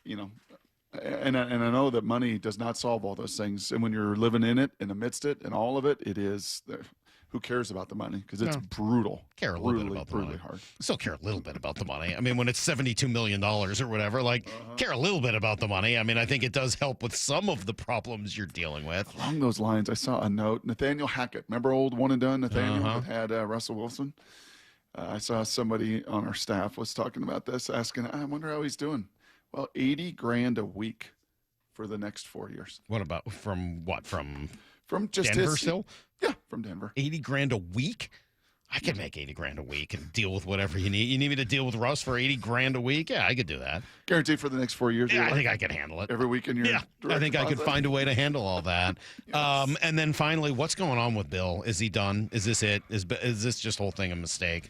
[SPEAKER 3] And I know that money does not solve all those things. And when you're living in it and amidst it and all of it, it is who cares about the money? Because it's brutal.
[SPEAKER 1] Care a little bit about the money.
[SPEAKER 3] Hard.
[SPEAKER 1] Still care a little bit about the money. I mean, when it's $72 million or whatever, care a little bit about the money. I mean, I think it does help with some of the problems you're dealing with.
[SPEAKER 3] Along those lines, I saw a note. Nathaniel Hackett, remember old one and done Nathaniel that had Russell Wilson? I saw somebody on our staff was talking about this, asking, I wonder how he's doing. Well, $80,000 a week for the next 4 years.
[SPEAKER 1] What about from
[SPEAKER 3] just
[SPEAKER 1] Denver still?
[SPEAKER 3] Yeah, from Denver.
[SPEAKER 1] $80,000 a week? I could make $80,000 a week and deal with whatever you need. You need me to deal with Russ for $80,000 a week? Yeah, I could do that.
[SPEAKER 3] Guaranteed for the next 4 years.
[SPEAKER 1] Yeah, I think I could handle it
[SPEAKER 3] every week in your.
[SPEAKER 1] Yeah, I think I could find a way to handle all that.
[SPEAKER 3] Yes.
[SPEAKER 1] And then finally, what's going on with Bill? Is he done? Is this it? Is this just whole thing a mistake?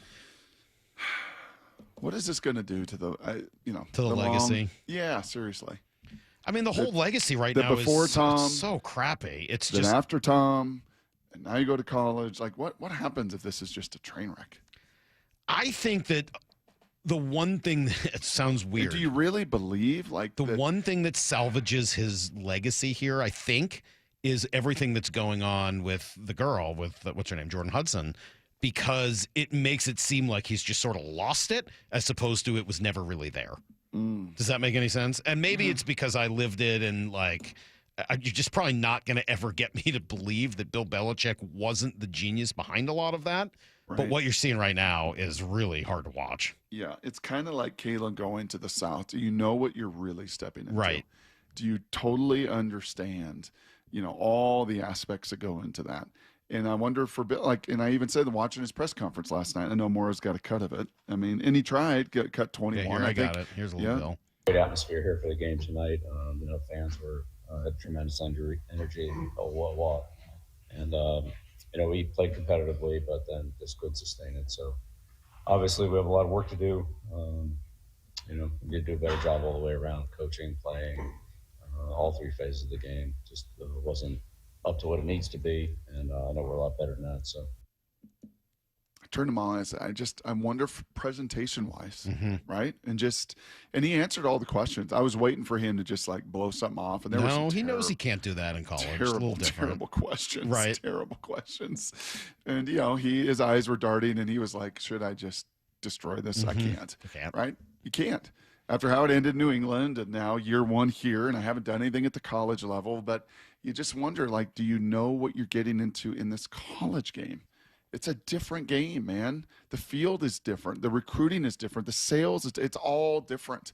[SPEAKER 3] What is this going to do to the
[SPEAKER 1] the legacy?
[SPEAKER 3] Yeah, seriously.
[SPEAKER 1] I mean, the whole legacy right now
[SPEAKER 3] before
[SPEAKER 1] is
[SPEAKER 3] Tom,
[SPEAKER 1] so crappy. It's
[SPEAKER 3] then
[SPEAKER 1] just
[SPEAKER 3] after Tom, and now you go to college. Like, what happens if this is just a train wreck?
[SPEAKER 1] I think that the one thing that sounds weird.
[SPEAKER 3] Do you really believe
[SPEAKER 1] one thing that salvages his legacy here? I think is everything that's going on with the girl with what's her name, Jordan Hudson. Because it makes it seem like he's just sort of lost it as opposed to it was never really there. Does that make any sense? And maybe it's because I lived it and you're just probably not going to ever get me to believe that Bill Belichick wasn't the genius behind a lot of that. Right. But what you're seeing right now is really hard to watch.
[SPEAKER 3] Yeah, it's kind of like Kalen going to the South. Do you know what you're really stepping into?
[SPEAKER 1] Right.
[SPEAKER 3] Do you totally understand, all the aspects that go into that? And I wonder for Bill, and I even said watching his press conference last night, I know Mora's got a cut of it. I mean, and he tried, cut 21.
[SPEAKER 1] Yeah, here I got it. Here's a little Bill.
[SPEAKER 4] Great atmosphere here for the game tonight. Fans had tremendous energy, and we played competitively, but then just couldn't sustain it. So obviously we have a lot of work to do. We did do a better job all the way around, coaching, playing, all three phases of the game. Just wasn't up to what it needs to be, and I know we're a lot better than that. So
[SPEAKER 3] I turned to Molly and I said, I wonder presentation-wise, right? And he answered all the questions. I was waiting for him to just blow something off, and
[SPEAKER 1] he knows he can't do that in college.
[SPEAKER 3] Terrible questions,
[SPEAKER 1] right?
[SPEAKER 3] Terrible questions, and his eyes were darting, and he was like, "Should I just destroy this? I can't. Right? You can't." After how it ended in New England, and now year one here, and I haven't done anything at the college level, but you just wonder, do you know what you're getting into in this college game? It's a different game, man. The field is different. The recruiting is different. The sales, it's all different.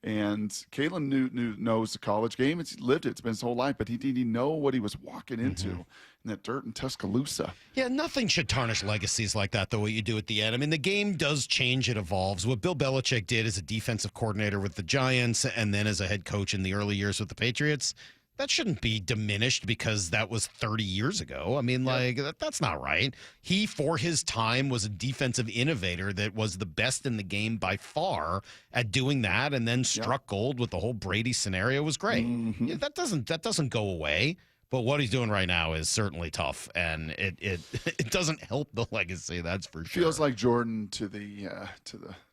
[SPEAKER 3] And Kalen knows the college game. He's lived it. It's been his whole life. But did he know what he was walking into in that dirt in Tuscaloosa?
[SPEAKER 1] Yeah, nothing should tarnish legacies like that, the way you do at the end. I mean, the game does change. It evolves. What Bill Belichick did as a defensive coordinator with the Giants and then as a head coach in the early years with the Patriots, that shouldn't be diminished because that was 30 years ago. I mean, that's not right. He, for his time, was a defensive innovator that was the best in the game by far at doing that, and then struck gold with the whole Brady scenario. Was great. Yeah, that doesn't go away. But what he's doing right now is certainly tough, and it doesn't help the legacy. That's for sure.
[SPEAKER 3] Feels like Jordan to the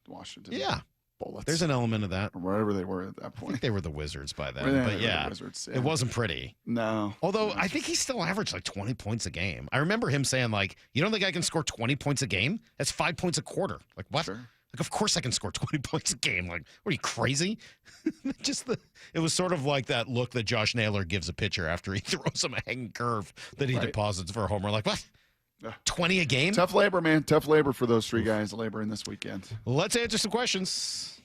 [SPEAKER 3] Washington.
[SPEAKER 1] Yeah.
[SPEAKER 3] Bullets.
[SPEAKER 1] There's an element of that.
[SPEAKER 3] Or wherever they were at that point.
[SPEAKER 1] I think they were the Wizards by then. But yeah,
[SPEAKER 3] Wizards,
[SPEAKER 1] it wasn't pretty.
[SPEAKER 3] No.
[SPEAKER 1] Although I think he still averaged 20 points a game. I remember him saying, you don't think I can score 20 points a game? That's 5 points a quarter. What?
[SPEAKER 3] Sure.
[SPEAKER 1] Of course I can score 20 points a game. What are you, crazy? It was sort of like that look that Josh Naylor gives a pitcher after he throws him a hanging curve that he deposits for a homer. What? 20 a game?
[SPEAKER 3] Tough labor, man. Tough labor for those three guys laboring this weekend.
[SPEAKER 1] Let's answer some questions.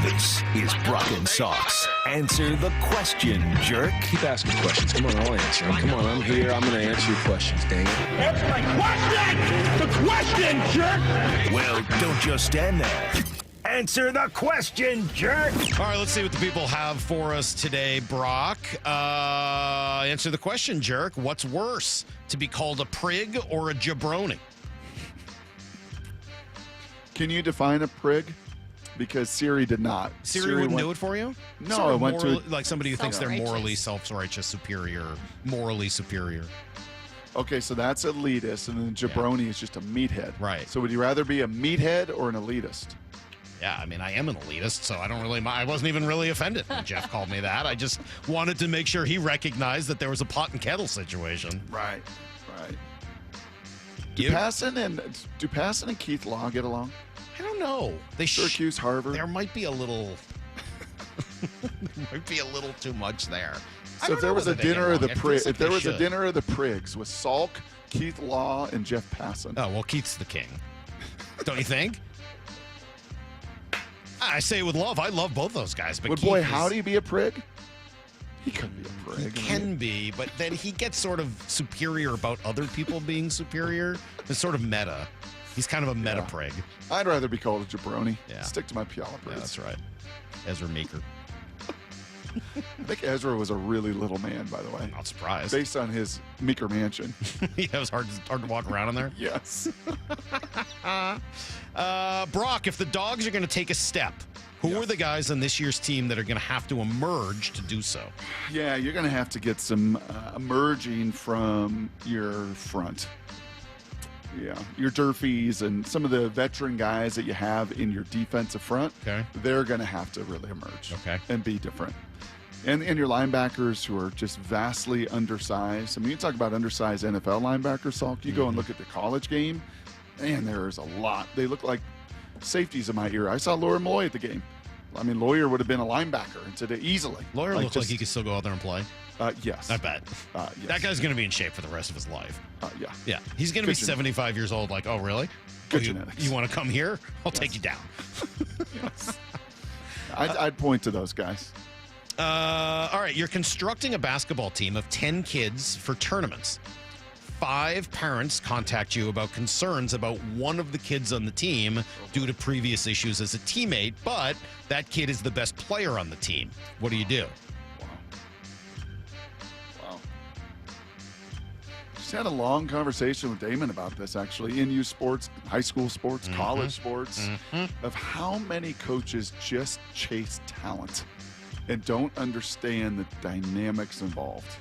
[SPEAKER 5] This is Brock and Salk's Answer the Question, Jerk.
[SPEAKER 13] Keep asking questions. Come on, I'll answer them. Come on, I'm here. I'm going to answer your questions, dang it.
[SPEAKER 8] Answer my question! The question, jerk!
[SPEAKER 5] Well, don't just stand there. Answer the question, jerk!
[SPEAKER 1] All right, let's see what the people have for us today, Brock. Answer the question, jerk. What's worse, to be called a prig or a jabroni?
[SPEAKER 3] Can you define a prig? Because Siri did not.
[SPEAKER 1] Siri wouldn't do it for you?
[SPEAKER 3] No, I went to
[SPEAKER 1] somebody who thinks they're morally self-righteous, morally superior.
[SPEAKER 3] Okay, so that's elitist, and then jabroni is just a meathead.
[SPEAKER 1] Right.
[SPEAKER 3] So would you rather be a meathead or an elitist?
[SPEAKER 1] Yeah, I mean, I am an elitist, so I don't really mind. I wasn't even really offended when Jeff called me that. I just wanted to make sure he recognized that there was a pot and kettle situation.
[SPEAKER 3] Right. Do Passan and Keith Law get along?
[SPEAKER 1] I don't know.
[SPEAKER 3] Syracuse, Harvard.
[SPEAKER 1] There might be a little. There might be a little too much there.
[SPEAKER 3] So if there was a dinner of the Prigs with Salk, Keith Law, and Jeff Passan.
[SPEAKER 1] Oh well, Keith's the king. Don't you think? I say it with love. I love both those guys. But
[SPEAKER 3] boy, how do you be a prig? He could be a prig.
[SPEAKER 1] He can be, but then he gets sort of superior about other people being superior. It's sort of meta. He's kind of a meta prig.
[SPEAKER 3] I'd rather be called a jabroni.
[SPEAKER 1] Yeah.
[SPEAKER 3] Stick to my Piala Prigs.
[SPEAKER 1] Yeah, that's right. Ezra Meeker.
[SPEAKER 3] I think Ezra was a really little man, by the way.
[SPEAKER 1] Not surprised.
[SPEAKER 3] Based on his Meeker mansion.
[SPEAKER 1] Yeah, it was hard to walk around in there.
[SPEAKER 3] Yes.
[SPEAKER 1] Brock, if the Dogs are going to take a step, who are the guys on this year's team that are going to have to emerge to do so?
[SPEAKER 3] Yeah, you're going to have to get some emerging from your front. Yeah, your Durfees and some of the veteran guys that you have in your defensive front, they're going to have to really emerge and be different. And your linebackers who are just vastly undersized. I mean, you talk about undersized NFL linebackers, Salk. You go and look at the college game, and there's a lot. They look like safeties in my ear. I saw Lawyer Malloy at the game. I mean, Lawyer would have been a linebacker today easily.
[SPEAKER 1] Lawyer looks like he could still go out there and play.
[SPEAKER 3] Yes.
[SPEAKER 1] I bet.
[SPEAKER 3] Yes.
[SPEAKER 1] That guy's going to be in shape for the rest of his life.
[SPEAKER 3] Yeah.
[SPEAKER 1] Yeah. He's going to be 75 years old. Like, oh, really?
[SPEAKER 3] Good genetics.
[SPEAKER 1] You want to come here? I'll take you down.
[SPEAKER 3] Yes. I'd point to those guys.
[SPEAKER 1] All right. You're constructing a basketball team of 10 kids for tournaments. 5 parents contact you about concerns about one of the kids on the team due to previous issues as a teammate, but that kid is the best player on the team. What do you do?
[SPEAKER 3] Wow. Just had a long conversation with Damon about this, actually, in youth sports, high school sports, college sports, of how many coaches just chase talent and don't understand the dynamics involved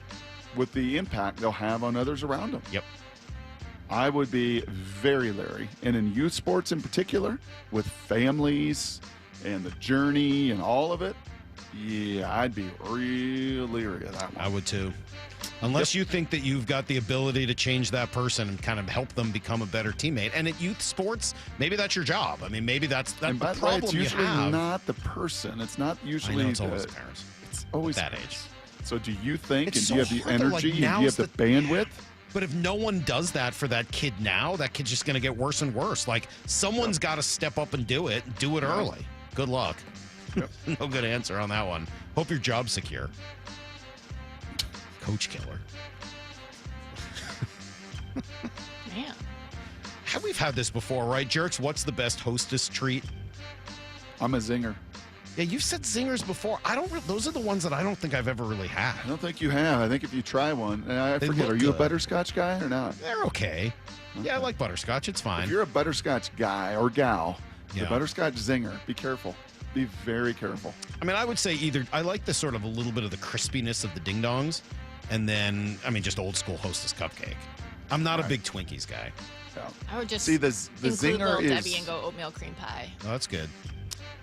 [SPEAKER 3] with the impact they'll have on others around them.
[SPEAKER 1] Yep.
[SPEAKER 3] I would be very leery. And in youth sports in particular, with families and the journey and all of it, yeah, I'd be real leery of that one.
[SPEAKER 1] I would too. Unless you think that you've got the ability to change that person and kind of help them become a better teammate. And at youth sports, maybe that's your job. I mean, maybe that's the problem
[SPEAKER 3] it's usually not the person. It's not usually
[SPEAKER 1] I know, it's always the parents.
[SPEAKER 3] It's always
[SPEAKER 1] at that age.
[SPEAKER 3] So do you think,
[SPEAKER 1] It's
[SPEAKER 3] and do you
[SPEAKER 1] so
[SPEAKER 3] have the
[SPEAKER 1] hard to,
[SPEAKER 3] energy, and do
[SPEAKER 1] now's
[SPEAKER 3] you have the bandwidth?
[SPEAKER 1] But if no one does that for that kid now, that kid's just going to get worse and worse. Like, someone's got to step up and do it early. Good luck.
[SPEAKER 3] Yep.
[SPEAKER 1] No good answer on that one. Hope your job's secure. Coach killer.
[SPEAKER 6] Man.
[SPEAKER 1] We've had this before, right, Jerks? What's the best hostess treat?
[SPEAKER 3] I'm a zinger.
[SPEAKER 1] Yeah, you've said zingers before. Those are the ones that I don't think I've ever really had.
[SPEAKER 3] I don't think you have. I think if you try one, and I forget, are you a butterscotch guy or not?
[SPEAKER 1] They're okay. Yeah, I like butterscotch. It's fine.
[SPEAKER 3] If you're a butterscotch guy or gal, the
[SPEAKER 1] Yeah.
[SPEAKER 3] butterscotch zinger, be careful. Be very careful.
[SPEAKER 1] I mean, I would say either I like the sort of a little bit of the crispiness of the ding dongs, and then just old school Hostess cupcake. I'm not a big Twinkies guy.
[SPEAKER 3] Yeah.
[SPEAKER 6] I would just
[SPEAKER 3] see the
[SPEAKER 6] include
[SPEAKER 3] zinger
[SPEAKER 6] Little
[SPEAKER 3] is
[SPEAKER 6] Debbie and go oatmeal cream pie.
[SPEAKER 1] Oh, that's good.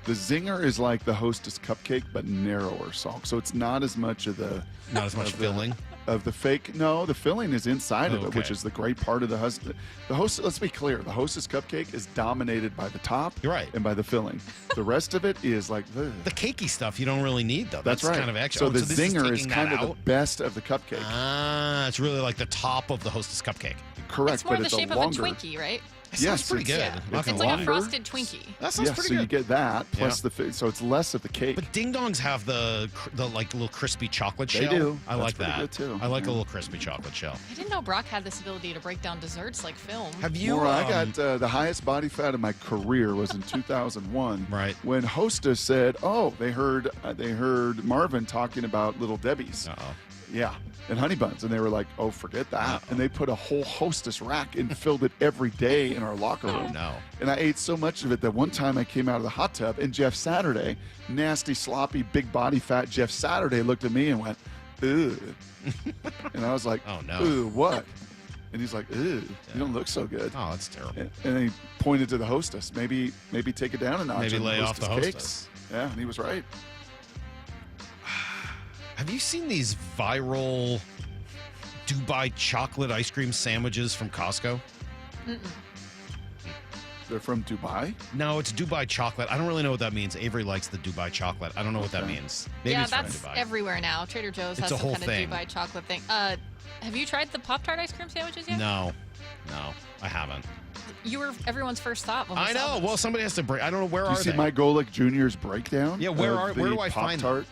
[SPEAKER 3] The zinger is like the Hostess cupcake, but narrower, Salk. So it's not as much of the
[SPEAKER 1] not as much filling
[SPEAKER 3] of the fake. No, the filling is inside of it,
[SPEAKER 1] okay.
[SPEAKER 3] which is the great part of the host. Let's be clear: the Hostess cupcake is dominated by the top,
[SPEAKER 1] You're right,
[SPEAKER 3] and by the filling. The rest of it is like
[SPEAKER 1] the cakey stuff. You don't really need though.
[SPEAKER 3] That's right.
[SPEAKER 1] Kind of extra.
[SPEAKER 3] So the
[SPEAKER 1] this
[SPEAKER 3] zinger is
[SPEAKER 1] taking
[SPEAKER 3] kind
[SPEAKER 1] that
[SPEAKER 3] of
[SPEAKER 1] out?
[SPEAKER 3] the best of the cupcake.
[SPEAKER 1] Ah, it's really like the top of the Hostess cupcake.
[SPEAKER 3] Correct,
[SPEAKER 6] It's more
[SPEAKER 3] but
[SPEAKER 6] the
[SPEAKER 3] it's
[SPEAKER 6] shape
[SPEAKER 3] a
[SPEAKER 6] of
[SPEAKER 3] longer.
[SPEAKER 6] a Twinkie, right?
[SPEAKER 1] That sounds pretty good.
[SPEAKER 6] Yeah.
[SPEAKER 1] I'm not
[SPEAKER 6] It's
[SPEAKER 1] gonna
[SPEAKER 6] like
[SPEAKER 1] lie.
[SPEAKER 6] a frosted Twinkie.
[SPEAKER 1] That sounds
[SPEAKER 3] Yeah,
[SPEAKER 1] pretty
[SPEAKER 3] so
[SPEAKER 1] good.
[SPEAKER 3] you get that plus
[SPEAKER 1] Yeah.
[SPEAKER 3] so it's less of the cake.
[SPEAKER 1] But ding dongs have the like little crispy chocolate
[SPEAKER 3] They
[SPEAKER 1] shell.
[SPEAKER 3] do.
[SPEAKER 1] I
[SPEAKER 3] That's
[SPEAKER 1] like
[SPEAKER 3] pretty
[SPEAKER 1] that
[SPEAKER 3] good, too.
[SPEAKER 1] I like a
[SPEAKER 3] Yeah.
[SPEAKER 1] little crispy chocolate shell.
[SPEAKER 6] I didn't know Brock had this ability to break down desserts like film.
[SPEAKER 1] Have you?
[SPEAKER 3] Maura, I got the highest body fat of my career was in 2001.
[SPEAKER 1] Right.
[SPEAKER 3] When Hostess said, "Oh, they heard Marvin talking about Little Debbie's."
[SPEAKER 1] Uh-oh.
[SPEAKER 3] Yeah, and honey buns, and they were like, "Oh, forget that." And they put a whole Hostess rack and filled it every day in our locker room.
[SPEAKER 1] Oh, no.
[SPEAKER 3] And I ate so much of it that one time I came out of the hot tub, and Jeff Saturday, nasty, sloppy, big body fat Jeff Saturday, looked at me and went, "Ugh," and I was like,
[SPEAKER 1] Oh, no.
[SPEAKER 3] "Ooh, what?" And he's like, "Ugh, you don't look so good."
[SPEAKER 1] Oh, that's terrible.
[SPEAKER 3] And then he pointed to the Hostess. Maybe take it down a notch.
[SPEAKER 1] Maybe
[SPEAKER 3] on
[SPEAKER 1] lay off the
[SPEAKER 3] cakes.
[SPEAKER 1] Hostess.
[SPEAKER 3] Yeah, and he was right.
[SPEAKER 1] Have you seen these viral Dubai chocolate ice cream sandwiches from Costco?
[SPEAKER 3] They're from Dubai?
[SPEAKER 1] No, it's Dubai chocolate. I don't really know what that means. Avery likes the Dubai chocolate. I don't know what that means. Maybe
[SPEAKER 6] yeah,
[SPEAKER 1] it's from
[SPEAKER 6] that's
[SPEAKER 1] Dubai.
[SPEAKER 6] everywhere now. Trader Joe's has
[SPEAKER 1] a
[SPEAKER 6] some
[SPEAKER 1] whole
[SPEAKER 6] kind
[SPEAKER 1] thing.
[SPEAKER 6] of Dubai chocolate thing. Have you tried the Pop-Tart ice cream sandwiches yet?
[SPEAKER 1] No, I haven't.
[SPEAKER 6] You were everyone's first thought when we
[SPEAKER 1] I
[SPEAKER 6] saw
[SPEAKER 1] know.
[SPEAKER 6] this.
[SPEAKER 1] Well, somebody has to break. I don't know. Where
[SPEAKER 3] Do
[SPEAKER 1] are
[SPEAKER 3] you see
[SPEAKER 1] they?
[SPEAKER 3] Mike Golick Jr.'s breakdown?
[SPEAKER 1] Yeah, where
[SPEAKER 3] of
[SPEAKER 1] do
[SPEAKER 3] the
[SPEAKER 1] I find
[SPEAKER 3] Pop-Tart?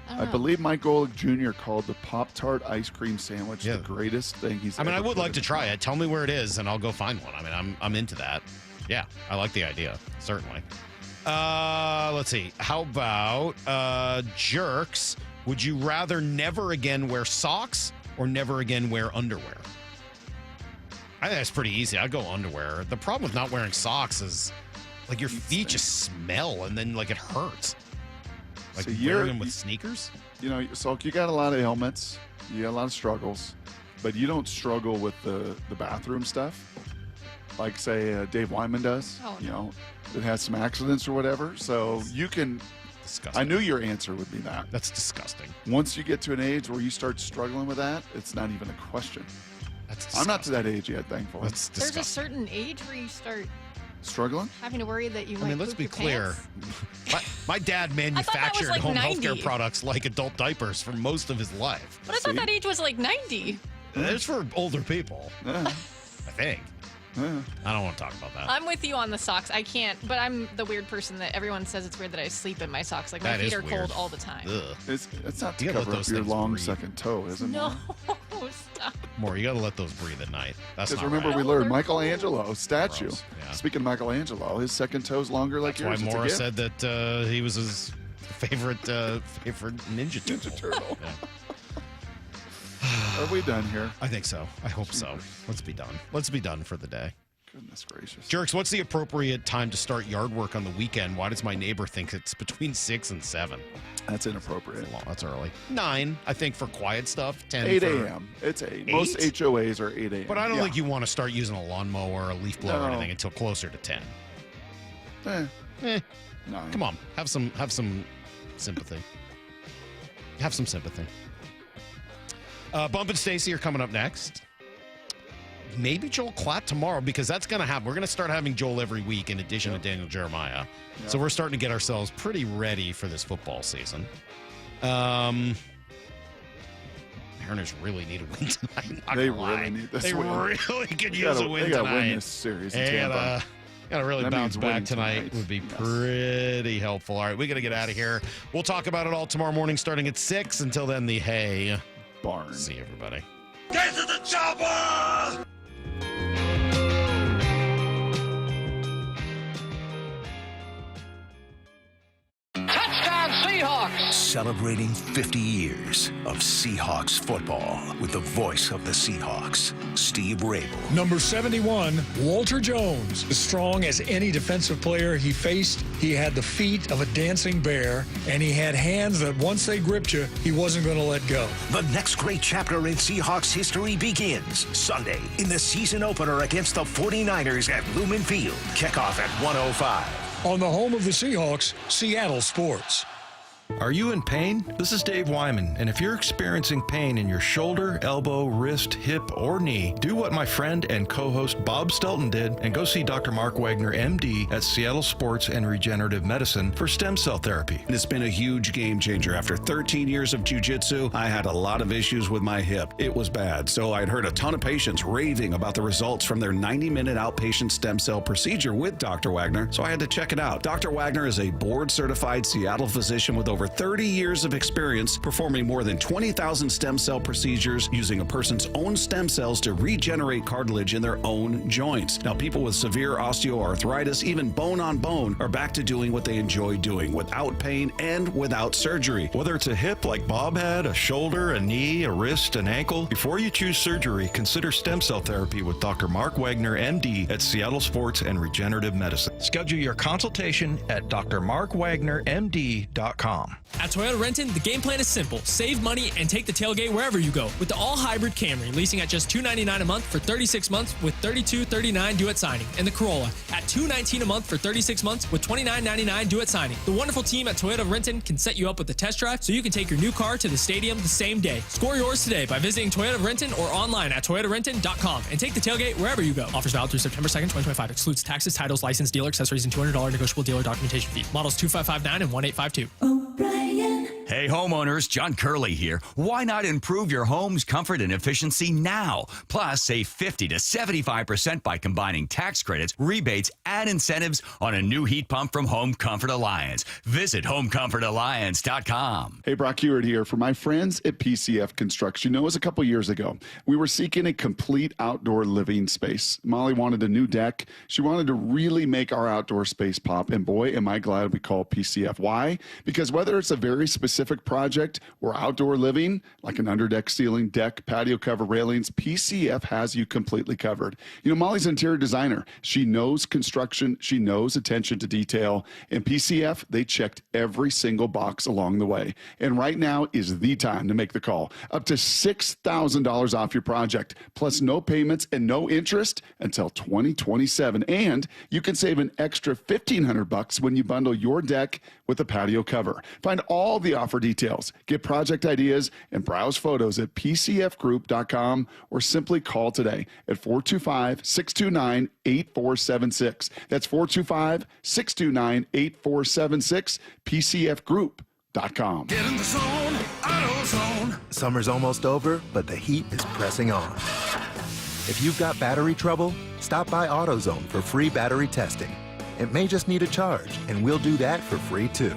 [SPEAKER 3] I believe Mike Golick Jr. called the Pop-Tart ice cream sandwich the greatest thing he's
[SPEAKER 1] I mean,
[SPEAKER 3] ever
[SPEAKER 1] I would
[SPEAKER 3] put
[SPEAKER 1] like to
[SPEAKER 3] in
[SPEAKER 1] try it. Tell me where it is, and I'll go find one. I mean, I'm into that. Yeah, I like the idea. Certainly. Let's see. How about jerks? Would you rather never again wear socks or never again wear underwear? I think that's pretty easy. I'd go underwear. The problem with not wearing socks is like your feet just smell and then like it hurts. Like
[SPEAKER 3] So
[SPEAKER 1] wearing them with sneakers?
[SPEAKER 3] You know, Salk, you got a lot of ailments. You got a lot of struggles, but you don't struggle with the bathroom stuff like, say, Dave Wyman does.
[SPEAKER 6] Oh,
[SPEAKER 3] you know, that has some accidents or whatever. So you can.
[SPEAKER 1] Disgusting.
[SPEAKER 3] I knew your answer would be that.
[SPEAKER 1] That's disgusting.
[SPEAKER 3] Once you get to an age where you start struggling with that, it's not even a question. I'm not to that age yet, thankfully.
[SPEAKER 1] That's
[SPEAKER 6] There's a certain age where you start
[SPEAKER 3] struggling.
[SPEAKER 6] having to worry that you might.
[SPEAKER 1] I mean, let's
[SPEAKER 6] poop
[SPEAKER 1] be
[SPEAKER 6] your
[SPEAKER 1] clear.
[SPEAKER 6] pants.
[SPEAKER 1] My dad manufactured
[SPEAKER 6] like
[SPEAKER 1] home
[SPEAKER 6] 90.
[SPEAKER 1] healthcare products like adult diapers for most of his life.
[SPEAKER 6] But I thought that age was like 90.
[SPEAKER 1] It's for older people, I think. I don't want to talk about that.
[SPEAKER 6] I'm with you on the socks. I can't, but I'm the weird person that everyone says it's weird that I sleep in my socks. Like my
[SPEAKER 1] That
[SPEAKER 6] feet
[SPEAKER 1] is
[SPEAKER 6] are
[SPEAKER 1] weird.
[SPEAKER 6] cold all the time.
[SPEAKER 1] Ugh.
[SPEAKER 3] It's not to
[SPEAKER 1] You gotta let
[SPEAKER 3] cover up
[SPEAKER 1] those
[SPEAKER 3] your
[SPEAKER 1] things
[SPEAKER 3] long
[SPEAKER 1] breathe.
[SPEAKER 3] second toe, is it?
[SPEAKER 6] No, stop.
[SPEAKER 1] More, you got to let those breathe at night. That's
[SPEAKER 3] Because
[SPEAKER 1] not
[SPEAKER 3] remember,
[SPEAKER 1] right.
[SPEAKER 3] we learned Michelangelo statue.
[SPEAKER 1] Gross. Yeah.
[SPEAKER 3] Speaking of Michelangelo, his second toe's longer like
[SPEAKER 1] That's why
[SPEAKER 3] yours. It's a
[SPEAKER 1] Mora
[SPEAKER 3] gift.
[SPEAKER 1] said that he was his favorite Ninja Turtle.
[SPEAKER 3] Ninja Turtle.
[SPEAKER 1] Yeah.
[SPEAKER 3] Are we done here?
[SPEAKER 1] I think so. I hope so. Let's be done. Let's be done for the day.
[SPEAKER 3] Goodness gracious.
[SPEAKER 1] Jerks, what's the appropriate time to start yard work on the weekend? Why does my neighbor think it's between 6 and 7?
[SPEAKER 3] That's inappropriate.
[SPEAKER 1] That's early. 9, I think, for quiet stuff. 10
[SPEAKER 3] 8
[SPEAKER 1] for
[SPEAKER 3] a.m. It's 8. Most HOAs are 8 a.m.
[SPEAKER 1] But I don't
[SPEAKER 3] Yeah.
[SPEAKER 1] think you want to start using a lawnmower or a leaf blower or
[SPEAKER 3] No.
[SPEAKER 1] anything until closer to 10.
[SPEAKER 3] Nine.
[SPEAKER 1] Come on, have some sympathy. Have some sympathy. Bump and Stacy are coming up next. Maybe Joel Klatt tomorrow, because that's going to happen. We're going to start having Joel every week in addition to Daniel Jeremiah. So we're starting to get ourselves pretty ready for this football season. Mariners really need a win tonight. Not
[SPEAKER 3] They
[SPEAKER 1] gonna lie.
[SPEAKER 3] really need this
[SPEAKER 1] They
[SPEAKER 3] win.
[SPEAKER 1] really could
[SPEAKER 3] They
[SPEAKER 1] use
[SPEAKER 3] gotta-
[SPEAKER 1] a win
[SPEAKER 3] they gotta
[SPEAKER 1] tonight.
[SPEAKER 3] win this series in
[SPEAKER 1] They
[SPEAKER 3] Tampa.
[SPEAKER 1] gotta really
[SPEAKER 3] That
[SPEAKER 1] bounce
[SPEAKER 3] means
[SPEAKER 1] back
[SPEAKER 3] winning
[SPEAKER 1] tonight. Would be pretty helpful. All right, we got to get out of here. We'll talk about it all tomorrow morning starting at 6. Until then, the Hay
[SPEAKER 3] Barn.
[SPEAKER 1] See you, everybody.
[SPEAKER 8] Get to the chopper!
[SPEAKER 5] Touchdown Seahawks! Celebrating 50 years of Seahawks football with the voice of the Seahawks, Steve Rabel.
[SPEAKER 9] Number 71, Walter Jones. As strong as any defensive player he faced, he had the feet of a dancing bear, and he had hands that once they gripped you, he wasn't going to let go.
[SPEAKER 5] The next great chapter in Seahawks history begins Sunday in the season opener against the 49ers at Lumen Field. Kickoff at 1:05.
[SPEAKER 9] On the home of the Seahawks, Seattle Sports.
[SPEAKER 11] Are you in pain? This is Dave Wyman, and if you're experiencing pain in your shoulder, elbow, wrist, hip, or knee, do what my friend and co-host Bob Stelton did and go see Dr. Mark Wagner, MD, at Seattle Sports and Regenerative Medicine for stem cell therapy.
[SPEAKER 19] It's been a huge game changer. After 13 years of jiu-jitsu, I had a lot of issues with my hip. It was bad, so I'd heard a ton of patients raving about the results from their 90-minute outpatient stem cell procedure with Dr. Wagner, so I had to check it out. Dr. Wagner is a board-certified Seattle physician with over 30 years of experience performing more than 20,000 stem cell procedures using a person's own stem cells to regenerate cartilage in their own joints. Now, people with severe osteoarthritis, even bone on bone, are back to doing what they enjoy doing without pain and without surgery.
[SPEAKER 11] Whether it's a hip like Bob had, a shoulder, a knee, a wrist, an ankle, before you choose surgery, consider stem cell therapy with Dr. Mark Wagner, MD, at Seattle Sports and Regenerative Medicine.
[SPEAKER 23] Schedule your consultation at drmarkwagnermd.com.
[SPEAKER 2] At Toyota Renton, the game plan is simple. Save money and take the tailgate wherever you go with the all-hybrid Camry, leasing at just $299 a month for 36 months with $32.39 due at signing. And the Corolla at $219 a month for 36 months with $29.99 due at signing. The wonderful team at Toyota Renton can set you up with a test drive so you can take your new car to the stadium the same day. Score yours today by visiting Toyota Renton or online at toyotarenton.com and take the tailgate wherever you go. Offers valid through September 2nd, 2025. Excludes taxes, titles, license, dealer accessories, and $200 negotiable dealer documentation fee. Models 2559 and 1852.
[SPEAKER 12] Hey homeowners, John Curley here. Why not improve your home's comfort and efficiency now? Plus, save 50 to 75% by combining tax credits, rebates, and incentives on a new heat pump from Home Comfort Alliance. Visit homecomfortalliance.com.
[SPEAKER 3] Hey, Brock Ewart here. For my friends at PCF Construction, it was a couple years ago. We were seeking a complete outdoor living space. Molly wanted a new deck. She wanted to really make our outdoor space pop. And boy, am I glad we called PCF. Why? Because whether it's a very specific project or outdoor living, like an underdeck ceiling, deck, patio cover, railings, PCF has you completely covered. You know, Molly's an interior designer. She knows construction. She knows attention to detail. And PCF, they checked every single box along the way. And right now is the time to make the call. Up to $6,000 off your project, plus no payments and no interest until 2027. And you can save an extra $1,500 when you bundle your deck with a patio cover. Find all the offer details, get project ideas, and browse photos at pcfgroup.com or simply call today at 425-629-8476. That's 425-629-8476, pcfgroup.com.
[SPEAKER 14] Get in the zone, AutoZone. Summer's almost over, but the heat is pressing on. If you've got battery trouble, stop by AutoZone for free battery testing. It may just need a charge, and we'll do that for free too.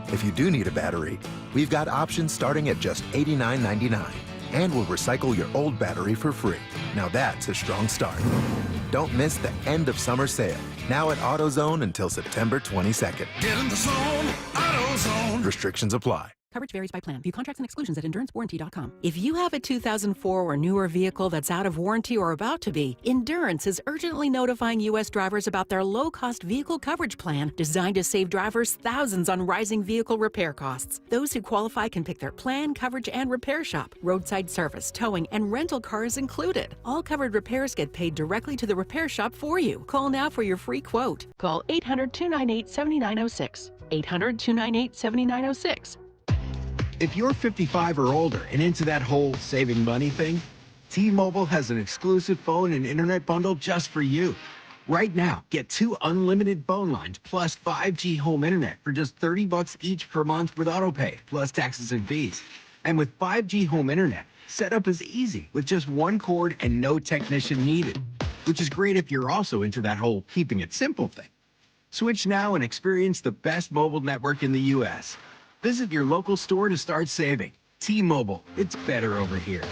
[SPEAKER 14] If you do need a battery, we've got options starting at just $89.99, and we'll recycle your old battery for free. Now that's a strong start. Don't miss the end of summer sale, now at AutoZone until September 22nd. Get in the zone, AutoZone. Restrictions apply.
[SPEAKER 23] Coverage varies by plan. View contracts and exclusions at endurancewarranty.com. If you have a 2004 or newer vehicle that's out of warranty or about to be, Endurance is urgently notifying U.S. drivers about their low-cost vehicle coverage plan designed to save drivers thousands on rising vehicle repair costs. Those who qualify can pick their plan, coverage, and repair shop. Roadside service, towing, and rental cars included. All covered repairs get paid directly to the repair shop for you. Call now for your free quote. Call 800-298-7906. 800-298-7906.
[SPEAKER 25] If you're 55 or older and into that whole saving money thing, T-Mobile has an exclusive phone and internet bundle just for you. Right now, get 2 unlimited phone lines plus 5G home internet for just $30 each per month with autopay, plus taxes and fees. And with 5G home internet, setup is easy with just 1 cord and no technician needed, which is great if you're also into that whole keeping it simple thing. Switch now and experience the best mobile network in the U.S. Visit your local store to start saving. T-Mobile, it's better over here.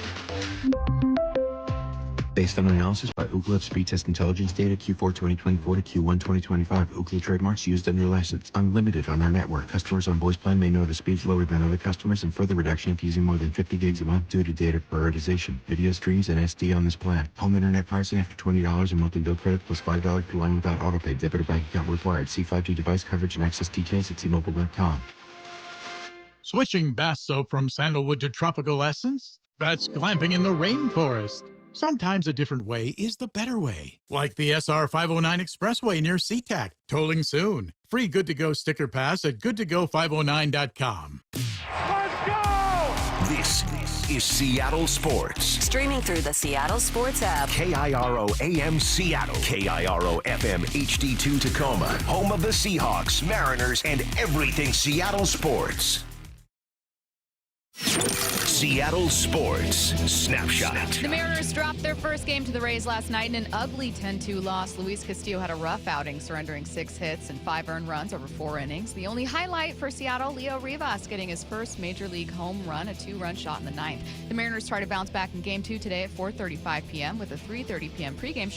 [SPEAKER 26] Based on analysis by Ookla of speed test intelligence data Q4 2024 to Q1 2025, Ookla trademarks used under license, unlimited on our network. Customers on voice plan may notice speeds lower than other customers and further reduction if using more than 50 gigs a month due to data prioritization, video streams, and SD on this plan. Home internet pricing after $20 in monthly bill credit plus $5 per line without autopay. Debit or bank account required. See 5G device coverage and access details at T-Mobile.com.
[SPEAKER 27] Switching bath soap from sandalwood to tropical essence? That's glamping in the rainforest. Sometimes a different way is the better way. Like the SR 509 Expressway near SeaTac. Tolling soon. Free good-to-go sticker pass at goodtogo509.com.
[SPEAKER 5] Let's go! This is Seattle Sports.
[SPEAKER 17] Streaming through the Seattle Sports app.
[SPEAKER 5] KIRO AM Seattle. KIRO FM HD2 Tacoma. Home of the Seahawks, Mariners, and everything Seattle sports. Seattle Sports Snapshot.
[SPEAKER 28] The Mariners dropped their first game to the Rays last night in an ugly 10-2 loss. Luis Castillo had a rough outing, surrendering 6 hits and 5 earned runs over 4 innings. The only highlight for Seattle, Leo Rivas getting his first major league home run, a 2-run shot in the 9th. The Mariners try to bounce back in Game 2 today at 4:35 p.m. with a 3:30 p.m. pregame